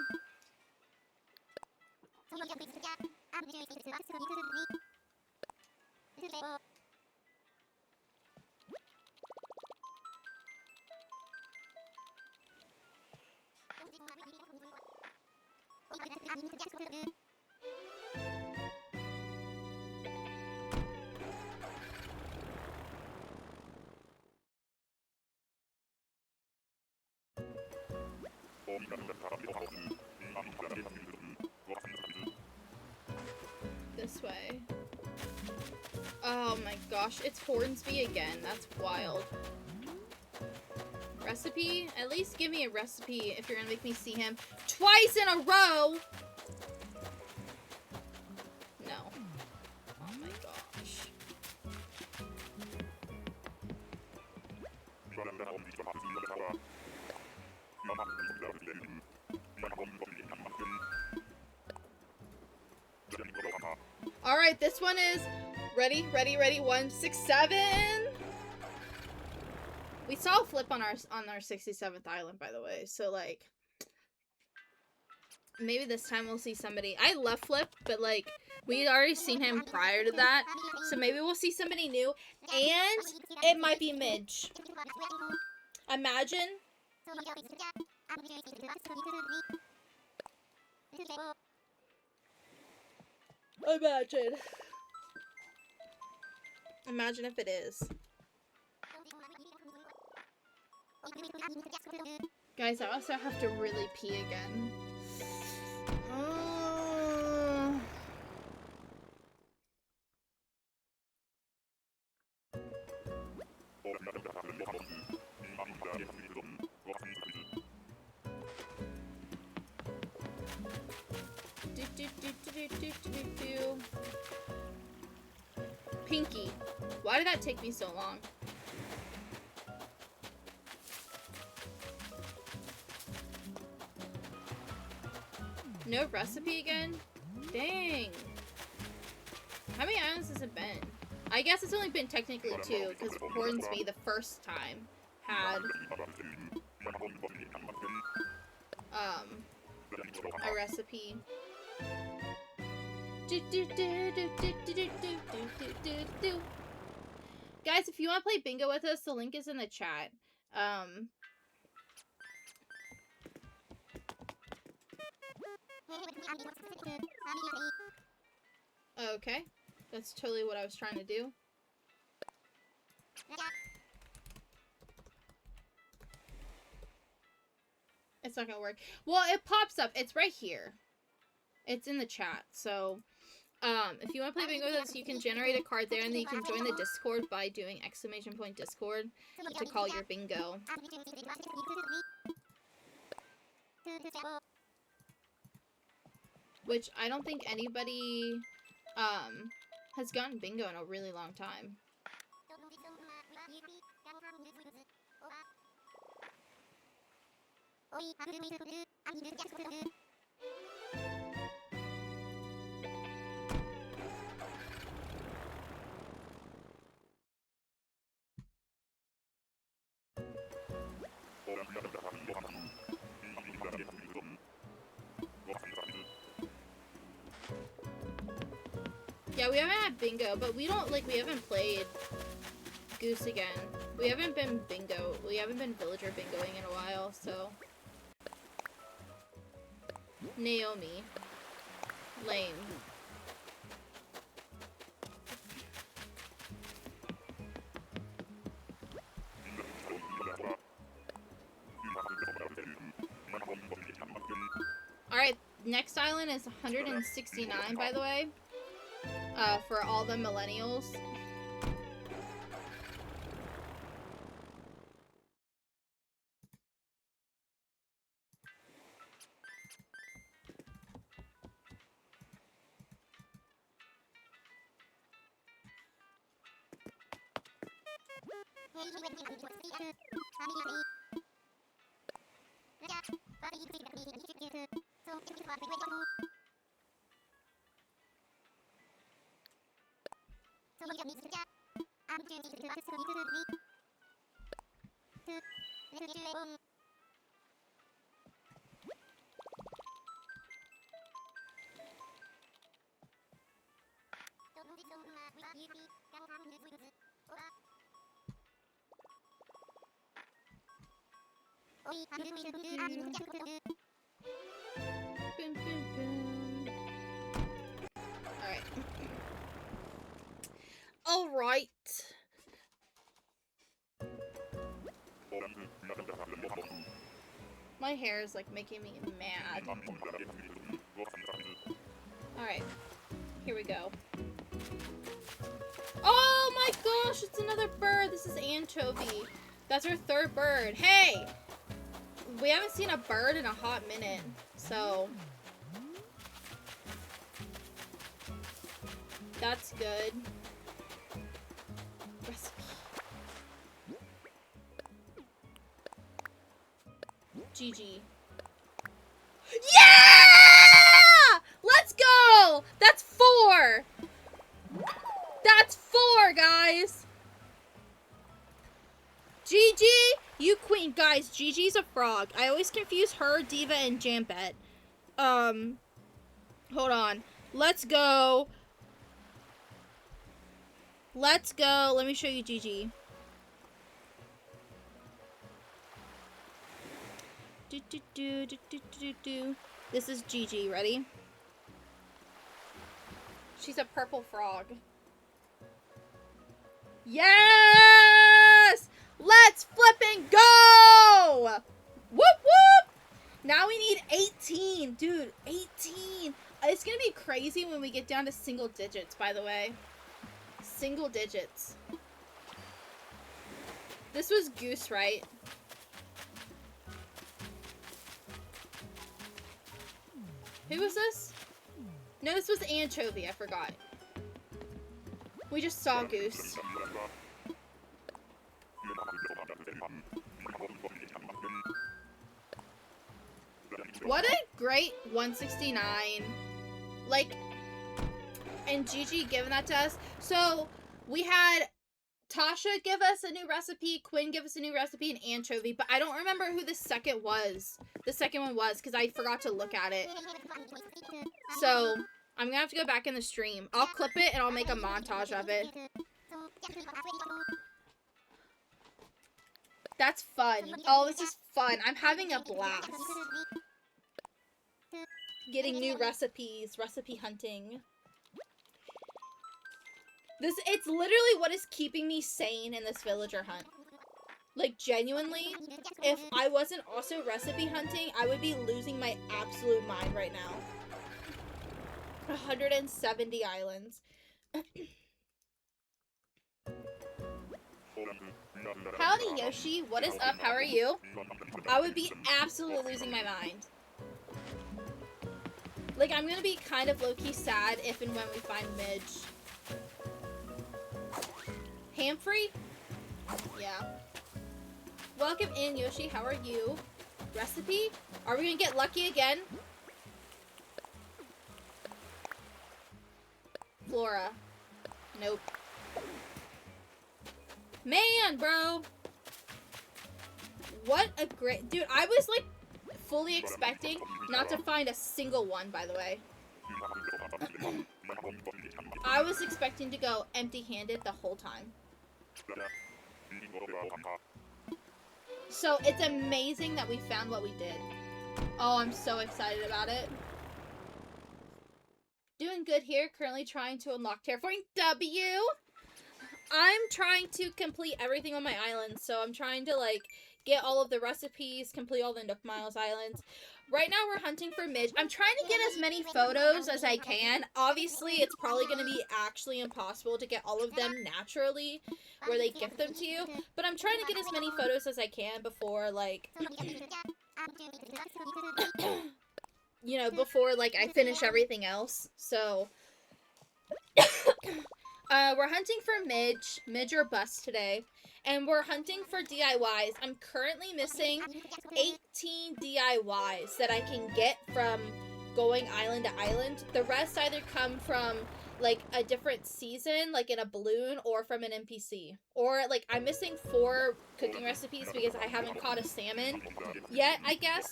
This way. Oh my gosh, it's Hornsby again. That's wild. Recipe? At least give me a recipe if you're gonna make me see him twice in a row! No. Oh my gosh. Alright, this one is ready, ready, ready. 1, 6, 7. We saw a flip on our 67th island, by the way. So like, maybe this time we'll see somebody. I love Flip, but like, we had already seen him prior to that. So maybe we'll see somebody new, and it might be Midge. Imagine. Imagine. Imagine if it is. Guys, I also have to really pee again. Pinky. Why did that take me so long? No recipe again? Dang. How many islands has it been? I guess it's only been technically 2, because Hornsby the first time had a recipe. Guys, if you want to play bingo with us, the link is in the chat. Okay. That's totally what I was trying to do. It's not gonna work. Well, it pops up. It's right here. It's in the chat. So, if you want to play bingo with us, you can generate a card there, and then you can join the Discord by doing !Discord to call your bingo. Which I don't think anybody has gotten bingo in a really long time. Yeah, we haven't had bingo, but we haven't played Goose again. We haven't been villager bingoing in a while, so. Naomi. Lame. Alright, next island is 169, by the way. For all the millennials. Boom, boom, boom. Alright. Alright. My hair is like making me mad. Alright. Here we go. Oh my gosh, it's another bird. This is Anchovy. That's our 3rd bird. Hey! We haven't seen a bird in a hot minute, so that's good. Recipe. GG. Yeah! Let's go! That's 4! That's 4, guys! GG! You queen. Guys, Gigi's a frog. I always confuse her, Diva, and Jambet. Hold on. Let's go. Let's go. Let me show you Gigi. This is Gigi. Ready? She's a purple frog. Yes! Let's flip and go! crazy when we get down to single digits, by the way. Single digits. This was Goose, right? Who was this? No, this was Anchovy, I forgot. We just saw Goose. What a great 169. Like, and Gigi giving that to us. So, we had Tasha give us a new recipe, Quinn give us a new recipe, and Anchovy, but I don't remember who the second was. The second one was, because I forgot to look at it. So, I'm gonna have to go back in the stream. I'll clip it and I'll make a montage of it. That's fun. Oh, this is fun. I'm having a blast. Getting new recipes, recipe hunting. It's literally what is keeping me sane in this villager hunt. Like, genuinely, if I wasn't also recipe hunting, I would be losing my absolute mind right now. 170 islands. Howdy, Yoshi. What is up? How are you? I would be absolutely losing my mind. Like, I'm gonna be kind of low-key sad if and when we find Midge. Ham-free? Yeah. Welcome in, Yoshi. How are you? Recipe? Are we gonna get lucky again? Flora. Nope. Man, bro. What a great... Dude, I was, like, fully expecting not to find a single one, by the way. I was expecting to go empty-handed the whole time. So, it's amazing that we found what we did. Oh, I'm so excited about it. Doing good here. Currently trying to unlock Terraforming W. I'm trying to complete everything on my island. So, I'm trying to, like, get all of the recipes, complete all the Nook Miles islands. Right now, we're hunting for Midge. I'm trying to get as many photos as I can. Obviously, it's probably going to be actually impossible to get all of them naturally, where they gift them to you. But I'm trying to get as many photos as I can before, like, you know, before, like, I finish everything else. So, we're hunting for Midge or Bust today. And we're hunting for DIYs. I'm currently missing 18 DIYs that I can get from going island to island. The rest either come from, like, a different season, like in a balloon, or from an NPC. Or, like, I'm missing 4 cooking recipes because I haven't caught a salmon yet, I guess.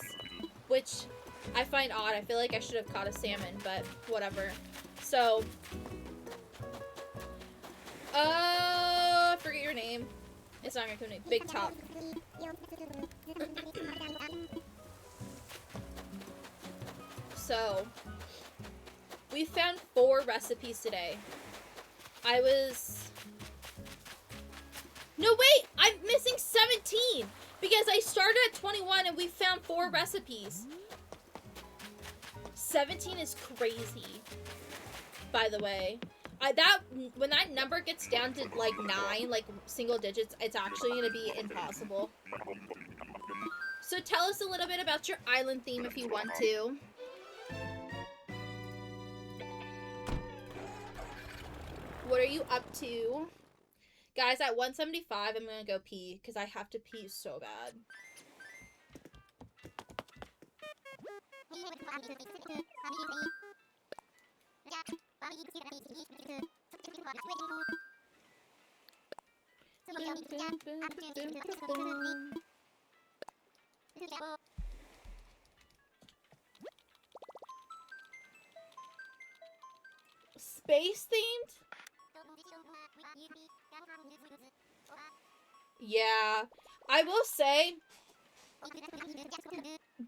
Which I find odd. I feel like I should have caught a salmon, but whatever. So, I forget your name. It's not gonna come to me. Big Top. So, we found 4 recipes today. No, wait! I'm missing 17! Because I started at 21 and we found 4 recipes. 17 is crazy. By the way. When that number gets down to, like, 9, like, single digits, it's actually gonna be impossible. So tell us a little bit about your island theme if you want to. What are you up to? Guys, at 175, I'm gonna go pee, because I have to pee so bad. Space themed? Yeah. I will say,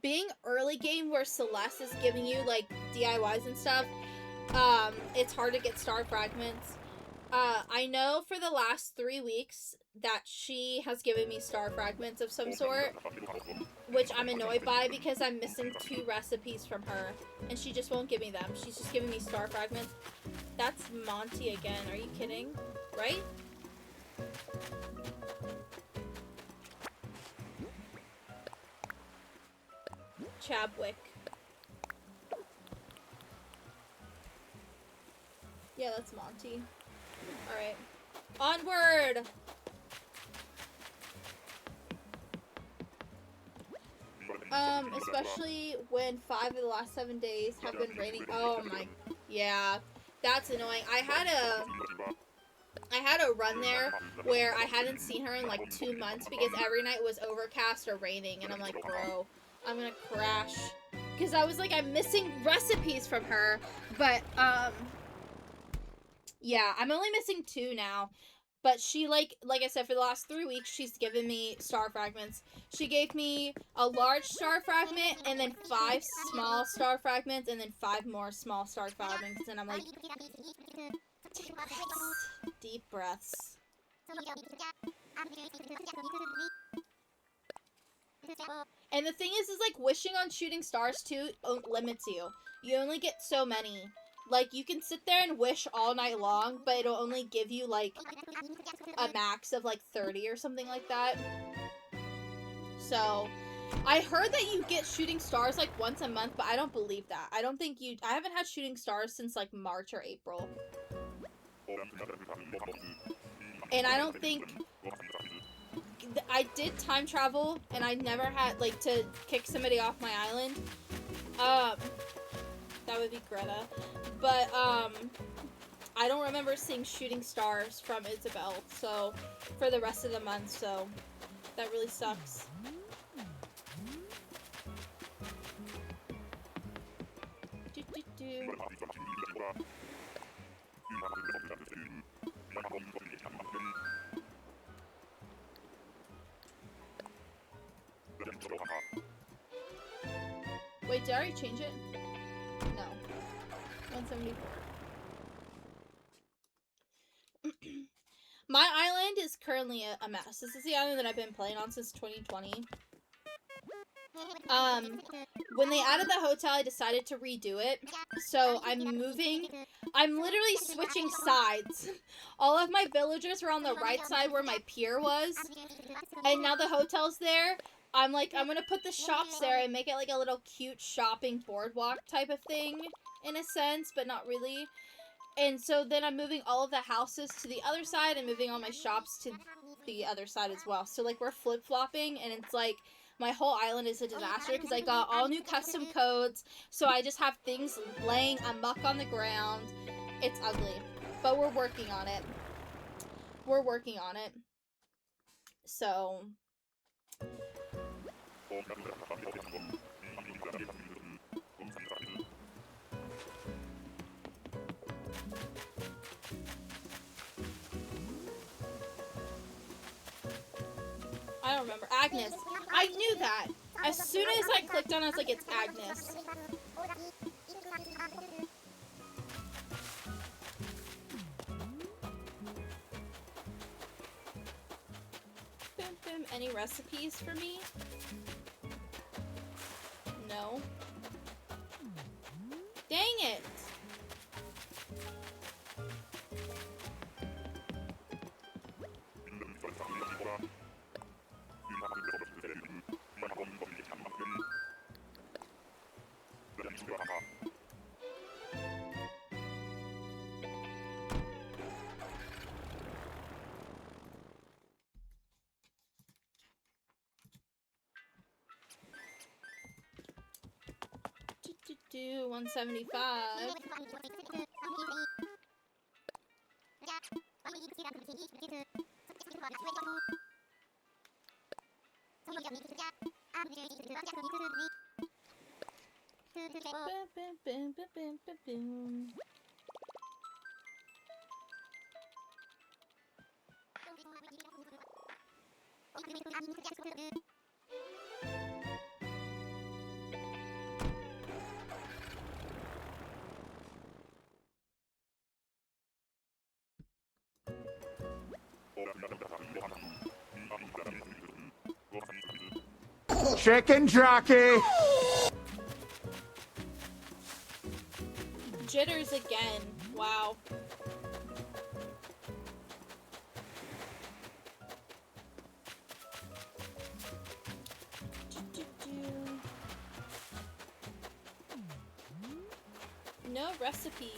being early game where Celeste is giving you, like, DIYs and stuff, it's hard to get star fragments. I know for the last 3 weeks that she has given me star fragments of some sort. which I'm annoyed by because I'm missing 2 recipes from her, and she just won't give me them. She's just giving me star fragments. That's Monty again. Are you kidding? Right? Chabwick. Yeah, that's Monty. Alright. Onward! Especially when 5 of the last 7 days have been raining. Oh my, yeah, that's annoying. I had a run there where I hadn't seen her in like 2 months because every night was overcast or raining, and I'm like, bro, I'm gonna crash. Because I was like, I'm missing recipes from her, but, yeah, I'm only missing 2 now. But she, like I said, for the last 3 weeks, she's given me star fragments. She gave me a large star fragment, and then 5 small star fragments, and then 5 more small star fragments, and I'm like, deep breaths. And the thing is like, wishing on shooting stars, too, limits you. You only get so many. Like, you can sit there and wish all night long, but it'll only give you, like, a max of, like, 30 or something like that. So, I heard that you get shooting stars, like, once a month, but I don't believe that. I don't think I haven't had shooting stars since, like, March or April. And I don't think... I did time travel, and I never had, like, to kick somebody off my island. That would be Greta. But, I don't remember seeing shooting stars from Isabel, so, for the rest of the month, so, that really sucks. Wait, did I already change it? No. 174. My island is currently a mess. This is the island that I've been playing on since 2020. When they added the hotel, I decided to redo it. So I'm moving. I'm literally switching sides. All of my villagers were on the right side where my pier was. And now the hotel's there. I'm like, I'm gonna put the shops there and make it like a little cute shopping boardwalk type of thing, in a sense, but not really. And so then I'm moving all of the houses to the other side and moving all my shops to the other side as well. So, like, we're flip-flopping, and it's like, my whole island is a disaster because I got all new custom codes, so I just have things laying amok on the ground. It's ugly. But we're working on it. We're working on it. So... I don't remember. Agnes. I knew that. As soon as I clicked on it, I was like, it's Agnes. Any recipes for me? No. Dang it! Do 175. chicken jockey. Jitters again. Wow. No recipe.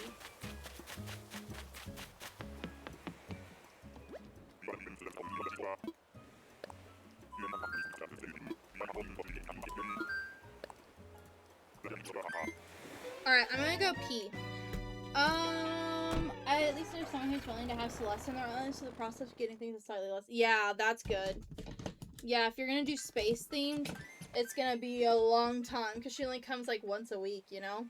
Alright, I'm gonna go pee. At least there's someone who's willing to have Celeste in their island, so the process of getting things is slightly less. Yeah, that's good. Yeah, if you're gonna do space themed, it's gonna be a long time because she only comes like once a week, you know?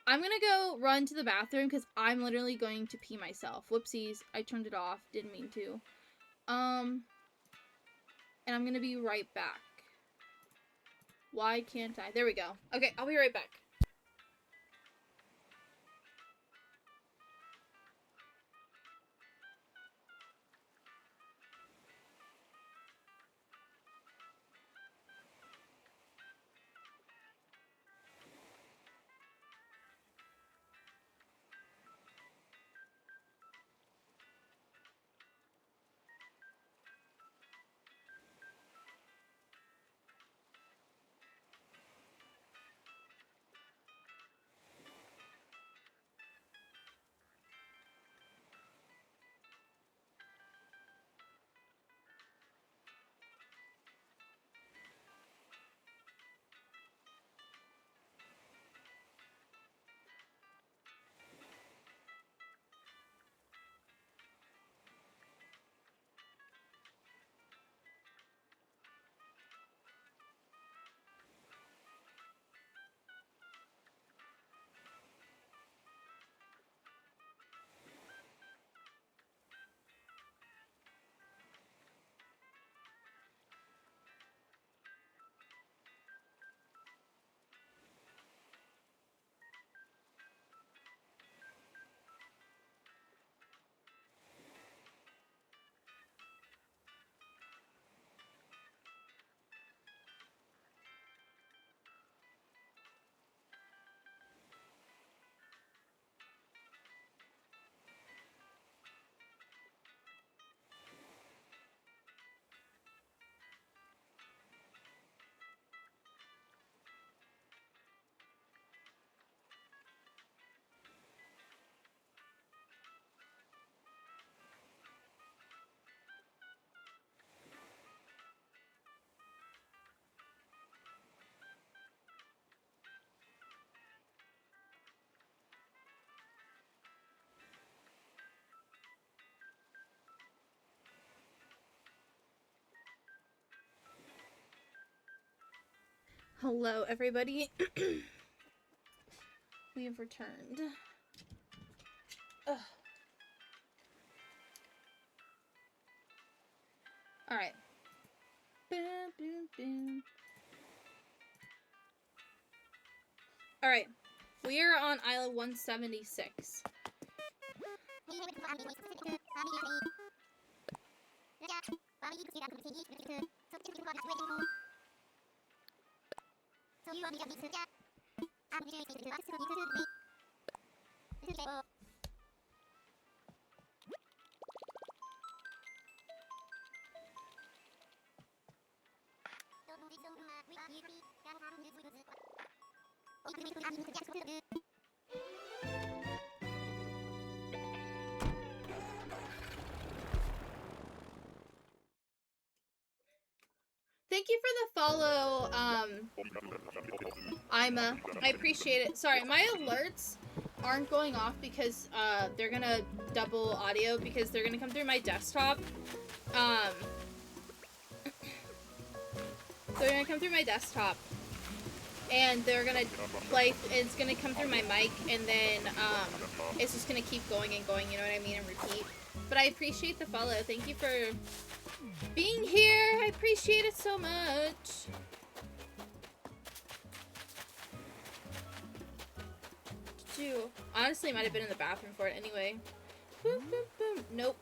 I'm gonna go run to the bathroom because I'm literally going to pee myself. Whoopsies, I turned it off. Didn't mean to. And I'm gonna be right back. Why can't I? There we go. Okay, I'll be right back. Hello, everybody. We have returned. Ugh. Alright. Alright. We are on Island 176. Thank you for the follow, Ima. I appreciate it. Sorry, my alerts aren't going off because, they're gonna double audio because they're gonna come through my desktop. They're gonna come through my desktop. And they're gonna play, it's gonna come through my mic, and then, it's just gonna keep going and going, you know what I mean, and repeat. But I appreciate the follow. Thank you for being here. I appreciate it so much. Honestly, might have been in the bathroom for it anyway. Boom, boom, boom. Nope.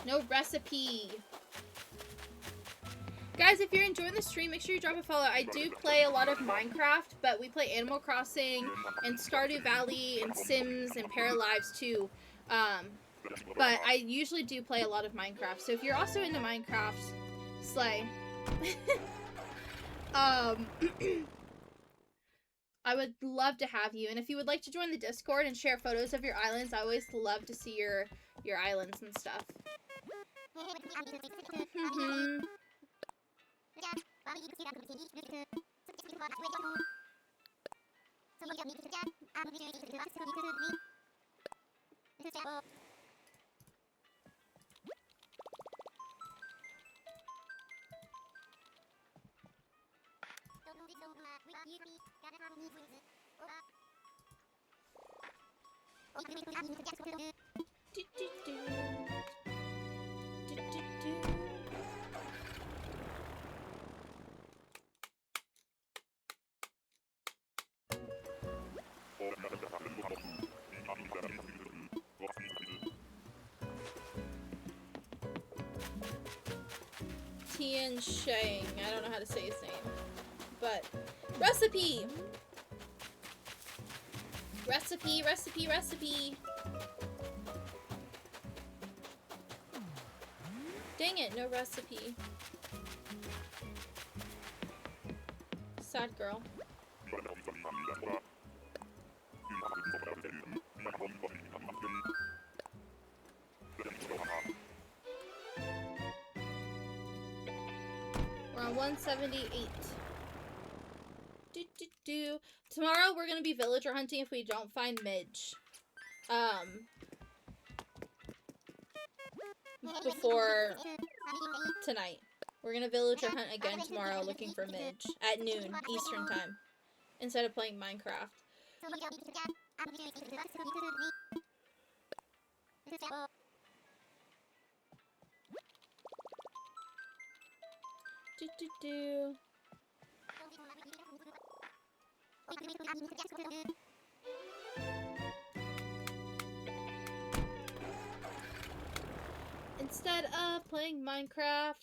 No recipe. Guys, if you're enjoying the stream, make sure you drop a follow. I do play a lot of Minecraft, but we play Animal Crossing and Stardew Valley and Sims and Paralives too. But I usually do play a lot of Minecraft. So if you're also into Minecraft, slay. I would love to have you. And if you would like to join the Discord and share photos of your islands, I always love to see your islands and stuff. Tian Shang. I don't know how to say his name. But recipe! Recipe, recipe, recipe! Dang it, no recipe. Sad girl. We're on 178. Tomorrow we're gonna be villager hunting if we don't find Midge. Before tonight. We're gonna villager hunt again tomorrow looking for Midge at noon Eastern time instead of playing Minecraft. Instead of playing Minecraft,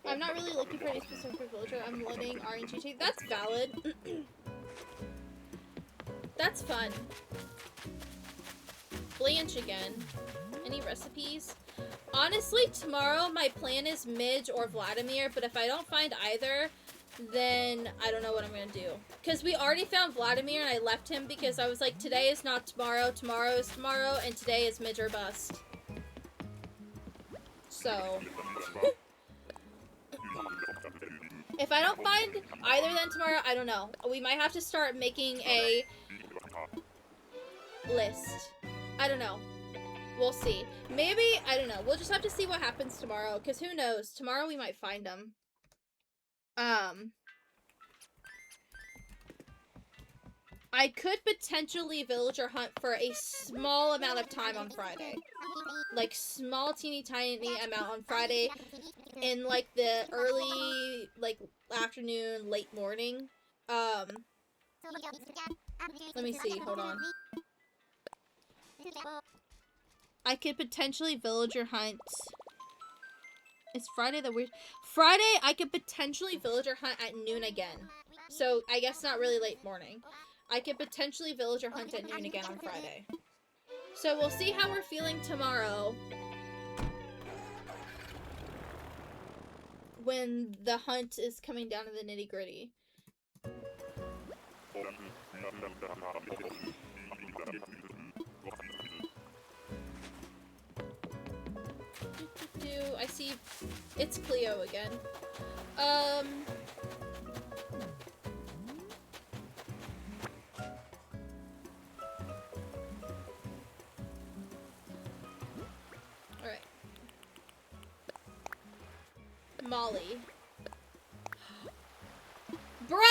I'm not really looking for any specific villager. I'm letting RNG take. That's valid. That's fun. Blanche again. Any recipes? Honestly, tomorrow my plan is Midge or Vladimir, but if I don't find either, then I don't know what I'm gonna do. Because we already found Vladimir and I left him because I was like, today is not tomorrow, tomorrow is tomorrow, and today is Midge or bust. So... if I don't find either then tomorrow, I don't know. We might have to start making a list. I don't know. We'll see. Maybe, I don't know. We'll just have to see what happens tomorrow, because who knows? Tomorrow we might find them. I could potentially villager hunt for a small amount of time on Friday. Like, small, teeny, tiny amount on Friday in, like, the early, like, afternoon, late morning. Let me see. Hold on. I could potentially villager hunt. Is Friday the weird? Friday, I could potentially villager hunt at noon again. So, I guess not really late morning. I could potentially villager hunt at noon again on Friday. So, we'll see how we're feeling tomorrow. When the hunt is coming down to the nitty-gritty. I see it's Cleo again. Alright. Molly. Bro!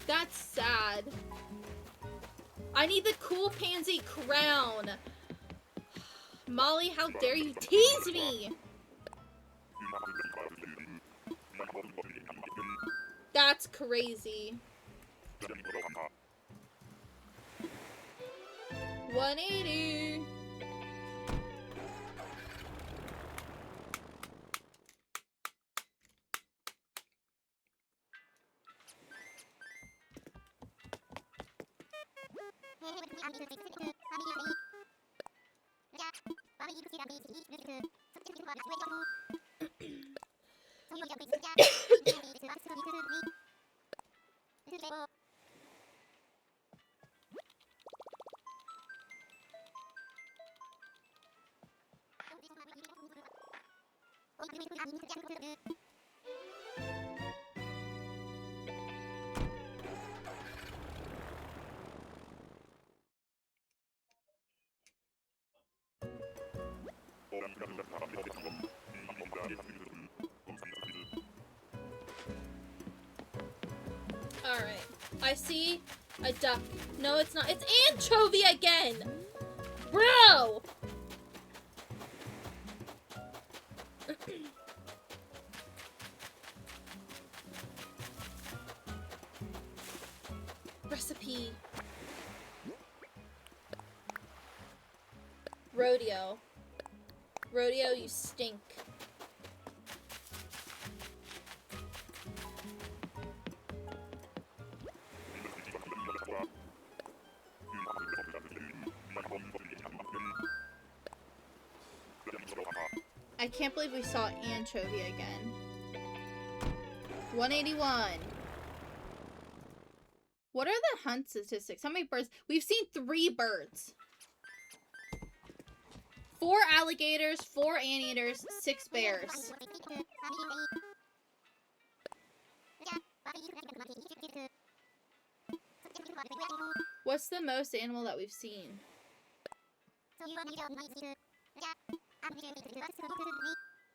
That's sad. I need the cool pansy crown. Molly, how dare you tease me? That's crazy. 180. Alright. I see a duck. No, it's not. It's anchovy again! Bro! Recipe. Rodeo. Rodeo, you stink. I can't believe we saw anchovy again. 181. What are the hunt statistics? How many birds? We've seen 3 birds. 4 alligators, 4 anteaters, 6 bears. What's the most animal that we've seen?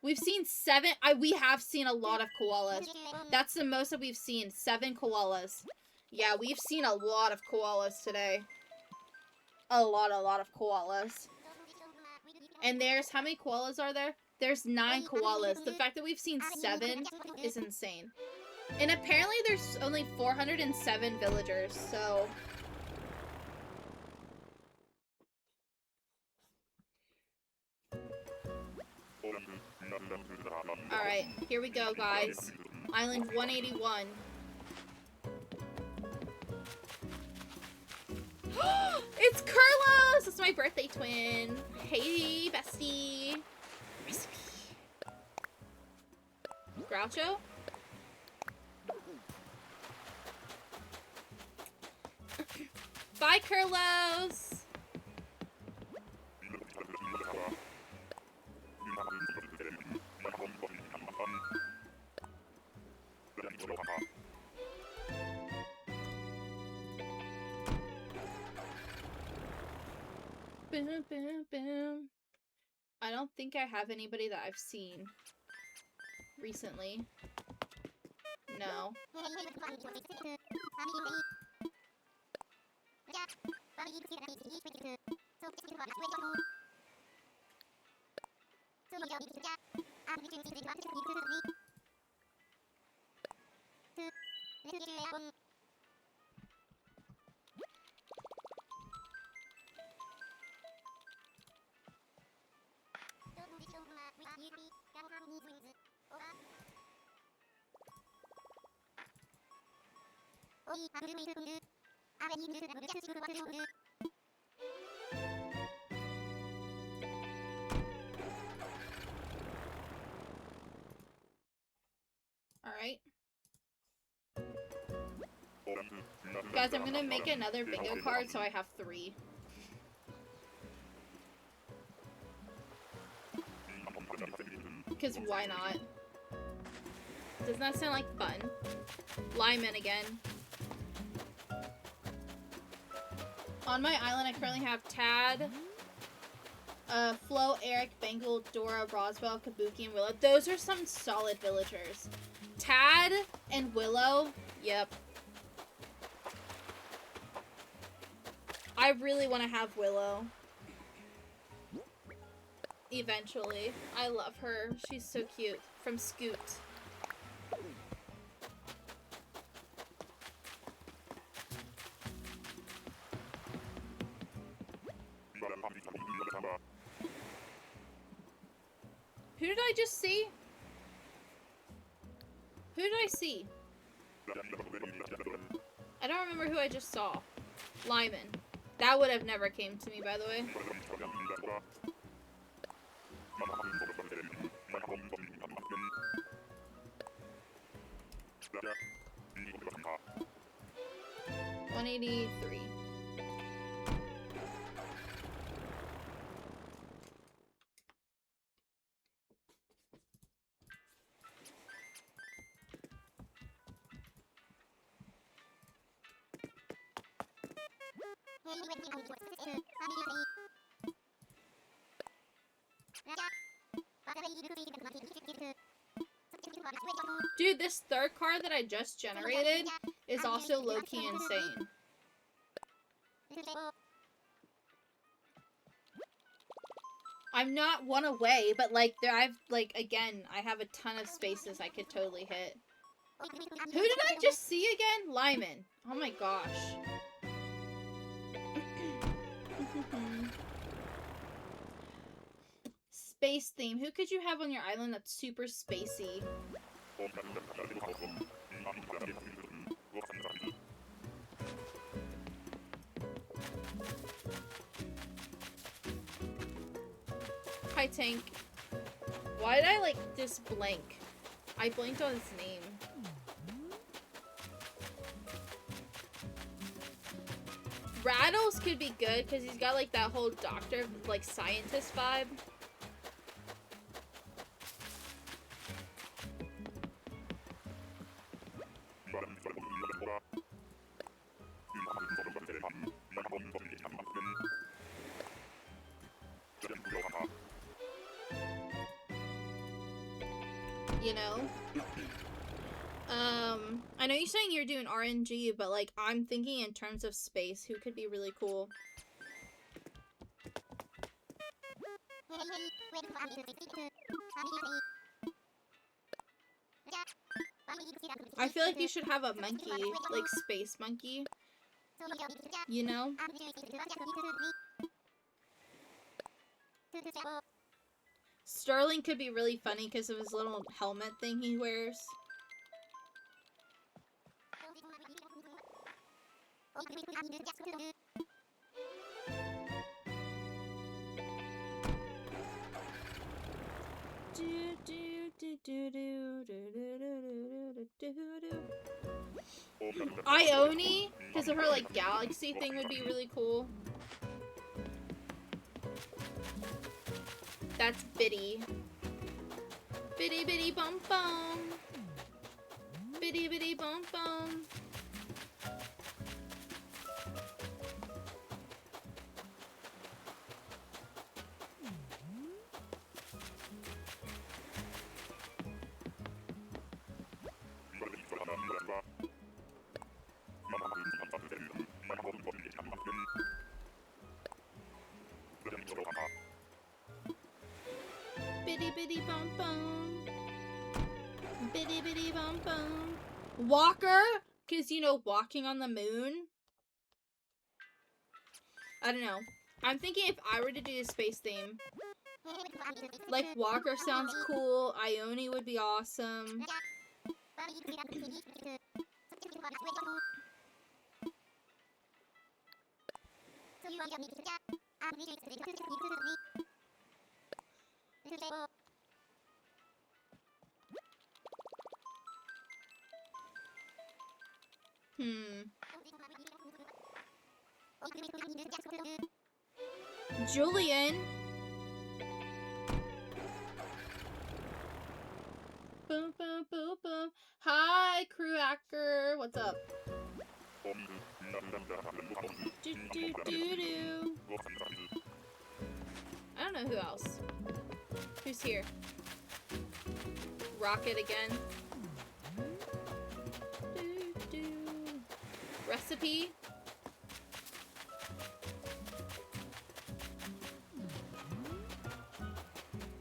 We've seen 7. We have seen a lot of koalas. That's the most that we've seen. 7 koalas. Yeah, we've seen a lot of koalas today. A lot of koalas. And there's, how many koalas are there? There's 9 koalas. The fact that we've seen 7 is insane. And apparently there's only 407 villagers, so... Alright, here we go, guys. Island 181. It's Kurlos! It's my birthday twin. Hey, bestie. Recipe. Groucho? Bye, Kurlos! Boom, boom, boom. I don't think I have anybody that I've seen recently. No. Alright. Guys, I'm gonna make another bingo card so I have 3. Because why not? Doesn't that sound like fun? Lyman again. On my island, I currently have Tad, Flo, Eric, Bengal, Dora, Roswell, Kabuki, and Willow. Those are some solid villagers. Tad and Willow, yep. I really want to have Willow. Eventually. I love her. She's so cute. From Scoot. Who did I just see? Who did I see? I don't remember who I just saw. Lyman. That would have never came to me, by the way. $183. Dude, this third card that I just generated is also low-key insane. I'm not one away, but like again, I have a ton of spaces I could totally hit. Who did I just see again? Lyman. Oh my gosh. Space theme. Who could you have on your island that's super spacey? Hi, Tank. Why did I, like, just blank? I blanked on his name. Rattles could be good, because he's got, like, that whole doctor, like, scientist vibe. You know? I know you're saying you're doing RNG, but like I'm thinking in terms of space, who could be really cool? I feel like you should have a monkey, like space monkey. You know? Sterling could be really funny because of his little helmet thing he wears. Ione, because of her like galaxy thing, would be really cool. That's Biddy. Biddy biddy bum bum. Biddy biddy bum bum. Biddy biddy bum bum. Biddy biddy bum bum. Walker? Because, you know, walking on the moon? I don't know. I'm thinking if I were to do a space theme, like, Walker sounds cool. Ione would be awesome. Julian. Boom, boom, boom, boom. Hi, crew hacker. What's up? Do, do, do, do. I don't know who else. Who's here? Rocket again. Do, do. Recipe.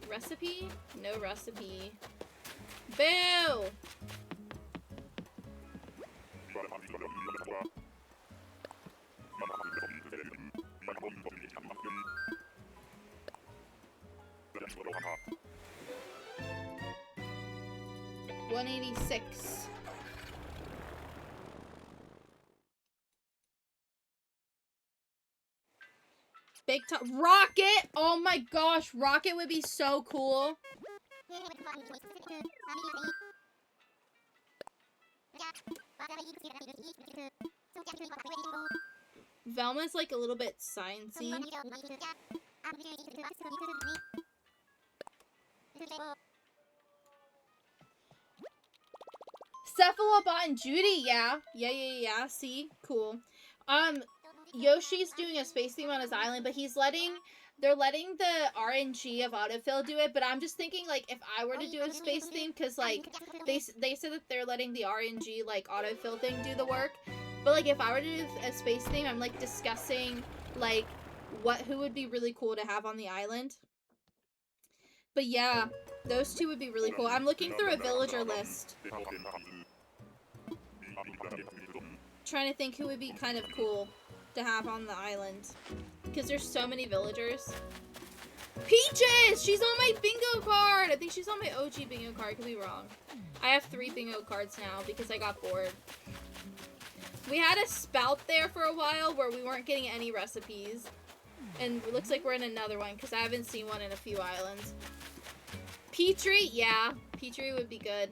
Recipe? No recipe. Boo! 186. Big top Rocket! Oh my gosh, Rocket would be so cool. Velma's like a little bit sciencey. Cephalobot and Judy, yeah. Yeah. See? Cool. Yoshi's doing a space theme on his island, but they're letting the RNG of autofill do it, but I'm just thinking, like, if I were to do a space theme, because, like, they said that they're letting the RNG, like, autofill thing do the work, but, like, if I were to do a space theme, I'm, like, discussing, like, who would be really cool to have on the island. But, yeah, those two would be really cool. I'm looking through a villager list. Trying to think who would be kind of cool to have on the island. Because there's so many villagers. Peaches! She's on my bingo card! I think she's on my OG bingo card. Could be wrong. I have 3 bingo cards now because I got bored. We had a spout there for a while where we weren't getting any recipes. And it looks like we're in another one because I haven't seen one in a few islands. Petrie? Yeah. Petrie would be good.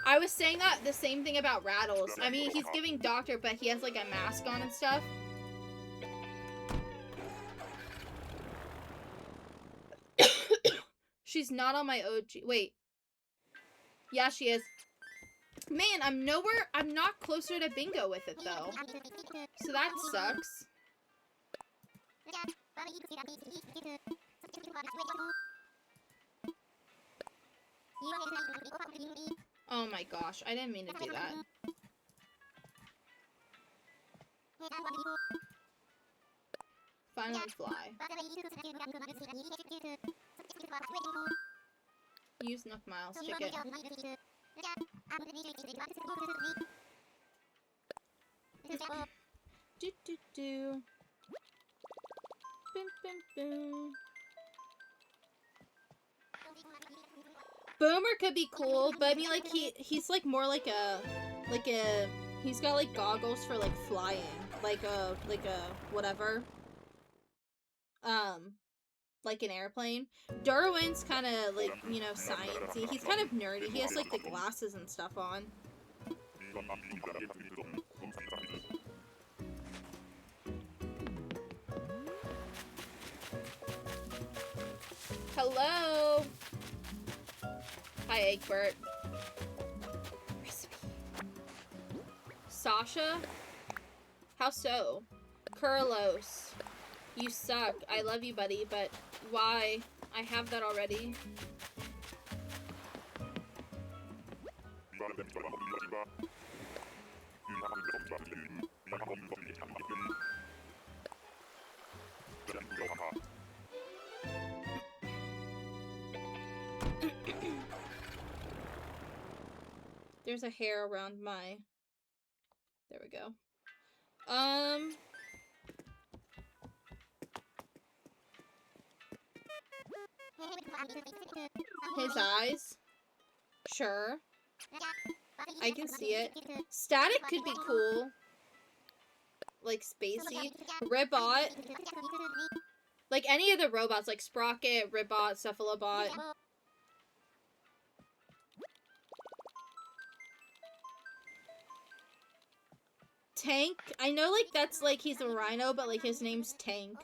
I was saying that the same thing about Rattles. I mean, he's giving doctor, but he has like a mask on and stuff. She's not on my OG. Wait. Yeah, she is. Man, I'm not closer to bingo with it though. So that sucks. Oh my gosh, I didn't mean to do that. Finally fly. Use Nook Miles ticket. Do. Boom, boom, boom. Boomer could be cool, but I mean, like, he's like more like a, he's got like goggles for like flying, like a whatever, like an airplane. Derwin's kind of like, you know, sciencey. He's kind of nerdy. He has like the glasses and stuff on. Hello. Hi, Egbert. Recipe. Sasha? How so? Kurlos. You suck. I love you, buddy, but why? I have that already. There's a hair around my... There we go. His eyes? Sure. I can see it. Static could be cool. Like, spacey. Ribbot. Like, any of the robots, like Sprocket, Ribbot, Cephalobot. Tank? I know, like, that's, like, he's a rhino, but, like, his name's Tank.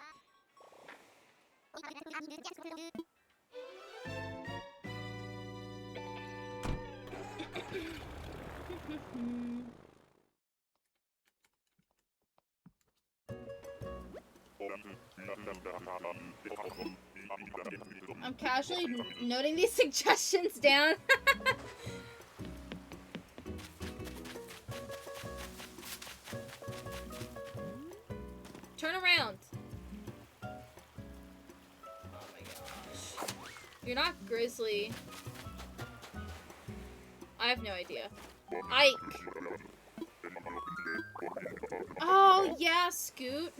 I'm casually noting these suggestions down. Turn around. Oh my gosh. You're not Grizzly. I have no idea. Ike. Oh, yeah, Scoot.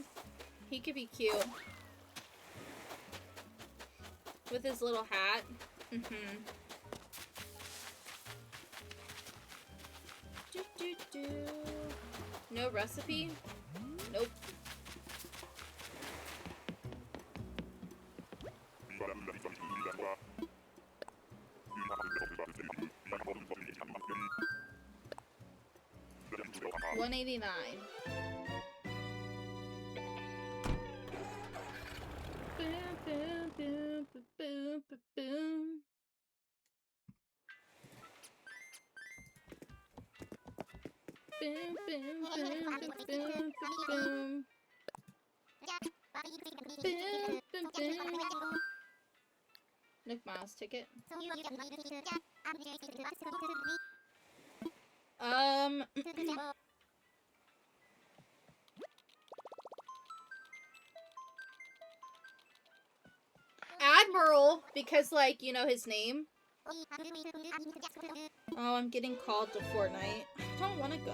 He could be cute. With his little hat. Mm-hmm. No recipe? Nope. $189. Boom, boom, boom, boom, boom, boom. Boom, boom, boom, boom, boom, boom. Boom, boom, boom. Nick Miles ticket. Admiral, because, like, you know his name. Oh, I'm getting called to Fortnite. I don't want to go.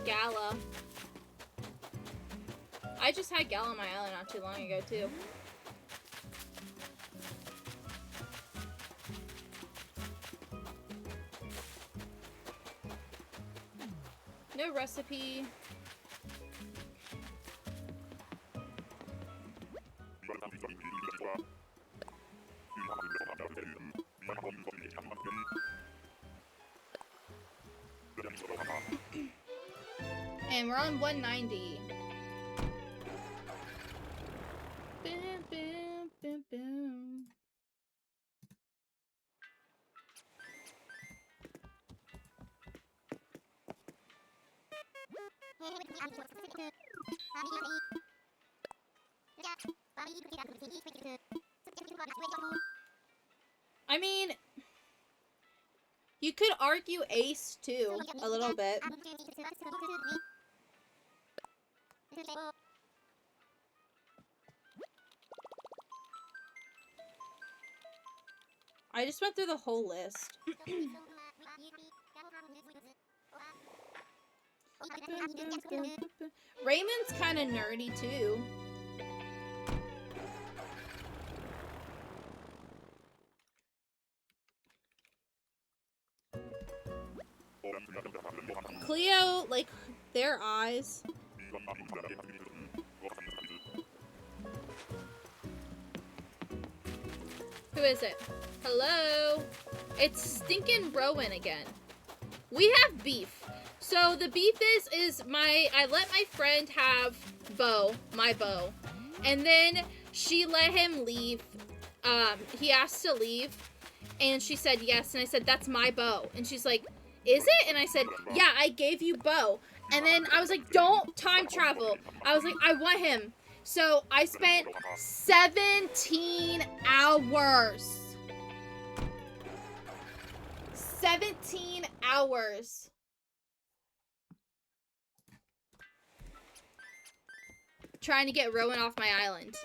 Gala. I just had Gala on my island not too long ago, too. No recipe. And we're on 190. Boom, boom, boom, boom. I mean, you could argue ace too, a little bit. I just went through the whole list. Raymond's kind of nerdy too. Cleo, like, their eyes. Who is it? Hello? It's stinking Rowan again. We have beef. So the beef is I let my friend have my bow. And then she let him leave. He asked to leave. And she said yes. And I said, that's my bow. And she's like, is it? And I said, yeah, I gave you bow. And then I was like, don't time travel. I was like, I want him. So I spent 17 hours. 17 hours. Trying to get Rowan off my island.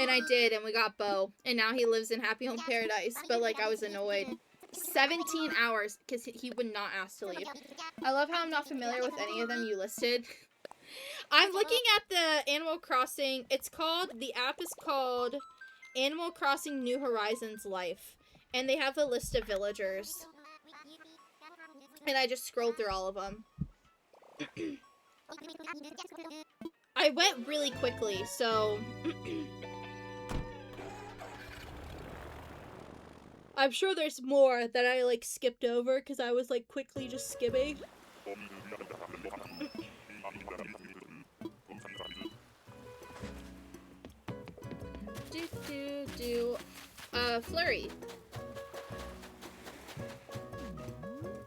And I did, and we got Bo. And now he lives in Happy Home Paradise. But, like, I was annoyed. 17 hours, because he would not ask to leave. I love how I'm not familiar with any of them you listed. I'm looking at the Animal Crossing. The app is called Animal Crossing New Horizons Life. And they have a list of villagers. And I just scrolled through all of them. I went really quickly, so... I'm sure there's more that I, like, skipped over, because I was, like, quickly just skimming. Flurry.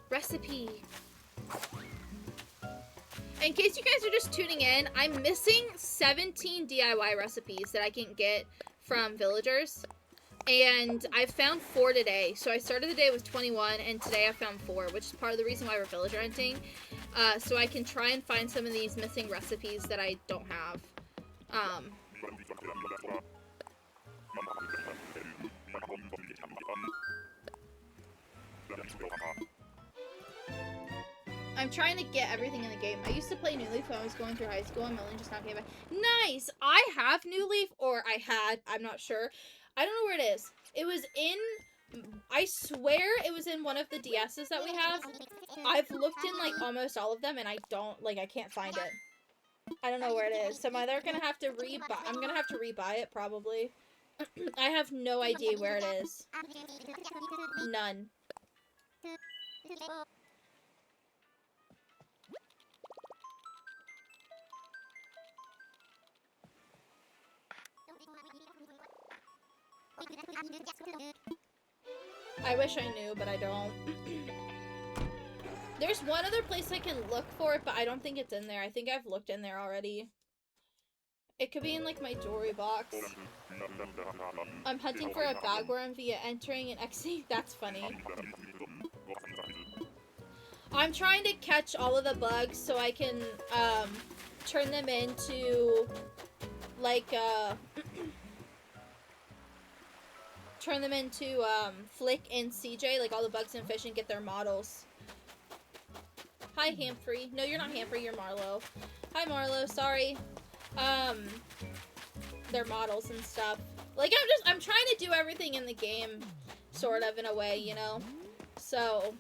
Recipe. In case you guys are just tuning in, I'm missing 17 DIY recipes that I can get from villagers. And I found 4 today. So I started the day with 21, and today I found 4, which is part of the reason why we're villager hunting. So I can try and find some of these missing recipes that I don't have. I'm trying to get everything in the game. I used to play New Leaf when I was going through high school, and Millie just now came back. Nice! I have New Leaf, or I had, I'm not sure. I don't know where it is. It was in, I swear it was in one of the DSs that we have. I've looked in, like, almost all of them, and I don't, like, I can't find it. I don't know where it is. So I'm either gonna have to rebuy, I'm gonna have to rebuy it, probably. I have no idea where it is. None. I wish I knew, but I don't. There's one other place I can look for it, but I don't think it's in there. I think I've looked in there already. It could be in, like, my jewelry box. I'm hunting for a bagworm via entering and exiting. That's funny. I'm trying to catch all of the bugs so I can, turn them into, like, turn them into, Flick and CJ, like all the bugs and fish, and get their models. Hi, Hamfrey. No, you're not Hamfrey, you're Marlo. Hi, Marlo, sorry. Their models and stuff. Like, I'm trying to do everything in the game, sort of, in a way, you know? So...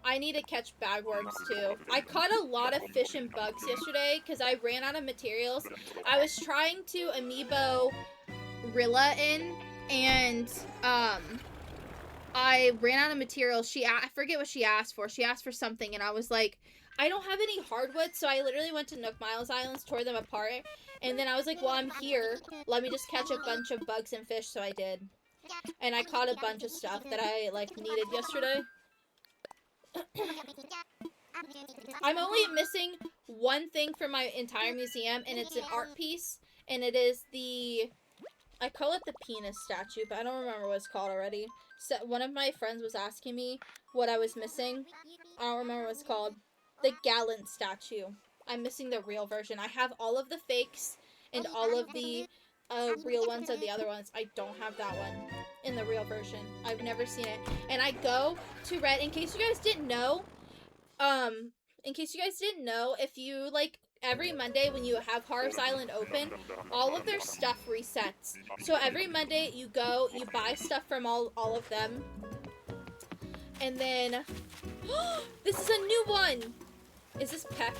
I need to catch bagworms too. I caught a lot of fish and bugs yesterday because I ran out of materials. I was trying to amiibo Rilla in, and I ran out of materials. I forget what she asked for. She asked for something, and I was like, I don't have any hardwood, so I literally went to Nook Miles Islands, tore them apart, and then I was like, well, I'm here. Let me just catch a bunch of bugs and fish, so I did. And I caught a bunch of stuff that I, like, needed yesterday. I'm only missing one thing from my entire museum, and it's an art piece, and it is the, I call it the penis statue, but I don't remember what it's called already. So one of my friends was asking me what I was missing. I don't remember what it's called. The gallant statue. I'm missing the real version. I have all of the fakes and all of the real ones of the other ones. I don't have that one in the real version. I've never seen it. And I go to Red, in case you guys didn't know, if you, like, every Monday when you have Harv's Island open, all of their stuff resets. So every Monday you go, you buy stuff from all of them. And then, this is a new one! Is this Peck?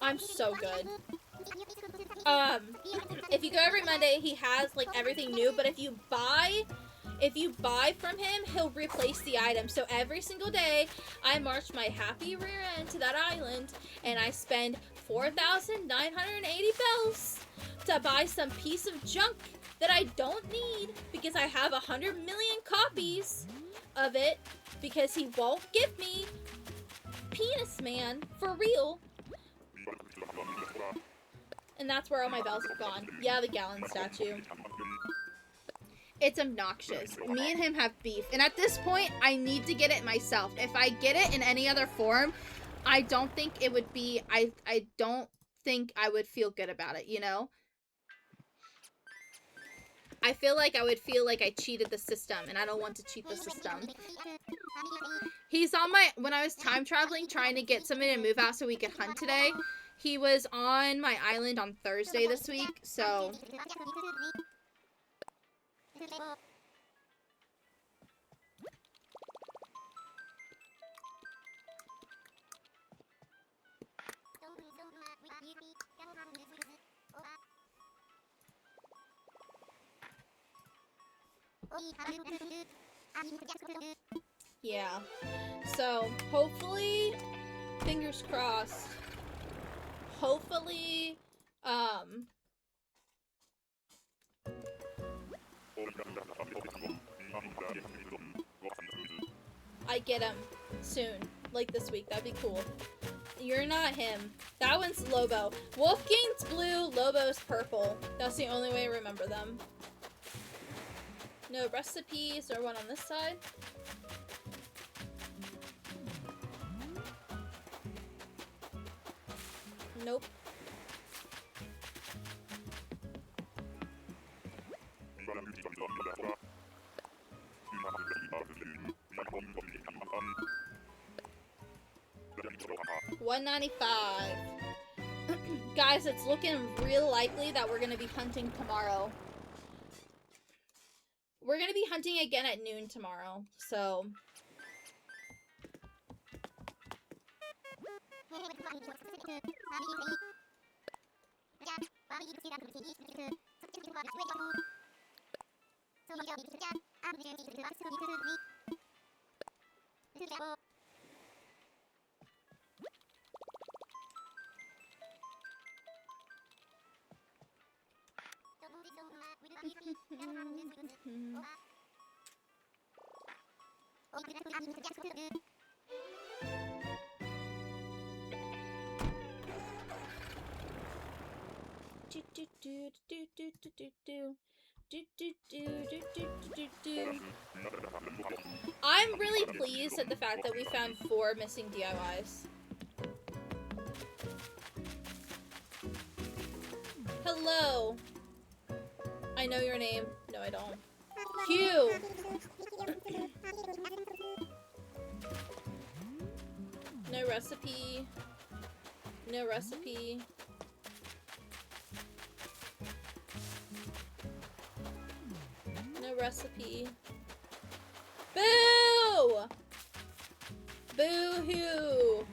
I'm so good. If you go every Monday, he has, like, everything new, but if you buy from him, he'll replace the item. So every single day, I march my happy rear end to that island, and I spend 4,980 bells to buy some piece of junk that I don't need, because I have 100 million copies of it, because he won't give me Penis Man for real. And that's where all my bells have gone. Yeah, the Gallon statue. It's obnoxious. Me and him have beef. And at this point, I need to get it myself. If I get it in any other form, I don't think it would be... I don't think I would feel good about it, you know? I feel like I would feel like I cheated the system, and I don't want to cheat the system. He's on my... When I was time traveling, trying to get somebody to move out so we could hunt today, he was on my island on Thursday this week, so... Yeah. So, hopefully, fingers crossed, hopefully, I get him soon, like this week. That'd be cool. You're not him. That one's Lobo. Wolfgang's blue, Lobo's purple. That's the only way to remember them. No recipes or one on this side. Nope. $195. Guys, it's looking real likely that we're gonna be hunting tomorrow. We're gonna be hunting again at noon tomorrow, so. I'm really pleased at the fact that we found 4 missing DIYs. Hello. I know your name. No, I don't. Q. No recipe. No recipe. No recipe. Boo! Boo-hoo!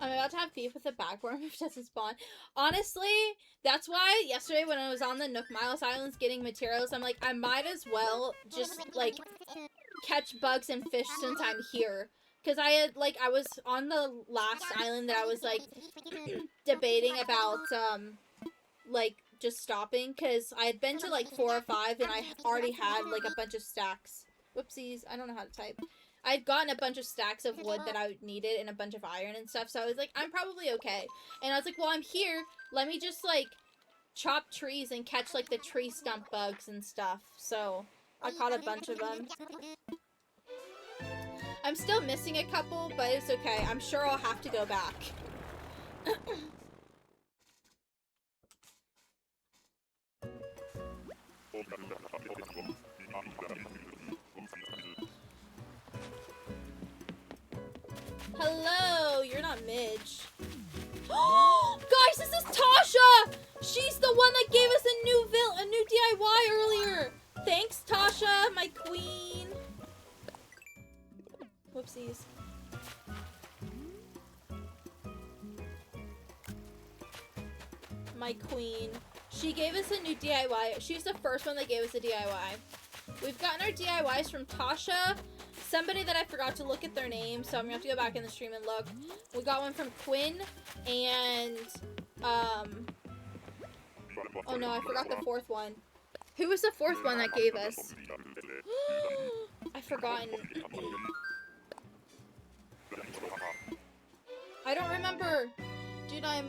I'm about to have beef with a bagworm if it doesn't spawn. Honestly, that's why yesterday when I was on the Nook Miles Islands getting materials, I'm like, I might as well just, like, catch bugs and fish since I'm here. Because I was on the last island that I was, like, debating about, like, just stopping. Because I had been to, like, 4 or 5 and I already had, like, a bunch of stacks. Whoopsies, I don't know how to type. I'd gotten a bunch of stacks of wood that I needed and a bunch of iron and stuff, so I was like, I'm probably okay. And I was like, well, I'm here, let me just, like, chop trees and catch, like, the tree stump bugs and stuff. So, I caught a bunch of them. I'm still missing a couple, but it's okay. I'm sure I'll have to go back. Hello, you're not Midge. Guys, this is Tasha! She's the one that gave us a new DIY earlier. Thanks, Tasha, my queen. Whoopsies. My queen. She gave us a new DIY. She's the first one that gave us a DIY. We've gotten our DIYs from Tasha, somebody that I forgot to look at their name, so I'm gonna have to go back in the stream and look. We got one from Quinn, and, oh no, I forgot the 4th one. Who was the 4th one that gave us? I've forgotten. I don't remember. Dude, I'm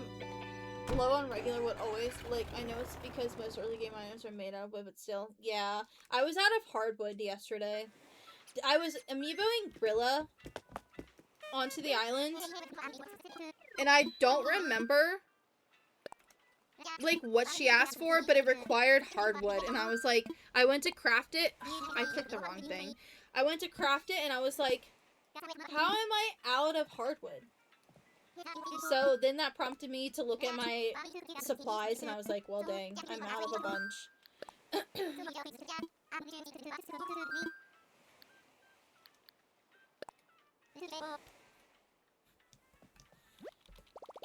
low on regular wood always. Like, I know it's because most early game items are made out of wood, but still. Yeah. I was out of hardwood yesterday. I was amiiboing Grilla onto the island, and I don't remember, like, what she asked for, but it required hardwood, and I was like, I went to craft it. I clicked the wrong thing. I went to craft it, and I was like, how am I out of hardwood? So then that prompted me to look at my supplies, and I was like, well, dang, I'm out of a bunch.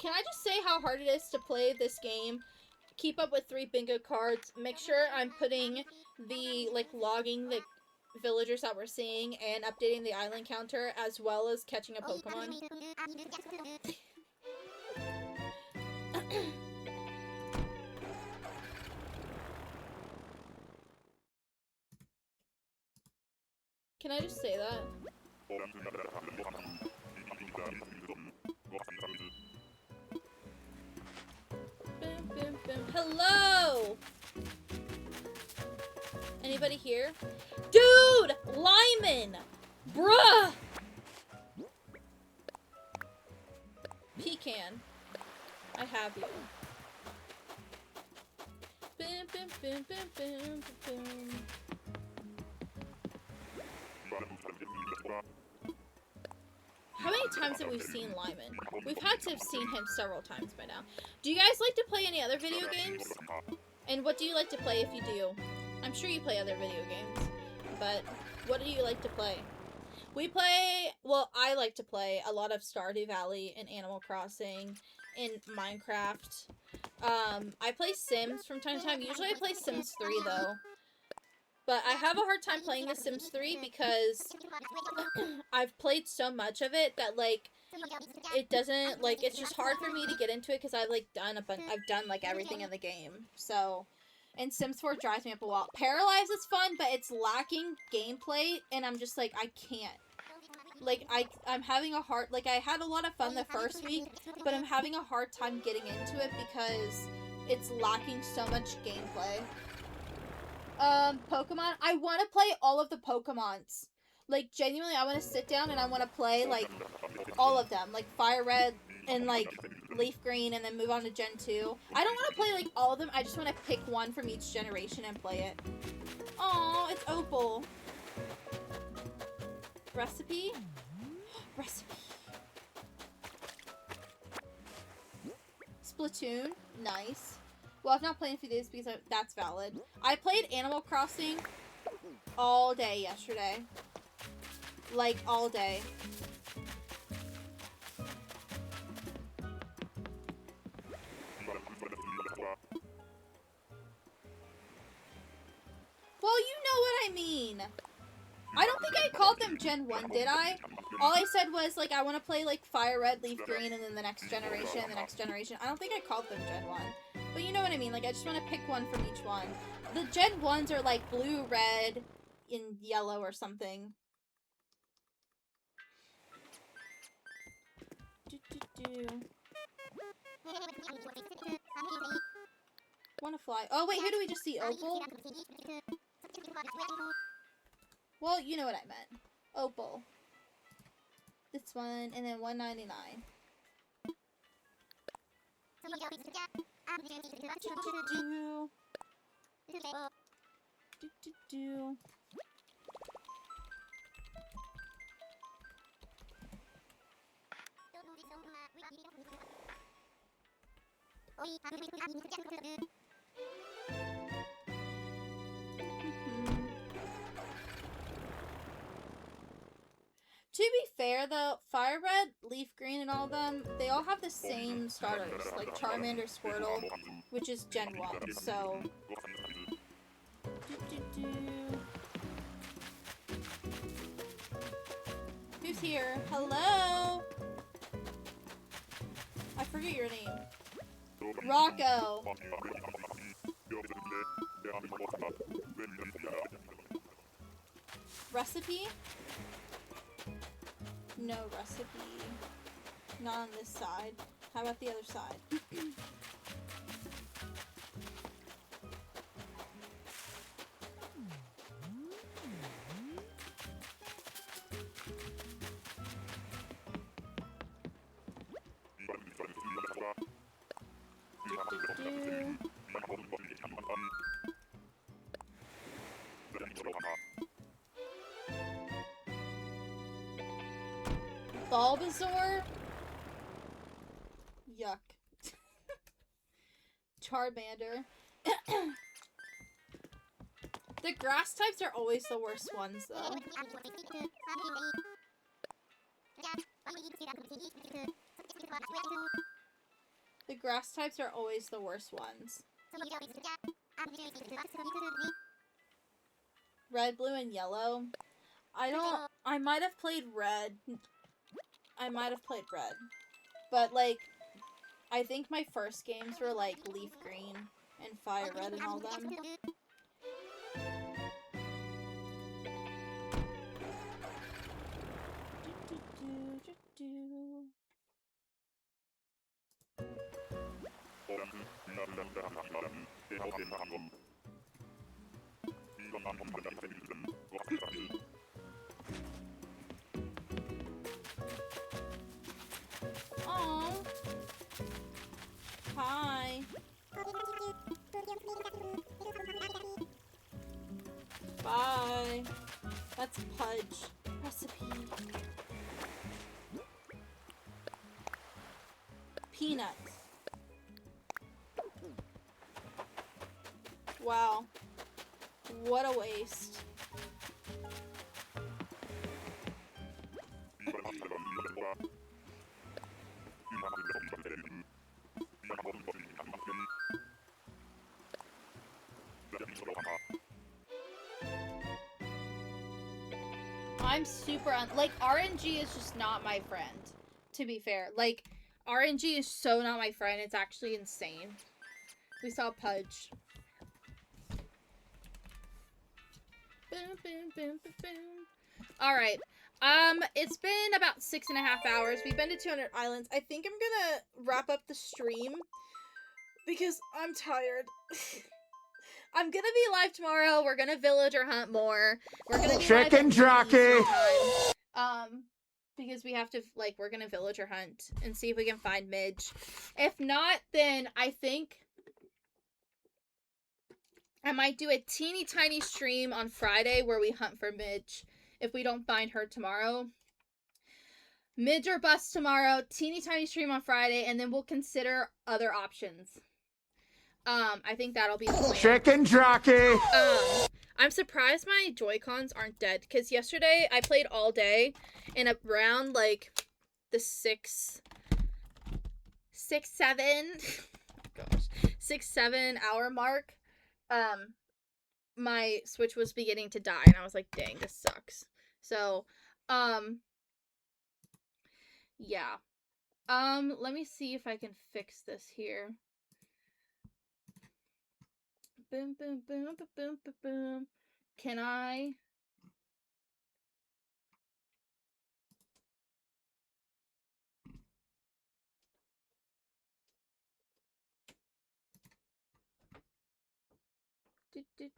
Can I just say how hard it is to play this game? Keep up with 3 bingo cards. Make sure I'm putting the, like, logging the villagers that we're seeing and updating the island counter, as well as catching a Pokemon. Can I just say that? Boom, boom, boom. Hello! Anybody here? Dude! Lyman! Bruh! Pecan. I have you. Boom, boom, boom, boom, boom, boom. How many times have we seen Lyman? We've had to have seen him several times by now. Do you guys like to play any other video games? And what do you like to play if you do? I'm sure you play other video games, but what do you like to play? We play, well, I like to play a lot of Stardew Valley and Animal Crossing and Minecraft. I play Sims from time to time. Usually I play Sims 3 though. But I have a hard time playing The Sims 3 because I've played so much of it that, like, it doesn't, like, it's just hard for me to get into it because I've, like, I've done, like, everything in the game. So, and Sims 4 drives me up a wall. Paralyze is fun, but it's lacking gameplay, and I'm just like, I can't. Like, I'm having a hard, like, I had a lot of fun the first week, but I'm having a hard time getting into it because it's lacking so much gameplay. Pokemon. I want to play all of the Pokemons. Like, genuinely, I want to sit down and I want to play, like, all of them. Like, Fire Red and, like, Leaf Green and then move on to Gen 2. I don't want to play, like, all of them. I just want to pick one from each generation and play it. Aw, it's Opal. Recipe? Recipe. Splatoon. Nice. Well, I've not played in a few days because that's valid. I played Animal Crossing all day yesterday. Like, all day. Well, you know what I mean. I don't think I called them Gen 1, did I? All I said was, like, I want to play, like, Fire Red, Leaf Green, and then the next generation, and the next generation. I don't think I called them Gen 1. But you know what I mean, like, I just want to pick one from each one. The Gen 1s are, like, blue, red, and yellow or something. Wanna fly. Oh, wait, who do we just see? Opal? Well, you know what I meant. Opal. This one, and then $1.99. To be fair, though, Fire Red, Leaf Green, and all of them, they all have the same starters, like Charmander, Squirtle, which is Gen 1, so... Who's here? Hello? I forget your name. Rocco. Recipe? No recipe. Not on this side. How about the other side? Bulbasaur? Yuck. Charmander. The grass types are always the worst ones, though. The grass types are always the worst ones. Red, blue, and yellow. I might have played red. But, like, I think my first games were, like, Leaf Green and Fire Red and all them. Aww. Hi. Bye. That's Pudge. Recipe. Peanuts. Wow. What a waste. I'm super like RNG is just not my friend, to be fair. Like RNG is so not my friend, it's actually insane. We saw Pudge. Boom, boom, boom, boom, boom. Alright. It's been about 6.5 hours. We've been to 200 islands. I think I'm gonna wrap up the stream because I'm tired. I'm gonna be live tomorrow. We're gonna villager hunt more. We're gonna be Chicken jockey. Because we have to, like, we're gonna villager hunt and see if we can find Midge. If not, then I think I might do a teeny tiny stream on Friday where we hunt for Midge if we don't find her tomorrow. Midge or bust tomorrow, teeny tiny stream on Friday, and then we'll consider other options. I think that'll be the plan. Chicken jockey. I'm surprised my Joy-Cons aren't dead, because yesterday I played all day, and around, like, the 6-7 hour mark, my Switch was beginning to die, and I was like, dang, this sucks. So, yeah. Let me see if I can fix this here. Boom, boom, boom, boom, boom, boom, boom. Can I?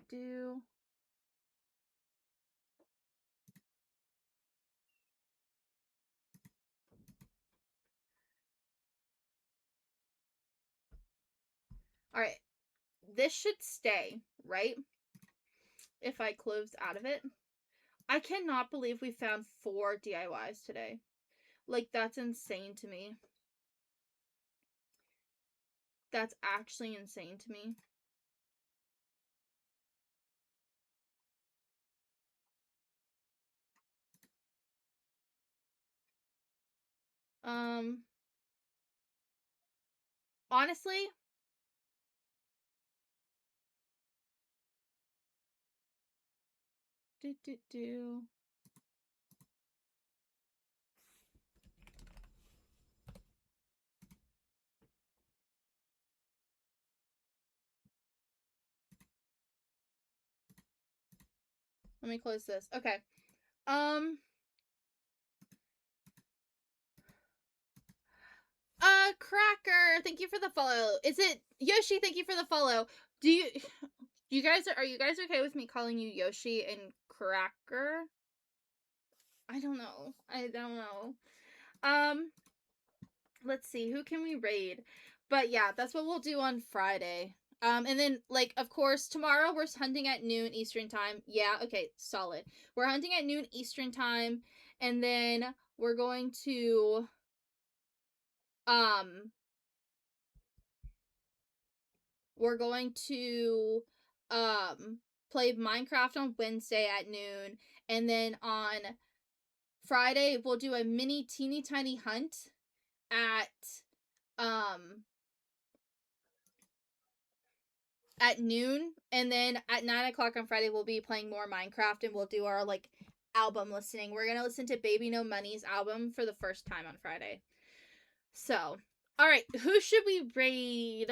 Do. All right. This should stay, right? If I close out of it. I cannot believe we found 4 DIYs today. Like, that's insane to me. That's actually insane to me. Honestly, let me close this. Okay. Cracker, thank you for the follow. Is it Yoshi? Thank you for the follow. Are you guys okay with me calling you Yoshi and Cracker? I don't know. Let's see, who can we raid? But yeah, that's what we'll do on Friday. And then, like, of course, tomorrow we're hunting at noon Eastern time. Yeah, okay, solid. We're hunting at noon Eastern time, and then we're going to, play Minecraft on Wednesday at noon, and then on Friday we'll do a mini teeny tiny hunt at noon, and then at 9 o'clock on Friday we'll be playing more Minecraft, and we'll do our, like, album listening. We're gonna listen to Baby No Money's album for the first time on Friday. So, alright, who should we raid?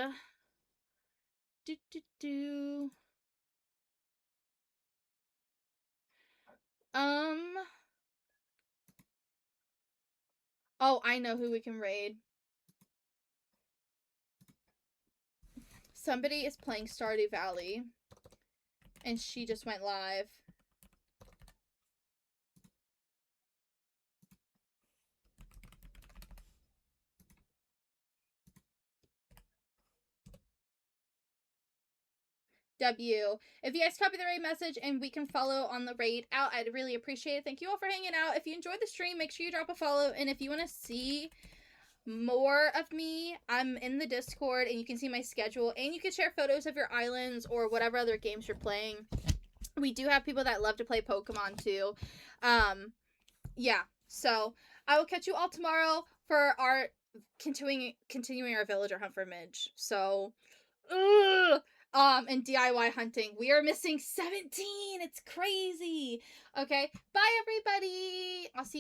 Oh, I know who we can raid. Somebody is playing Stardew Valley. And she just went live. W. If you guys copy the raid message and we can follow on the raid out, I'd really appreciate it. Thank you all for hanging out. If you enjoyed the stream, make sure you drop a follow. And if you want to see more of me, I'm in the Discord and you can see my schedule. And you can share photos of your islands or whatever other games you're playing. We do have people that love to play Pokemon too. Yeah. So I will catch you all tomorrow for our continuing our villager hunt for Midge. So, and DIY hunting. We are missing 17. It's crazy. Okay. Bye, everybody. I'll see you